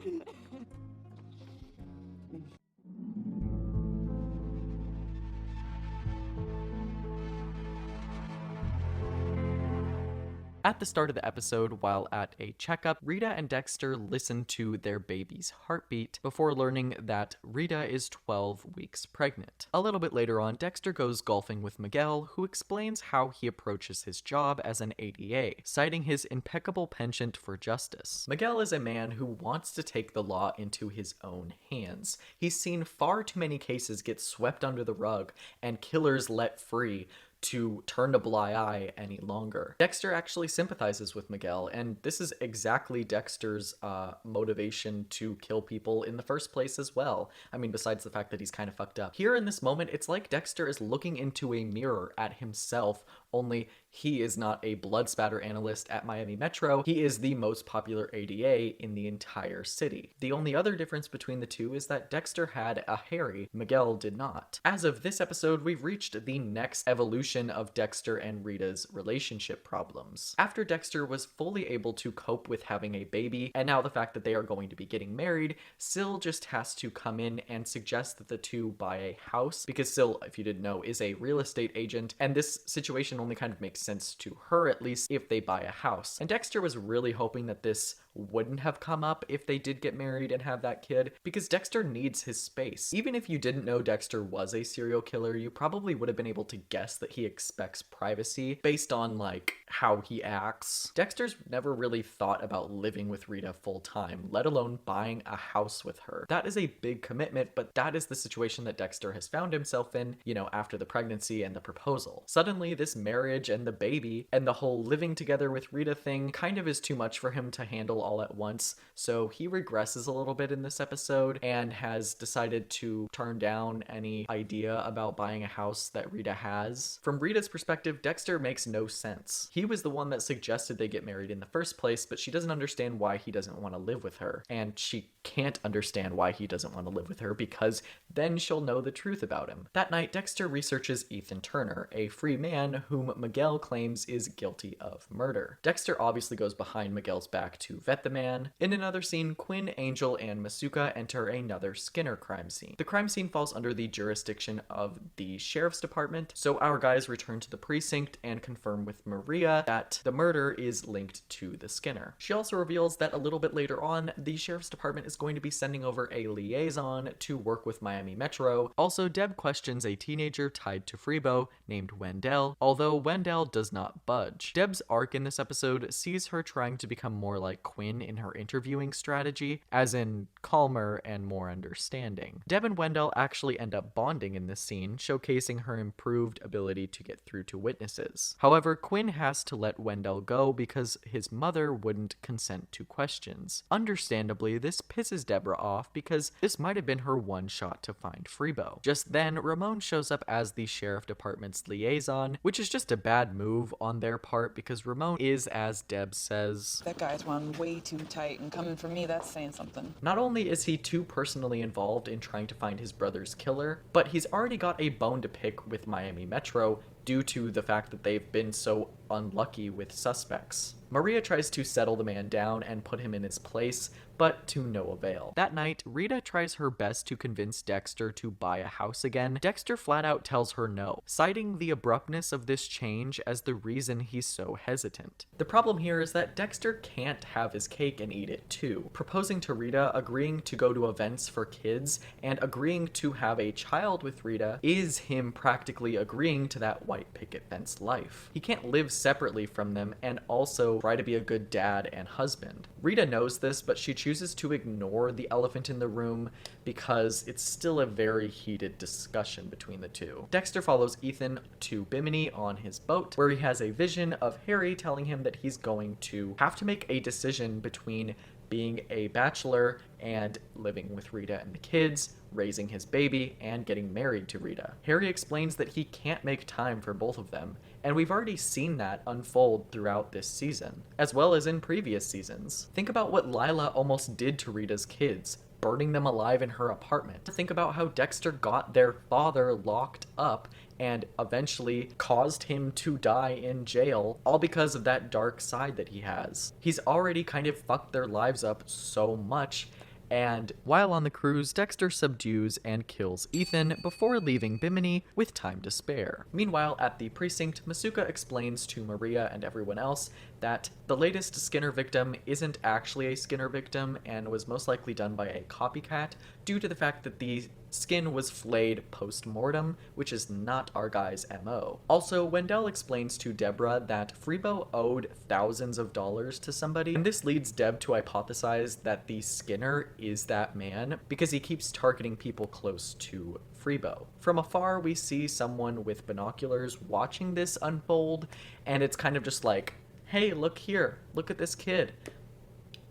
At the start of the episode, while at a checkup, Rita and Dexter listen to their baby's heartbeat before learning that Rita is 12 weeks pregnant. A little bit later on, Dexter goes golfing with Miguel, who explains how he approaches his job as an ADA, citing his impeccable penchant for justice. Miguel is a man who wants to take the law into his own hands. He's seen far too many cases get swept under the rug and killers let free to turn a blind eye any longer. Dexter actually sympathizes with Miguel, and this is exactly Dexter's motivation to kill people in the first place as well. I mean, besides the fact that he's kind of fucked up. Here in this moment, it's like Dexter is looking into a mirror at himself, only he is not a blood spatter analyst at Miami Metro. He is the most popular ADA in the entire city. The only other difference between the two is that Dexter had a Harry, Miguel did not. As of this episode, we've reached the next evolution of Dexter and Rita's relationship problems. After Dexter was fully able to cope with having a baby, and now the fact that they are going to be getting married, Syl just has to come in and suggest that the two buy a house, because Syl, if you didn't know, is a real estate agent, and this situation only kind of makes sense to her, at least, if they buy a house. And Dexter was really hoping that this wouldn't have come up if they did get married and have that kid, because Dexter needs his space. Even if you didn't know Dexter was a serial killer, you probably would have been able to guess that he expects privacy based on like how he acts. Dexter's never really thought about living with Rita full time, let alone buying a house with her. That is a big commitment, but that is the situation that Dexter has found himself in, you know, after the pregnancy and the proposal. Suddenly this marriage and the baby and the whole living together with Rita thing kind of is too much for him to handle all at once, so he regresses a little bit in this episode and has decided to turn down any idea about buying a house that Rita has. From Rita's perspective, Dexter makes no sense. He was the one that suggested they get married in the first place, but she doesn't understand why he doesn't want to live with her, and she can't understand why he doesn't want to live with her, because then she'll know the truth about him. That night, Dexter researches Ethan Turner, a free man whom Miguel claims is guilty of murder. Dexter obviously goes behind Miguel's back to vet met the man. In another scene, Quinn, Angel, and Masuka enter another Skinner crime scene. The crime scene falls under the jurisdiction of the sheriff's department, so our guys return to the precinct and confirm with Maria that the murder is linked to the Skinner. She also reveals that a little bit later on, the sheriff's department is going to be sending over a liaison to work with Miami Metro. Also, Deb questions a teenager tied to Freebo named Wendell, although Wendell does not budge. Deb's arc in this episode sees her trying to become more like Quinn in her interviewing strategy, as in calmer and more understanding. Deb and Wendell actually end up bonding in this scene, showcasing her improved ability to get through to witnesses. However, Quinn has to let Wendell go because his mother wouldn't consent to questions. Understandably, this pisses Deborah off because this might have been her one shot to find Freebo. Just then, Ramon shows up as the sheriff department's liaison, which is just a bad move on their part because Ramon is, as Deb says, That guy's wound way too tight, and coming from me, that's saying something. Not only is he too personally involved in trying to find his brother's killer, but he's already got a bone to pick with Miami Metro due to the fact that they've been so unlucky with suspects. Maria tries to settle the man down and put him in his place, but to no avail. That night, Rita tries her best to convince Dexter to buy a house again. Dexter flat out tells her no, citing the abruptness of this change as the reason he's so hesitant. The problem here is that Dexter can't have his cake and eat it too. Proposing to Rita, agreeing to go to events for kids, and agreeing to have a child with Rita is him practically agreeing to that white picket fence life. He can't live separately from them and also try to be a good dad and husband. Rita knows this, but she chooses to ignore the elephant in the room because it's still a very heated discussion between the two. Dexter follows Ethan to Bimini on his boat, where he has a vision of Harry telling him that he's going to have to make a decision between being a bachelor and living with Rita and the kids, raising his baby, and getting married to Rita. Harry explains that he can't make time for both of them, and we've already seen that unfold throughout this season, as well as in previous seasons. Think about what Lila almost did to Rita's kids, burning them alive in her apartment. Think about how Dexter got their father locked up and eventually caused him to die in jail, all because of that dark side that he has. He's already kind of fucked their lives up so much, and while on the cruise, Dexter subdues and kills Ethan before leaving Bimini with time to spare. Meanwhile, at the precinct, Masuka explains to Maria and everyone else that the latest Skinner victim isn't actually a Skinner victim and was most likely done by a copycat due to the fact that the skin was flayed post-mortem, which is not our guy's MO. Also, Wendell explains to Deborah that Freebo owed thousands of dollars to somebody, and this leads Deb to hypothesize that the Skinner is that man because he keeps targeting people close to Freebo. From afar, we see someone with binoculars watching this unfold, and it's kind of just like, hey, look here, look at this kid.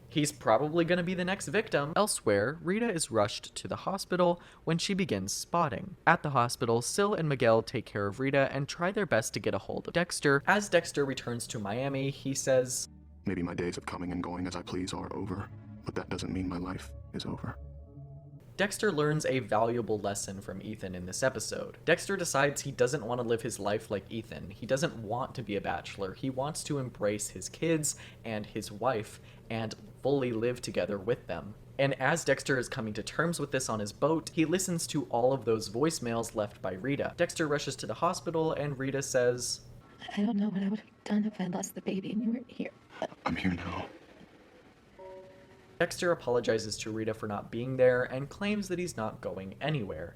He's probably going to be the next victim. Elsewhere, Rita is rushed to the hospital when she begins spotting. At the hospital, Sil and Miguel take care of Rita and try their best to get a hold of Dexter. As Dexter returns to Miami, he says, Maybe my days of coming and going as I please are over, but that doesn't mean my life is over. Dexter learns a valuable lesson from Ethan in this episode. Dexter decides he doesn't want to live his life like Ethan. He doesn't want to be a bachelor. He wants to embrace his kids and his wife and fully live together with them. And as Dexter is coming to terms with this on his boat, he listens to all of those voicemails left by Rita. Dexter rushes to the hospital and Rita says, I don't know what I would have done if I lost the baby and you weren't here. I'm here now. Dexter apologizes to Rita for not being there and claims that he's not going anywhere.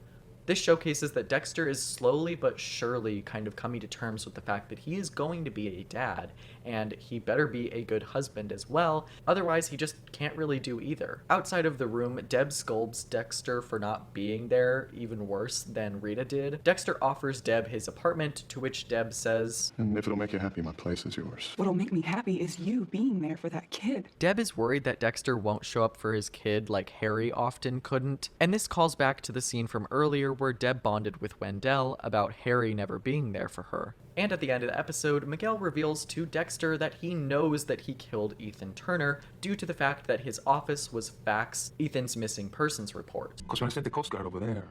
This showcases that Dexter is slowly but surely kind of coming to terms with the fact that he is going to be a dad, and he better be a good husband as well, otherwise he just can't really do either. Outside of the room, Deb scolds Dexter for not being there, even worse than Rita did. Dexter offers Deb his apartment, to which Deb says, And if it'll make you happy, my place is yours. What'll make me happy is you being there for that kid. Deb is worried that Dexter won't show up for his kid like Harry often couldn't, and this calls back to the scene from earlier where Deb bonded with Wendell about Harry never being there for her. And at the end of the episode, Miguel reveals to Dexter that he knows that he killed Ethan Turner due to the fact that his office was faxed Ethan's missing persons report. Because when I sent the Coast Guard over there,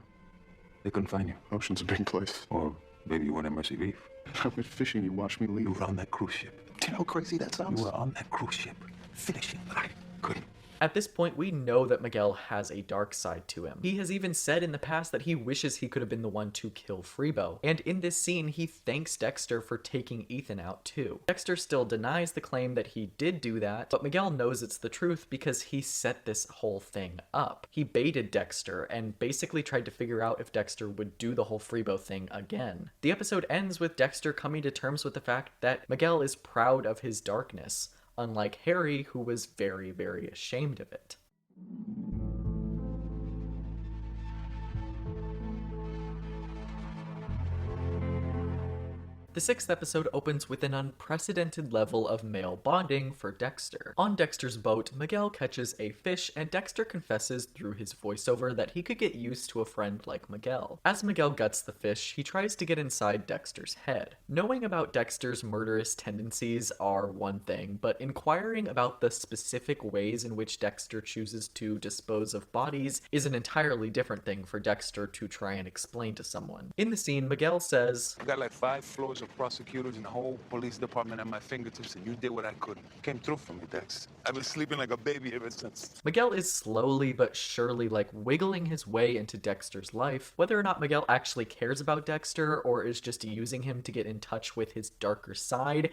they couldn't find you. Ocean's a big place. Or maybe you weren't at Mercy Reef. I went fishing, you watched me leave. You were on that cruise ship. Do you know how crazy that sounds? You were on that cruise ship, finishing the night. couldn't. At this point, we know that Miguel has a dark side to him. He has even said in the past that he wishes he could have been the one to kill Freebo. And in this scene, he thanks Dexter for taking Ethan out too. Dexter still denies the claim that he did do that, but Miguel knows it's the truth because he set this whole thing up. He baited Dexter and basically tried to figure out if Dexter would do the whole Freebo thing again. The episode ends with Dexter coming to terms with the fact that Miguel is proud of his darkness, unlike Harry, who was very, very ashamed of it. The sixth episode opens with an unprecedented level of male bonding for Dexter. On Dexter's boat, Miguel catches a fish, and Dexter confesses through his voiceover that he could get used to a friend like Miguel. As Miguel guts the fish, he tries to get inside Dexter's head. Knowing about Dexter's murderous tendencies are one thing, but inquiring about the specific ways in which Dexter chooses to dispose of bodies is an entirely different thing for Dexter to try and explain to someone. In the scene, Miguel says, I got like 5 floors of prosecutors and the whole police department at my fingertips, and you did what I couldn't. Came through for me, Dex. I've been sleeping like a baby ever since. Miguel is slowly but surely wiggling his way into Dexter's life. Whether or not Miguel actually cares about Dexter or is just using him to get in touch with his darker side,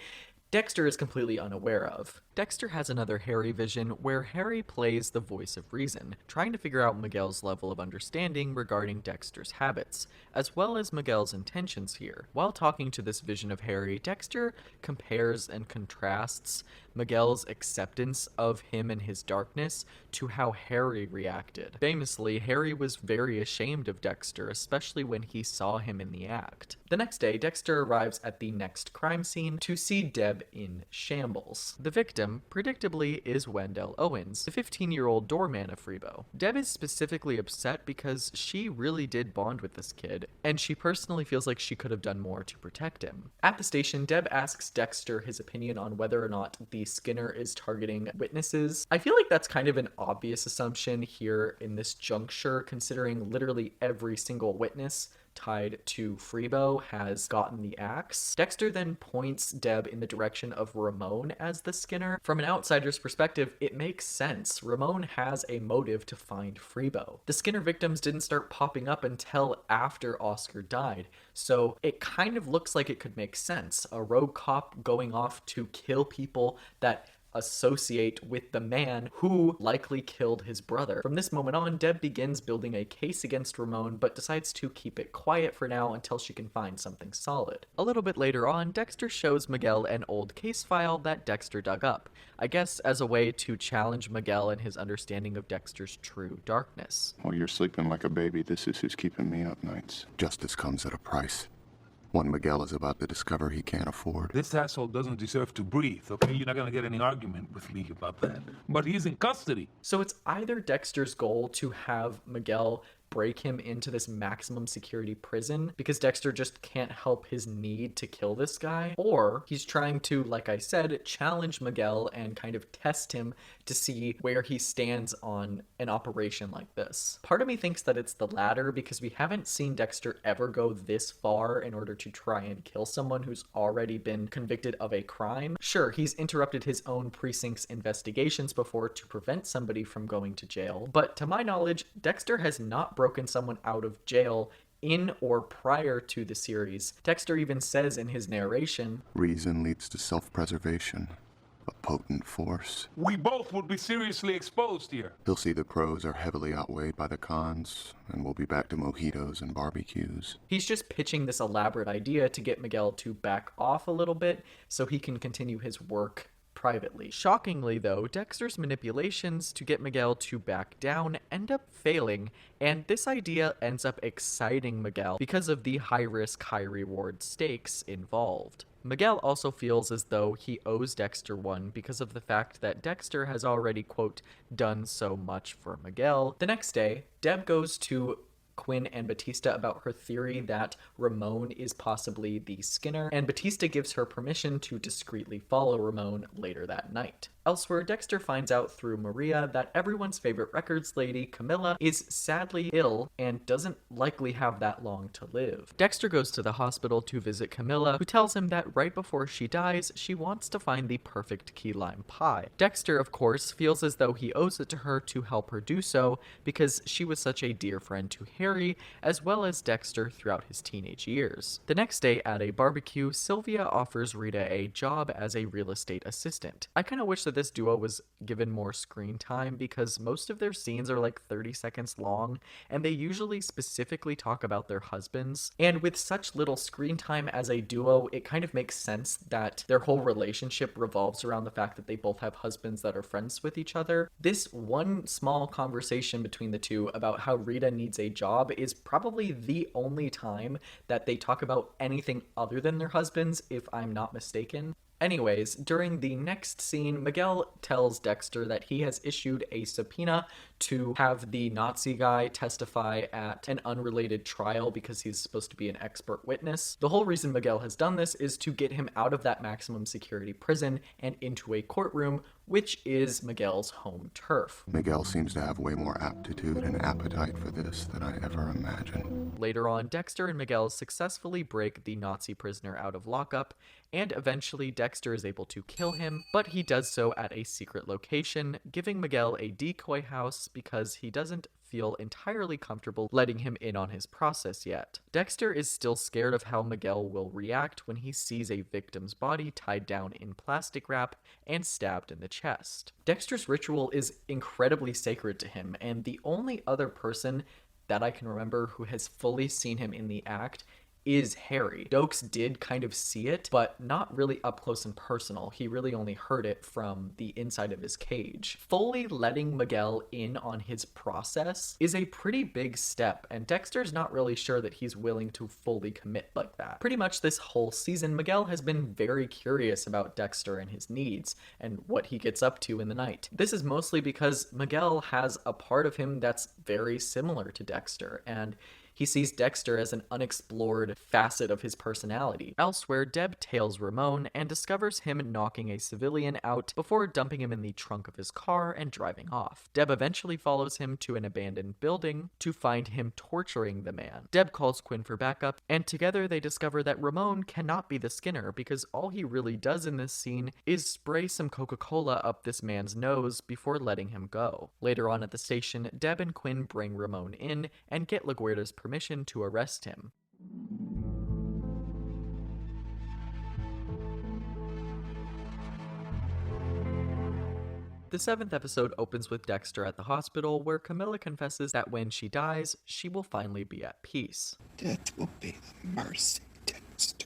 Dexter is completely unaware of. Dexter has another Harry vision where Harry plays the voice of reason, trying to figure out Miguel's level of understanding regarding Dexter's habits, as well as Miguel's intentions here. While talking to this vision of Harry, Dexter compares and contrasts Miguel's acceptance of him and his darkness to how Harry reacted. Famously, Harry was very ashamed of Dexter, especially when he saw him in the act. The next day, Dexter arrives at the next crime scene to see Deb in shambles. The victim, predictably, is Wendell Owens, the 15-year-old doorman of Freebo. Deb is specifically upset because she really did bond with this kid, and she personally feels like she could have done more to protect him. At the station, Deb asks Dexter his opinion on whether or not the Skinner is targeting witnesses. I feel like that's kind of an obvious assumption here in this juncture, considering literally every single witness tied to Freebo has gotten the axe. Dexter then points Deb in the direction of Ramon as the Skinner. From an outsider's perspective, it makes sense. Ramon has a motive to find Freebo. The Skinner victims didn't start popping up until after Oscar died, so it kind of looks like it could make sense. A rogue cop going off to kill people that associate with the man who likely killed his brother. From this moment on, Deb begins building a case against Ramon, but decides to keep it quiet for now until she can find something solid. A little bit later on, Dexter shows Miguel an old case file that Dexter dug up, I guess as a way to challenge Miguel and his understanding of Dexter's true darkness. While you're sleeping like a baby, this is who's keeping me up nights. Justice comes at a price. One Miguel is about to discover he can't afford. This asshole doesn't deserve to breathe, okay? You're not gonna get any argument with me about that. But he's in custody. So it's either Dexter's goal to have Miguel break him into this maximum security prison because Dexter just can't help his need to kill this guy, or he's trying to, like I said, challenge Miguel and kind of test him to see where he stands on an operation like this. Part of me thinks that it's the latter because we haven't seen Dexter ever go this far in order to try and kill someone who's already been convicted of a crime. Sure, he's interrupted his own precinct's investigations before to prevent somebody from going to jail, but to my knowledge, Dexter has not broken someone out of jail in or prior to the series. Dexter even says in his narration, Reason leads to self-preservation, a potent force. We both would be seriously exposed here. He'll see the pros are heavily outweighed by the cons, and we'll be back to mojitos and barbecues. He's just pitching this elaborate idea to get Miguel to back off a little bit so he can continue his work privately. Shockingly though, Dexter's manipulations to get Miguel to back down end up failing, and this idea ends up exciting Miguel because of the high-risk, high-reward stakes involved. Miguel also feels as though he owes Dexter one because of the fact that Dexter has already, quote, done so much for Miguel. The next day, Deb goes to Quinn and Batista about her theory that Ramon is possibly the Skinner, and Batista gives her permission to discreetly follow Ramon later that night. Elsewhere, Dexter finds out through Maria that everyone's favorite records lady, Camilla, is sadly ill and doesn't likely have that long to live. Dexter goes to the hospital to visit Camilla, who tells him that right before she dies, she wants to find the perfect key lime pie. Dexter, of course, feels as though he owes it to her to help her do so because she was such a dear friend to Harry, as well as Dexter throughout his teenage years. The next day at a barbecue, Sylvia offers Rita a job as a real estate assistant. I kind of wish that this duo was given more screen time because most of their scenes are like 30 seconds long, and they usually specifically talk about their husbands. And with such little screen time as a duo, it kind of makes sense that their whole relationship revolves around the fact that they both have husbands that are friends with each other. This one small conversation between the two about how Rita needs a job is probably the only time that they talk about anything other than their husbands, if I'm not mistaken. Anyways, during the next scene, Miguel tells Dexter that he has issued a subpoena to have the Nazi guy testify at an unrelated trial because he's supposed to be an expert witness. The whole reason Miguel has done this is to get him out of that maximum security prison and into a courtroom, which is Miguel's home turf. Miguel seems to have way more aptitude and appetite for this than I ever imagined. Later on, Dexter and Miguel successfully break the Nazi prisoner out of lockup, and eventually Dexter is able to kill him, but he does so at a secret location, giving Miguel a decoy house because he doesn't feel entirely comfortable letting him in on his process yet. Dexter is still scared of how Miguel will react when he sees a victim's body tied down in plastic wrap and stabbed in the chest. Dexter's ritual is incredibly sacred to him, and the only other person that I can remember who has fully seen him in the act is Harry. Dokes did kind of see it, but not really up close and personal. He really only heard it from the inside of his cage. Fully letting Miguel in on his process is a pretty big step, and Dexter's not really sure that he's willing to fully commit like that. Pretty much this whole season, Miguel has been very curious about Dexter and his needs, and what he gets up to in the night. This is mostly because Miguel has a part of him that's very similar to Dexter, and he sees Dexter as an unexplored facet of his personality. Elsewhere, Deb tails Ramon and discovers him knocking a civilian out before dumping him in the trunk of his car and driving off. Deb eventually follows him to an abandoned building to find him torturing the man. Deb calls Quinn for backup, and together they discover that Ramon cannot be the Skinner because all he really does in this scene is spray some Coca-Cola up this man's nose before letting him go. Later on at the station, Deb and Quinn bring Ramon in and get LaGuardia's permission to arrest him. The 7th episode opens with Dexter at the hospital, where Camilla confesses that when she dies, she will finally be at peace. Death will be the mercy, Dexter.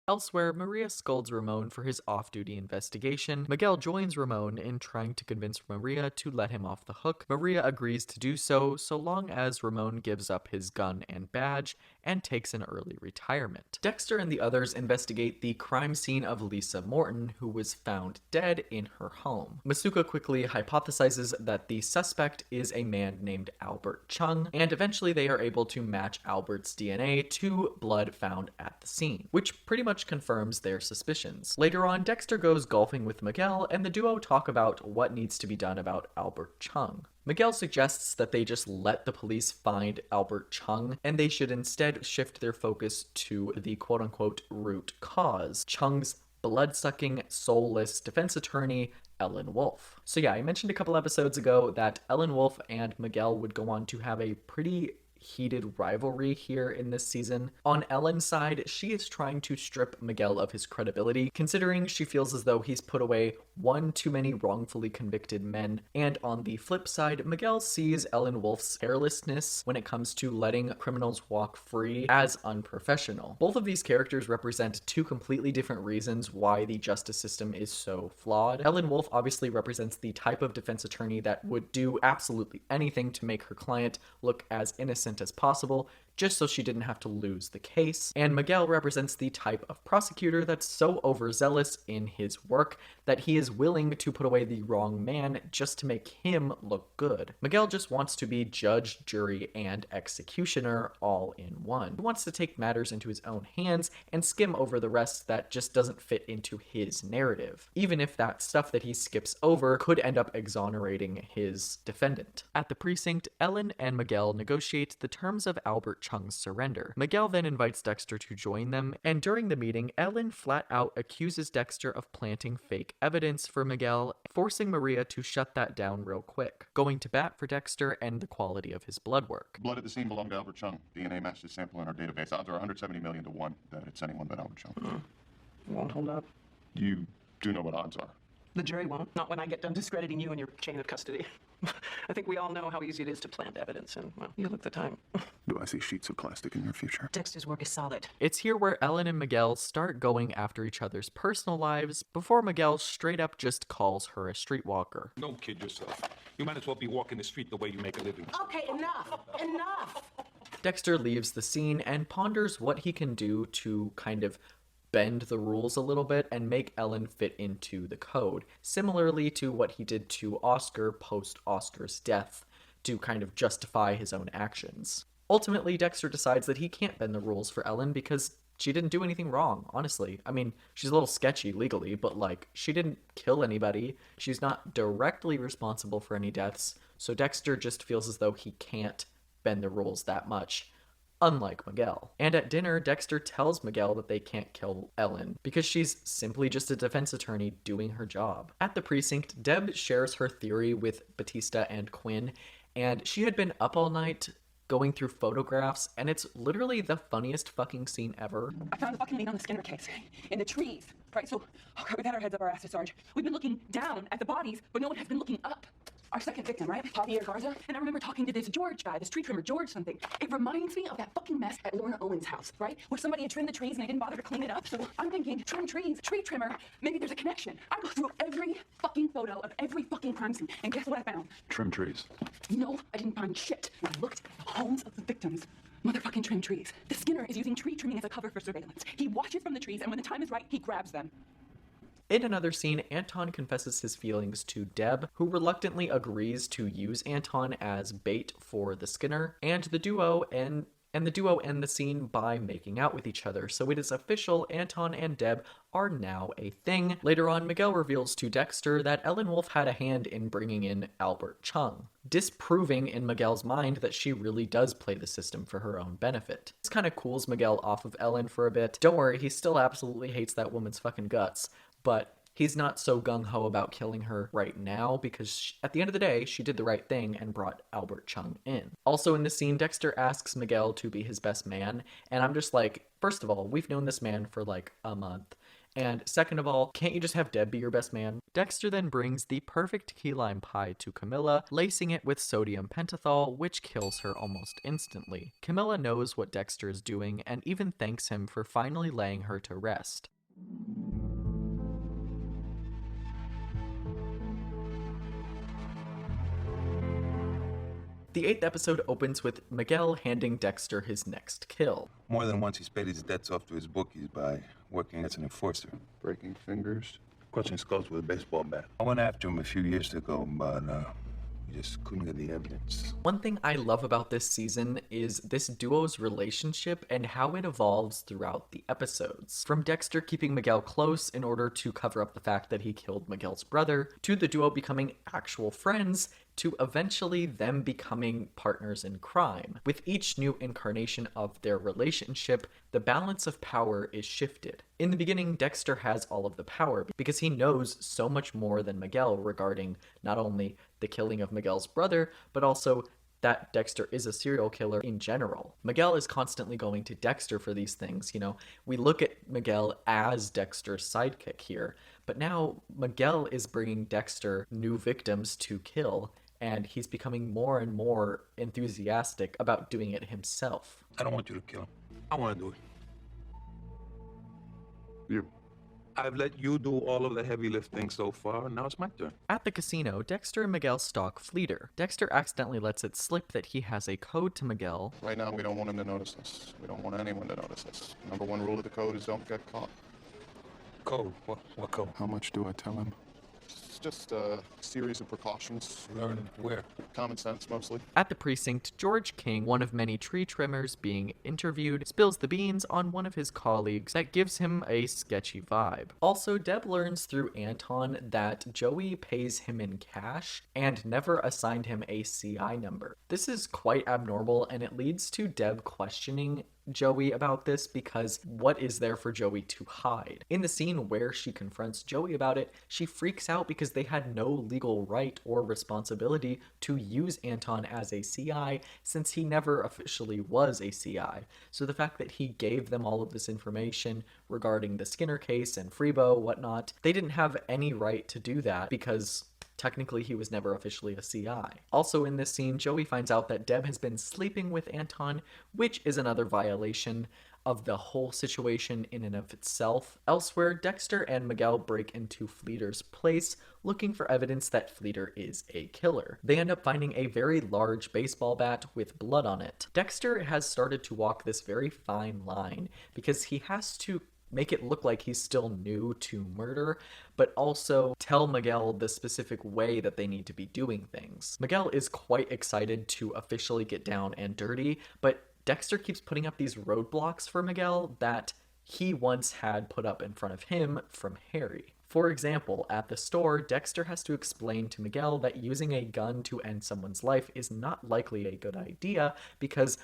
Elsewhere, Maria scolds Ramon for his off-duty investigation. Miguel joins Ramon in trying to convince Maria to let him off the hook. Maria agrees to do so long as Ramon gives up his gun and badge and takes an early retirement. Dexter and the others investigate the crime scene of Lisa Morton, who was found dead in her home. Masuka quickly hypothesizes that the suspect is a man named Albert Chung, and eventually they are able to match Albert's DNA to blood found at the scene, which pretty much confirms their suspicions. Later on, Dexter goes golfing with Miguel, and the duo talk about what needs to be done about Albert Chung. Miguel suggests that they just let the police find Albert Chung, and they should instead shift their focus to the quote-unquote root cause, Chung's blood-sucking, soulless defense attorney, Ellen Wolf. So yeah, I mentioned a couple episodes ago that Ellen Wolf and Miguel would go on to have a pretty heated rivalry here in this season. On Ellen's side, she is trying to strip Miguel of his credibility, considering she feels as though he's put away one too many wrongfully convicted men. And on the flip side, Miguel sees Ellen Wolf's carelessness when it comes to letting criminals walk free as unprofessional. Both of these characters represent two completely different reasons why the justice system is so flawed. Ellen Wolf obviously represents the type of defense attorney that would do absolutely anything to make her client look as innocent as possible, just so she didn't have to lose the case. And Miguel represents the type of prosecutor that's so overzealous in his work that he is willing to put away the wrong man just to make him look good. Miguel just wants to be judge, jury, and executioner all in one. He wants to take matters into his own hands and skim over the rest that just doesn't fit into his narrative, even if that stuff that he skips over could end up exonerating his defendant. At the precinct, Ellen and Miguel negotiate the terms of Albert Chung's surrender. Miguel then invites Dexter to join them, and during the meeting, Ellen flat out accuses Dexter of planting fake evidence for Miguel, forcing Maria to shut that down real quick, going to bat for Dexter and the quality of his blood work. Blood at the scene belonged to Albert Chung. DNA matched his sample in our database. Odds are 170 million to 1 that it's anyone but Albert Chung. Won't hold up. You do know what odds are. The jury won't. Not when I get done discrediting you and your chain of custody. I think we all know how easy it is to plant evidence, and, well, you look the time. Do I see sheets of plastic in your future? Dexter's work is solid. It's here where Ellen and Miguel start going after each other's personal lives before Miguel straight up just calls her a streetwalker. Don't kid yourself. You might as well be walking the street the way you make a living. Okay, enough. Enough. Dexter leaves the scene and ponders what he can do to kind of bend the rules a little bit and make Ellen fit into the code, similarly to what he did to Oscar post-Oscar's death to kind of justify his own actions. Ultimately, Dexter decides that he can't bend the rules for Ellen because she didn't do anything wrong, honestly. I mean, she's a little sketchy legally, but like, she didn't kill anybody. She's not directly responsible for any deaths, so Dexter just feels as though he can't bend the rules that much. Unlike Miguel. And at dinner, Dexter tells Miguel that they can't kill Ellen because she's simply just a defense attorney doing her job. At the precinct, Deb shares her theory with Batista and Quinn, and she had been up all night going through photographs, and it's literally the funniest fucking scene ever. I found the fucking lead on the Skinner case in the trees, right? So, okay, we've had our heads up our asses, Sarge. We've been looking down at the bodies, but no one has been looking up. Our second victim, right? Javier Garza. And I remember talking to this George guy, this tree trimmer, George something. It reminds me of that fucking mess at Lorna Owen's house, right? Where somebody had trimmed the trees and they didn't bother to clean it up. So I'm thinking, trim trees, tree trimmer, maybe there's a connection. I go through every fucking photo of every fucking crime scene, and guess what I found? Trim trees. No, I didn't find shit. When I looked at the homes of the victims, motherfucking trim trees. The Skinner is using tree trimming as a cover for surveillance. He watches from the trees, and when the time is right, he grabs them. In another scene, Anton confesses his feelings to Deb, who reluctantly agrees to use Anton as bait for the Skinner, and the duo end the scene by making out with each other. So it is official, Anton and Deb are now a thing. Later on, Miguel reveals to Dexter that Ellen Wolf had a hand in bringing in Albert Chung, disproving in Miguel's mind that she really does play the system for her own benefit. This kind of cools Miguel off of Ellen for a bit. Don't worry, he still absolutely hates that woman's fucking guts, but he's not so gung-ho about killing her right now because at the end of the day, she did the right thing and brought Albert Chung in. Also in the scene, Dexter asks Miguel to be his best man, and I'm just like, first of all, we've known this man for like a month. And second of all, can't you just have Deb be your best man? Dexter then brings the perfect key lime pie to Camilla, lacing it with sodium pentothal, which kills her almost instantly. Camilla knows what Dexter is doing and even thanks him for finally laying her to rest. The 8th episode opens with Miguel handing Dexter his next kill. More than once he's paid his debts off to his bookies by working as an enforcer. Breaking fingers. Crushing skulls with a baseball bat. I went after him a few years ago, but we just couldn't get the evidence. One thing I love about this season is this duo's relationship and how it evolves throughout the episodes. From Dexter keeping Miguel close in order to cover up the fact that he killed Miguel's brother, to the duo becoming actual friends, to eventually them becoming partners in crime. With each new incarnation of their relationship, the balance of power is shifted. In the beginning, Dexter has all of the power because he knows so much more than Miguel regarding not only the killing of Miguel's brother, but also that Dexter is a serial killer in general. Miguel is constantly going to Dexter for these things, you know. We look at Miguel as Dexter's sidekick here, but now Miguel is bringing Dexter new victims to kill, and he's becoming more and more enthusiastic about doing it himself. I don't want you to kill him. I want to do it. You I've let you do all of the heavy lifting so far, and now it's my turn. At the casino, Dexter and Miguel stalk Fleeter. Dexter accidentally lets it slip that he has a code to Miguel. Right now, we don't want him to notice us. We don't want anyone to notice us. Number one rule of the code is don't get caught. Code? What code? How much do I tell him? It's just a series of precautions. Learn where? Common sense, mostly. At the precinct, George King, one of many tree trimmers being interviewed, spills the beans on one of his colleagues that gives him a sketchy vibe. Also, Deb learns through Anton that Joey pays him in cash and never assigned him a CI number. This is quite abnormal, and it leads to Deb questioning Joey about this because what is there for Joey to hide? In the scene where she confronts Joey about it, she freaks out because they had no legal right or responsibility to use Anton as a CI since he never officially was a CI. So the fact that he gave them all of this information regarding the Skinner case and Freebo, whatnot, they didn't have any right to do that because technically, he was never officially a CI. Also in this scene, Joey finds out that Deb has been sleeping with Anton, which is another violation of the whole situation in and of itself. Elsewhere, Dexter and Miguel break into Fleeter's place, looking for evidence that Fleeter is a killer. They end up finding a very large baseball bat with blood on it. Dexter has started to walk this very fine line because he has to make it look like he's still new to murder, but also tell Miguel the specific way that they need to be doing things. Miguel is quite excited to officially get down and dirty, but Dexter keeps putting up these roadblocks for Miguel that he once had put up in front of him from Harry. For example, at the store, Dexter has to explain to Miguel that using a gun to end someone's life is not likely a good idea because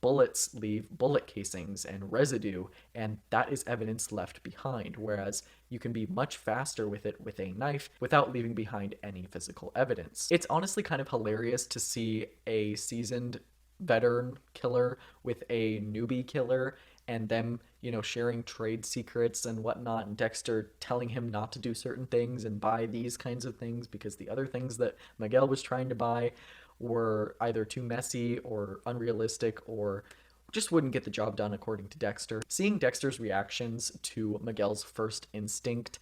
bullets leave bullet casings and residue, and that is evidence left behind, whereas you can be much faster with it with a knife without leaving behind any physical evidence. It's honestly kind of hilarious to see a seasoned veteran killer with a newbie killer and them, sharing trade secrets and whatnot, and Dexter telling him not to do certain things and buy these kinds of things because the other things that Miguel was trying to buy were either too messy or unrealistic or just wouldn't get the job done according to Dexter. Seeing Dexter's reactions to Miguel's first instinct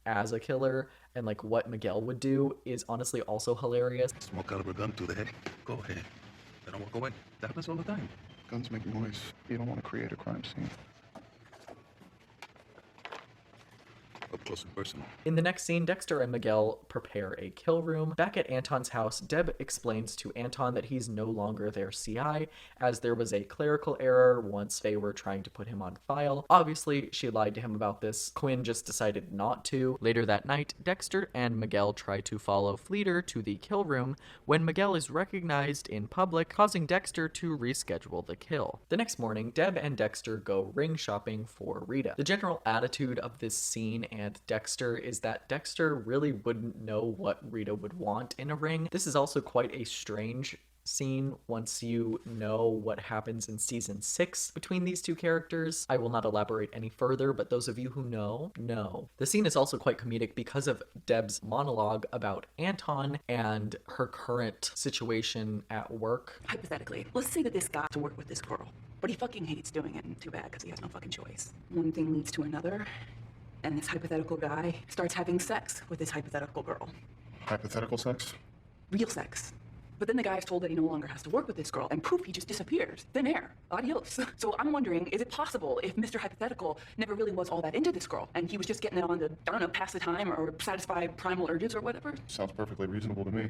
as a killer and what Miguel would do is honestly also hilarious. Small caliber gun to the head. Go ahead. They don't walk away. That happens all the time. Guns make noise. You don't want to create a crime scene. Up close and personal. In the next scene, Dexter and Miguel prepare a kill room. Back at Anton's house, Deb explains to Anton that he's no longer their CI, as there was a clerical error once they were trying to put him on file. Obviously, she lied to him about this. Quinn just decided not to. Later that night, Dexter and Miguel try to follow Fleeter to the kill room when Miguel is recognized in public, causing Dexter to reschedule the kill. The next morning, Deb and Dexter go ring shopping for Rita. The general attitude of this scene and Dexter is that Dexter really wouldn't know what Rita would want in a ring. This is also quite a strange scene once you know what happens in season 6 between these two characters. I will not elaborate any further, but those of you who know. The scene is also quite comedic because of Deb's monologue about Anton and her current situation at work. Hypothetically, let's say that this guy to work with this girl, but he fucking hates doing it, and too bad because he has no fucking choice. One thing leads to another, and this hypothetical guy starts having sex with this hypothetical girl. Hypothetical sex? Real sex. But then the guy is told that he no longer has to work with this girl, and poof, he just disappears. Thin air. Adios. So I'm wondering, is it possible if Mr. Hypothetical never really was all that into this girl, and he was just getting it on to, I don't know, pass the time or satisfy primal urges or whatever? Sounds perfectly reasonable to me.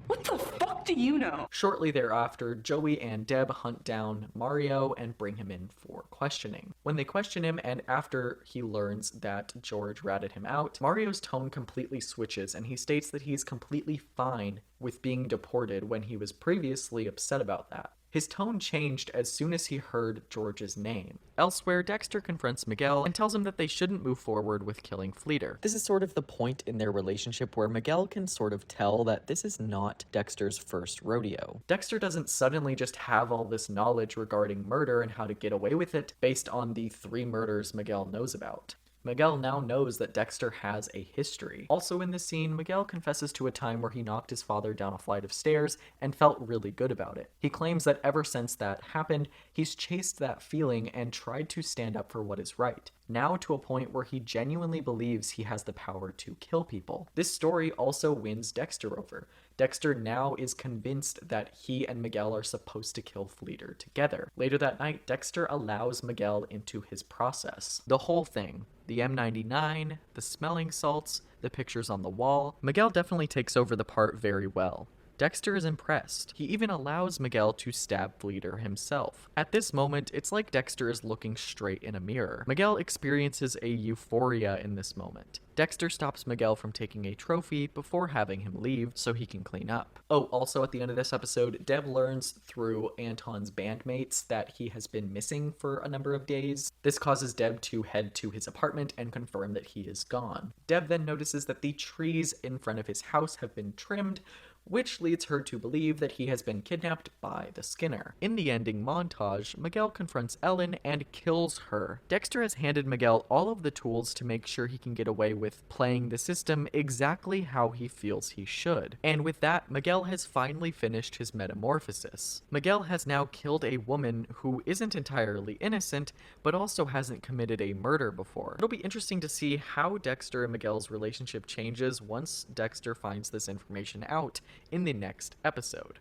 What the fuck do you know? Shortly thereafter, Joey and Deb hunt down Mario and bring him in for questioning. When they question him and after he learns that George ratted him out, Mario's tone completely switches and he states that he's completely fine with being deported when he was previously upset about that. His tone changed as soon as he heard George's name. Elsewhere, Dexter confronts Miguel and tells him that they shouldn't move forward with killing Fleeter. This is sort of the point in their relationship where Miguel can sort of tell that this is not Dexter's first rodeo. Dexter doesn't suddenly just have all this knowledge regarding murder and how to get away with it based on the 3 murders Miguel knows about. Miguel now knows that Dexter has a history. Also in this scene, Miguel confesses to a time where he knocked his father down a flight of stairs and felt really good about it. He claims that ever since that happened, he's chased that feeling and tried to stand up for what is right. now to a point where he genuinely believes he has the power to kill people. This story also wins Dexter over. Dexter now is convinced that he and Miguel are supposed to kill Fleeter together. Later that night, Dexter allows Miguel into his process. The whole thing. The M99, the smelling salts, the pictures on the wall. Miguel definitely takes over the part very well. Dexter is impressed. He even allows Miguel to stab Fleeter himself. At this moment, it's like Dexter is looking straight in a mirror. Miguel experiences a euphoria in this moment. Dexter stops Miguel from taking a trophy before having him leave so he can clean up. Oh, also at the end of this episode, Deb learns through Anton's bandmates that he has been missing for a number of days. This causes Deb to head to his apartment and confirm that he is gone. Deb then notices that the trees in front of his house have been trimmed, which leads her to believe that he has been kidnapped by the Skinner. In the ending montage, Miguel confronts Ellen and kills her. Dexter has handed Miguel all of the tools to make sure he can get away with playing the system exactly how he feels he should. And with that, Miguel has finally finished his metamorphosis. Miguel has now killed a woman who isn't entirely innocent, but also hasn't committed a murder before. It'll be interesting to see how Dexter and Miguel's relationship changes once Dexter finds this information out in the next episode.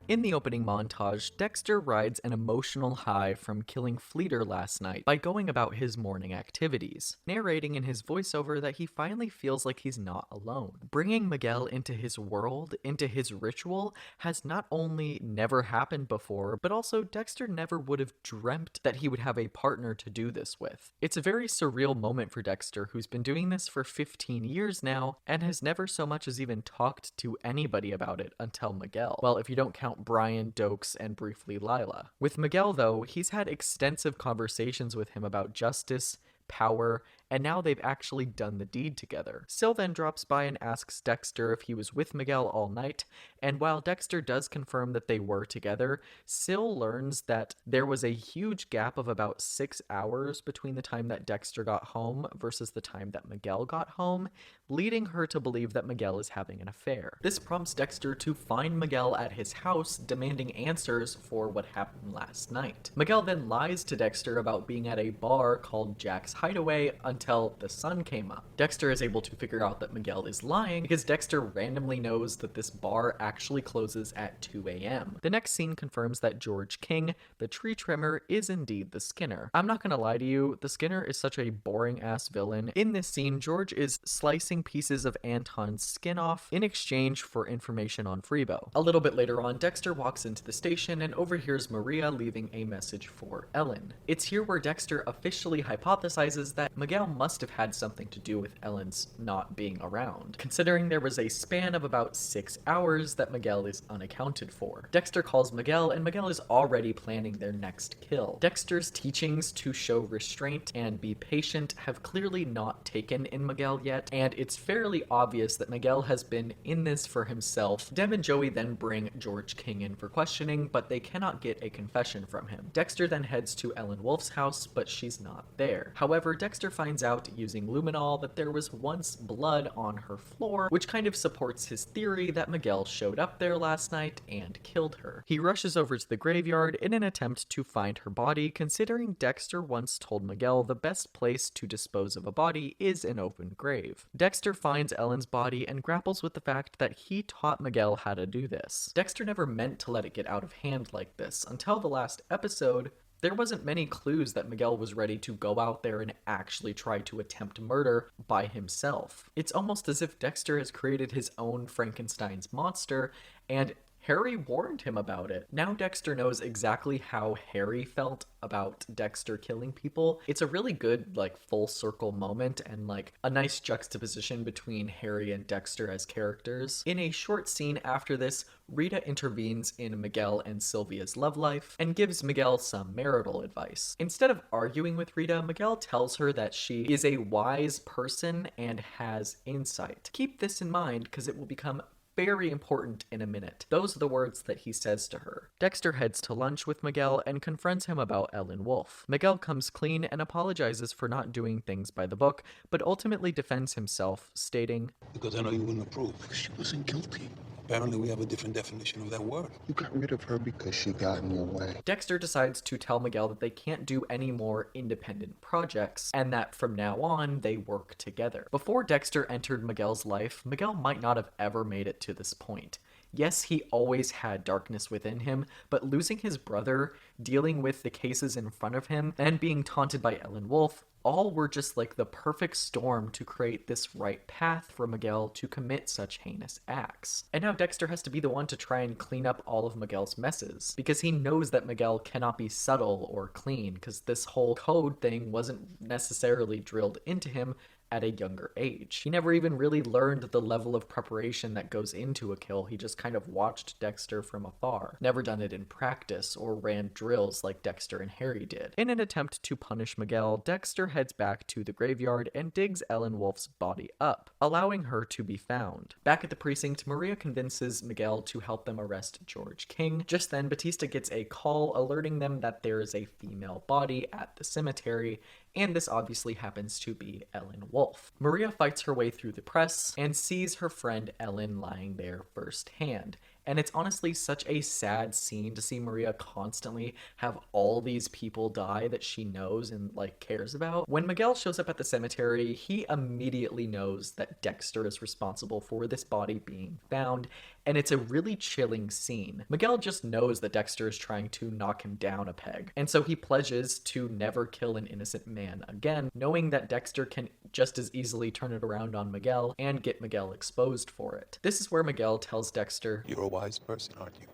In the opening montage, Dexter rides an emotional high from killing Fleeter last night by going about his morning activities, narrating in his voiceover that he finally feels like he's not alone. Bringing Miguel into his world, into his ritual, has not only never happened before, but also Dexter never would have dreamt that he would have a partner to do this with. It's a very surreal moment for Dexter, who's been doing this for 15 years now, and has never so much as even talked to anybody about it until Miguel. Well, if you don't count Brian, Dokes, and briefly Lila. With Miguel, though, he's had extensive conversations with him about justice, power, and now they've actually done the deed together. Sil then drops by and asks Dexter if he was with Miguel all night, and while Dexter does confirm that they were together, Sil learns that there was a huge gap of about 6 hours between the time that Dexter got home versus the time that Miguel got home, leading her to believe that Miguel is having an affair. This prompts Dexter to find Miguel at his house, demanding answers for what happened last night. Miguel then lies to Dexter about being at a bar called Jack's Hideaway until the sun came up. Dexter is able to figure out that Miguel is lying because Dexter randomly knows that this bar actually closes at 2 a.m. The next scene confirms that George King, the tree trimmer, is indeed the Skinner. I'm not gonna lie to you, the Skinner is such a boring ass villain. In this scene, George is slicing pieces of Anton's skin off in exchange for information on Freebo. A little bit later on, Dexter walks into the station and overhears Maria leaving a message for Ellen. It's here where Dexter officially hypothesizes that Miguel must have had something to do with Ellen's not being around, considering there was a span of about 6 hours that Miguel is unaccounted for. Dexter calls Miguel, and Miguel is already planning their next kill. Dexter's teachings to show restraint and be patient have clearly not taken in Miguel yet, and it's fairly obvious that Miguel has been in this for himself. Deb and Joey then bring George King in for questioning, but they cannot get a confession from him. Dexter then heads to Ellen Wolf's house, but she's not there. However, Dexter finds out using luminol that there was once blood on her floor, which kind of supports his theory that Miguel showed up there last night and killed her. He rushes over to the graveyard in an attempt to find her body, considering Dexter once told Miguel the best place to dispose of a body is an open grave. Dexter finds Ellen's body and grapples with the fact that he taught Miguel how to do this. Dexter never meant to let it get out of hand like this. Until the last episode, there wasn't many clues that Miguel was ready to go out there and actually try to attempt murder by himself. It's almost as if Dexter has created his own Frankenstein's monster, and Harry warned him about it. Now Dexter knows exactly how Harry felt about Dexter killing people. It's a really good, full circle moment and, a nice juxtaposition between Harry and Dexter as characters. In a short scene after this, Rita intervenes in Miguel and Sylvia's love life and gives Miguel some marital advice. Instead of arguing with Rita, Miguel tells her that she is a wise person and has insight. Keep this in mind because it will become very important in a minute. Those are the words that he says to her. Dexter heads to lunch with Miguel and confronts him about Ellen Wolf. Miguel comes clean and apologizes for not doing things by the book, but ultimately defends himself, stating, Because I know you wouldn't approve. Because she wasn't guilty. Apparently we have a different definition of that word. You got rid of her because she got in your way. Dexter decides to tell Miguel that they can't do any more independent projects, and that from now on, they work together. Before Dexter entered Miguel's life, Miguel might not have ever made it to this point. Yes, he always had darkness within him, but losing his brother, dealing with the cases in front of him, and being taunted by Ellen Wolf, all were just like the perfect storm to create this right path for Miguel to commit such heinous acts. And now Dexter has to be the one to try and clean up all of Miguel's messes, because he knows that Miguel cannot be subtle or clean, because this whole code thing wasn't necessarily drilled into him at a younger age. He never even really learned the level of preparation that goes into a kill. He just kind of watched Dexter from afar, never done it in practice or ran drills like Dexter and Harry did. In an attempt to punish Miguel, Dexter heads back to the graveyard and digs Ellen Wolf's body up, allowing her to be found. Back at the precinct, Maria convinces Miguel to help them arrest George King. Just then, Batista gets a call alerting them that there is a female body at the cemetery, and this obviously happens to be Ellen Wolf. Maria fights her way through the press and sees her friend Ellen lying there firsthand. And it's honestly such a sad scene to see Maria constantly have all these people die that she knows and like cares about. When Miguel shows up at the cemetery, he immediately knows that Dexter is responsible for this body being found, and it's a really chilling scene. Miguel just knows that Dexter is trying to knock him down a peg, and so he pledges to never kill an innocent man again, knowing that Dexter can just as easily turn it around on Miguel and get Miguel exposed for it. This is where Miguel tells Dexter, "You're a wise person, aren't you?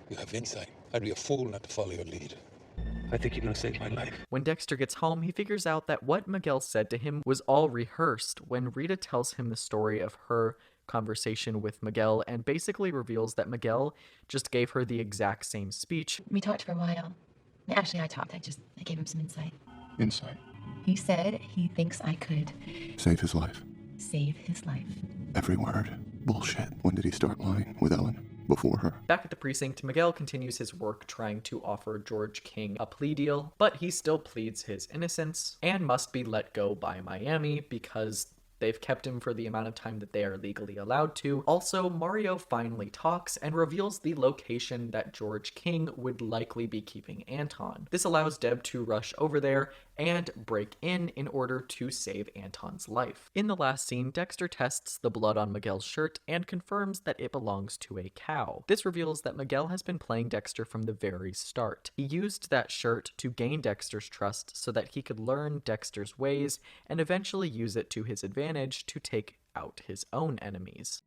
You have insight. I'd be a fool not to follow your lead. I think you're gonna save my life." When Dexter gets home, he figures out that what Miguel said to him was all rehearsed when Rita tells him the story of her conversation with Miguel and basically reveals that Miguel just gave her the exact same speech. We talked for a while. Actually, I talked. I gave him some insight. Insight. He said he thinks I could Save his life. save his life. Every word. Bullshit. When did he start lying with Ellen? Before her. Back at the precinct, Miguel continues his work trying to offer George King a plea deal, but he still pleads his innocence and must be let go by Miami because they've kept him for the amount of time that they are legally allowed to. Also, Mario finally talks and reveals the location that George King would likely be keeping Anton. This allows Deb to rush over there and break in order to save Anton's life. In the last scene, Dexter tests the blood on Miguel's shirt and confirms that it belongs to a cow. This reveals that Miguel has been playing Dexter from the very start. He used that shirt to gain Dexter's trust so that he could learn Dexter's ways and eventually use it to his advantage to take out his own enemies.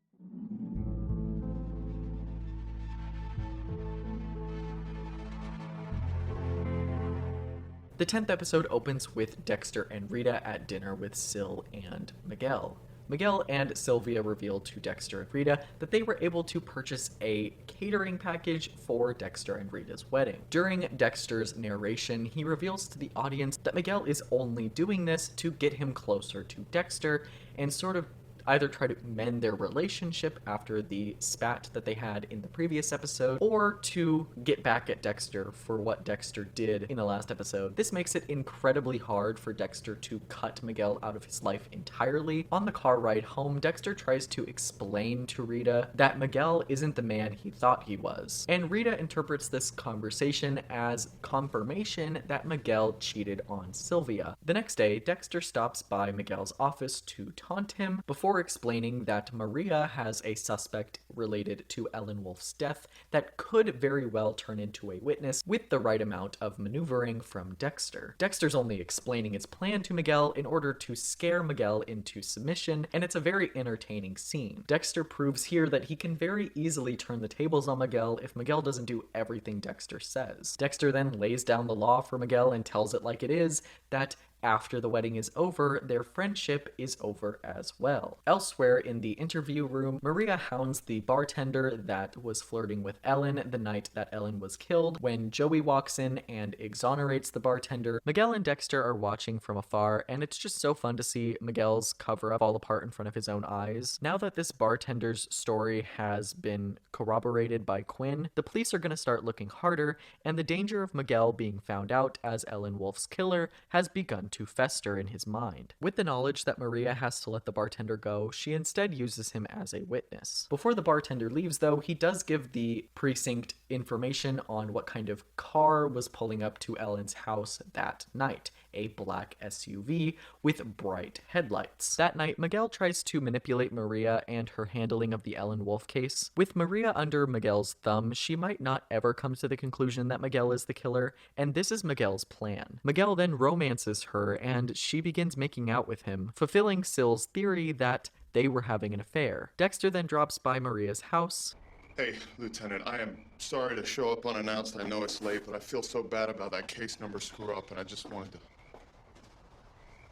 The 10th episode opens with Dexter and Rita at dinner with Sil and Miguel. Miguel and Sylvia reveal to Dexter and Rita that they were able to purchase a catering package for Dexter and Rita's wedding. During Dexter's narration, he reveals to the audience that Miguel is only doing this to get him closer to Dexter and sort of either try to mend their relationship after the spat that they had in the previous episode, or to get back at Dexter for what Dexter did in the last episode. This makes it incredibly hard for Dexter to cut Miguel out of his life entirely. On the car ride home, Dexter tries to explain to Rita that Miguel isn't the man he thought he was, and Rita interprets this conversation as confirmation that Miguel cheated on Sylvia. The next day, Dexter stops by Miguel's office to taunt him before explaining that Maria has a suspect related to Ellen Wolf's death that could very well turn into a witness with the right amount of maneuvering from Dexter. Dexter's only explaining his plan to Miguel in order to scare Miguel into submission, and it's a very entertaining scene. Dexter proves here that he can very easily turn the tables on Miguel if Miguel doesn't do everything Dexter says. Dexter then lays down the law for Miguel and tells it like it is, that after the wedding is over, their friendship is over as well. Elsewhere in the interview room, Maria hounds the bartender that was flirting with Ellen the night that Ellen was killed. When Joey walks in and exonerates the bartender, Miguel and Dexter are watching from afar, and it's just so fun to see Miguel's cover-up fall apart in front of his own eyes. Now that this bartender's story has been corroborated by Quinn, the police are going to start looking harder, and the danger of Miguel being found out as Ellen Wolf's killer has begun to fester in his mind. With the knowledge that Maria has to let the bartender go, she instead uses him as a witness. Before the bartender leaves, though, he does give the precinct information on what kind of car was pulling up to Ellen's house that night. A black SUV with bright headlights. That night, Miguel tries to manipulate Maria and her handling of the Ellen Wolf case. With Maria under Miguel's thumb, she might not ever come to the conclusion that Miguel is the killer, and this is Miguel's plan. Miguel then romances her, and she begins making out with him, fulfilling Sill's theory that they were having an affair. Dexter then drops by Maria's house. Hey, Lieutenant, I am sorry to show up unannounced. I know it's late, but I feel so bad about that case number screw up, and I just wanted to...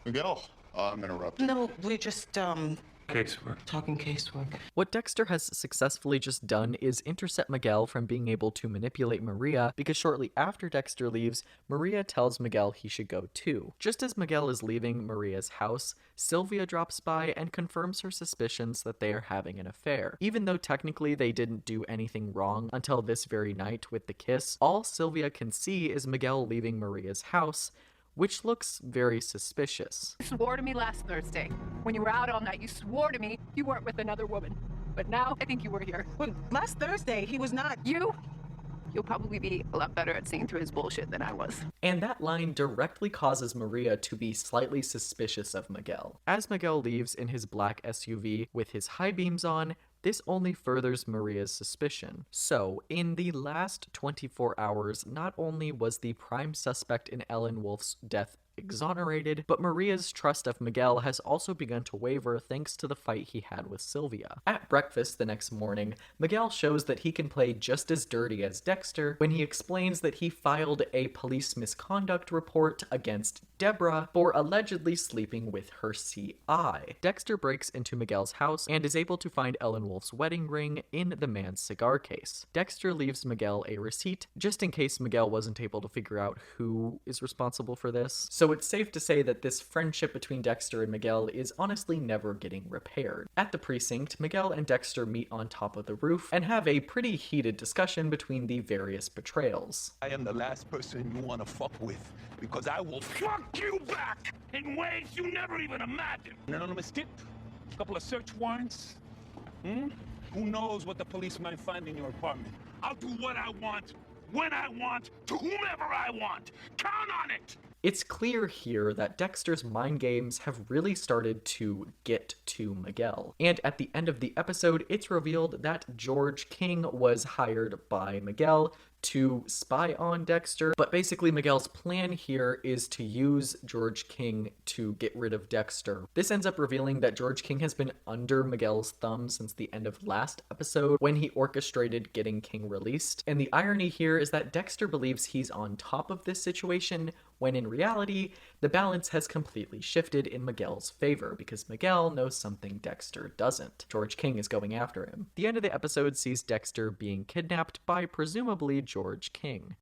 Miguel, I'm interrupting. No, we're just, Casework. talking casework. What Dexter has successfully just done is intercept Miguel from being able to manipulate Maria, because shortly after Dexter leaves, Maria tells Miguel he should go too. Just as Miguel is leaving Maria's house, Sylvia drops by and confirms her suspicions that they are having an affair. Even though technically they didn't do anything wrong until this very night with the kiss, all Sylvia can see is Miguel leaving Maria's house, which looks very suspicious. You swore to me last Thursday. When you were out all night, you swore to me you weren't with another woman. But now, I think you were here. Well, last Thursday, he was not. You'll probably be a lot better at seeing through his bullshit than I was. And that line directly causes Maria to be slightly suspicious of Miguel. As Miguel leaves in his black SUV with his high beams on, this only furthers Maria's suspicion. So, in the last 24 hours, not only was the prime suspect in Ellen Wolf's death exonerated, but Maria's trust of Miguel has also begun to waver thanks to the fight he had with Sylvia. At breakfast the next morning, Miguel shows that he can play just as dirty as Dexter when he explains that he filed a police misconduct report against Deborah for allegedly sleeping with her CI. Dexter breaks into Miguel's house and is able to find Ellen Wolf's wedding ring in the man's cigar case. Dexter leaves Miguel a receipt just in case Miguel wasn't able to figure out who is responsible for this. So it's safe to say that this friendship between Dexter and Miguel is honestly never getting repaired. At the precinct, Miguel and Dexter meet on top of the roof and have a pretty heated discussion between the various betrayals. I am the last person you want to fuck with, because I will fuck you back in ways you never even imagined. An anonymous tip, a couple of search warrants. Who knows what the police might find in your apartment? I'll do what I want, when I want, to whomever I want. Count on it! It's clear here that Dexter's mind games have really started to get to Miguel. And at the end of the episode, it's revealed that George King was hired by Miguel to spy on Dexter, but basically Miguel's plan here is to use George King to get rid of Dexter. This ends up revealing that George King has been under Miguel's thumb since the end of last episode when he orchestrated getting King released. And the irony here is that Dexter believes he's on top of this situation, when in reality, the balance has completely shifted in Miguel's favor because Miguel knows something Dexter doesn't. George King is going after him. The end of the episode sees Dexter being kidnapped by presumably George King.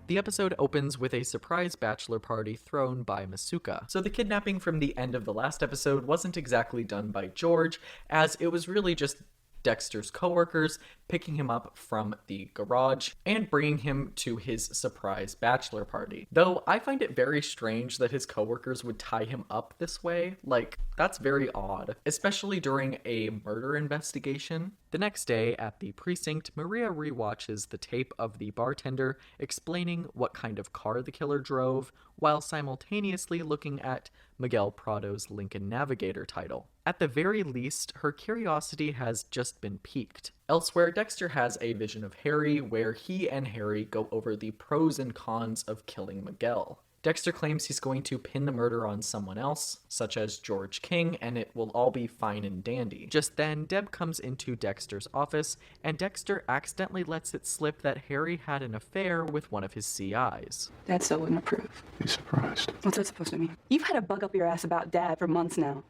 The episode opens with a surprise bachelor party thrown by Masuka. So the kidnapping from the end of the last episode wasn't exactly done by George, as it was really just Dexter's coworkers picking him up from the garage and bringing him to his surprise bachelor party. Though I find it very strange that his coworkers would tie him up this way. Like, that's very odd, especially during a murder investigation. The next day at the precinct, Maria rewatches the tape of the bartender explaining what kind of car the killer drove, while simultaneously looking at Miguel Prado's Lincoln Navigator title. At the very least, her curiosity has just been piqued. Elsewhere, Dexter has a vision of Harry where he and Harry go over the pros and cons of killing Miguel. Dexter claims he's going to pin the murder on someone else, such as George King, and it will all be fine and dandy. Just then, Deb comes into Dexter's office, and Dexter accidentally lets it slip that Harry had an affair with one of his CIs. Dad still wouldn't approve. He's surprised. What's that supposed to mean? You've had a bug up your ass about Dad for months now.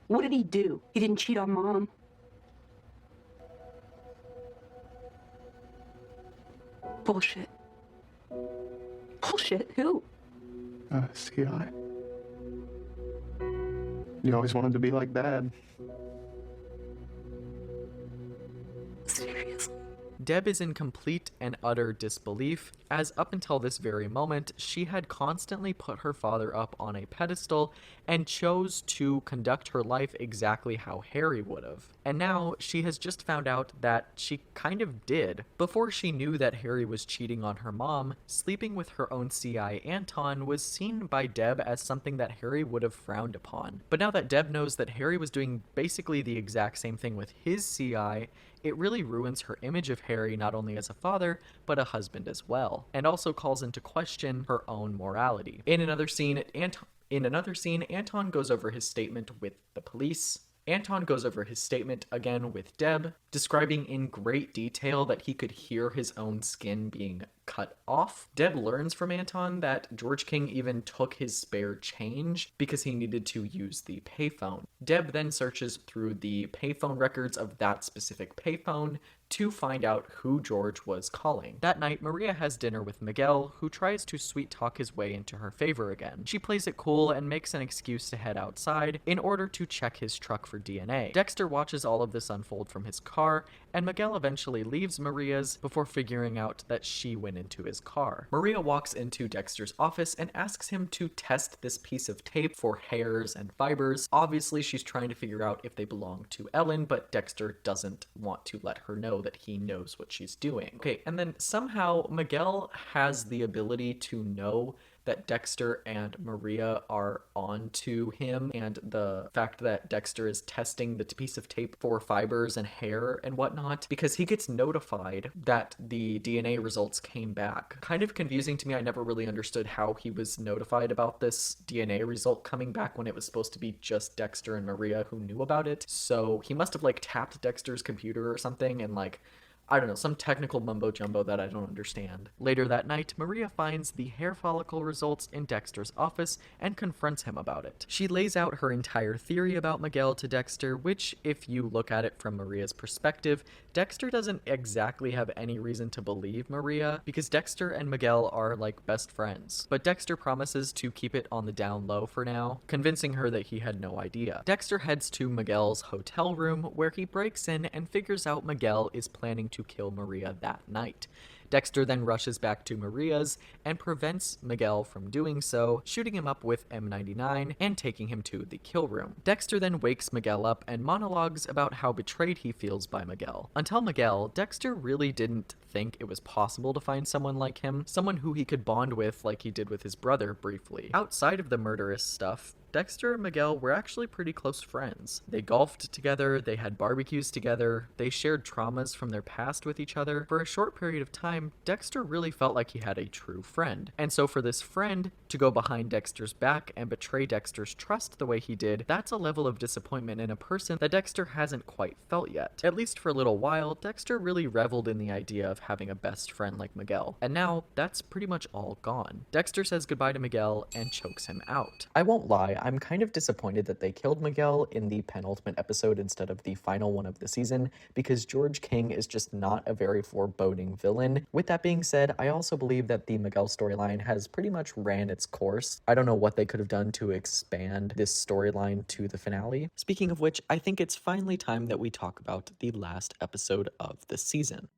What did he do? He didn't cheat on Mom. Bullshit. Bullshit? Who? CI. You always wanted to be like Dad. Seriously? Deb is in complete and utter disbelief, as up until this very moment, she had constantly put her father up on a pedestal and chose to conduct her life exactly how Harry would have. And now she has just found out that she kind of did. Before she knew that Harry was cheating on her mom, sleeping with her own CI Anton was seen by Deb as something that Harry would have frowned upon. But now that Deb knows that Harry was doing basically the exact same thing with his CI, it really ruins her image of Harry not only as a father, but a husband as well, and also calls into question her own morality. In another scene, Anton goes over his statement with the police. Anton goes over his statement again with Deb, describing in great detail that he could hear his own skin being cut off. Deb learns from Anton that George King even took his spare change because he needed to use the payphone. Deb then searches through the payphone records of that specific payphone to find out who George was calling. That night, Maria has dinner with Miguel, who tries to sweet talk his way into her favor again. She plays it cool and makes an excuse to head outside in order to check his truck for DNA. Dexter watches all of this unfold from his car, and Miguel eventually leaves Maria's before figuring out that she went into his car. Maria walks into Dexter's office and asks him to test this piece of tape for hairs and fibers. Obviously, she's trying to figure out if they belong to Ellen, but Dexter doesn't want to let her know that he knows what she's doing. Okay, and then somehow Miguel has the ability to know that Dexter and Maria are onto him, and the fact that Dexter is testing the piece of tape for fibers and hair and whatnot, because he gets notified that the DNA results came back. Kind of confusing to me. I never really understood how he was notified about this DNA result coming back when it was supposed to be just Dexter and Maria who knew about it. So he must have like tapped Dexter's computer or something and like, I don't know, some technical mumbo jumbo that I don't understand. Later that night, Maria finds the hair follicle results in Dexter's office and confronts him about it. She lays out her entire theory about Miguel to Dexter, which, if you look at it from Maria's perspective, Dexter doesn't exactly have any reason to believe Maria, because Dexter and Miguel are like best friends. But Dexter promises to keep it on the down low for now, convincing her that he had no idea. Dexter heads to Miguel's hotel room, where he breaks in and figures out Miguel is planning to kill Maria that night. Dexter then rushes back to Maria's and prevents Miguel from doing so, shooting him up with M99 and taking him to the kill room. Dexter then wakes Miguel up and monologues about how betrayed he feels by Miguel. Until Miguel, Dexter really didn't think it was possible to find someone like him, someone who he could bond with like he did with his brother briefly. Outside of the murderous stuff, Dexter and Miguel were actually pretty close friends. They golfed together, they had barbecues together, they shared traumas from their past with each other. For a short period of time, Dexter really felt like he had a true friend. And so for this friend to go behind Dexter's back and betray Dexter's trust the way he did, that's a level of disappointment in a person that Dexter hasn't quite felt yet. At least for a little while, Dexter really reveled in the idea of having a best friend like Miguel. And now, that's pretty much all gone. Dexter says goodbye to Miguel and chokes him out. I won't lie, I'm kind of disappointed that they killed Miguel in the penultimate episode instead of the final one of the season, because George King is just not a very foreboding villain. With that being said, I also believe that the Miguel storyline has pretty much ran its course. I don't know what they could have done to expand this storyline to the finale. Speaking of which, I think it's finally time that we talk about the last episode of the season.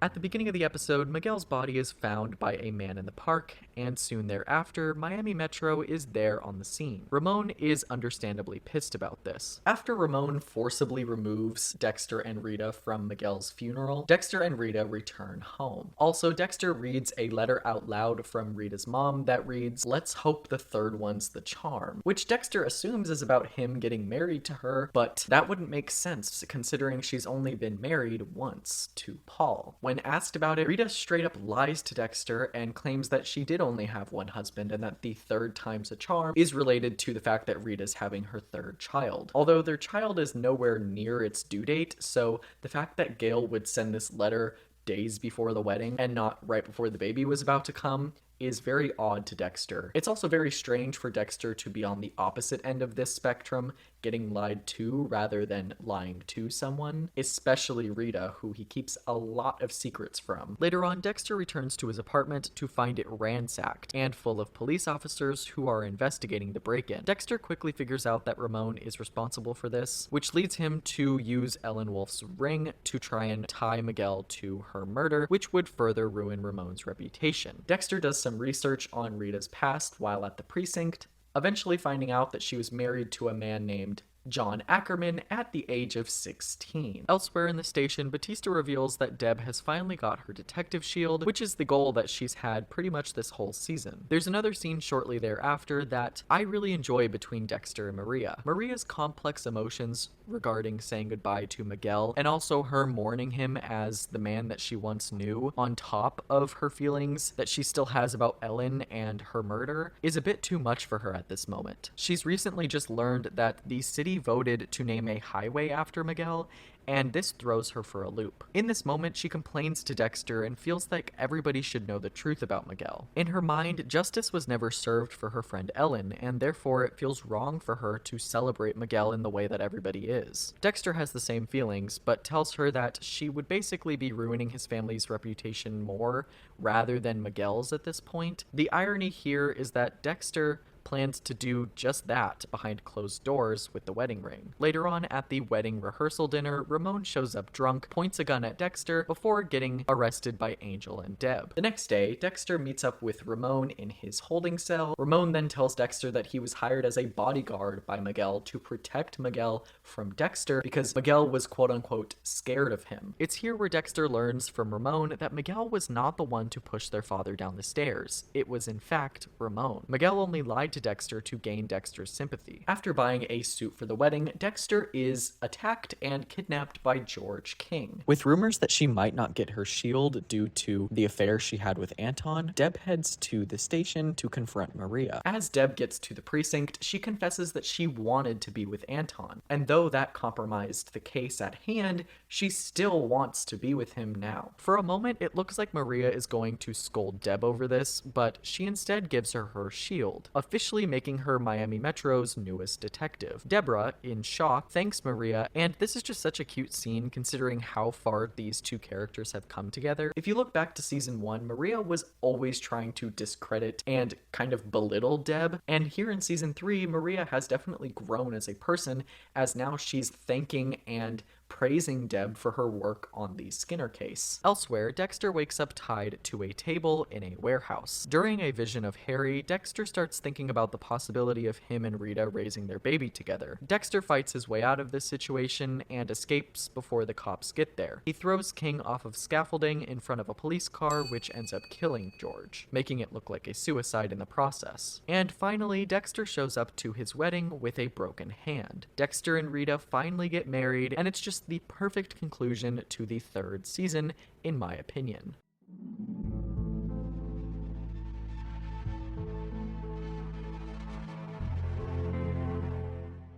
At the beginning of the episode, Miguel's body is found by a man in the park, and soon thereafter, Miami Metro is there on the scene. Ramon is understandably pissed about this. After Ramon forcibly removes Dexter and Rita from Miguel's funeral, Dexter and Rita return home. Also, Dexter reads a letter out loud from Rita's mom that reads, "Let's hope the third one's the charm," which Dexter assumes is about him getting married to her, but that wouldn't make sense considering she's only been married once to Paul. When asked about it, Rita straight up lies to Dexter and claims that she did only have one husband and that the third time's a charm is related to the fact that Rita's having her third child. Although their child is nowhere near its due date, so the fact that Gail would send this letter days before the wedding and not right before the baby was about to come is very odd to Dexter. It's also very strange for Dexter to be on the opposite end of this spectrum, getting lied to rather than lying to someone, especially Rita, who he keeps a lot of secrets from. Later on, Dexter returns to his apartment to find it ransacked and full of police officers who are investigating the break-in. Dexter quickly figures out that Ramon is responsible for this, which leads him to use Ellen Wolf's ring to try and tie Miguel to her murder, which would further ruin Ramon's reputation. Dexter does some research on Rita's past while at the precinct, eventually finding out that she was married to a man named John Ackerman at the age of 16. Elsewhere in the station, Batista reveals that Deb has finally got her detective shield, which is the goal that she's had pretty much this whole season. There's another scene shortly thereafter that I really enjoy between Dexter and Maria. Maria's complex emotions regarding saying goodbye to Miguel, and also her mourning him as the man that she once knew, on top of her feelings that she still has about Ellen and her murder, is a bit too much for her at this moment. She's recently just learned that the city voted to name a highway after Miguel, and this throws her for a loop. In this moment, she complains to Dexter and feels like everybody should know the truth about Miguel. In her mind, justice was never served for her friend Ellen, and therefore it feels wrong for her to celebrate Miguel in the way that everybody is. Dexter has the same feelings, but tells her that she would basically be ruining his family's reputation more rather than Miguel's at this point. The irony here is that Dexter plans to do just that behind closed doors with the wedding ring. Later on at the wedding rehearsal dinner, Ramon shows up drunk, points a gun at Dexter before getting arrested by Angel and Deb. The next day, Dexter meets up with Ramon in his holding cell. Ramon then tells Dexter that he was hired as a bodyguard by Miguel to protect Miguel from Dexter because Miguel was quote-unquote scared of him. It's here where Dexter learns from Ramon that Miguel was not the one to push their father down the stairs. It was in fact Ramon. Miguel only lied to Dexter to gain Dexter's sympathy. After buying a suit for the wedding, Dexter is attacked and kidnapped by George King. With rumors that she might not get her shield due to the affair she had with Anton, Deb heads to the station to confront Maria. As Deb gets to the precinct, she confesses that she wanted to be with Anton, and though that compromised the case at hand, she still wants to be with him now. For a moment, it looks like Maria is going to scold Deb over this, but she instead gives her her shield, officially making her Miami Metro's newest detective. Deborah, in shock, thanks Maria, and this is just such a cute scene considering how far these two characters have come together. If you look back to season 1, Maria was always trying to discredit and kind of belittle Deb, and here in season 3, Maria has definitely grown as a person, as now she's thanking and praising Deb for her work on the Skinner case. Elsewhere, Dexter wakes up tied to a table in a warehouse. During a vision of Harry, Dexter starts thinking about the possibility of him and Rita raising their baby together. Dexter fights his way out of this situation and escapes before the cops get there. He throws King off of scaffolding in front of a police car, which ends up killing George, making it look like a suicide in the process. And finally, Dexter shows up to his wedding with a broken hand. Dexter and Rita finally get married, and it's just the perfect conclusion to the 3rd season, in my opinion.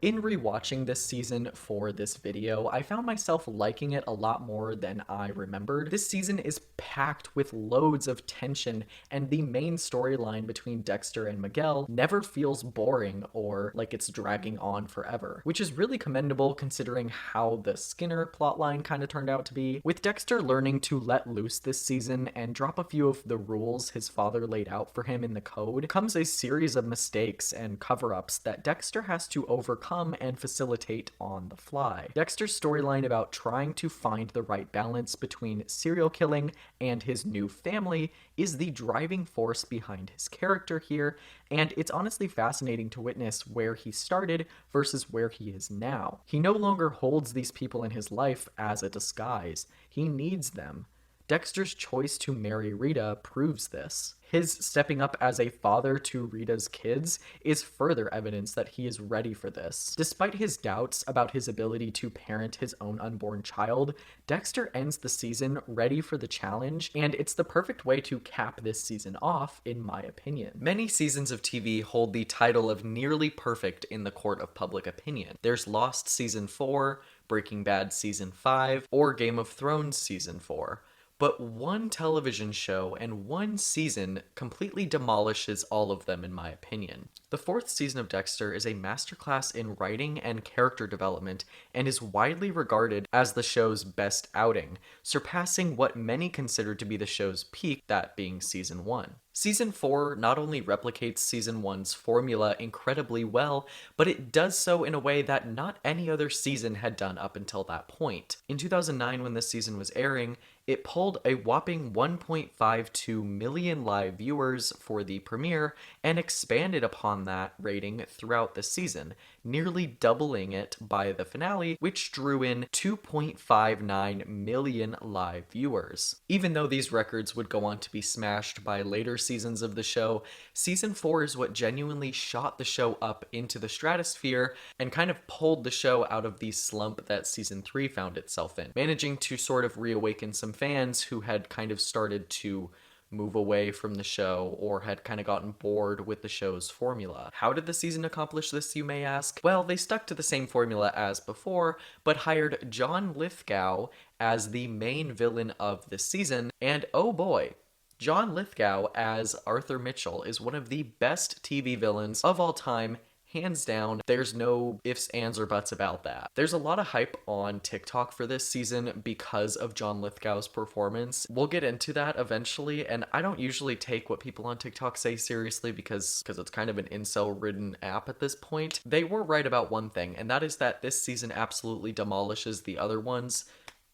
In rewatching this season for this video, I found myself liking it a lot more than I remembered. This season is packed with loads of tension, and the main storyline between Dexter and Miguel never feels boring or like it's dragging on forever, which is really commendable considering how the Skinner plotline kind of turned out to be. With Dexter learning to let loose this season and drop a few of the rules his father laid out for him in the code, comes a series of mistakes and cover-ups that Dexter has to overcome and facilitate on the fly. Dexter's storyline about trying to find the right balance between serial killing and his new family is the driving force behind his character here, and it's honestly fascinating to witness where he started versus where he is now. He no longer holds these people in his life as a disguise. He needs them. Dexter's choice to marry Rita proves this. His stepping up as a father to Rita's kids is further evidence that he is ready for this. Despite his doubts about his ability to parent his own unborn child, Dexter ends the season ready for the challenge, and it's the perfect way to cap this season off, in my opinion. Many seasons of TV hold the title of nearly perfect in the court of public opinion. There's Lost Season 4, Breaking Bad Season 5, or Game of Thrones Season 4. But one television show and one season completely demolishes all of them, in my opinion. The fourth season of Dexter is a masterclass in writing and character development and is widely regarded as the show's best outing, surpassing what many consider to be the show's peak, that being season 1. Season 4 not only replicates season 1's formula incredibly well, but it does so in a way that not any other season had done up until that point. In 2009, when this season was airing, it pulled a whopping 1.52 million live viewers for the premiere and expanded upon that rating throughout the season, nearly doubling it by the finale, which drew in 2.59 million live viewers. Even though these records would go on to be smashed by later seasons of the show, season 4 is what genuinely shot the show up into the stratosphere and kind of pulled the show out of the slump that season 3 found itself in, managing to sort of reawaken some fans who had kind of started to move away from the show or had kind of gotten bored with the show's formula. How did the season accomplish this, you may ask? Well, they stuck to the same formula as before, but hired John Lithgow as the main villain of the season, and oh boy, John Lithgow as Arthur Mitchell is one of the best TV villains of all time. Hands down, there's no ifs, ands, or buts about that. There's a lot of hype on TikTok for this season because of John Lithgow's performance. We'll get into that eventually, and I don't usually take what people on TikTok say seriously because it's kind of an incel-ridden app at this point. They were right about one thing, and that is that this season absolutely demolishes the other ones,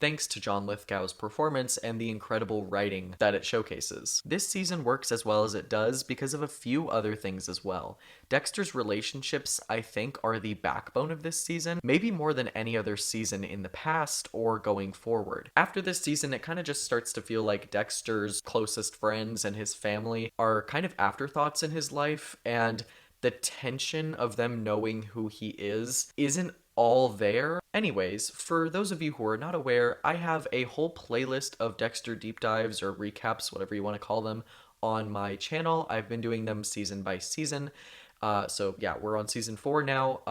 thanks to John Lithgow's performance and the incredible writing that it showcases. This season works as well as it does because of a few other things as well. Dexter's relationships, I think, are the backbone of this season, maybe more than any other season in the past or going forward. After this season, it kind of just starts to feel like Dexter's closest friends and his family are kind of afterthoughts in his life, and the tension of them knowing who he isn't all there. Anyways, for those of you who are not aware, I have a whole playlist of Dexter deep dives or recaps, whatever you want to call them, on my channel. I've been doing them season by season. So yeah, we're on season 4 now.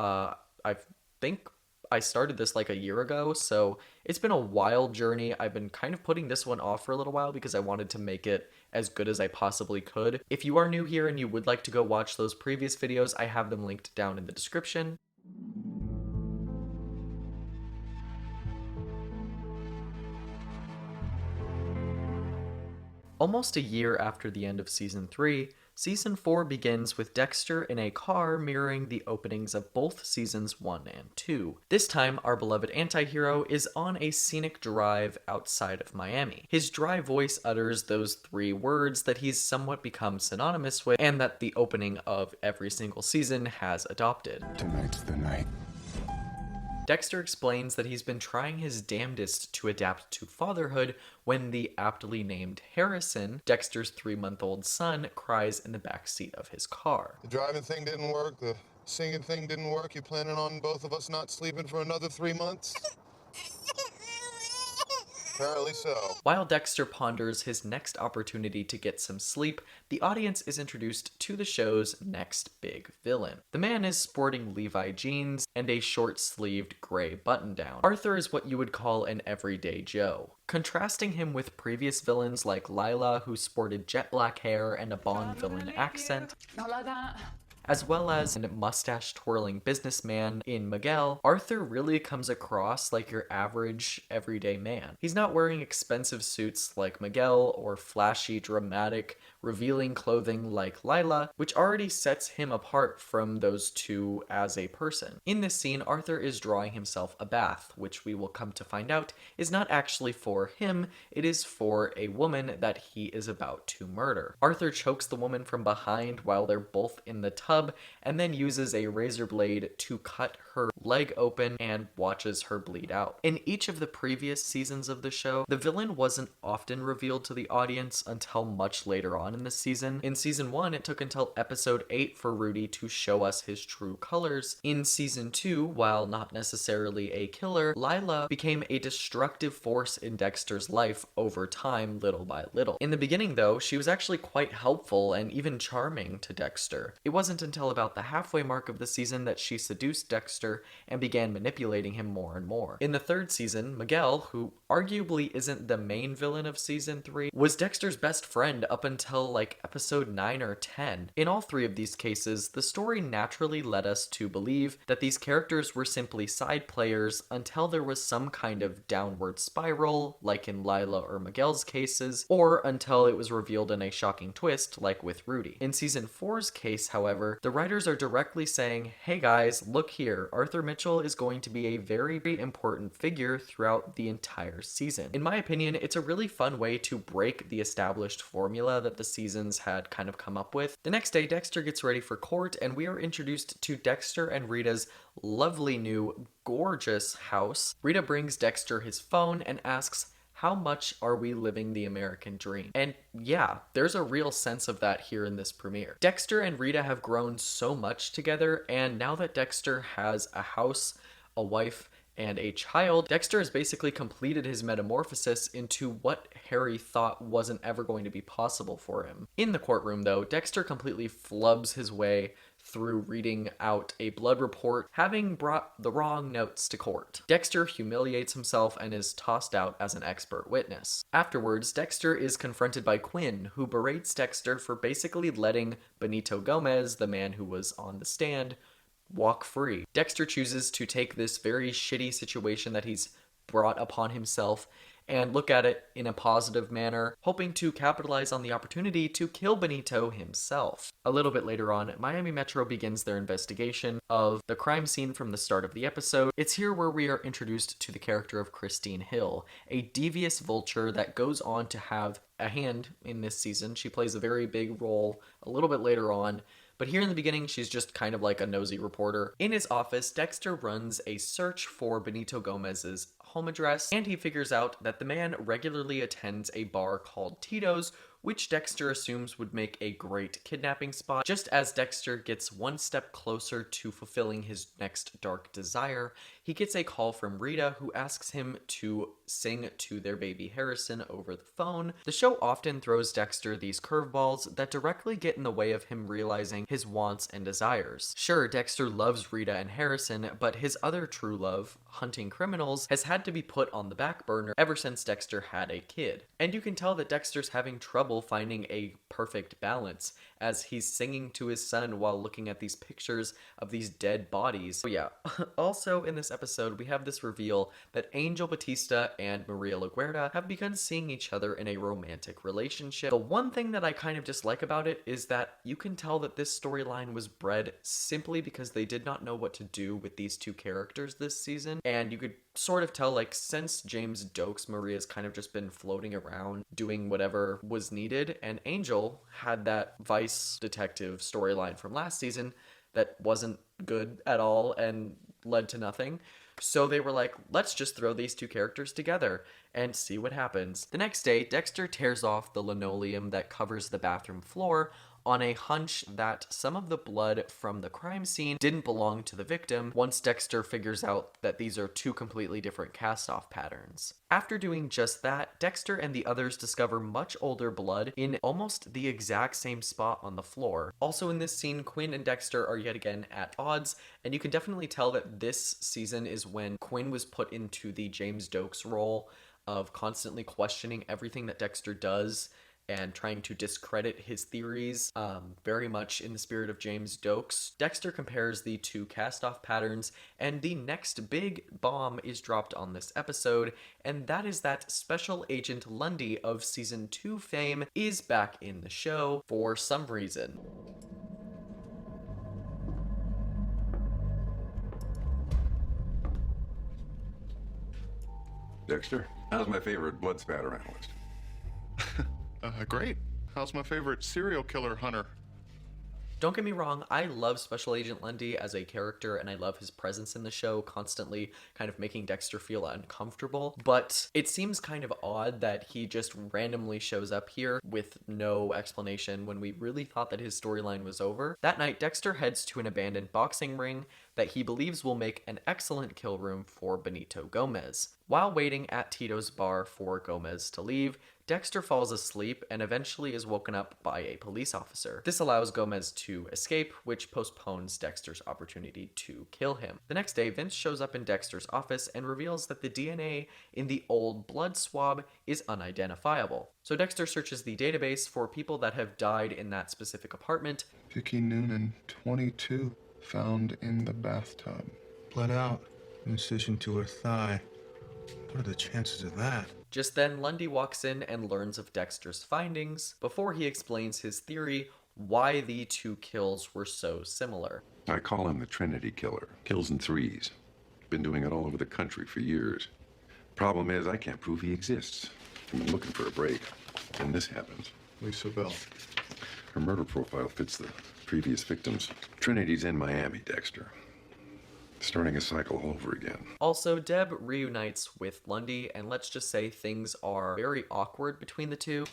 I think I started this like a year ago, so it's been a wild journey. I've been kind of putting this one off for a little while because I wanted to make it as good as I possibly could. If you are new here and you would like to go watch those previous videos, I have them linked down in the description. Almost a year after the end of Season 3, Season 4 begins with Dexter in a car mirroring the openings of both Seasons 1 and 2. This time, our beloved antihero is on a scenic drive outside of Miami. His dry voice utters those 3 words that he's somewhat become synonymous with and that the opening of every single season has adopted. Tonight's the night. Dexter explains that he's been trying his damnedest to adapt to fatherhood when the aptly named Harrison, Dexter's 3-month-old son, cries in the backseat of his car. The driving thing didn't work, the singing thing didn't work. You planning on both of us not sleeping for another 3 months? Apparently so. While Dexter ponders his next opportunity to get some sleep, the audience is introduced to the show's next big villain. The man is sporting Levi jeans and a short-sleeved gray button-down. Arthur is what you would call an everyday Joe. Contrasting him with previous villains like Lila, who sported jet black hair and a Bond villain accent, Not like that. as well as a mustache-twirling businessman in Miguel, Arthur really comes across like your average, everyday man. He's not wearing expensive suits like Miguel or flashy, dramatic, revealing clothing like Lila, which already sets him apart from those two as a person. In this scene, Arthur is drawing himself a bath, which we will come to find out is not actually for him, it is for a woman that he is about to murder. Arthur chokes the woman from behind while they're both in the tub, and then uses a razor blade to cut her leg open and watches her bleed out. In each of the previous seasons of the show, the villain wasn't often revealed to the audience until much later on in the season. In season 1, it took until episode 8 for Rudy to show us his true colors. In season 2, while not necessarily a killer, Lila became a destructive force in Dexter's life over time, little by little. In the beginning, though, she was actually quite helpful and even charming to Dexter. It wasn't until about the halfway mark of the season that she seduced Dexter and began manipulating him more and more. In the third season, Miguel, who arguably isn't the main villain of season 3, was Dexter's best friend up until like episode 9 or 10. In all three of these cases, the story naturally led us to believe that these characters were simply side players until there was some kind of downward spiral, like in Lila or Miguel's cases, or until it was revealed in a shocking twist, like with Rudy. In season 4's case, however, the writers are directly saying, hey guys, look here, Arthur Mitchell is going to be a very important figure throughout the entire season. In my opinion, it's a really fun way to break the established formula that the seasons had kind of come up with. The next day, Dexter gets ready for court, and we are introduced to Dexter and Rita's lovely new, gorgeous house. Rita brings Dexter his phone and asks, how much are we living the American dream? And yeah, there's a real sense of that here in this premiere. Dexter and Rita have grown so much together, and now that Dexter has a house, a wife, and a child, Dexter has basically completed his metamorphosis into what Harry thought wasn't ever going to be possible for him. In the courtroom, though, Dexter completely flubs his way through reading out a blood report, having brought the wrong notes to court. Dexter humiliates himself and is tossed out as an expert witness. Afterwards, Dexter is confronted by Quinn, who berates Dexter for basically letting Benito Gomez, the man who was on the stand, walk free. Dexter chooses to take this very shitty situation that he's brought upon himself and look at it in a positive manner, hoping to capitalize on the opportunity to kill Benito himself. A little bit later on, Miami Metro begins their investigation of the crime scene from the start of the episode. It's here where we are introduced to the character of Christine Hill, a devious vulture that goes on to have a hand in this season. She plays a very big role a little bit later on, but here in the beginning, she's just kind of like a nosy reporter. In his office, Dexter runs a search for Benito Gomez's home address, and he figures out that the man regularly attends a bar called Tito's, which Dexter assumes would make a great kidnapping spot. Just as Dexter gets one step closer to fulfilling his next dark desire, he gets a call from Rita, who asks him to sing to their baby Harrison over the phone. The show often throws Dexter these curveballs that directly get in the way of him realizing his wants and desires. Sure, Dexter loves Rita and Harrison, but his other true love, hunting criminals, has had to be put on the back burner ever since Dexter had a kid. And you can tell that Dexter's having trouble finding a perfect balance as he's singing to his son while looking at these pictures of these dead bodies. So yeah, also in this episode, we have this reveal that Angel Batista and Maria LaGuerta have begun seeing each other in a romantic relationship. The one thing that I kind of dislike about it is that you can tell that this storyline was bred simply because they did not know what to do with these two characters this season, and you could sort of tell, like, since James Doakes, Maria's kind of just been floating around doing whatever was needed, and Angel had that vice detective storyline from last season that wasn't good at all and led to nothing. So they were like, let's just throw these two characters together and see what happens. The next day, Dexter tears off the linoleum that covers the bathroom floor on a hunch that some of the blood from the crime scene didn't belong to the victim, once Dexter figures out that these are two completely different cast-off patterns. After doing just that, Dexter and the others discover much older blood in almost the exact same spot on the floor. Also in this scene, Quinn and Dexter are yet again at odds, and you can definitely tell that this season is when Quinn was put into the James Doakes role of constantly questioning everything that Dexter does and trying to discredit his theories, very much in the spirit of James Doakes. Dexter compares the two cast-off patterns, and the next big bomb is dropped on this episode, and that is that Special Agent Lundy of Season 2 fame is back in the show for some reason. Dexter, how's my favorite blood spatter analyst? Great. How's my favorite serial killer hunter? Don't get me wrong, I love Special Agent Lundy as a character, and I love his presence in the show, constantly kind of making Dexter feel uncomfortable, but it seems kind of odd that he just randomly shows up here with no explanation when we really thought that his storyline was over. That night, Dexter heads to an abandoned boxing ring that he believes will make an excellent kill room for Benito Gomez. While waiting at Tito's bar for Gomez to leave, Dexter falls asleep and eventually is woken up by a police officer. This allows Gomez to escape, which postpones Dexter's opportunity to kill him. The next day, Vince shows up in Dexter's office and reveals that the DNA in the old blood swab is unidentifiable. So Dexter searches the database for people that have died in that specific apartment. Vicky Noonan, 22, found in the bathtub. Bled out. Incision to her thigh. What are the chances of that? Just then, Lundy walks in and learns of Dexter's findings before he explains his theory why the two kills were so similar. I call him the Trinity Killer. Kills in threes. Been doing it all over the country for years. Problem is, I can't prove he exists. I've been looking for a break. And this happens. Lisa Bell. Her murder profile fits the previous victims. Trinity's in Miami, Dexter. Starting a cycle all over again. Also, Deb reunites with Lundy, and let's just say things are very awkward between the two.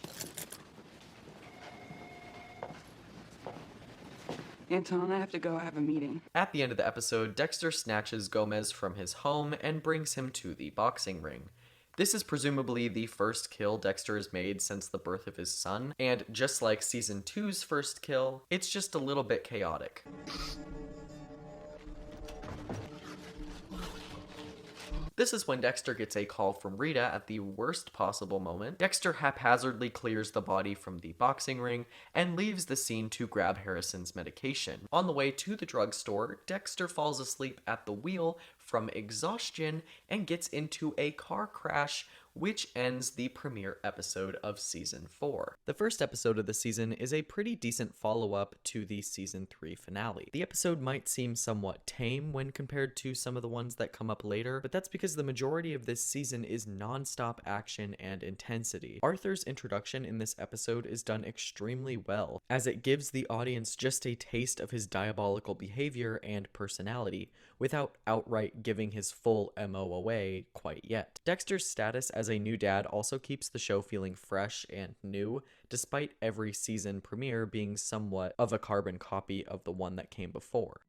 Anton, I have to go. I have a meeting. At the end of the episode, Dexter snatches Gomez from his home and brings him to the boxing ring. This is presumably the first kill Dexter has made since the birth of his son, and just like Season 2's first kill, it's just a little bit chaotic. This is when Dexter gets a call from Rita at the worst possible moment. Dexter haphazardly clears the body from the boxing ring and leaves the scene to grab Harrison's medication. On the way to the drugstore, Dexter falls asleep at the wheel from exhaustion and gets into a car crash, which ends the premiere episode of Season 4. The first episode of the season is a pretty decent follow-up to the Season 3 finale. The episode might seem somewhat tame when compared to some of the ones that come up later, but that's because the majority of this season is non-stop action and intensity. Arthur's introduction in this episode is done extremely well, as it gives the audience just a taste of his diabolical behavior and personality, without outright giving his full MO away quite yet. Dexter's status as a new dad also keeps the show feeling fresh and new, despite every season premiere being somewhat of a carbon copy of the one that came before.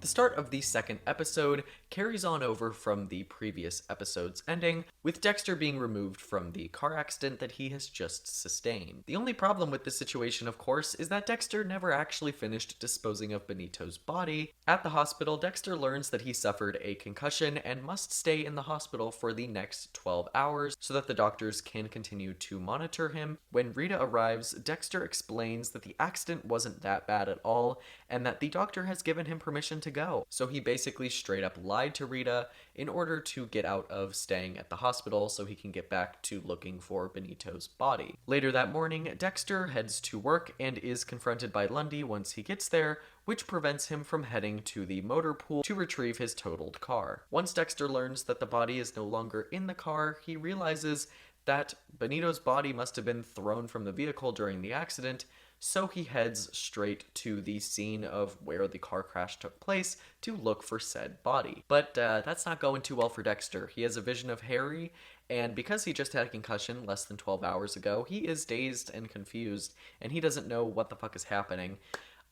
The start of the second episode carries on over from the previous episode's ending, with Dexter being removed from the car accident that he has just sustained. The only problem with this situation, of course, is that Dexter never actually finished disposing of Benito's body. At the hospital, Dexter learns that he suffered a concussion and must stay in the hospital for the next 12 hours so that the doctors can continue to monitor him. When Rita arrives, Dexter explains that the accident wasn't that bad at all, and that the doctor has given him permission to go. So he basically straight up lied to Rita in order to get out of staying at the hospital so he can get back to looking for Benito's body. Later that morning, Dexter heads to work and is confronted by Lundy once he gets there, which prevents him from heading to the motor pool to retrieve his totaled car. Once Dexter learns that the body is no longer in the car, he realizes that Benito's body must have been thrown from the vehicle during the accident, so he heads straight to the scene of where the car crash took place to look for said body. But that's not going too well for Dexter. He has a vision of Harry, and because he just had a concussion less than 12 hours ago, he is dazed and confused, and he doesn't know what the fuck is happening,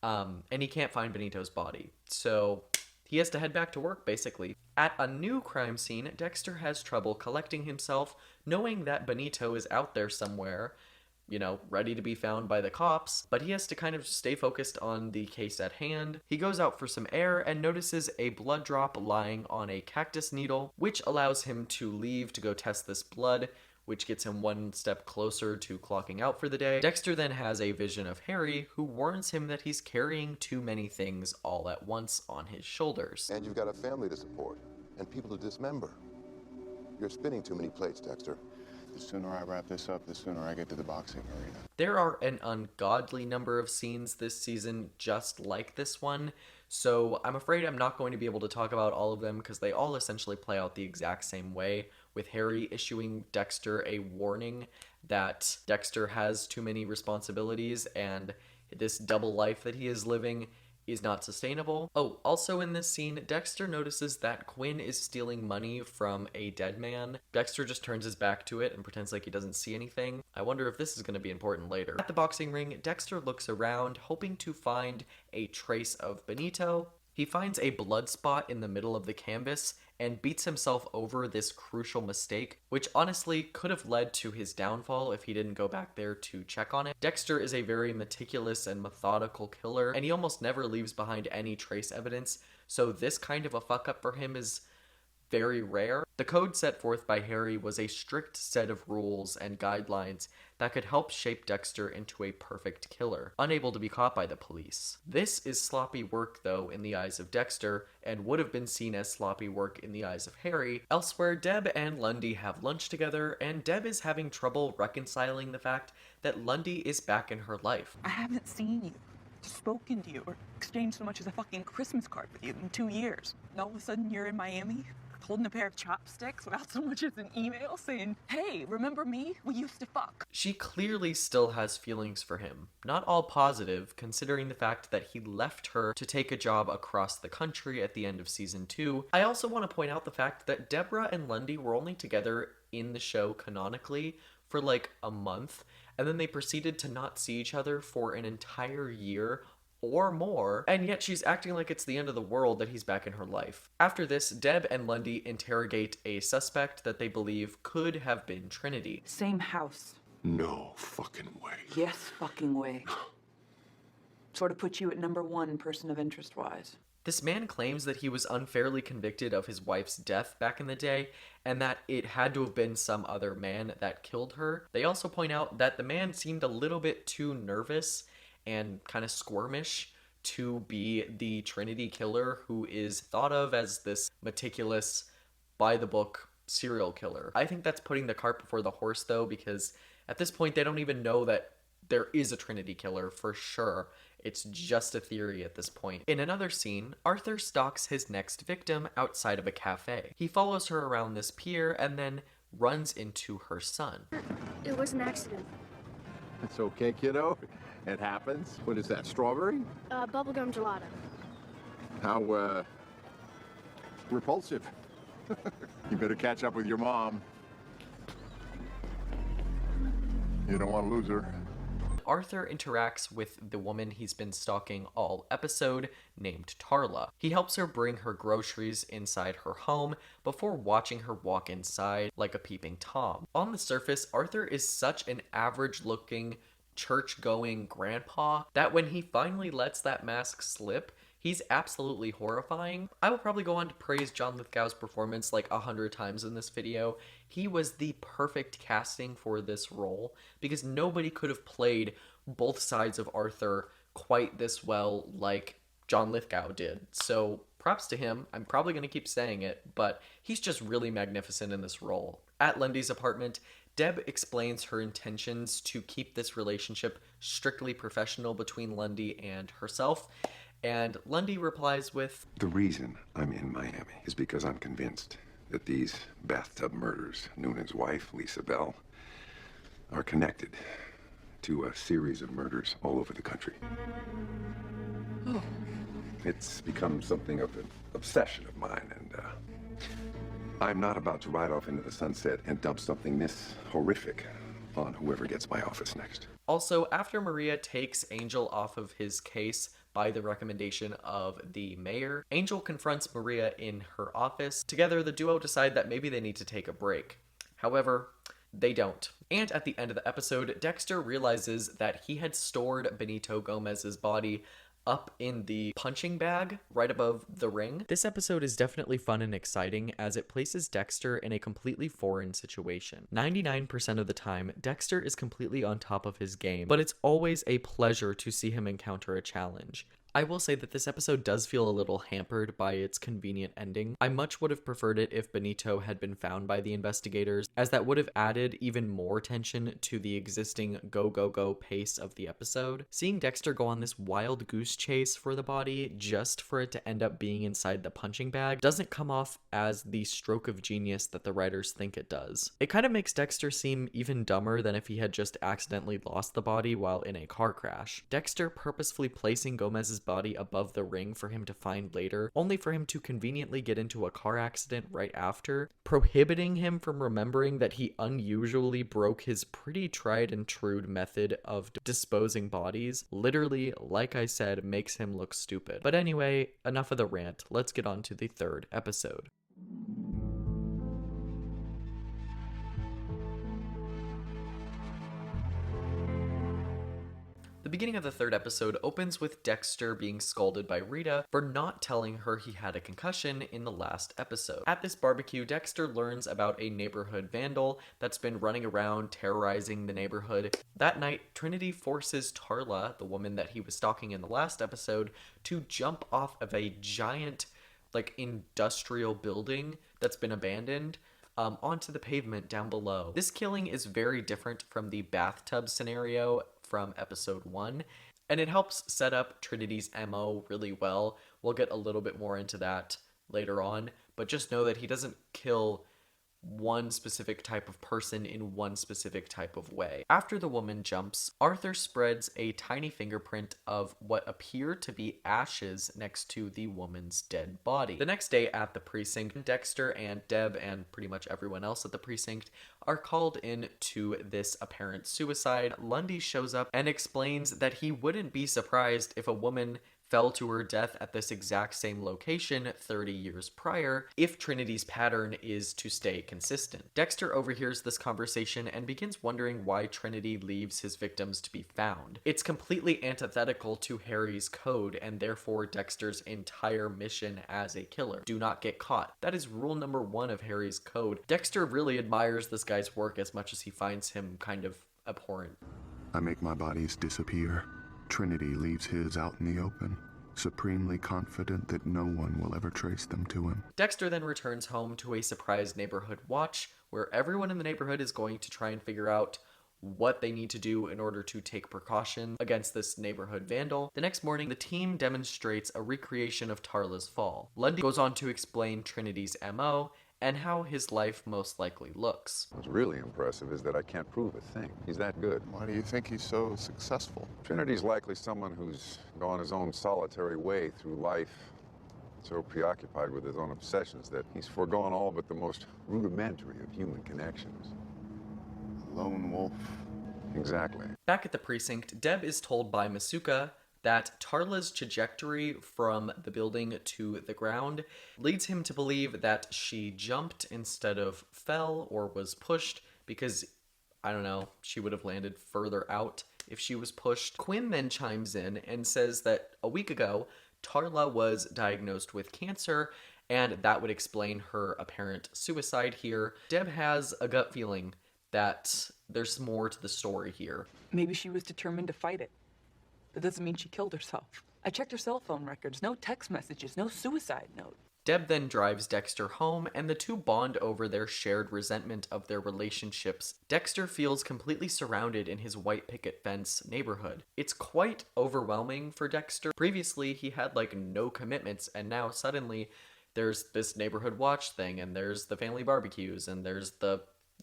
and he can't find Benito's body. So he has to head back to work, basically. At a new crime scene, Dexter has trouble collecting himself, knowing that Benito is out there somewhere, you know, ready to be found by the cops, but he has to kind of stay focused on the case at hand. He goes out for some air and notices a blood drop lying on a cactus needle, which allows him to leave to go test this blood, which gets him one step closer to clocking out for the day. Dexter then has a vision of Harry, who warns him that he's carrying too many things all at once on his shoulders. And you've got a family to support, and people to dismember. You're spinning too many plates, Dexter. The sooner I wrap this up, the sooner I get to the boxing arena. There are an ungodly number of scenes this season just like this one, so I'm afraid I'm not going to be able to talk about all of them because they all essentially play out the exact same way, with Harry issuing Dexter a warning that Dexter has too many responsibilities and this double life that he is living is not sustainable. Oh, also in this scene, Dexter notices that Quinn is stealing money from a dead man. Dexter just turns his back to it and pretends like he doesn't see anything. I wonder if this is going to be important later. At the boxing ring, Dexter looks around, hoping to find a trace of Benito. He finds a blood spot in the middle of the canvas and beats himself over this crucial mistake, which honestly could have led to his downfall if he didn't go back there to check on it. Dexter is a very meticulous and methodical killer, and he almost never leaves behind any trace evidence, so this kind of a fuck up for him is very rare. The code set forth by Harry was a strict set of rules and guidelines that could help shape Dexter into a perfect killer, unable to be caught by the police. This is sloppy work, though, in the eyes of Dexter, and would have been seen as sloppy work in the eyes of Harry. Elsewhere, Deb and Lundy have lunch together, and Deb is having trouble reconciling the fact that Lundy is back in her life. I haven't seen you, spoken to you, or exchanged so much as a fucking Christmas card with you in 2 years. And all of a sudden you're in Miami, holding a pair of chopsticks without so much as an email saying, hey, remember me? We used to fuck. She clearly still has feelings for him. Not all positive, considering the fact that he left her to take a job across the country at the end of season 2. I also want to point out the fact that Deborah and Lundy were only together in the show canonically for like a month, and then they proceeded to not see each other for an entire year or more, and yet she's acting like it's the end of the world that he's back in her life. After this, Deb and Lundy interrogate a suspect that they believe could have been Trinity. Same house. No fucking way. Yes, fucking way. Sort of puts you at number 1 person of interest-wise. This man claims that he was unfairly convicted of his wife's death back in the day, and that it had to have been some other man that killed her. They also point out that the man seemed a little bit too nervous and kind of squirmish to be the Trinity killer who is thought of as this meticulous, by-the-book serial killer. I think that's putting the cart before the horse, though, because at this point they don't even know that there is a Trinity killer for sure. It's just a theory at this point. In another scene, Arthur stalks his next victim outside of a cafe. He follows her around this pier and then runs into her son. It was an accident. It's okay, kiddo. It happens. What is that, strawberry? Bubblegum gelato. How, repulsive. You better catch up with your mom. You don't want to lose her. Arthur interacts with the woman he's been stalking all episode, named Tarla. He helps her bring her groceries inside her home before watching her walk inside like a peeping Tom. On the surface, Arthur is such an average-looking, church-going grandpa that when he finally lets that mask slip, he's absolutely horrifying. I will probably go on to praise John Lithgow's performance like 100 times in this video. He was the perfect casting for this role because nobody could have played both sides of Arthur quite this well like John Lithgow did. So props to him. I'm probably going to keep saying it, but he's just really magnificent in this role. At Lundy's apartment, Deb explains her intentions to keep this relationship strictly professional between Lundy and herself, and Lundy replies with, "The reason I'm in Miami is because I'm convinced that these bathtub murders, Noonan's wife, Lisa Bell, are connected to a series of murders all over the country." Oh. It's become something of an obsession of mine, and I'm not about to ride off into the sunset and dump something this horrific on whoever gets my office next. Also, after Maria takes Angel off of his case by the recommendation of the mayor, Angel confronts Maria in her office. Together, the duo decide that maybe they need to take a break. However, they don't. And at the end of the episode, Dexter realizes that he had stored Benito Gomez's body up in the punching bag right above the ring. This episode is definitely fun and exciting as it places Dexter in a completely foreign situation. 99% of the time, Dexter is completely on top of his game, but it's always a pleasure to see him encounter a challenge. I will say that this episode does feel a little hampered by its convenient ending. I much would have preferred it if Benito had been found by the investigators, as that would have added even more tension to the existing go-go-go pace of the episode. Seeing Dexter go on this wild goose chase for the body just for it to end up being inside the punching bag doesn't come off as the stroke of genius that the writers think it does. It kind of makes Dexter seem even dumber than if he had just accidentally lost the body while in a car crash. Dexter purposefully placing Gomez's body above the ring for him to find later, only for him to conveniently get into a car accident right after, prohibiting him from remembering that he unusually broke his pretty tried and true method of disposing bodies, literally, like I said, makes him look stupid. But anyway, enough of the rant. Let's get on to the third episode. The beginning of the third episode opens with Dexter being scolded by Rita for not telling her he had a concussion in the last episode. At this barbecue, Dexter learns about a neighborhood vandal that's been running around terrorizing the neighborhood. That night, Trinity forces Tarla, the woman that he was stalking in the last episode, to jump off of a giant, industrial building that's been abandoned onto the pavement down below. This killing is very different from the bathtub scenario from episode 1, and it helps set up Trinity's MO really well. We'll get a little bit more into that later on, but just know that he doesn't kill one specific type of person in one specific type of way. After the woman jumps, Arthur spreads a tiny fingerprint of what appear to be ashes next to the woman's dead body. The next day at the precinct, Dexter and Deb and pretty much everyone else at the precinct are called in to this apparent suicide. Lundy shows up and explains that he wouldn't be surprised if a woman fell to her death at this exact same location 30 years prior if Trinity's pattern is to stay consistent. Dexter overhears this conversation and begins wondering why Trinity leaves his victims to be found. It's completely antithetical to Harry's code and therefore Dexter's entire mission as a killer. Do not get caught. That is rule number 1 of Harry's code. Dexter really admires this guy's work as much as he finds him kind of abhorrent. I make my bodies disappear. Trinity leaves his out in the open, supremely confident that no one will ever trace them to him. Dexter then returns home to a surprise neighborhood watch, where everyone in the neighborhood is going to try and figure out what they need to do in order to take precaution against this neighborhood vandal. The next morning, the team demonstrates a recreation of Tarla's fall. Lundy goes on to explain Trinity's MO and how his life most likely looks. What's really impressive is that I can't prove a thing. He's that good. Why do you think he's so successful? Trinity's likely someone who's gone his own solitary way through life, so preoccupied with his own obsessions that he's foregone all but the most rudimentary of human connections. Lone wolf. Exactly. Back at the precinct, Deb is told by Masuka that Tarla's trajectory from the building to the ground leads him to believe that she jumped instead of fell or was pushed because, I don't know, she would have landed further out if she was pushed. Quinn then chimes in and says that a week ago, Tarla was diagnosed with cancer, and that would explain her apparent suicide here. Deb has a gut feeling that there's more to the story here. Maybe she was determined to fight it. That doesn't mean she killed herself. I checked her cell phone records. No text messages, no suicide note. Deb then drives Dexter home, and the two bond over their shared resentment of their relationships. Dexter feels completely surrounded in his white picket fence neighborhood. It's quite overwhelming for Dexter. Previously, he had no commitments, and now suddenly there's this neighborhood watch thing, and there's the family barbecues, and there's the,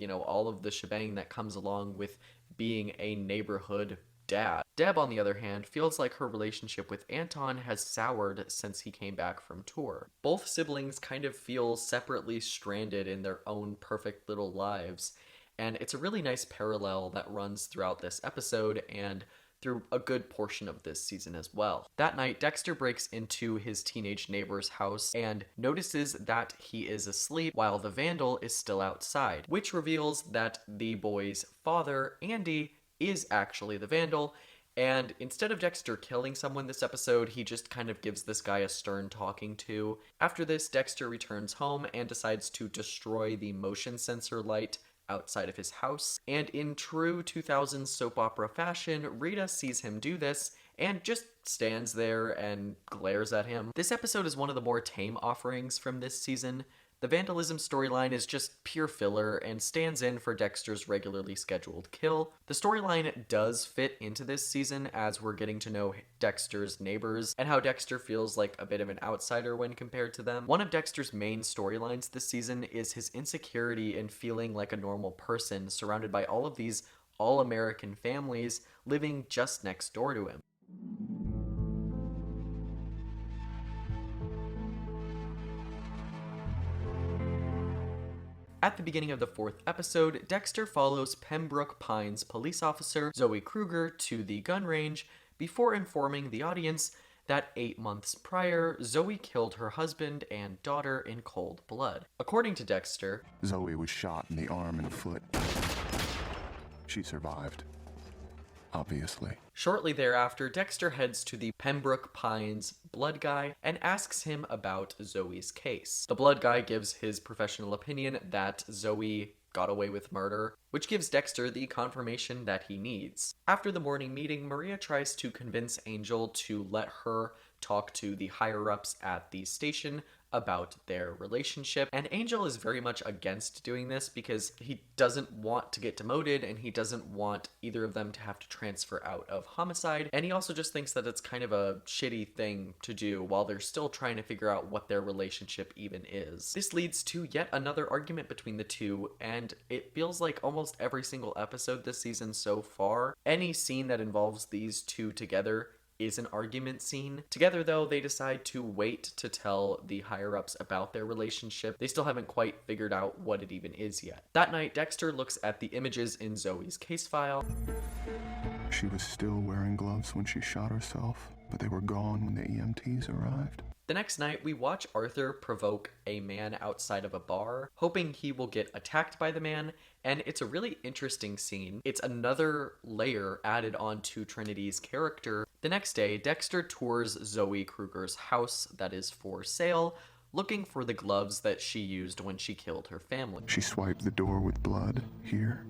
all of the shebang that comes along with being a neighborhood dad. Deb, on the other hand, feels like her relationship with Anton has soured since he came back from tour. Both siblings kind of feel separately stranded in their own perfect little lives, and it's a really nice parallel that runs throughout this episode and through a good portion of this season as well. That night, Dexter breaks into his teenage neighbor's house and notices that he is asleep while the vandal is still outside, which reveals that the boy's father, Andy, is actually the vandal, and instead of Dexter killing someone this episode, he just kind of gives this guy a stern talking to. After this, Dexter returns home and decides to destroy the motion sensor light outside of his house, and in true 2000s soap opera fashion, Rita sees him do this and just stands there and glares at him. This episode is one of the more tame offerings from this season. The vandalism storyline is just pure filler and stands in for Dexter's regularly scheduled kill. The storyline does fit into this season as we're getting to know Dexter's neighbors and how Dexter feels like a bit of an outsider when compared to them. One of Dexter's main storylines this season is his insecurity in feeling like a normal person surrounded by all of these all-American families living just next door to him. At the beginning of the 4th episode, Dexter follows Pembroke Pines police officer Zoe Kruger to the gun range before informing the audience that 8 months prior, Zoe killed her husband and daughter in cold blood. According to Dexter, Zoe was shot in the arm and foot. She survived. Obviously. Shortly thereafter, Dexter heads to the Pembroke Pines blood guy and asks him about Zoe's case. The blood guy gives his professional opinion that Zoe got away with murder, which gives Dexter the confirmation that he needs. After the morning meeting, Maria tries to convince Angel to let her talk to the higher-ups at the station about their relationship, and Angel is very much against doing this because he doesn't want to get demoted and he doesn't want either of them to have to transfer out of homicide, and he also just thinks that it's kind of a shitty thing to do while they're still trying to figure out what their relationship even is. This leads to yet another argument between the two, and it feels like almost every single episode this season so far, any scene that involves these two together is an argument scene. Together, though, they decide to wait to tell the higher-ups about their relationship. They still haven't quite figured out what it even is yet. That night, Dexter looks at the images in Zoe's case file. She was still wearing gloves when she shot herself, but they were gone when the EMTs arrived. The next night, we watch Arthur provoke a man outside of a bar, hoping he will get attacked by the man, and it's a really interesting scene. It's another layer added onto Trinity's character. The next day, Dexter tours Zoe Kruger's house that is for sale, looking for the gloves that she used when she killed her family. She swiped the door with blood here,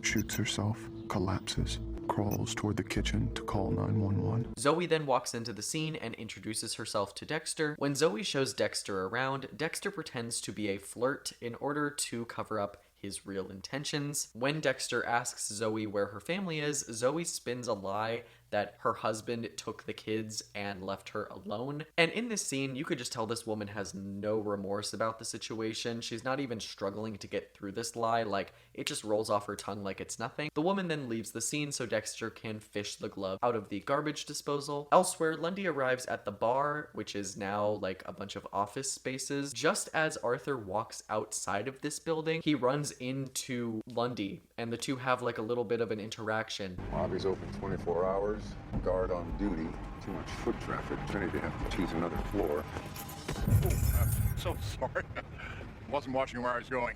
shoots herself, collapses, crawls toward the kitchen to call 911. Zoe then walks into the scene and introduces herself to Dexter. When Zoe shows Dexter around, Dexter pretends to be a flirt in order to cover up his real intentions. When Dexter asks Zoe where her family is, Zoe spins a lie that her husband took the kids and left her alone. And in this scene, you could just tell this woman has no remorse about the situation. She's not even struggling to get through this lie, like it just rolls off her tongue like it's nothing. The woman then leaves the scene so Dexter can fish the glove out of the garbage disposal. Elsewhere, Lundy arrives at the bar, which is now like a bunch of office spaces. Just as Arthur walks outside of this building, he runs into Lundy and the two have like a little bit of an interaction. Lobby's open 24 hours. Guard on duty. Too much foot traffic. Trinity to have to choose another floor. Oh, I'm so sorry. Wasn't watching where I was going.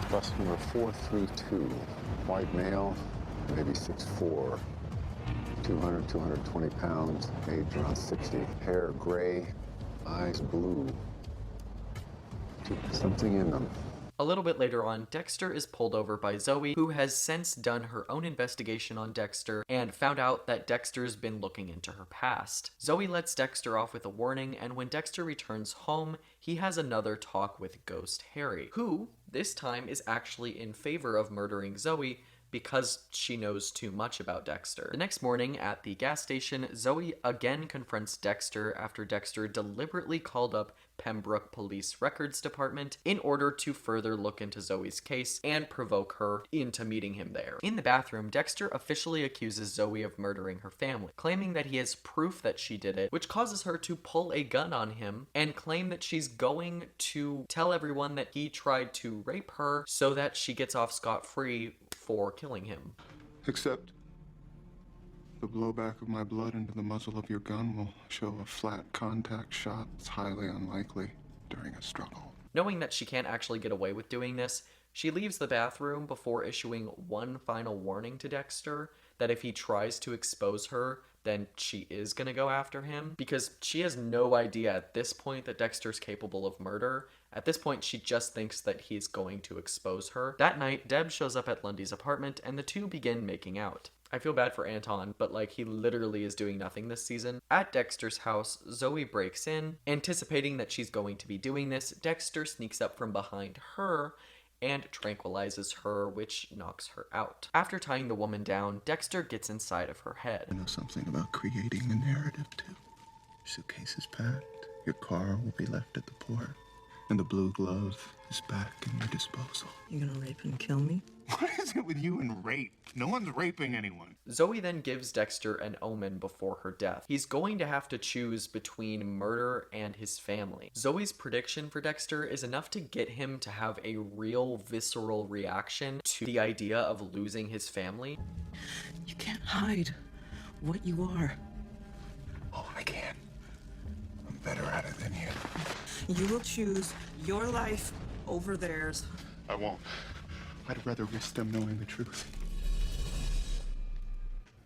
Bus number 432. White male, maybe 6'4". 200, 220 pounds. Age around 60. Hair gray. Eyes blue. Something in them. A little bit later on, Dexter is pulled over by Zoe, who has since done her own investigation on Dexter and found out that Dexter's been looking into her past. Zoe lets Dexter off with a warning, and when Dexter returns home, he has another talk with Ghost Harry, who, this time, is actually in favor of murdering Zoe because she knows too much about Dexter. The next morning at the gas station, Zoe again confronts Dexter after Dexter deliberately called up Pembroke Police Records Department in order to further look into Zoe's case and provoke her into meeting him there. In the bathroom, Dexter officially accuses Zoe of murdering her family, claiming that he has proof that she did it, which causes her to pull a gun on him and claim that she's going to tell everyone that he tried to rape her so that she gets off scot-free for killing him. Except the blowback of my blood into the muzzle of your gun will show a flat contact shot. It's highly unlikely during a struggle. Knowing that she can't actually get away with doing this, she leaves the bathroom before issuing one final warning to Dexter that if he tries to expose her, then she is gonna go after him, because she has no idea at this point that Dexter's capable of murder. At this point, she just thinks that he's going to expose her. That night, Deb shows up at Lundy's apartment and the two begin making out. I feel bad for Anton, but like he literally is doing nothing this season. At Dexter's house, Zoe breaks in. Anticipating that she's going to be doing this, Dexter sneaks up from behind her and tranquilizes her, which knocks her out. After tying the woman down, Dexter gets inside of her head. I know something about creating a narrative too. Your suitcase is packed. Your car will be left at the port. And the blue glove is back in your disposal. You gonna rape and kill me? What is it with you and rape? No one's raping anyone. Zoe then gives Dexter an omen before her death. He's going to have to choose between murder and his family. Zoe's prediction for Dexter is enough to get him to have a real visceral reaction to the idea of losing his family. You can't hide what you are. Oh, I can. I'm better at it than you. You will choose your life over theirs. I won't. I'd rather risk them knowing the truth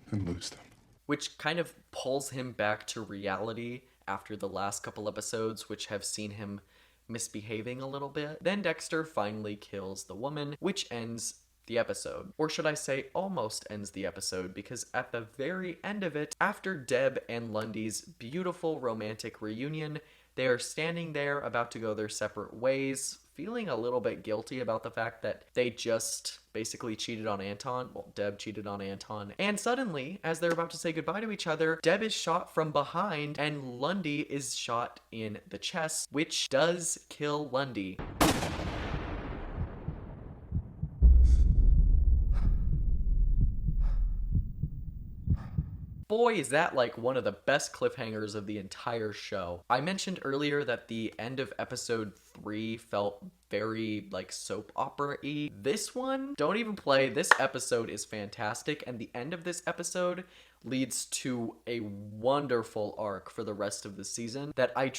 than lose them. Which kind of pulls him back to reality after the last couple episodes, which have seen him misbehaving a little bit. Then Dexter finally kills the woman, which ends the episode. Or should I say almost ends the episode, because at the very end of it, after Deb and Lundy's beautiful romantic reunion, they are standing there about to go their separate ways, feeling a little bit guilty about the fact that they just basically cheated on Anton. Well, Deb cheated on Anton. And suddenly, as they're about to say goodbye to each other, Deb is shot from behind and Lundy is shot in the chest, which does kill Lundy. Boy, is that like one of the best cliffhangers of the entire show. I mentioned earlier that the end of episode 3 felt very like soap opera-y. This one, don't even play. This episode is fantastic, and the end of this episode leads to a wonderful arc for the rest of the season that I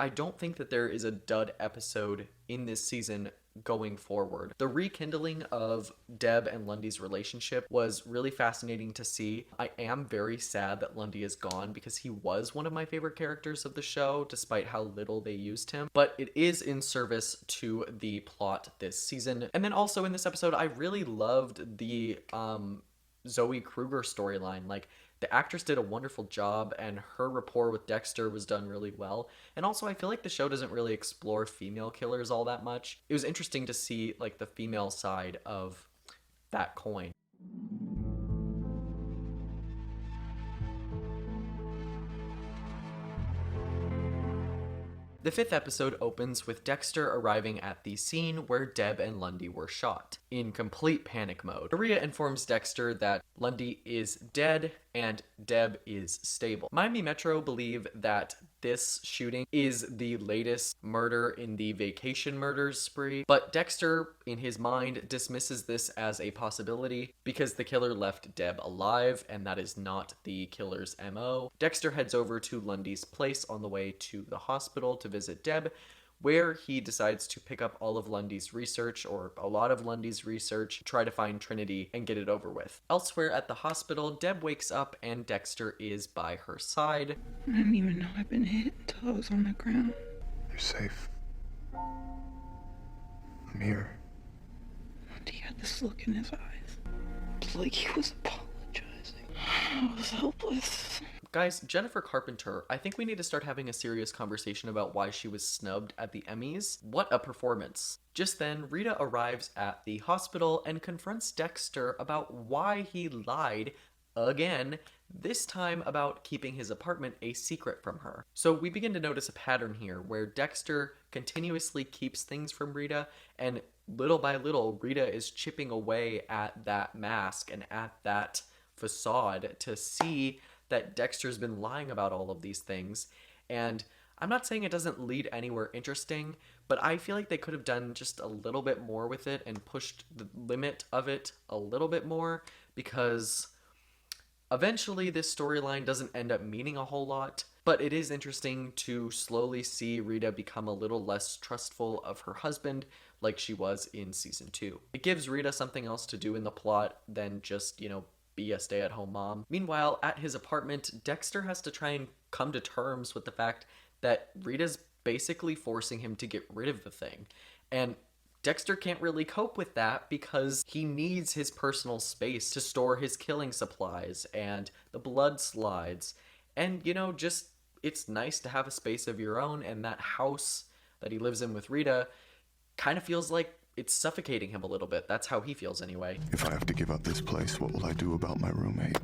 don't think that there is a dud episode in this season going forward. The rekindling of Deb and Lundy's relationship was really fascinating to see. I am very sad that Lundy is gone because he was one of my favorite characters of the show, despite how little they used him. But it is in service to the plot this season. And then also in this episode, I really loved the Zoe Kruger storyline. Like, the actress did a wonderful job, and her rapport with Dexter was done really well. And also, I feel like the show doesn't really explore female killers all that much. It was interesting to see like the female side of that coin. The 5th episode opens with Dexter arriving at the scene where Deb and Lundy were shot. In complete panic mode, Maria informs Dexter that Lundy is dead and Deb is stable. Miami Metro believe that this shooting is the latest murder in the vacation murders spree, but Dexter, in his mind, dismisses this as a possibility because the killer left Deb alive, and that is not the killer's MO. Dexter heads over to Lundy's place on the way to the hospital to visit Deb, where he decides to pick up all of Lundy's research, or a lot of Lundy's research, try to find Trinity and get it over with. Elsewhere at the hospital, Deb wakes up and Dexter is by her side. I didn't even know I'd been hit until I was on the ground. You're safe. I'm here. He had this look in his eyes. It's like he was apologizing. I was helpless. Guys, Jennifer Carpenter, I think we need to start having a serious conversation about why she was snubbed at the Emmys. What a performance. Just then, Rita arrives at the hospital and confronts Dexter about why he lied again, this time about keeping his apartment a secret from her. So we begin to notice a pattern here where Dexter continuously keeps things from Rita, and little by little, Rita is chipping away at that mask and at that facade to see that Dexter's been lying about all of these things. And I'm not saying it doesn't lead anywhere interesting, but I feel like they could have done just a little bit more with it and pushed the limit of it a little bit more, because eventually this storyline doesn't end up meaning a whole lot. But it is interesting to slowly see Rita become a little less trustful of her husband, like she was in season 2. It gives Rita something else to do in the plot than just, be a stay-at-home mom. Meanwhile, at his apartment, Dexter has to try and come to terms with the fact that Rita's basically forcing him to get rid of the thing. And Dexter can't really cope with that because he needs his personal space to store his killing supplies and the blood slides. And, just, it's nice to have a space of your own, and that house that he lives in with Rita kind of feels like it's suffocating him a little bit. That's how he feels anyway. If I have to give up this place, what will I do about my roommate?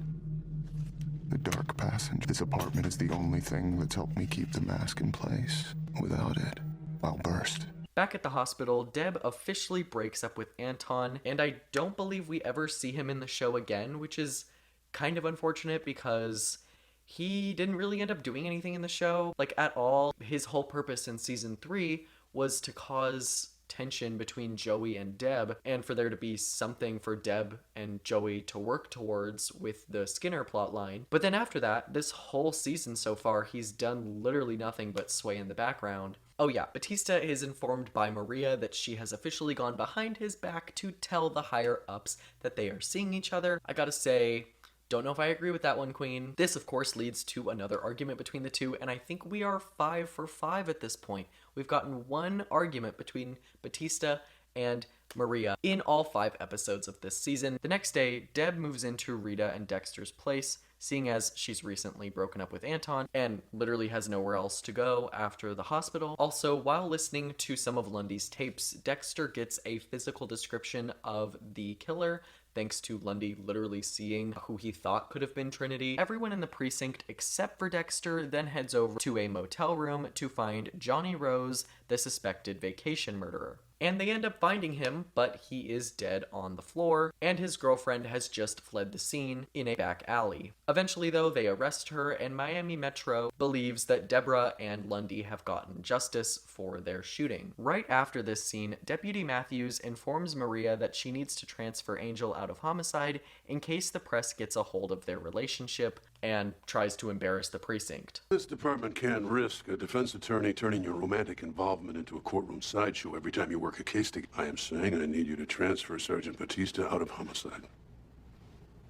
The dark passage. This apartment is the only thing that's helped me keep the mask in place. Without it, I'll burst. Back at the hospital, Deb officially breaks up with Anton, and I don't believe we ever see him in the show again, which is kind of unfortunate because he didn't really end up doing anything in the show, like at all. His whole purpose in season 3 was to cause tension between Joey and Deb, and for there to be something for Deb and Joey to work towards with the Skinner plotline. But then after that, this whole season so far, he's done literally nothing but sway in the background. Oh yeah, Batista is informed by Maria that she has officially gone behind his back to tell the higher ups that they are seeing each other. I gotta say, don't know if I agree with that one, Queen. This, of course, leads to another argument between the two, and I think we are 5 for 5 at this point. We've gotten one argument between Batista and Maria in all 5 episodes of this season. The next day, Deb moves into Rita and Dexter's place, seeing as she's recently broken up with Anton and literally has nowhere else to go after the hospital. Also, while listening to some of Lundy's tapes, Dexter gets a physical description of the killer, thanks to Lundy literally seeing who he thought could have been Trinity. Everyone in the precinct except for Dexter then heads over to a motel room to find Johnny Rose, the suspected vacation murderer. And they end up finding him, but he is dead on the floor, and his girlfriend has just fled the scene in a back alley. Eventually, though, they arrest her, and Miami Metro believes that Deborah and Lundy have gotten justice for their shooting. Right after this scene, Deputy Matthews informs Maria that she needs to transfer Angel out of homicide in case the press gets a hold of their relationship, and tries to embarrass the precinct. This department can't risk a defense attorney turning your romantic involvement into a courtroom sideshow every time you work a case together. I am saying I need you to transfer Sergeant Batista out of homicide.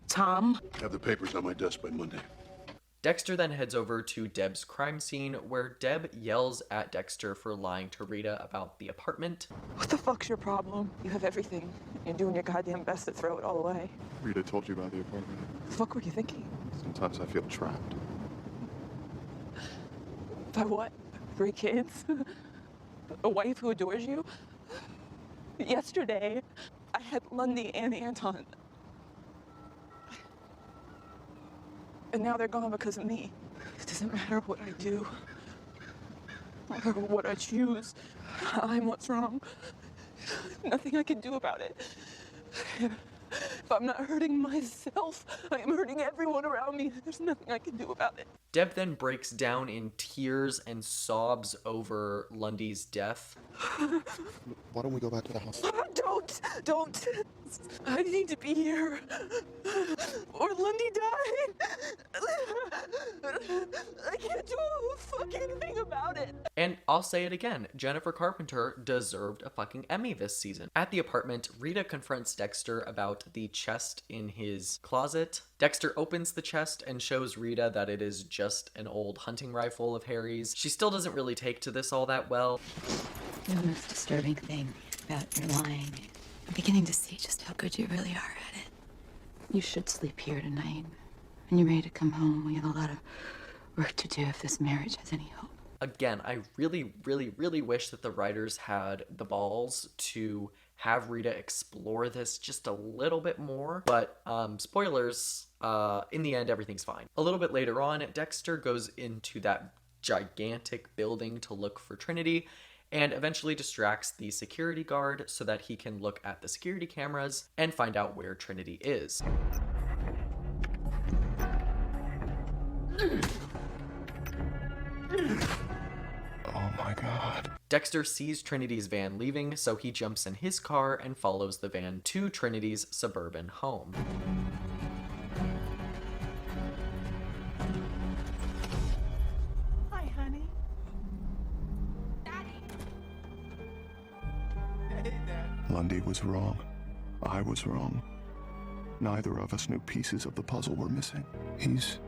Tom? Have the papers on my desk by Monday. Dexter then heads over to Deb's crime scene, where Deb yells at Dexter for lying to Rita about the apartment. What the fuck's your problem? You have everything. You're doing your goddamn best to throw it all away. Rita told you about the apartment. The fuck were you thinking? Sometimes I feel trapped. By what? 3 kids? A wife who adores you? Yesterday, I had Lundy and Anton. And now they're gone because of me. It doesn't matter what I do, or what I choose. I'm what's wrong. Nothing I can do about it. If I'm not hurting myself, I am hurting everyone around me. There's nothing I can do about it. Deb then breaks down in tears and sobs over Lundy's death. Why don't we go back to the house? Don't. I need to be here. Or Lundy died. I can't do a fucking thing about it. And I'll say it again, Jennifer Carpenter deserved a fucking Emmy this season. At the apartment, Rita confronts Dexter about the chest in his closet. Dexter opens the chest and shows Rita that it is just an old hunting rifle of Harry's. She still doesn't really take to this all that well. The most disturbing thing about your lying, I'm beginning to see just how good you really are at it. You should sleep here tonight. When you're ready to come home, we have a lot of work to do if this marriage has any hope. Again, I really, really, really wish that the writers had the balls to have Rita explore this just a little bit more. But spoilers, in the end, everything's fine. A little bit later on, Dexter goes into that gigantic building to look for Trinity, and eventually distracts the security guard so that he can look at the security cameras and find out where Trinity is. Oh my God. Dexter sees Trinity's van leaving, so he jumps in his car and follows the van to Trinity's suburban home. Hi, honey. Lundy was wrong. I was wrong. Neither of us knew pieces of the puzzle were missing. He's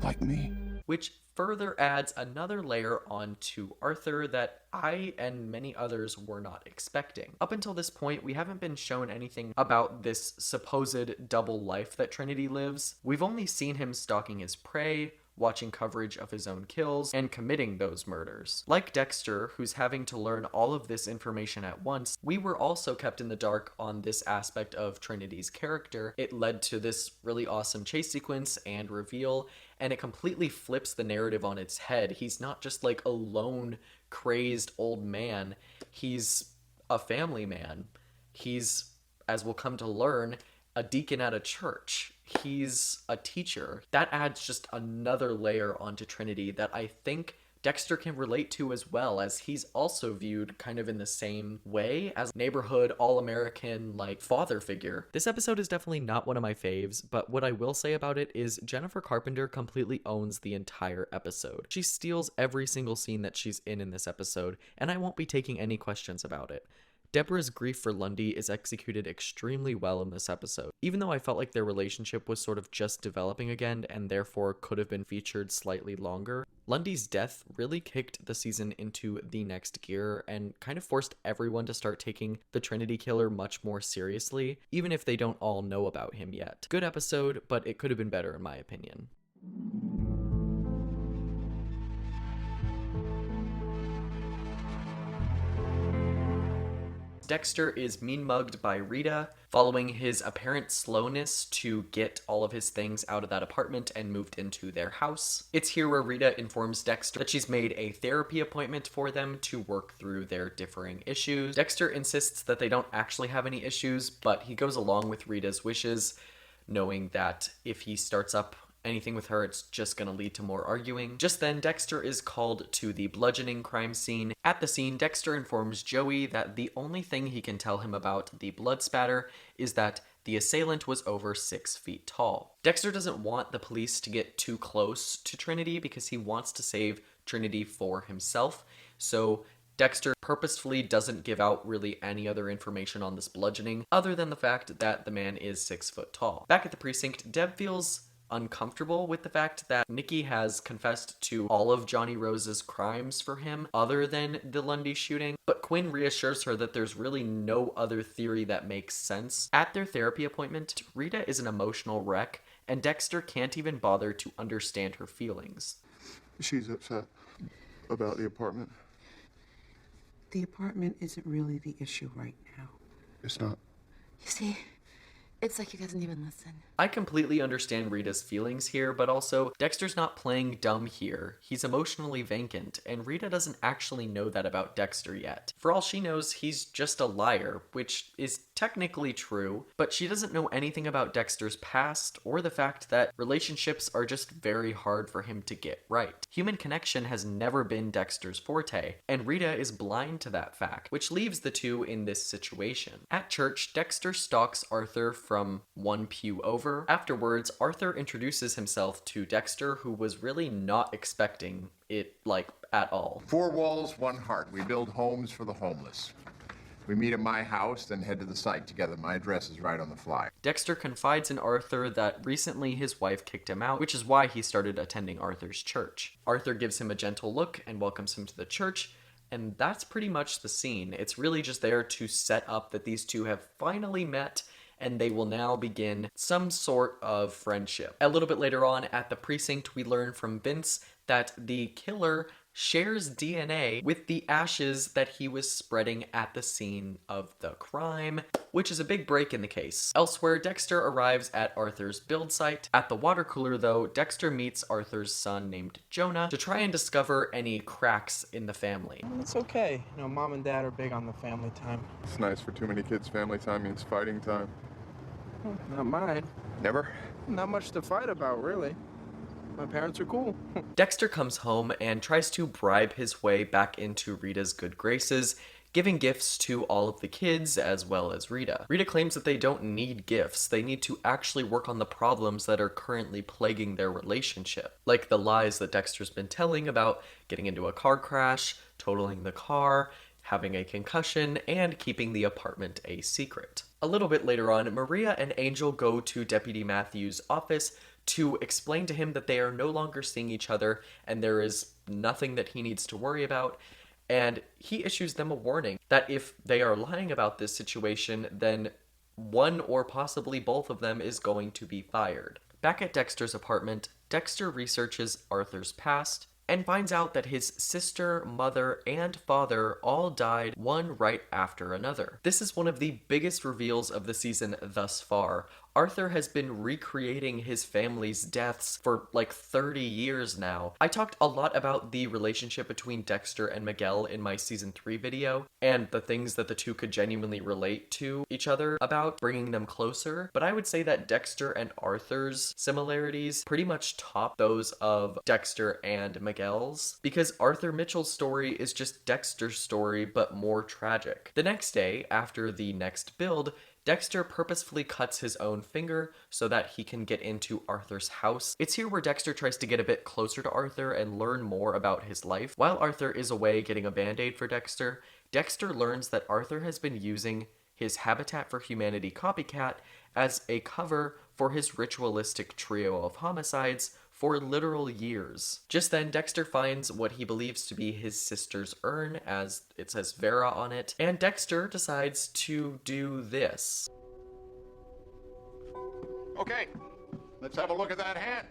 like me. Which further adds another layer onto Arthur that I and many others were not expecting. Up until this point, we haven't been shown anything about this supposed double life that Trinity lives. We've only seen him stalking his prey, watching coverage of his own kills, and committing those murders. Like Dexter, who's having to learn all of this information at once, we were also kept in the dark on this aspect of Trinity's character. It led to this really awesome chase sequence and reveal, and it completely flips the narrative on its head. He's not just like a lone crazed old man. He's a family man. He's, as we'll come to learn, a deacon at a church. He's a teacher. That adds just another layer onto Trinity that I think Dexter can relate to as well, as he's also viewed kind of in the same way as neighborhood, all-American, like, father figure. This episode is definitely not one of my faves, but what I will say about it is Jennifer Carpenter completely owns the entire episode. She steals every single scene that she's in this episode, and I won't be taking any questions about it. Deborah's grief for Lundy is executed extremely well in this episode. Even though I felt like their relationship was sort of just developing again and therefore could have been featured slightly longer, Lundy's death really kicked the season into the next gear and kind of forced everyone to start taking the Trinity Killer much more seriously, even if they don't all know about him yet. Good episode, but it could have been better in my opinion. Dexter is mean-mugged by Rita, following his apparent slowness to get all of his things out of that apartment and moved into their house. It's here where Rita informs Dexter that she's made a therapy appointment for them to work through their differing issues. Dexter insists that they don't actually have any issues, but he goes along with Rita's wishes, knowing that if he starts up anything with her, it's just gonna lead to more arguing. Just then, Dexter is called to the bludgeoning crime scene. At the scene, Dexter informs Joey that the only thing he can tell him about the blood spatter is that the assailant was over 6 feet tall. Dexter doesn't want the police to get too close to Trinity because he wants to save Trinity for himself, so Dexter purposefully doesn't give out really any other information on this bludgeoning other than the fact that the man is 6 foot tall. Back at the precinct, Deb feels uncomfortable with the fact that Nikki has confessed to all of Johnny Rose's crimes for him other than the Lundy shooting, but Quinn reassures her that there's really no other theory that makes sense. At their therapy appointment, Rita is an emotional wreck, and Dexter can't even bother to understand her feelings. She's upset about the apartment. The apartment isn't really the issue right now. It's not. You see, it's like he doesn't even listen. I completely understand Rita's feelings here, but also, Dexter's not playing dumb here. He's emotionally vacant, and Rita doesn't actually know that about Dexter yet. For all she knows, he's just a liar, which is technically true, but she doesn't know anything about Dexter's past or the fact that relationships are just very hard for him to get right. Human connection has never been Dexter's forte, and Rita is blind to that fact, which leaves the two in this situation. At church, Dexter stalks Arthur from one pew over. Afterwards, Arthur introduces himself to Dexter, who was really not expecting it, like, at all. 4 walls, 1 heart. We build homes for the homeless. We meet at my house, then head to the site together. My address is right on the flyer. Dexter confides in Arthur that recently his wife kicked him out, which is why he started attending Arthur's church. Arthur gives him a gentle look and welcomes him to the church, and that's pretty much the scene. It's really just there to set up that these two have finally met and they will now begin some sort of friendship. A little bit later on at the precinct, we learn from Vince that the killer shares DNA with the ashes that he was spreading at the scene of the crime, which is a big break in the case. Elsewhere, Dexter arrives at Arthur's build site. At the water cooler, though, Dexter meets Arthur's son named Jonah to try and discover any cracks in the family. It's okay. You know, Mom and Dad are big on the family time. It's nice for too many kids. Family time means fighting time. Not mine. Never? Not much to fight about, really. My parents are cool. Dexter comes home and tries to bribe his way back into Rita's good graces, giving gifts to all of the kids as well as Rita. Rita claims that they don't need gifts, they need to actually work on the problems that are currently plaguing their relationship, like the lies that Dexter's been telling about getting into a car crash, totaling the car, having a concussion, and keeping the apartment a secret. A little bit later on, Maria and Angel go to Deputy Matthews' office to explain to him that they are no longer seeing each other and there is nothing that he needs to worry about, and he issues them a warning that if they are lying about this situation, then one or possibly both of them is going to be fired. Back at Dexter's apartment, Dexter researches Arthur's past and finds out that his sister, mother, and father all died one right after another. This is one of the biggest reveals of the season thus far. Arthur has been recreating his family's deaths for like 30 years now. I talked a lot about the relationship between Dexter and Miguel in my season 3 video, and the things that the two could genuinely relate to each other about, bringing them closer. But I would say that Dexter and Arthur's similarities pretty much top those of Dexter and Miguel's, because Arthur Mitchell's story is just Dexter's story, but more tragic. The next day, after the next build, Dexter purposefully cuts his own finger so that he can get into Arthur's house. It's here where Dexter tries to get a bit closer to Arthur and learn more about his life. While Arthur is away getting a band-aid for Dexter, Dexter learns that Arthur has been using his Habitat for Humanity copycat as a cover for his ritualistic trio of homicides for literal years. Just then, Dexter finds what he believes to be his sister's urn, as it says Vera on it, and Dexter decides to do this. Okay, let's have a look at that hand.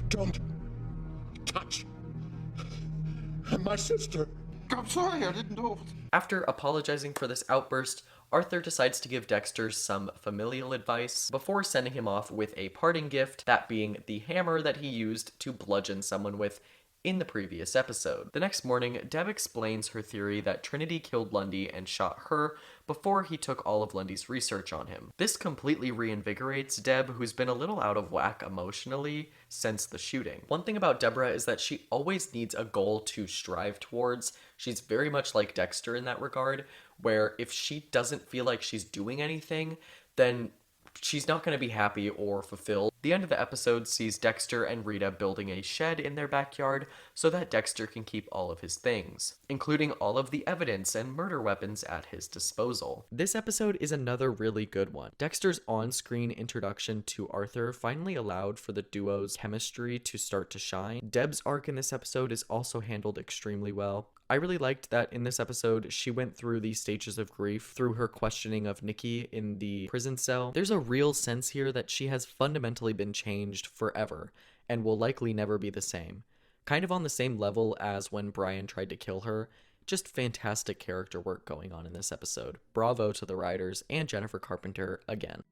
Don't touch my sister. I'm sorry, I didn't know. After apologizing for this outburst, Arthur decides to give Dexter some familial advice before sending him off with a parting gift, that being the hammer that he used to bludgeon someone with in the previous episode. The next morning, Deb explains her theory that Trinity killed Lundy and shot her before he took all of Lundy's research on him. This completely reinvigorates Deb, who's been a little out of whack emotionally since the shooting. One thing about Deborah is that she always needs a goal to strive towards. She's very much like Dexter in that regard, where if she doesn't feel like she's doing anything, then she's not going to be happy or fulfilled. The end of the episode sees Dexter and Rita building a shed in their backyard so that Dexter can keep all of his things, including all of the evidence and murder weapons at his disposal. This episode is another really good one. Dexter's on-screen introduction to Arthur finally allowed for the duo's chemistry to start to shine. Deb's arc in this episode is also handled extremely well. I really liked that in this episode, she went through the stages of grief through her questioning of Nikki in the prison cell. There's a real sense here that she has fundamentally been changed forever and will likely never be the same. Kind of on the same level as when Brian tried to kill her. Just fantastic character work going on in this episode. Bravo to the writers and Jennifer Carpenter again.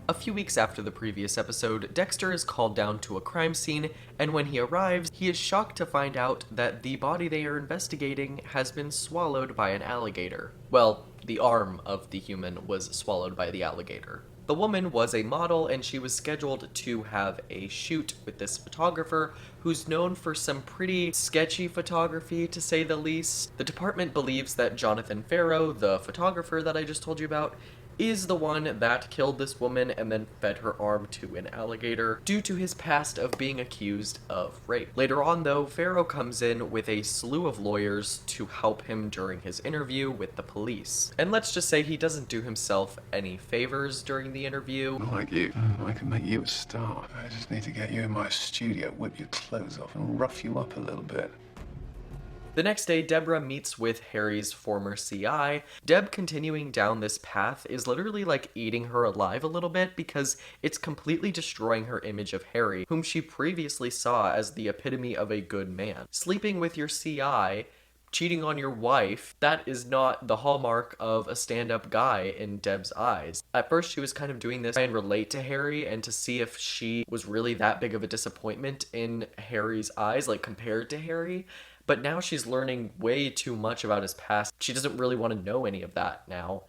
A few weeks after the previous episode, Dexter is called down to a crime scene, and when he arrives, he is shocked to find out that the body they are investigating has been swallowed by an alligator. Well, the arm of the human was swallowed by the alligator. The woman was a model, and she was scheduled to have a shoot with this photographer who's known for some pretty sketchy photography, to say the least. The department believes that Jonathan Farrow, the photographer that I just told you about, is the one that killed this woman and then fed her arm to an alligator due to his past of being accused of rape. Later on, though, Farrow comes in with a slew of lawyers to help him during his interview with the police. And let's just say he doesn't do himself any favors during the interview. Not like you. I can make you a star. I just need to get you in my studio, whip your clothes off, and rough you up a little bit. The next day, Deborah meets with Harry's former CI. Deb continuing down this path is literally like eating her alive a little bit because it's completely destroying her image of Harry, whom she previously saw as the epitome of a good man. Sleeping with your CI, cheating on your wife, that is not the hallmark of a stand-up guy in Deb's eyes. At first, she was kind of doing this to try and relate to Harry and to see if she was really that big of a disappointment in Harry's eyes, like compared to Harry. But now she's learning way too much about his past. She doesn't really want to know any of that now.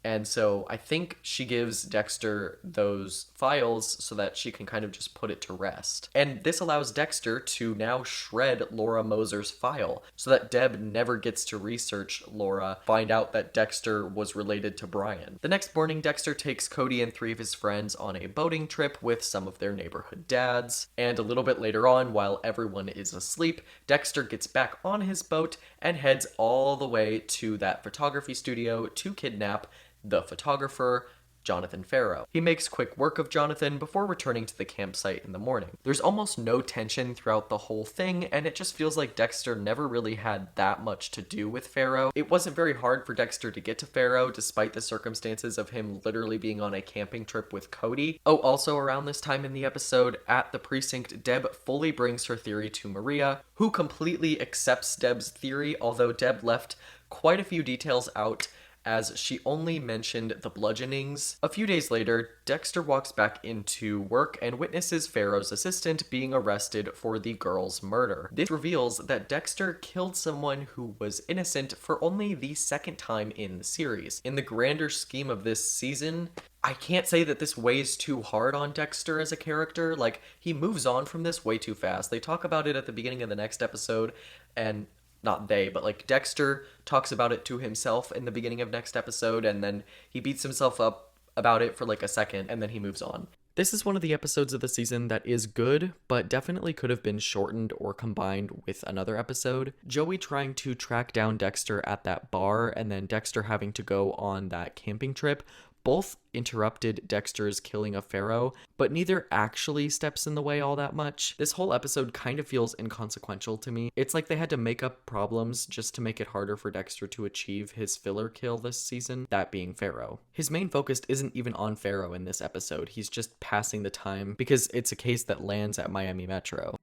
And so I think she gives Dexter those files so that she can kind of just put it to rest. And this allows Dexter to now shred Laura Moser's file so that Deb never gets to research Laura, find out that Dexter was related to Brian. The next morning, Dexter takes Cody and 3 of his friends on a boating trip with some of their neighborhood dads. And a little bit later on, while everyone is asleep, Dexter gets back on his boat and heads all the way to that photography studio to kidnap the photographer, Jonathan Farrow. He makes quick work of Jonathan before returning to the campsite in the morning. There's almost no tension throughout the whole thing, and it just feels like Dexter never really had that much to do with Farrow. It wasn't very hard for Dexter to get to Farrow, despite the circumstances of him literally being on a camping trip with Cody. Oh, also around this time in the episode, at the precinct, Deb fully brings her theory to Maria, who completely accepts Deb's theory, although Deb left quite a few details out, as she only mentioned the bludgeonings. A few days later, Dexter walks back into work and witnesses Farrow's assistant being arrested for the girl's murder. This reveals that Dexter killed someone who was innocent for only the second time in the series. In the grander scheme of this season, I can't say that this weighs too hard on Dexter as a character. Like, he moves on from this way too fast. They talk about it at the beginning of the next episode, and not they, but like Dexter talks about it to himself in the beginning of next episode, and then he beats himself up about it for like a second, and then he moves on. This is one of the episodes of the season that is good, but definitely could have been shortened or combined with another episode. Joey trying to track down Dexter at that bar, and then Dexter having to go on that camping trip, both interrupted Dexter's killing of Farrow, but neither actually steps in the way all that much. This whole episode kind of feels inconsequential to me. It's like they had to make up problems just to make it harder for Dexter to achieve his filler kill this season, that being Farrow. His main focus isn't even on Farrow in this episode, he's just passing the time because it's a case that lands at Miami Metro.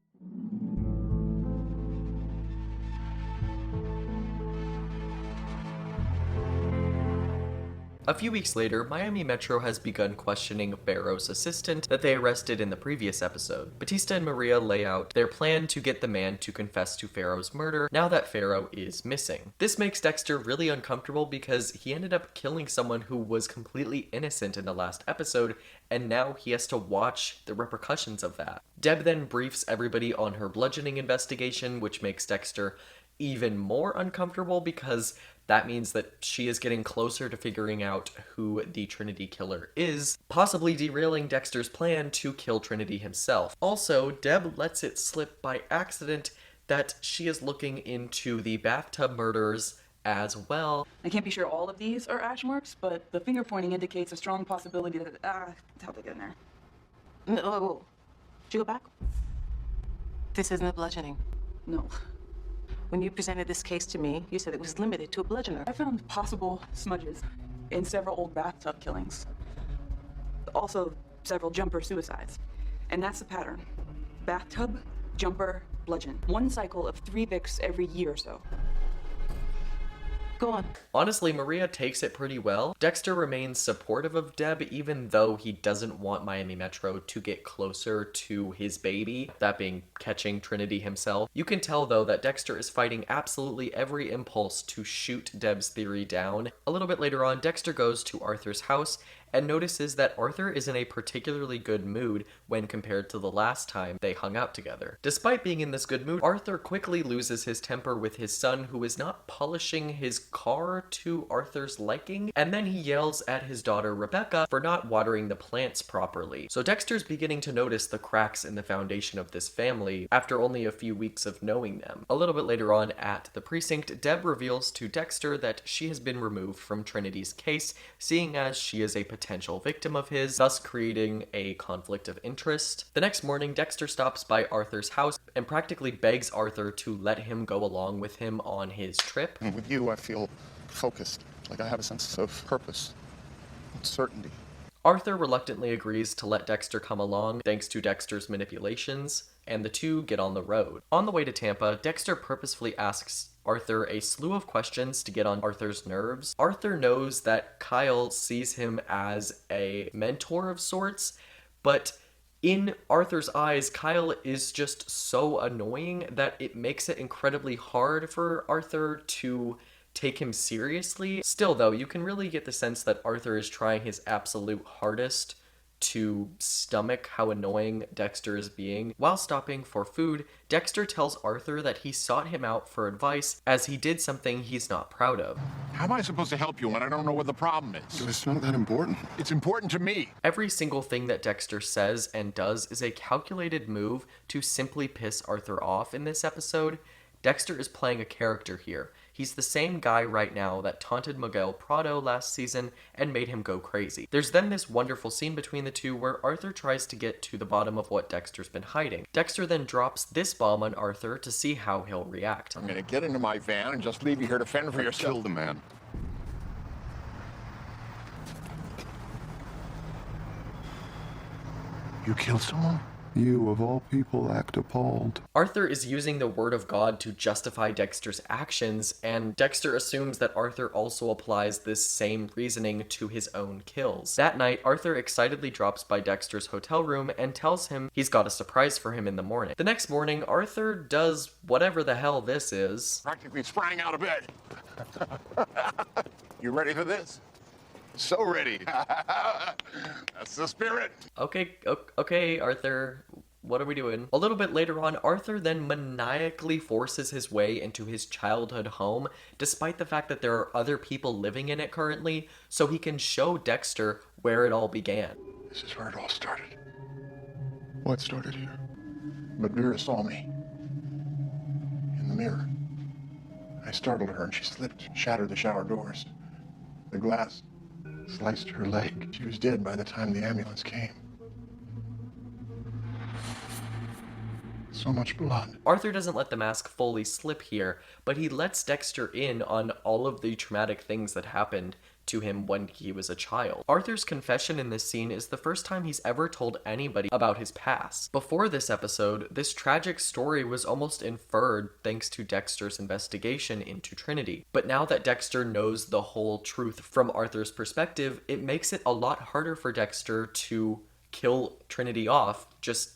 A few weeks later, Miami Metro has begun questioning Farrow's assistant that they arrested in the previous episode. Batista and Maria lay out their plan to get the man to confess to Farrow's murder now that Farrow is missing. This makes Dexter really uncomfortable because he ended up killing someone who was completely innocent in the last episode, and now he has to watch the repercussions of that. Deb then briefs everybody on her bludgeoning investigation, which makes Dexter even more uncomfortable because that means that she is getting closer to figuring out who the Trinity killer is, possibly derailing Dexter's plan to kill Trinity himself. Also, Deb lets it slip by accident that she is looking into the bathtub murders as well. I can't be sure all of these are ash marks, but the finger pointing indicates a strong possibility that, how to get in there. No. Did you go back? This isn't a bludgeoning. No. When you presented this case to me, you said it was limited to a bludgeoner. I found possible smudges in several old bathtub killings. Also, several jumper suicides. And that's the pattern. Bathtub, jumper, bludgeon. One cycle of 3 Vicks every year or so. Go on. Honestly, Maria takes it pretty well. Dexter remains supportive of Deb even though he doesn't want Miami Metro to get closer to his baby, that being catching Trinity himself. You can tell though that Dexter is fighting absolutely every impulse to shoot Deb's theory down. A little bit later on, Dexter goes to Arthur's house and notices that Arthur is in a particularly good mood when compared to the last time they hung out together. Despite being in this good mood, Arthur quickly loses his temper with his son, who is not polishing his car to Arthur's liking, and then he yells at his daughter Rebecca for not watering the plants properly. So Dexter's beginning to notice the cracks in the foundation of this family after only a few weeks of knowing them. A little bit later on at the precinct, Deb reveals to Dexter that she has been removed from Trinity's case, seeing as she is a potential victim of his, thus creating a conflict of interest. The next morning, Dexter stops by Arthur's house and practically begs Arthur to let him go along with him on his trip. And with you, I feel focused, like I have a sense of purpose and certainty. Arthur reluctantly agrees to let Dexter come along thanks to Dexter's manipulations, and the two get on the road. On the way to Tampa, Dexter purposefully asks Arthur a slew of questions to get on Arthur's nerves. Arthur knows that Kyle sees him as a mentor of sorts, but in Arthur's eyes, Kyle is just so annoying that it makes it incredibly hard for Arthur to take him seriously. Still though, you can really get the sense that Arthur is trying his absolute hardest to stomach how annoying Dexter is being. While stopping for food, Dexter tells Arthur that he sought him out for advice as he did something he's not proud of. How am I supposed to help you when I don't know what the problem is? It's not that important. It's important to me. Every single thing that Dexter says and does is a calculated move to simply piss Arthur off in this episode. Dexter is playing a character here. He's the same guy right now that taunted Miguel Prado last season and made him go crazy. There's then this wonderful scene between the two where Arthur tries to get to the bottom of what Dexter's been hiding. Dexter then drops this bomb on Arthur to see how he'll react. I'm gonna get into my van and just leave you here to fend for yourself. Kill the man. You killed someone? You, of all people, act appalled. Arthur is using the word of God to justify Dexter's actions, and Dexter assumes that Arthur also applies this same reasoning to his own kills. That night, Arthur excitedly drops by Dexter's hotel room and tells him he's got a surprise for him in the morning. The next morning, Arthur does whatever the hell this is. Practically sprang out of bed. You ready for this? So ready. That's the spirit. Okay, Arthur. What are we doing? A little bit later on, Arthur then maniacally forces his way into his childhood home, despite the fact that there are other people living in it currently, so he can show Dexter where it all began. This is where it all started. What started here? But Vera saw me. In the mirror. I startled her and she slipped, shattered the shower doors. The glass sliced her leg. She was dead by the time the ambulance came. So much blood. Arthur doesn't let the mask fully slip here, but he lets Dexter in on all of the traumatic things that happened to him when he was a child. Arthur's confession in this scene is the first time he's ever told anybody about his past. Before this episode, this tragic story was almost inferred thanks to Dexter's investigation into Trinity. But now that Dexter knows the whole truth from Arthur's perspective, it makes it a lot harder for Dexter to kill Trinity off just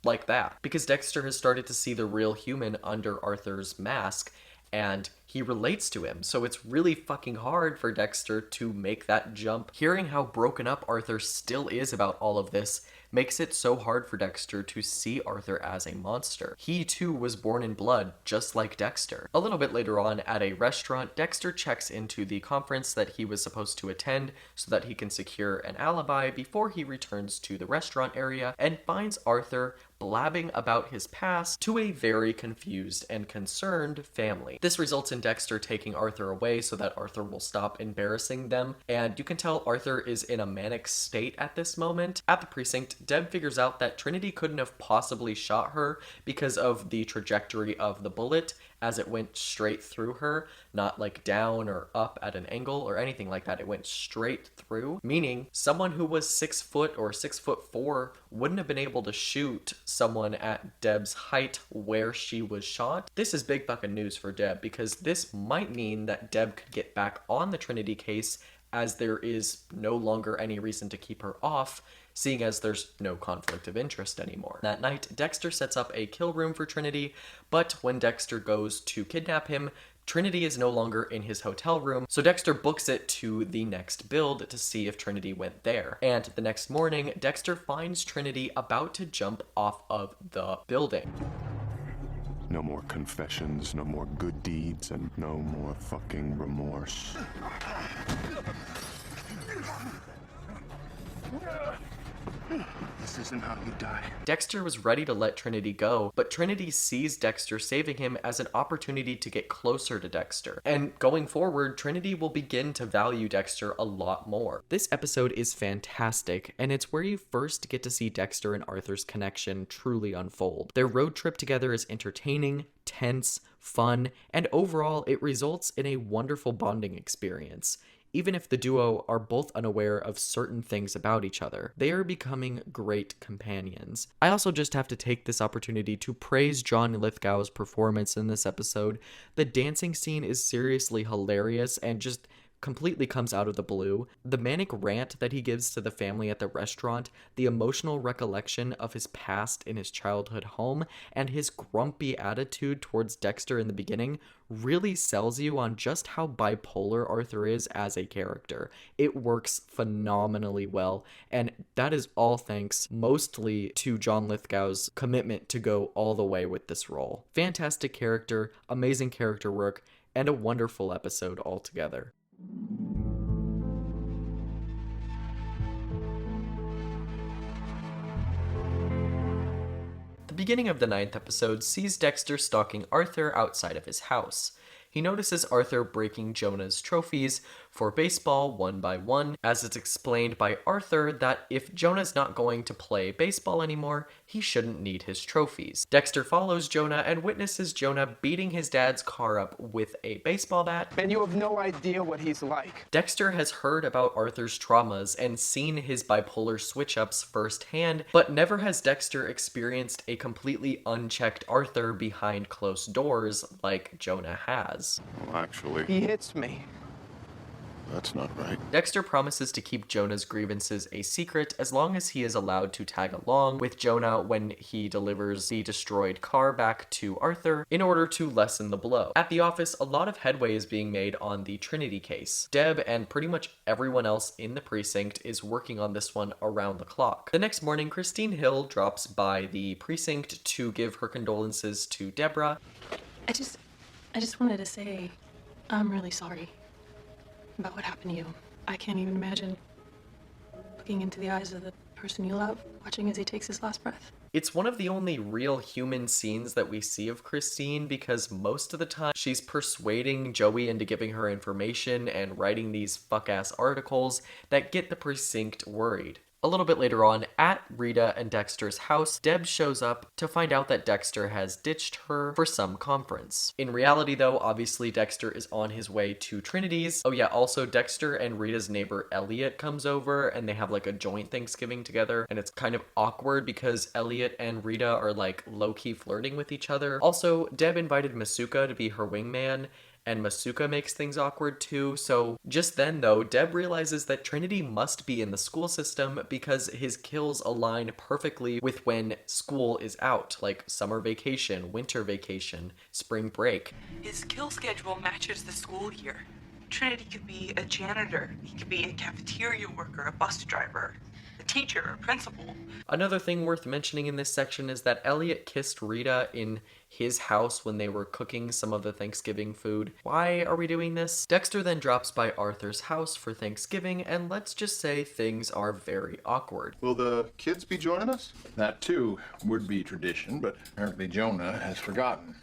like that. Because Dexter has started to see the real human under Arthur's mask, and he relates to him, so it's really fucking hard for Dexter to make that jump. Hearing how broken up Arthur still is about all of this makes it so hard for Dexter to see Arthur as a monster. He too was born in blood, just like Dexter. A little bit later on at a restaurant, Dexter checks into the conference that he was supposed to attend so that he can secure an alibi before he returns to the restaurant area and finds Arthur blabbing about his past to a very confused and concerned family. This results in Dexter taking Arthur away so that Arthur will stop embarrassing them, and you can tell Arthur is in a manic state at this moment. At the precinct, Deb figures out that Trinity couldn't have possibly shot her because of the trajectory of the bullet as it went straight through her, not like down or up at an angle or anything like that. It went straight through, meaning someone who was 6 foot or 6'4" wouldn't have been able to shoot someone at Deb's height where she was shot. This is big fucking news for Deb, because this might mean that Deb could get back on the Trinity case, as there is no longer any reason to keep her off, seeing as there's no conflict of interest anymore. That night, Dexter sets up a kill room for Trinity, but when Dexter goes to kidnap him, Trinity is no longer in his hotel room, so Dexter books it to the next build to see if Trinity went there. And the next morning, Dexter finds Trinity about to jump off of the building. No more confessions, no more good deeds, and no more fucking remorse. This isn't how you die. Dexter was ready to let Trinity go, but Trinity sees Dexter saving him as an opportunity to get closer to Dexter. And going forward, Trinity will begin to value Dexter a lot more. This episode is fantastic, and it's where you first get to see Dexter and Arthur's connection truly unfold. Their road trip together is entertaining, tense, fun, and overall it results in a wonderful bonding experience. Even if the duo are both unaware of certain things about each other, they are becoming great companions. I also just have to take this opportunity to praise John Lithgow's performance in this episode. The dancing scene is seriously hilarious and just completely comes out of the blue. The manic rant that he gives to the family at the restaurant, the emotional recollection of his past in his childhood home, and his grumpy attitude towards Dexter in the beginning really sells you on just how bipolar Arthur is as a character. It works phenomenally well, and that is all thanks mostly to John Lithgow's commitment to go all the way with this role. Fantastic character, amazing character work, and a wonderful episode altogether. The beginning of the 9th episode sees Dexter stalking Arthur outside of his house. He notices Arthur breaking Jonah's trophies for baseball one by one, as it's explained by Arthur that if Jonah's not going to play baseball anymore, he shouldn't need his trophies. Dexter follows Jonah and witnesses Jonah beating his dad's car up with a baseball bat. And you have no idea what he's like. Dexter has heard about Arthur's traumas and seen his bipolar switch-ups firsthand, but never has Dexter experienced a completely unchecked Arthur behind closed doors like Jonah has. Well, actually, He hits me. that's not right. Dexter promises to keep Jonah's grievances a secret as long as he is allowed to tag along with Jonah when he delivers the destroyed car back to Arthur in order to lessen the blow. At the office, a lot of headway is being made on the Trinity case. Deb and pretty much everyone else in the precinct is working on this one around the clock. The next morning, Christine Hill drops by the precinct to give her condolences to Deborah. I just wanted to say I'm really sorry about what happened to you. I can't even imagine looking into the eyes of the person you love, watching as he takes his last breath. It's one of the only real human scenes that we see of Christine because most of the time she's persuading Joey into giving her information and writing these fuck-ass articles that get the precinct worried. A little bit later on, at Rita and Dexter's house, Deb shows up to find out that Dexter has ditched her for some conference. In reality, though, obviously Dexter is on his way to Trinity's. Oh yeah, also Dexter and Rita's neighbor Elliot comes over and they have like a joint Thanksgiving together, and it's kind of awkward because Elliot and Rita are like low-key flirting with each other. Also, Deb invited Masuka to be her wingman, and Masuka makes things awkward too. So just then though, Deb realizes that Trinity must be in the school system because his kills align perfectly with when school is out, like summer vacation, winter vacation, spring break. His kill schedule matches the school year. Trinity could be a janitor, he could be a cafeteria worker, a bus driver, a teacher, a principal. Another thing worth mentioning in this section is that Elliot kissed Rita in his house when they were cooking some of the Thanksgiving food. Why are we doing this? Dexter then drops by Arthur's house for Thanksgiving, and let's just say things are very awkward. Will the kids be joining us? That, too, would be tradition, but apparently Jonah has forgotten.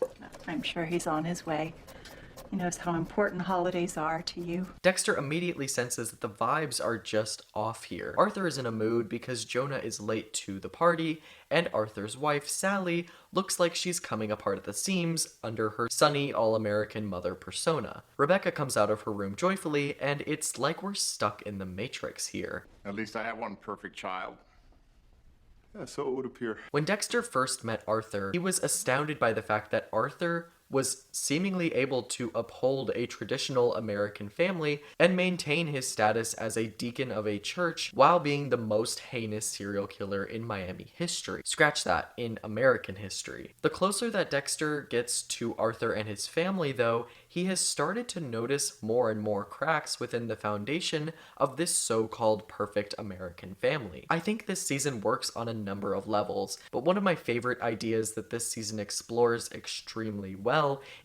I'm sure he's on his way. He knows how important holidays are to you. Dexter immediately senses that the vibes are just off here. Arthur is in a mood because Jonah is late to the party, and Arthur's wife, Sally, looks like she's coming apart at the seams under her sunny, all-American mother persona. Rebecca comes out of her room joyfully, and it's like we're stuck in the Matrix here. At least I have one perfect child. Yeah, so it would appear. When Dexter first met Arthur, he was astounded by the fact that Arthur was seemingly able to uphold a traditional American family and maintain his status as a deacon of a church while being the most heinous serial killer in Miami history. Scratch that, in American history. The closer that Dexter gets to Arthur and his family, though, he has started to notice more and more cracks within the foundation of this so-called perfect American family. I think this season works on a number of levels, but one of my favorite ideas that this season explores extremely well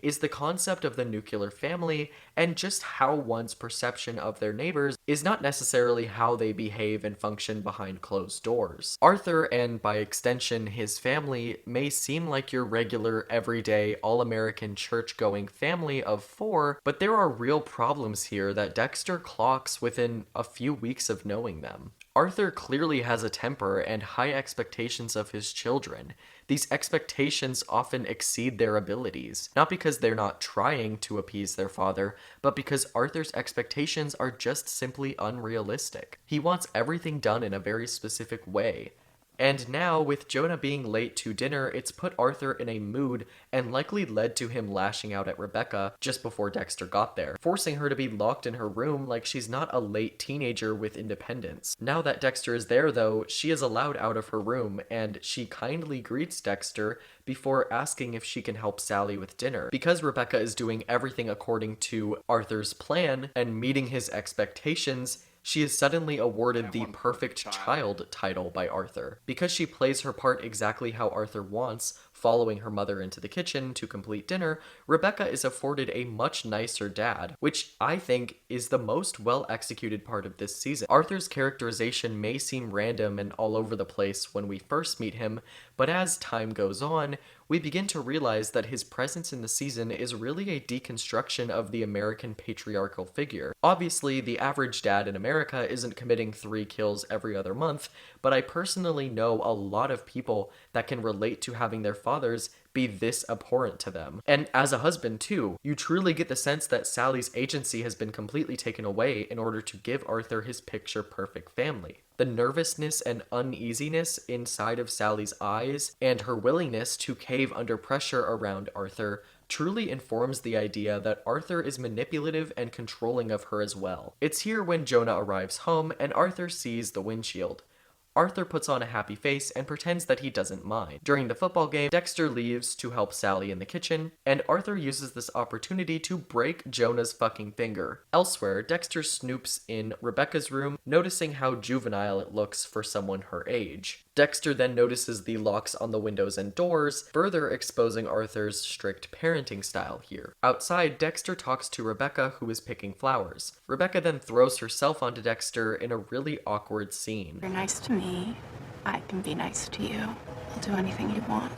is the concept of the nuclear family and just how one's perception of their neighbors is not necessarily how they behave and function behind closed doors. Arthur, and by extension his family, may seem like your regular, everyday, all-American church-going family of 4, but there are real problems here that Dexter clocks within a few weeks of knowing them. Arthur clearly has a temper and high expectations of his children. These expectations often exceed their abilities, not because they're not trying to appease their father, but because Arthur's expectations are just simply unrealistic. He wants everything done in a very specific way. And now, with Jonah being late to dinner, it's put Arthur in a mood and likely led to him lashing out at Rebecca just before Dexter got there, forcing her to be locked in her room like she's not a late teenager with independence. Now that Dexter is there, though, she is allowed out of her room, and she kindly greets Dexter before asking if she can help Sally with dinner. Because Rebecca is doing everything according to Arthur's plan and meeting his expectations, she is suddenly awarded the perfect child title by Arthur. Because she plays her part exactly how Arthur wants, Following her mother into the kitchen to complete dinner, Rebecca is afforded a much nicer dad, which I think is the most well-executed part of this season. Arthur's characterization may seem random and all over the place when we first meet him, but as time goes on, we begin to realize that his presence in the season is really a deconstruction of the American patriarchal figure. Obviously, the average dad in America isn't committing 3 kills every other month, but I personally know a lot of people that can relate to having their fathers be this abhorrent to them. And as a husband too, you truly get the sense that Sally's agency has been completely taken away in order to give Arthur his picture-perfect family. The nervousness and uneasiness inside of Sally's eyes and her willingness to cave under pressure around Arthur truly informs the idea that Arthur is manipulative and controlling of her as well. It's here when Jonah arrives home and Arthur sees the windshield. Arthur puts on a happy face and pretends that he doesn't mind. During the football game, Dexter leaves to help Sally in the kitchen, and Arthur uses this opportunity to break Jonah's fucking finger. Elsewhere, Dexter snoops in Rebecca's room, noticing how juvenile it looks for someone her age. Dexter then notices the locks on the windows and doors, further exposing Arthur's strict parenting style here. Outside, Dexter talks to Rebecca, who is picking flowers. Rebecca then throws herself onto Dexter in a really awkward scene. You're nice to me. I can be nice to you. I'll do anything you want.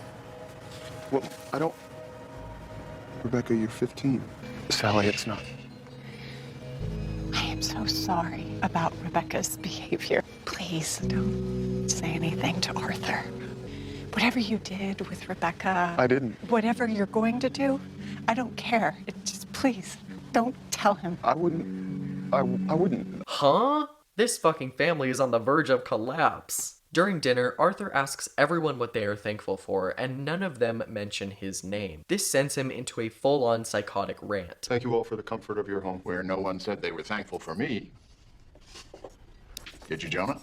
Well, I don't... Rebecca, you're 15. Sally, it's not. I am so sorry about Rebecca's behavior. Please don't say anything to Arthur. Whatever you did with Rebecca... I didn't. Whatever you're going to do, I don't care. Just please, don't tell him. I wouldn't. I wouldn't. Huh? This fucking family is on the verge of collapse. During dinner, Arthur asks everyone what they are thankful for, and none of them mention his name. This sends him into a full-on psychotic rant. Thank you all for the comfort of your home, where no one said they were thankful for me. Did you, Jonah?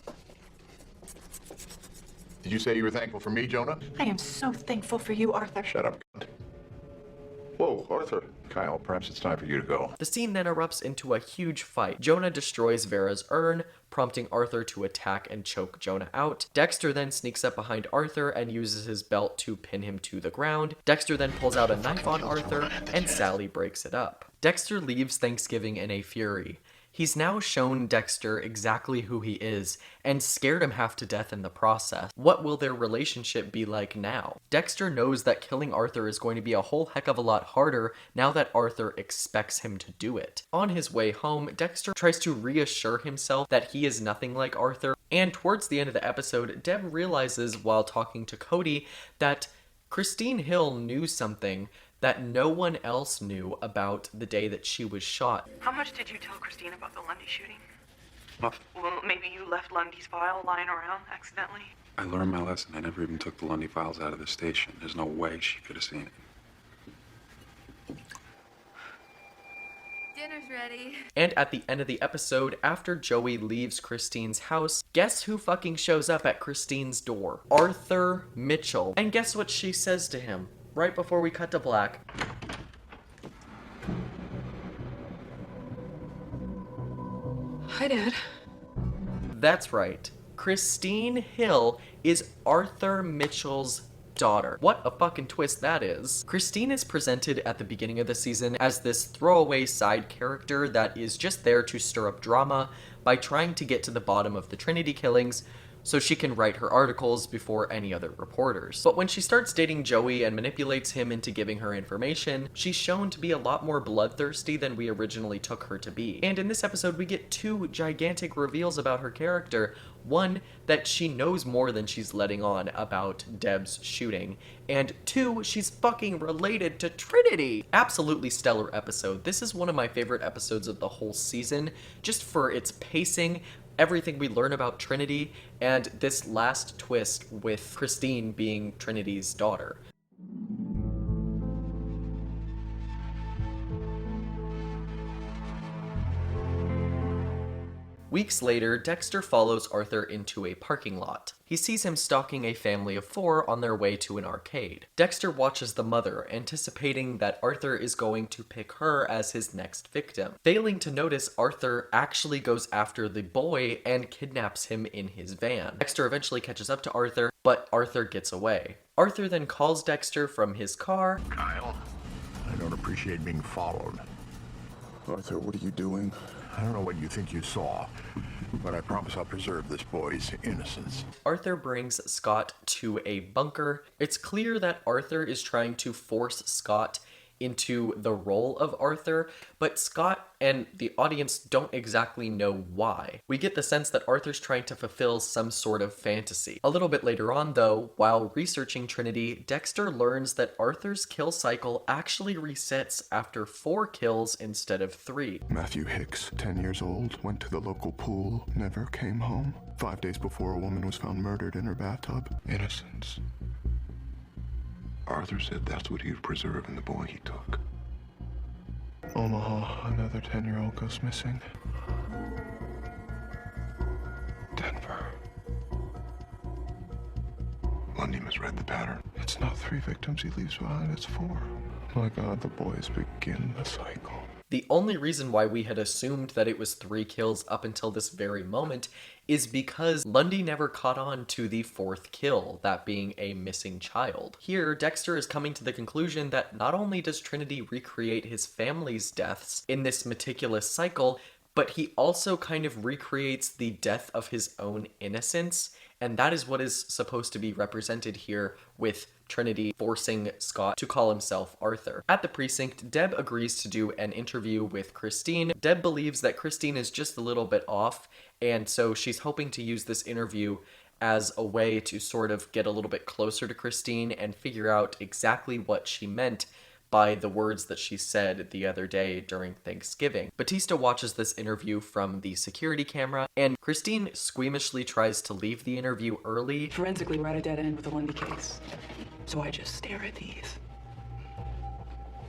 Did you say you were thankful for me, Jonah? I am so thankful for you, Arthur. Shut up. Whoa, Arthur. Kyle, perhaps it's time for you to go. The scene then erupts into a huge fight. Jonah destroys Vera's urn, prompting Arthur to attack and choke Jonah out. Dexter then sneaks up behind Arthur and uses his belt to pin him to the ground. Dexter then pulls out a knife on Arthur, and Sally breaks it up. Dexter leaves Thanksgiving in a fury. He's now shown Dexter exactly who he is, and scared him half to death in the process. What will their relationship be like now? Dexter knows that killing Arthur is going to be a whole heck of a lot harder now that Arthur expects him to do it. On his way home, Dexter tries to reassure himself that he is nothing like Arthur, and towards the end of the episode, Deb realizes while talking to Cody that Christine Hill knew something that no one else knew about the day that she was shot. How much did you tell Christine about the Lundy shooting? Well, maybe you left Lundy's file lying around accidentally? I learned my lesson. I never even took the Lundy files out of the station. There's no way she could have seen it. Dinner's ready. And at the end of the episode, after Joey leaves Christine's house, guess who fucking shows up at Christine's door? Arthur Mitchell. And guess what she says to him right before we cut to black? Hi, Dad. That's right. Christine Hill is Arthur Mitchell's daughter. What a fucking twist that is. Christine is presented at the beginning of the season as this throwaway side character that is just there to stir up drama by trying to get to the bottom of the Trinity killings so she can write her articles before any other reporters. But when she starts dating Joey and manipulates him into giving her information, she's shown to be a lot more bloodthirsty than we originally took her to be. And in this episode, we get 2 gigantic reveals about her character. One, that she knows more than she's letting on about Deb's shooting. And 2, she's fucking related to Trinity. Absolutely stellar episode. This is one of my favorite episodes of the whole season, just for its pacing, everything we learn about Trinity, and this last twist with Christine being Trinity's daughter. Weeks later, Dexter follows Arthur into a parking lot. He sees him stalking a family of 4 on their way to an arcade. Dexter watches the mother, anticipating that Arthur is going to pick her as his next victim. Failing to notice, Arthur actually goes after the boy and kidnaps him in his van. Dexter eventually catches up to Arthur, but Arthur gets away. Arthur then calls Dexter from his car. Kyle, I don't appreciate being followed. Arthur, what are you doing? I don't know what you think you saw, but I promise I'll preserve this boy's innocence. Arthur brings Scott to a bunker. It's clear that Arthur is trying to force Scott into the role of Arthur, but Scott and the audience don't exactly know why. We get the sense that Arthur's trying to fulfill some sort of fantasy. A little bit later on, though, while researching Trinity, Dexter learns that Arthur's kill cycle actually resets after 4 kills instead of 3. Matthew Hicks, 10 years old, went to the local pool, never came home. 5 days before, a woman was found murdered in her bathtub. Innocence. Arthur said that's what he'd preserve in the boy he took. Omaha, another 10-year-old goes missing. Denver. Lundy misread the pattern. It's not 3 victims he leaves behind, it's 4. My God, the boys begin the cycle. The only reason why we had assumed that it was 3 kills up until this very moment is because Lundy never caught on to the 4th kill, that being a missing child. Here, Dexter is coming to the conclusion that not only does Trinity recreate his family's deaths in this meticulous cycle, but he also kind of recreates the death of his own innocence, and that is what is supposed to be represented here with Trinity forcing Scott to call himself Arthur. At the precinct, Deb agrees to do an interview with Christine. Deb believes that Christine is just a little bit off, and so she's hoping to use this interview as a way to sort of get a little bit closer to Christine and figure out exactly what she meant by the words that she said the other day during Thanksgiving. Batista watches this interview from the security camera, and Christine squeamishly tries to leave the interview early. Forensically, we're at a dead end with the Lundy case. So I just stare at these,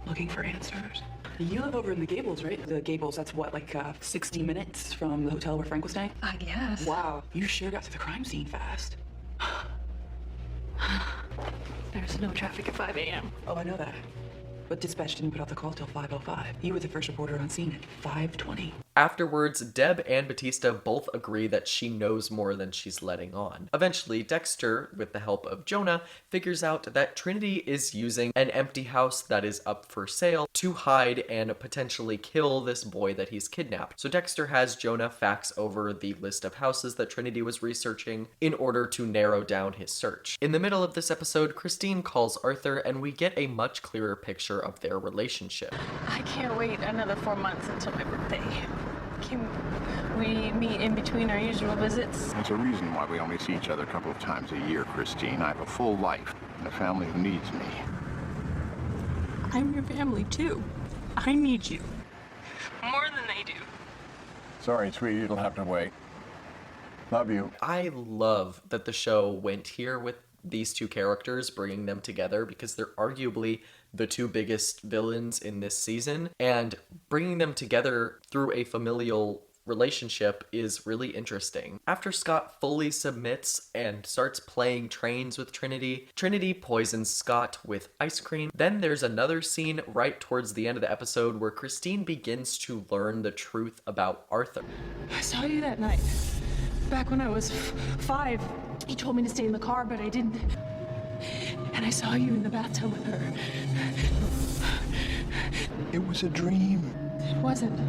looking for answers. You live over in the Gables, right? The Gables, that's what, like 60 minutes from the hotel where Frank was staying? I guess. Wow, you sure got to the crime scene fast. There's no traffic at 5 a.m. Oh, I know that. But dispatch didn't put out the call till 5:05. You were the first reporter on scene at 5:20. Afterwards, Deb and Batista both agree that she knows more than she's letting on. Eventually, Dexter, with the help of Jonah, figures out that Trinity is using an empty house that is up for sale to hide and potentially kill this boy that he's kidnapped. So Dexter has Jonah fax over the list of houses that Trinity was researching in order to narrow down his search. In the middle of this episode, Christine calls Arthur, and we get a much clearer picture of their relationship. I can't wait another 4 months until my birthday. Can we meet in between our usual visits? There's a reason why we only see each other a couple of times a year, Christine. I have a full life and a family who needs me. I'm your family too. I need you. More than they do. Sorry, sweetie, it'll have to wait. Love you. I love that the show went here with these 2 characters, bringing them together, because they're arguably the 2 biggest villains in this season, and bringing them together through a familial relationship is really interesting. After Scott fully submits and starts playing trains with Trinity, Trinity poisons Scott with ice cream. Then there's another scene right towards the end of the episode where Christine begins to learn the truth about Arthur. I saw you that night. Back when I was 5. You told me to stay in the car, but I didn't. And I saw you in the bathtub with her. It was a dream. It wasn't.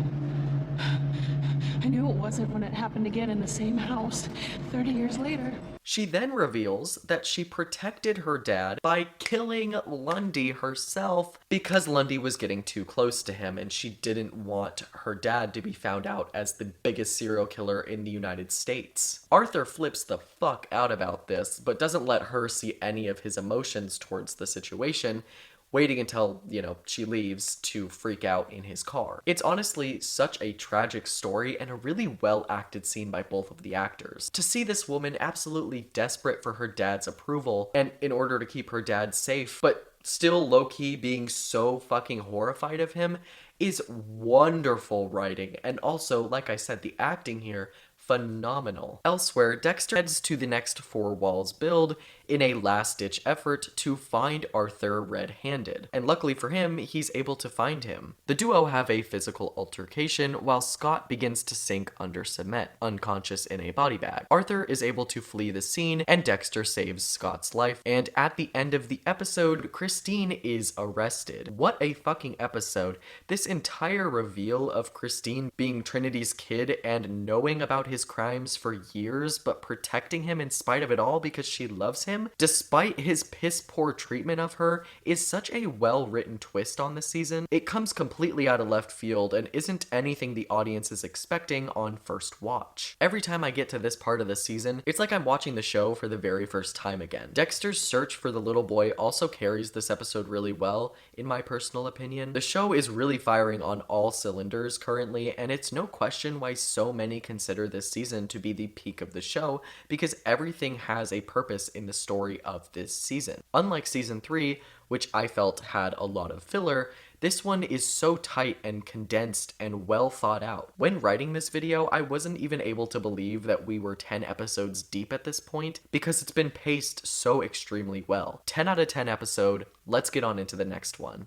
I knew it wasn't when it happened again in the same house 30 years later. She then reveals that she protected her dad by killing Lundy herself because Lundy was getting too close to him, and she didn't want her dad to be found out as the biggest serial killer in the United States. Arthur flips the fuck out about this, but doesn't let her see any of his emotions towards the situation, waiting until, she leaves to freak out in his car. It's honestly such a tragic story and a really well-acted scene by both of the actors. To see this woman absolutely desperate for her dad's approval and in order to keep her dad safe, but still low-key being so fucking horrified of him, is wonderful writing, and also, like I said, the acting here, phenomenal. Elsewhere, Dexter heads to the next Four Walls build in a last-ditch effort to find Arthur red-handed, and luckily for him, he's able to find him. The duo have a physical altercation while Scott begins to sink under cement, unconscious in a body bag. Arthur is able to flee the scene, and Dexter saves Scott's life, and at the end of the episode, Christine is arrested. What a fucking episode. This entire reveal of Christine being Trinity's kid and knowing about his crimes for years, but protecting him in spite of it all because she loves him, despite his piss-poor treatment of her, is such a well-written twist on this season. It comes completely out of left field and isn't anything the audience is expecting on first watch. Every time I get to this part of the season, it's like I'm watching the show for the very first time again. Dexter's search for the little boy also carries this episode really well, in my personal opinion. The show is really firing on all cylinders currently, and it's no question why so many consider this season to be the peak of the show, because everything has a purpose in the story of this season. Unlike season 3, which I felt had a lot of filler, this one is so tight and condensed and well thought out. When writing this video, I wasn't even able to believe that we were 10 episodes deep at this point, because it's been paced so extremely well. 10 out of 10 episode, let's get on into the next one.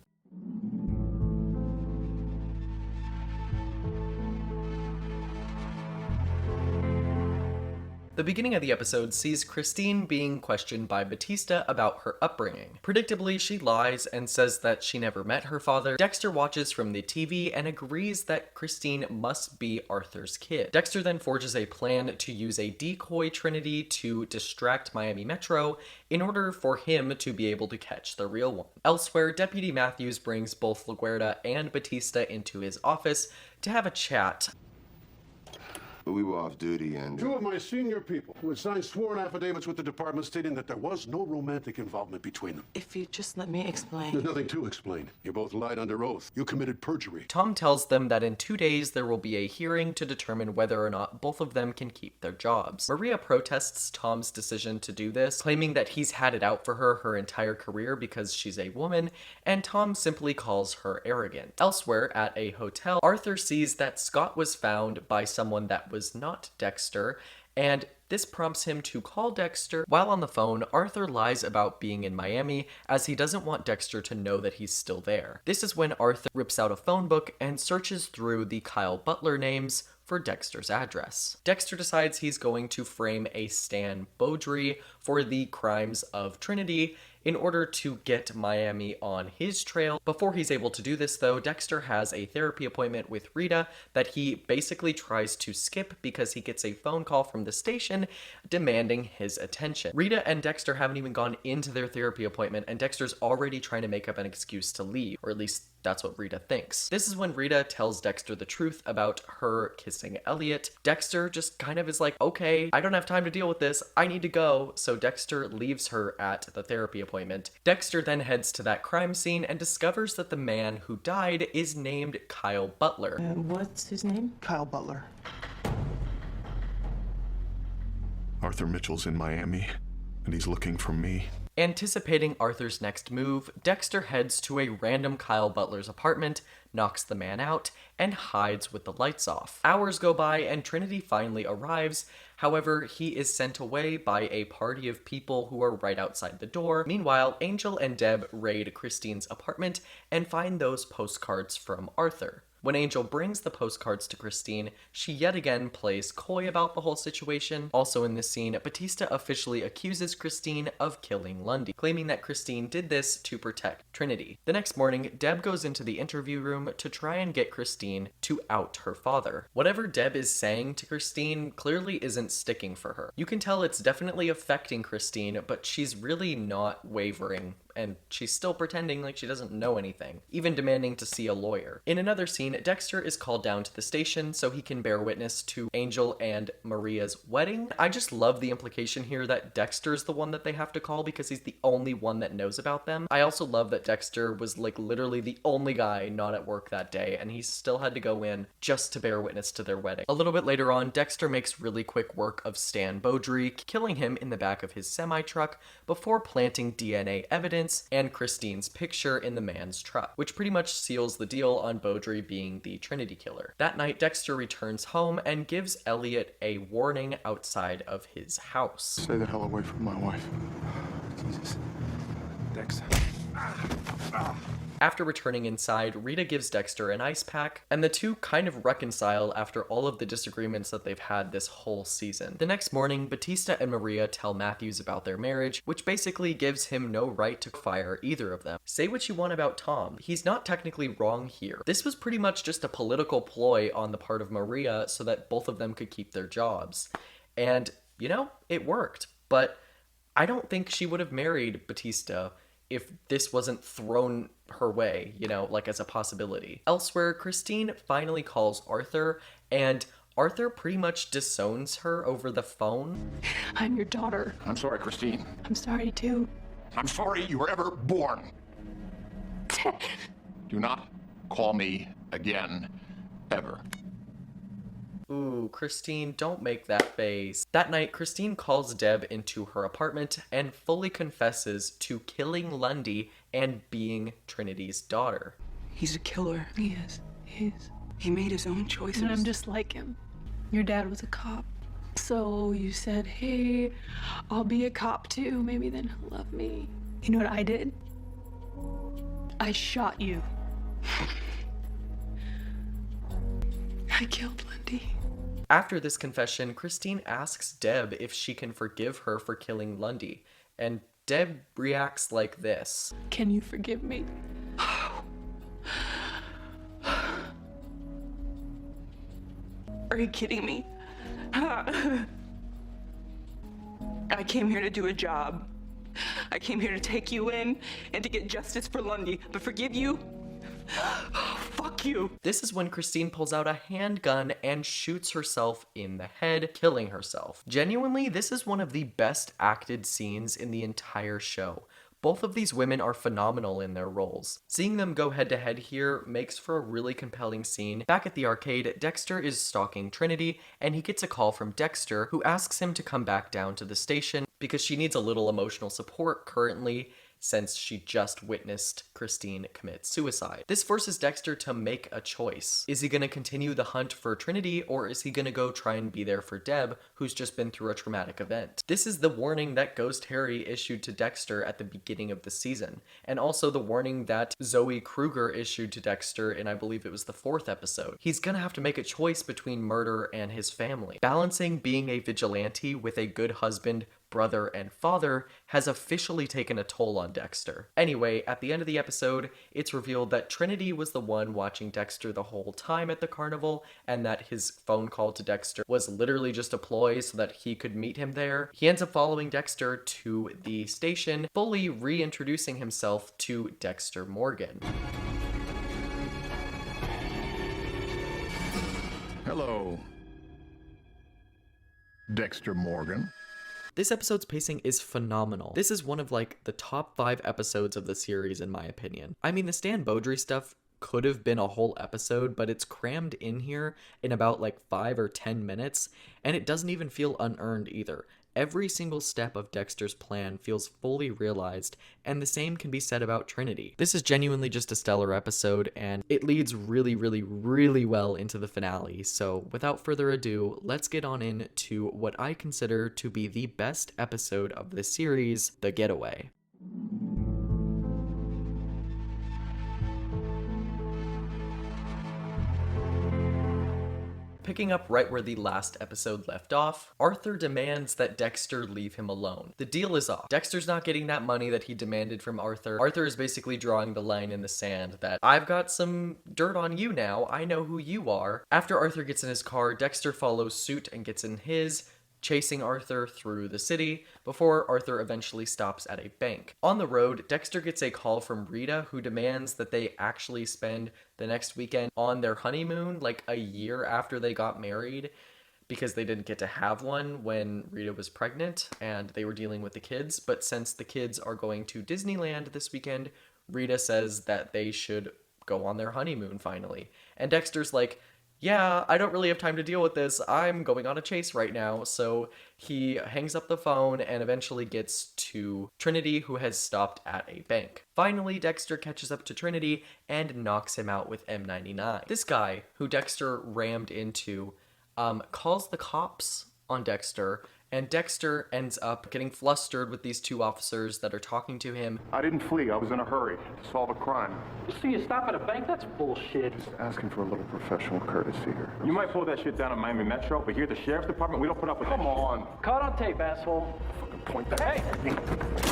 The beginning of the episode sees Christine being questioned by Batista about her upbringing. Predictably, she lies and says that she never met her father. Dexter watches from the TV and agrees that Christine must be Arthur's kid. Dexter then forges a plan to use a decoy Trinity to distract Miami Metro in order for him to be able to catch the real one. Elsewhere, Deputy Matthews brings both LaGuardia and Batista into his office to have a chat. We were off duty and... Two of my senior people who had signed sworn affidavits with the department stating that there was no romantic involvement between them. If you just let me explain. There's nothing to explain. You both lied under oath. You committed perjury. Tom tells them that in 2 days there will be a hearing to determine whether or not both of them can keep their jobs. Maria protests Tom's decision to do this, claiming that he's had it out for her entire career because she's a woman, and Tom simply calls her arrogant. Elsewhere, at a hotel, Arthur sees that Scott was found by someone that was not Dexter, and this prompts him to call Dexter. While on the phone, Arthur lies about being in Miami as he doesn't want Dexter to know that he's still there. This is when Arthur rips out a phone book and searches through the Kyle Butler names for Dexter's address. Dexter decides he's going to frame a Stan Beaudry for the crimes of Trinity in order to get Miami on his trail. Before he's able to do this though, Dexter has a therapy appointment with Rita that he basically tries to skip because he gets a phone call from the station demanding his attention. Rita and Dexter haven't even gone into their therapy appointment and Dexter's already trying to make up an excuse to leave, or at least that's what Rita thinks. This is when Rita tells Dexter the truth about her kissing Elliot. Dexter just kind of is like, okay, I don't have time to deal with this, I need to go. So Dexter leaves her at the therapy appointment. Dexter then heads to that crime scene and discovers that the man who died is named Kyle Butler. What's his name? Kyle Butler. Arthur Mitchell's in Miami, and he's looking for me. Anticipating Arthur's next move, Dexter heads to a random Kyle Butler's apartment, knocks the man out, and hides with the lights off. Hours go by and Trinity finally arrives. However, he is sent away by a party of people who are right outside the door. Meanwhile, Angel and Deb raid Christine's apartment and find those postcards from Arthur. When Angel brings the postcards to Christine, she yet again plays coy about the whole situation. Also in this scene, Batista officially accuses Christine of killing Lundy, claiming that Christine did this to protect Trinity. The next morning, Deb goes into the interview room to try and get Christine to out her father. Whatever Deb is saying to Christine clearly isn't sticking for her. You can tell it's definitely affecting Christine, but she's really not wavering, and she's still pretending like she doesn't know anything, even demanding to see a lawyer. In another scene, Dexter is called down to the station so he can bear witness to Angel and Maria's wedding. I just love the implication here that Dexter's the one that they have to call because he's the only one that knows about them. I also love that Dexter was like literally the only guy not at work that day, and he still had to go in just to bear witness to their wedding. A little bit later on, Dexter makes really quick work of Stan Beaudry, killing him in the back of his semi-truck before planting DNA evidence evidence, and Christine's picture in the man's truck, which pretty much seals the deal on Beaudry being the Trinity killer. That night, Dexter returns home and gives Elliot a warning outside of his house. Stay the hell away from my wife. Jesus. Dex. After returning inside, Rita gives Dexter an ice pack, and the two kind of reconcile after all of the disagreements that they've had this whole season. The next morning, Batista and Maria tell Matthews about their marriage, which basically gives him no right to fire either of them. Say what you want about Tom, he's not technically wrong here. This was pretty much just a political ploy on the part of Maria so that both of them could keep their jobs. And, you know, it worked, but I don't think she would have married Batista if this wasn't thrown her way, you know, like as a possibility. Elsewhere, Christine finally calls Arthur, and Arthur pretty much disowns her over the phone. I'm your daughter. I'm sorry, Christine. I'm sorry too. I'm sorry you were ever born. Do not call me again, ever. Ooh, Christine, don't make that face. That night, Christine calls Deb into her apartment and fully confesses to killing Lundy and being Trinity's daughter. He's a killer. He is. He is. He made his own choices. And I'm just like him. Your dad was a cop. So you said, hey, I'll be a cop too. Maybe then he'll love me. You know what I did? I shot you. I killed Lundy. After this confession, Christine asks Deb if she can forgive her for killing Lundy, and Deb reacts like this. Can you forgive me? Are you kidding me? I came here to do a job. I came here to take you in and to get justice for Lundy, but forgive you? Fuck you. This is when Christine pulls out a handgun and shoots herself in the head, killing herself. Genuinely, this is one of the best acted scenes in the entire show. Both of these women are phenomenal in their roles. Seeing them go head to head here makes for a really compelling scene. Back at the arcade, Dexter is stalking Trinity, and he gets a call from Dexter, who asks him to come back down to the station because she needs a little emotional support currently, since she just witnessed Christine commit suicide. This forces Dexter to make a choice. Is he gonna continue the hunt for Trinity, or is he gonna go try and be there for Deb, who's just been through a traumatic event? This is the warning that Ghost Harry issued to Dexter at the beginning of the season, and also the warning that Zoe Kruger issued to Dexter in, I believe it was the 4th episode. He's gonna have to make a choice between murder and his family. Balancing being a vigilante with a good husband, brother, and father has officially taken a toll on Dexter. Anyway, at the end of the episode, it's revealed that Trinity was the one watching Dexter the whole time at the carnival, and that his phone call to Dexter was literally just a ploy so that he could meet him there. He ends up following Dexter to the station, fully reintroducing himself to Dexter Morgan. Hello, Dexter Morgan. This episode's pacing is phenomenal. This is one of like the top 5 episodes of the series in my opinion. I mean, the Stan Beaudry stuff could have been a whole episode, but it's crammed in here in about like 5 or 10 minutes, and it doesn't even feel unearned either. Every single step of Dexter's plan feels fully realized, and the same can be said about Trinity. This is genuinely just a stellar episode, and it leads really, really, really well into the finale. So without further ado, let's get on into what I consider to be the best episode of the series, The Getaway. Picking up right where the last episode left off, Arthur demands that Dexter leave him alone. The deal is off. Dexter's not getting that money that he demanded from Arthur. Arthur is basically drawing the line in the sand that I've got some dirt on you now. I know who you are. After Arthur gets in his car, Dexter follows suit and gets in his, chasing Arthur through the city before Arthur eventually stops at a bank. On the road, Dexter gets a call from Rita, who demands that they actually spend the next weekend on their honeymoon, like a year after they got married, because they didn't get to have one when Rita was pregnant and they were dealing with the kids. But since the kids are going to Disneyland this weekend, Rita says that they should go on their honeymoon finally. And Dexter's like, yeah, I don't really have time to deal with this. I'm going on a chase right now. So he hangs up the phone and eventually gets to Trinity, who has stopped at a bank. Finally, Dexter catches up to Trinity and knocks him out with M99. This guy, who Dexter rammed into, calls the cops on Dexter, and Dexter ends up getting flustered with these two officers that are talking to him. I didn't flee. I was in a hurry to solve a crime. So you stop at a bank? That's bullshit. Just asking for a little professional courtesy here. You might pull that shit down in Miami Metro, but here at the sheriff's department, we don't put up with that. Come on. Caught on tape, asshole. Fucking point that at me.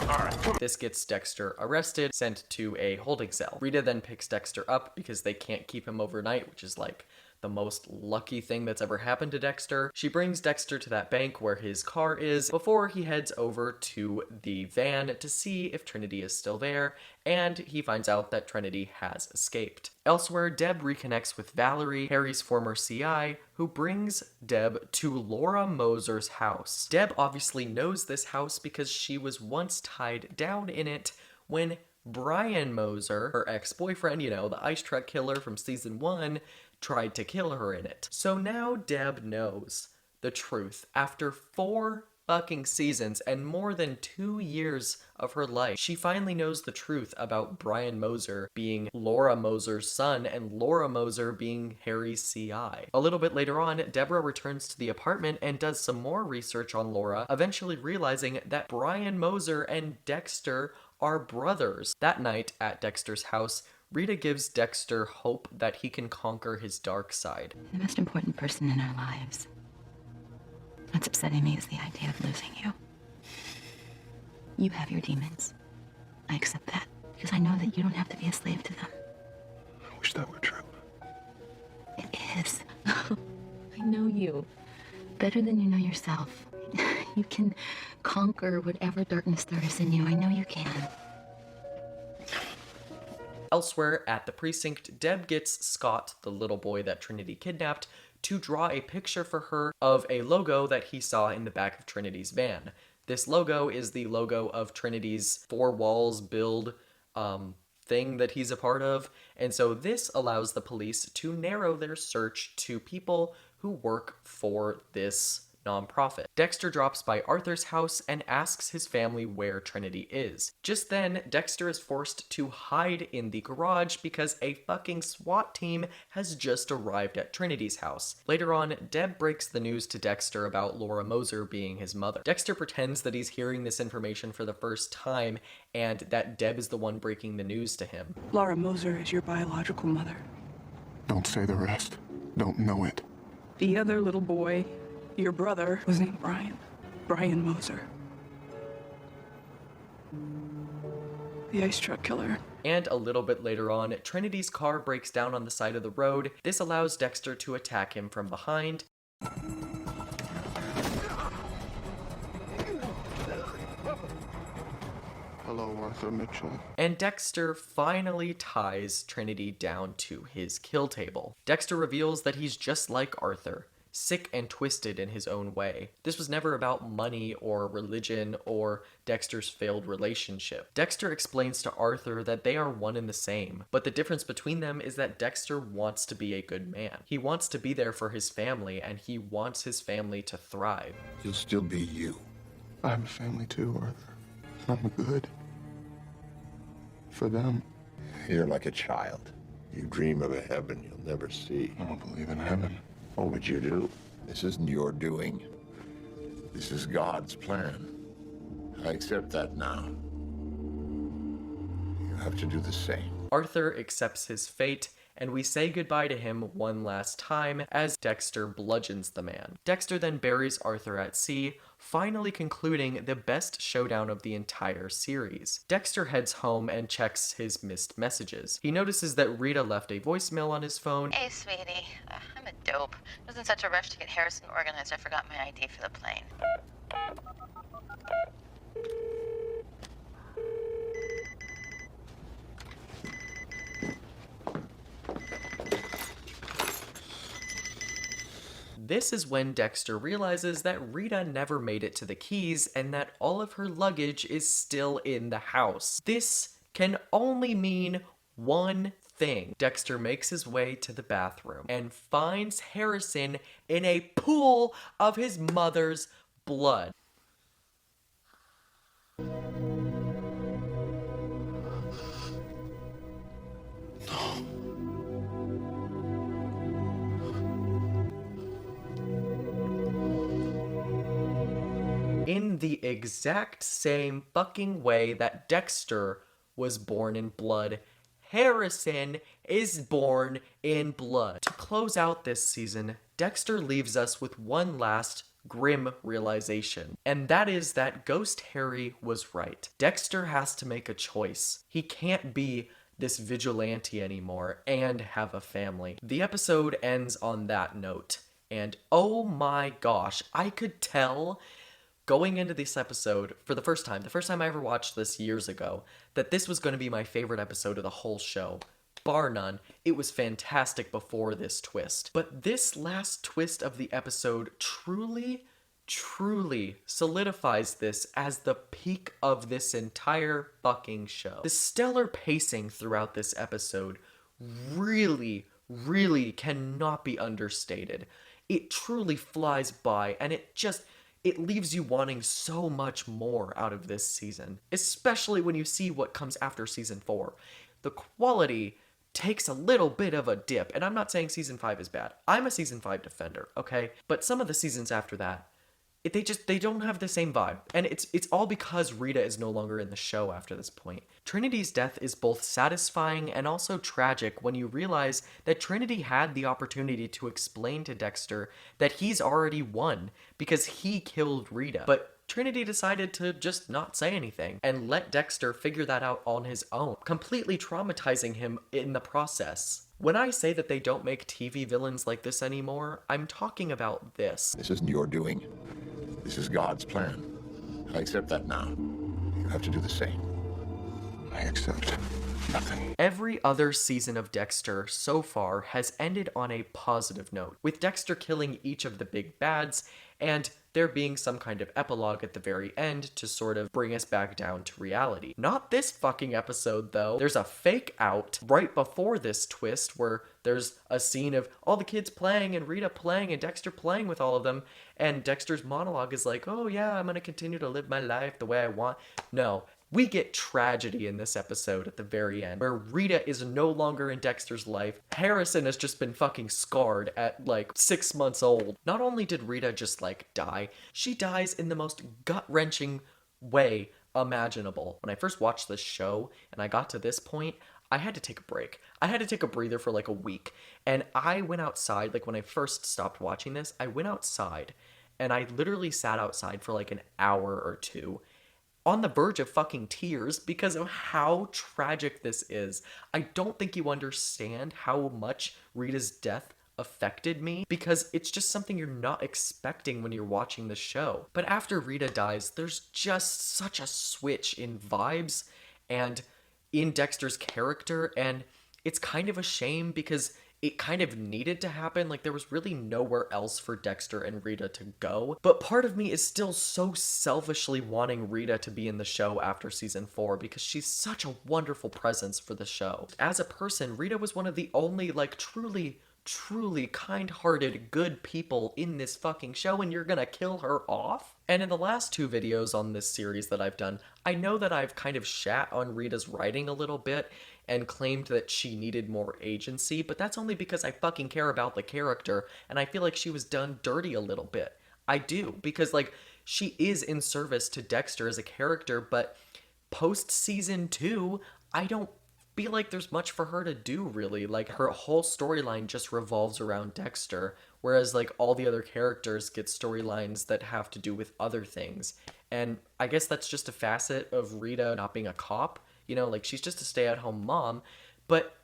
All right. This gets Dexter arrested, sent to a holding cell. Rita then picks Dexter up because they can't keep him overnight, which is like the most lucky thing that's ever happened to Dexter. She brings Dexter to that bank where his car is before he heads over to the van to see if Trinity is still there, and he finds out that Trinity has escaped. Elsewhere, Deb reconnects with Valerie, Harry's former CI, who brings Deb to Laura Moser's house. Deb obviously knows this house because she was once tied down in it when Brian Moser, her ex-boyfriend, you know, the ice truck killer from season 1, tried to kill her in it. So now Deb knows the truth. After 4 fucking seasons and more than 2 years of her life, she finally knows the truth about Brian Moser being Laura Moser's son and Laura Moser being Harry's CI. A little bit later on, Deborah returns to the apartment and does some more research on Laura, eventually realizing that Brian Moser and Dexter are brothers. That night at Dexter's house, Rita gives Dexter hope that he can conquer his dark side. The most important person in our lives. What's upsetting me is the idea of losing you. You have your demons. I accept that, because I know that you don't have to be a slave to them. I wish that were true. It is. I know you better than you know yourself. You can conquer whatever darkness there is in you. I know you can. Elsewhere at the precinct, Deb gets Scott, the little boy that Trinity kidnapped, to draw a picture for her of a logo that he saw in the back of Trinity's van. This logo is the logo of Trinity's 4 walls build thing that he's a part of, and so this allows the police to narrow their search to people who work for this nonprofit. Dexter drops by Arthur's house and asks his family where Trinity is. Just then, Dexter is forced to hide in the garage because a fucking SWAT team has just arrived at Trinity's house. Later on, Deb breaks the news to Dexter about Laura Moser being his mother. Dexter pretends that he's hearing this information for the first time and that Deb is the one breaking the news to him. Laura Moser is your biological mother. Don't say the rest. Don't know it. The other little boy, your brother, was named Brian. Brian Moser. The ice truck killer. And a little bit later on, Trinity's car breaks down on the side of the road. This allows Dexter to attack him from behind. Hello, Arthur Mitchell. And Dexter finally ties Trinity down to his kill table. Dexter reveals that he's just like Arthur, sick and twisted in his own way. This was never about money or religion or Dexter's failed relationship. Dexter explains to Arthur that they are one and the same, but the difference between them is that Dexter wants to be a good man. He wants to be there for his family, and he wants his family to thrive. You'll still be you. I have a family too, Arthur. I'm good. For them. You're like a child. You dream of a heaven you'll never see. I don't believe in heaven. Oh, but you do. This isn't your doing. This is God's plan. I accept that now. You have to do the same. Arthur accepts his fate, and we say goodbye to him one last time as Dexter bludgeons the man. Dexter then buries Arthur at sea, finally concluding the best showdown of the entire series. Dexter heads home and checks his missed messages. He notices that Rita left a voicemail on his phone. Hey, sweetie. I'm a dope. I was in such a rush to get Harrison organized, I forgot my ID for the plane. This is when Dexter realizes that Rita never made it to the Keys and that all of her luggage is still in the house. This can only mean one thing. Dexter makes his way to the bathroom and finds Harrison in a pool of his mother's blood. In the exact same fucking way that Dexter was born in blood, Harrison is born in blood. To close out this season, Dexter leaves us with one last grim realization, and that is that Ghost Harry was right. Dexter has to make a choice. He can't be this vigilante anymore and have a family. The episode ends on that note, and oh my gosh, I could tell going into this episode for the first time I ever watched this years ago, that this was going to be my favorite episode of the whole show. Bar none, it was fantastic before this twist. But this last twist of the episode truly solidifies this as the peak of this entire fucking show. The stellar pacing throughout this episode really cannot be understated. It truly flies by, and it leaves you wanting so much more out of this season, especially when you see what comes after season 4. The quality takes a little bit of a dip, and I'm not saying season 5 is bad. I'm a season 5 defender, okay? But some of the seasons after that, they don't have the same vibe, and it's all because Rita is no longer in the show after this point. Trinity's death is both satisfying and also tragic when you realize that Trinity had the opportunity to explain to Dexter that he's already won because he killed Rita, but Trinity decided to just not say anything and let Dexter figure that out on his own, completely traumatizing him in the process. When I say that they don't make TV villains like this anymore, I'm talking about this. This isn't your doing. This is God's plan. I accept that now. You have to do the same. I accept nothing. Every other season of Dexter so far has ended on a positive note, with Dexter killing each of the big bads and there being some kind of epilogue at the very end to sort of bring us back down to reality. Not this fucking episode, though. There's a fake out right before this twist where there's a scene of all the kids playing and Rita playing and Dexter playing with all of them, and Dexter's monologue is like, oh yeah, I'm gonna continue to live my life the way I want. No. We get tragedy in this episode at the very end, where Rita is no longer in Dexter's life. Harrison has just been fucking scarred at, like, 6 months old. Not only did Rita just, like, die, she dies in the most gut-wrenching way imaginable. When I first watched this show, and I got to this point, I had to take a break. I had to take a breather for, like, a week. And I went outside, like, when I first stopped watching this, I went outside, and I literally sat outside for, like, an hour or two, on the verge of fucking tears because of how tragic this is. I don't think you understand how much Rita's death affected me because it's just something you're not expecting when you're watching the show. But after Rita dies, there's just such a switch in vibes and in Dexter's character, and it's kind of a shame because it kind of needed to happen. Like, there was really nowhere else for Dexter and Rita to go. But part of me is still so selfishly wanting Rita to be in the show after season 4 because she's such a wonderful presence for the show. As a person, Rita was one of the only, like, truly kind-hearted, good people in this fucking show, and you're gonna kill her off? And in the last 2 videos on this series that I've done, I know that I've kind of shat on Rita's writing a little bit and claimed that she needed more agency, but that's only because I fucking care about the character, and I feel like she was done dirty a little bit. I do, because, like, she is in service to Dexter as a character, but post-season 2, I don't feel like there's much for her to do, really. Like, her whole storyline just revolves around Dexter, whereas, like, all the other characters get storylines that have to do with other things. And I guess that's just a facet of Rita not being a cop. You know, like, she's just a stay-at-home mom, but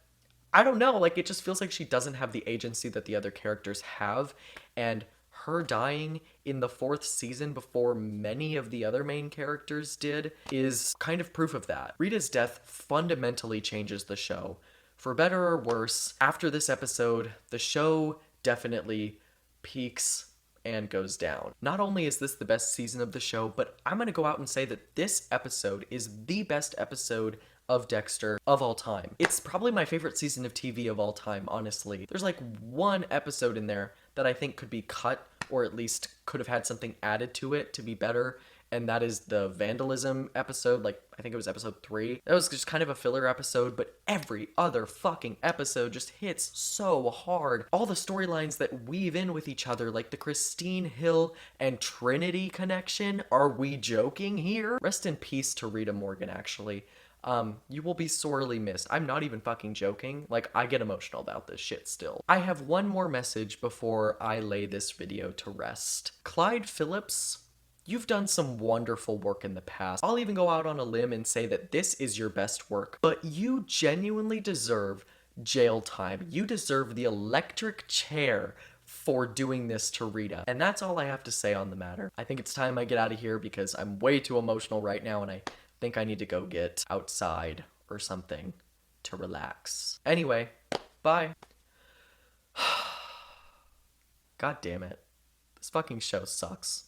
I don't know, like, it just feels like she doesn't have the agency that the other characters have, and her dying in the 4th season before many of the other main characters did is kind of proof of that. Rita's death fundamentally changes the show. For better or worse, after this episode, the show definitely peaks and goes down. Not only is this the best season of the show, but I'm gonna go out and say that this episode is the best episode of Dexter of all time. It's probably my favorite season of TV of all time, honestly. There's like one episode in there that I think could be cut, or at least could have had something added to it to be better, and that is the vandalism episode. Like, I think it was episode 3. That was just kind of a filler episode, but every other fucking episode just hits so hard. All the storylines that weave in with each other, like the Christine Hill and Trinity connection. Are we joking here? Rest in peace to Rita Morgan, actually. You will be sorely missed. I'm not even fucking joking. Like, I get emotional about this shit still. I have one more message before I lay this video to rest. Clyde Phillips, you've done some wonderful work in the past. I'll even go out on a limb and say that this is your best work, but you genuinely deserve jail time. You deserve the electric chair for doing this to Rita. And that's all I have to say on the matter. I think it's time I get out of here because I'm way too emotional right now, and I think I need to go get outside or something to relax. Anyway, bye. God damn it. This fucking show sucks.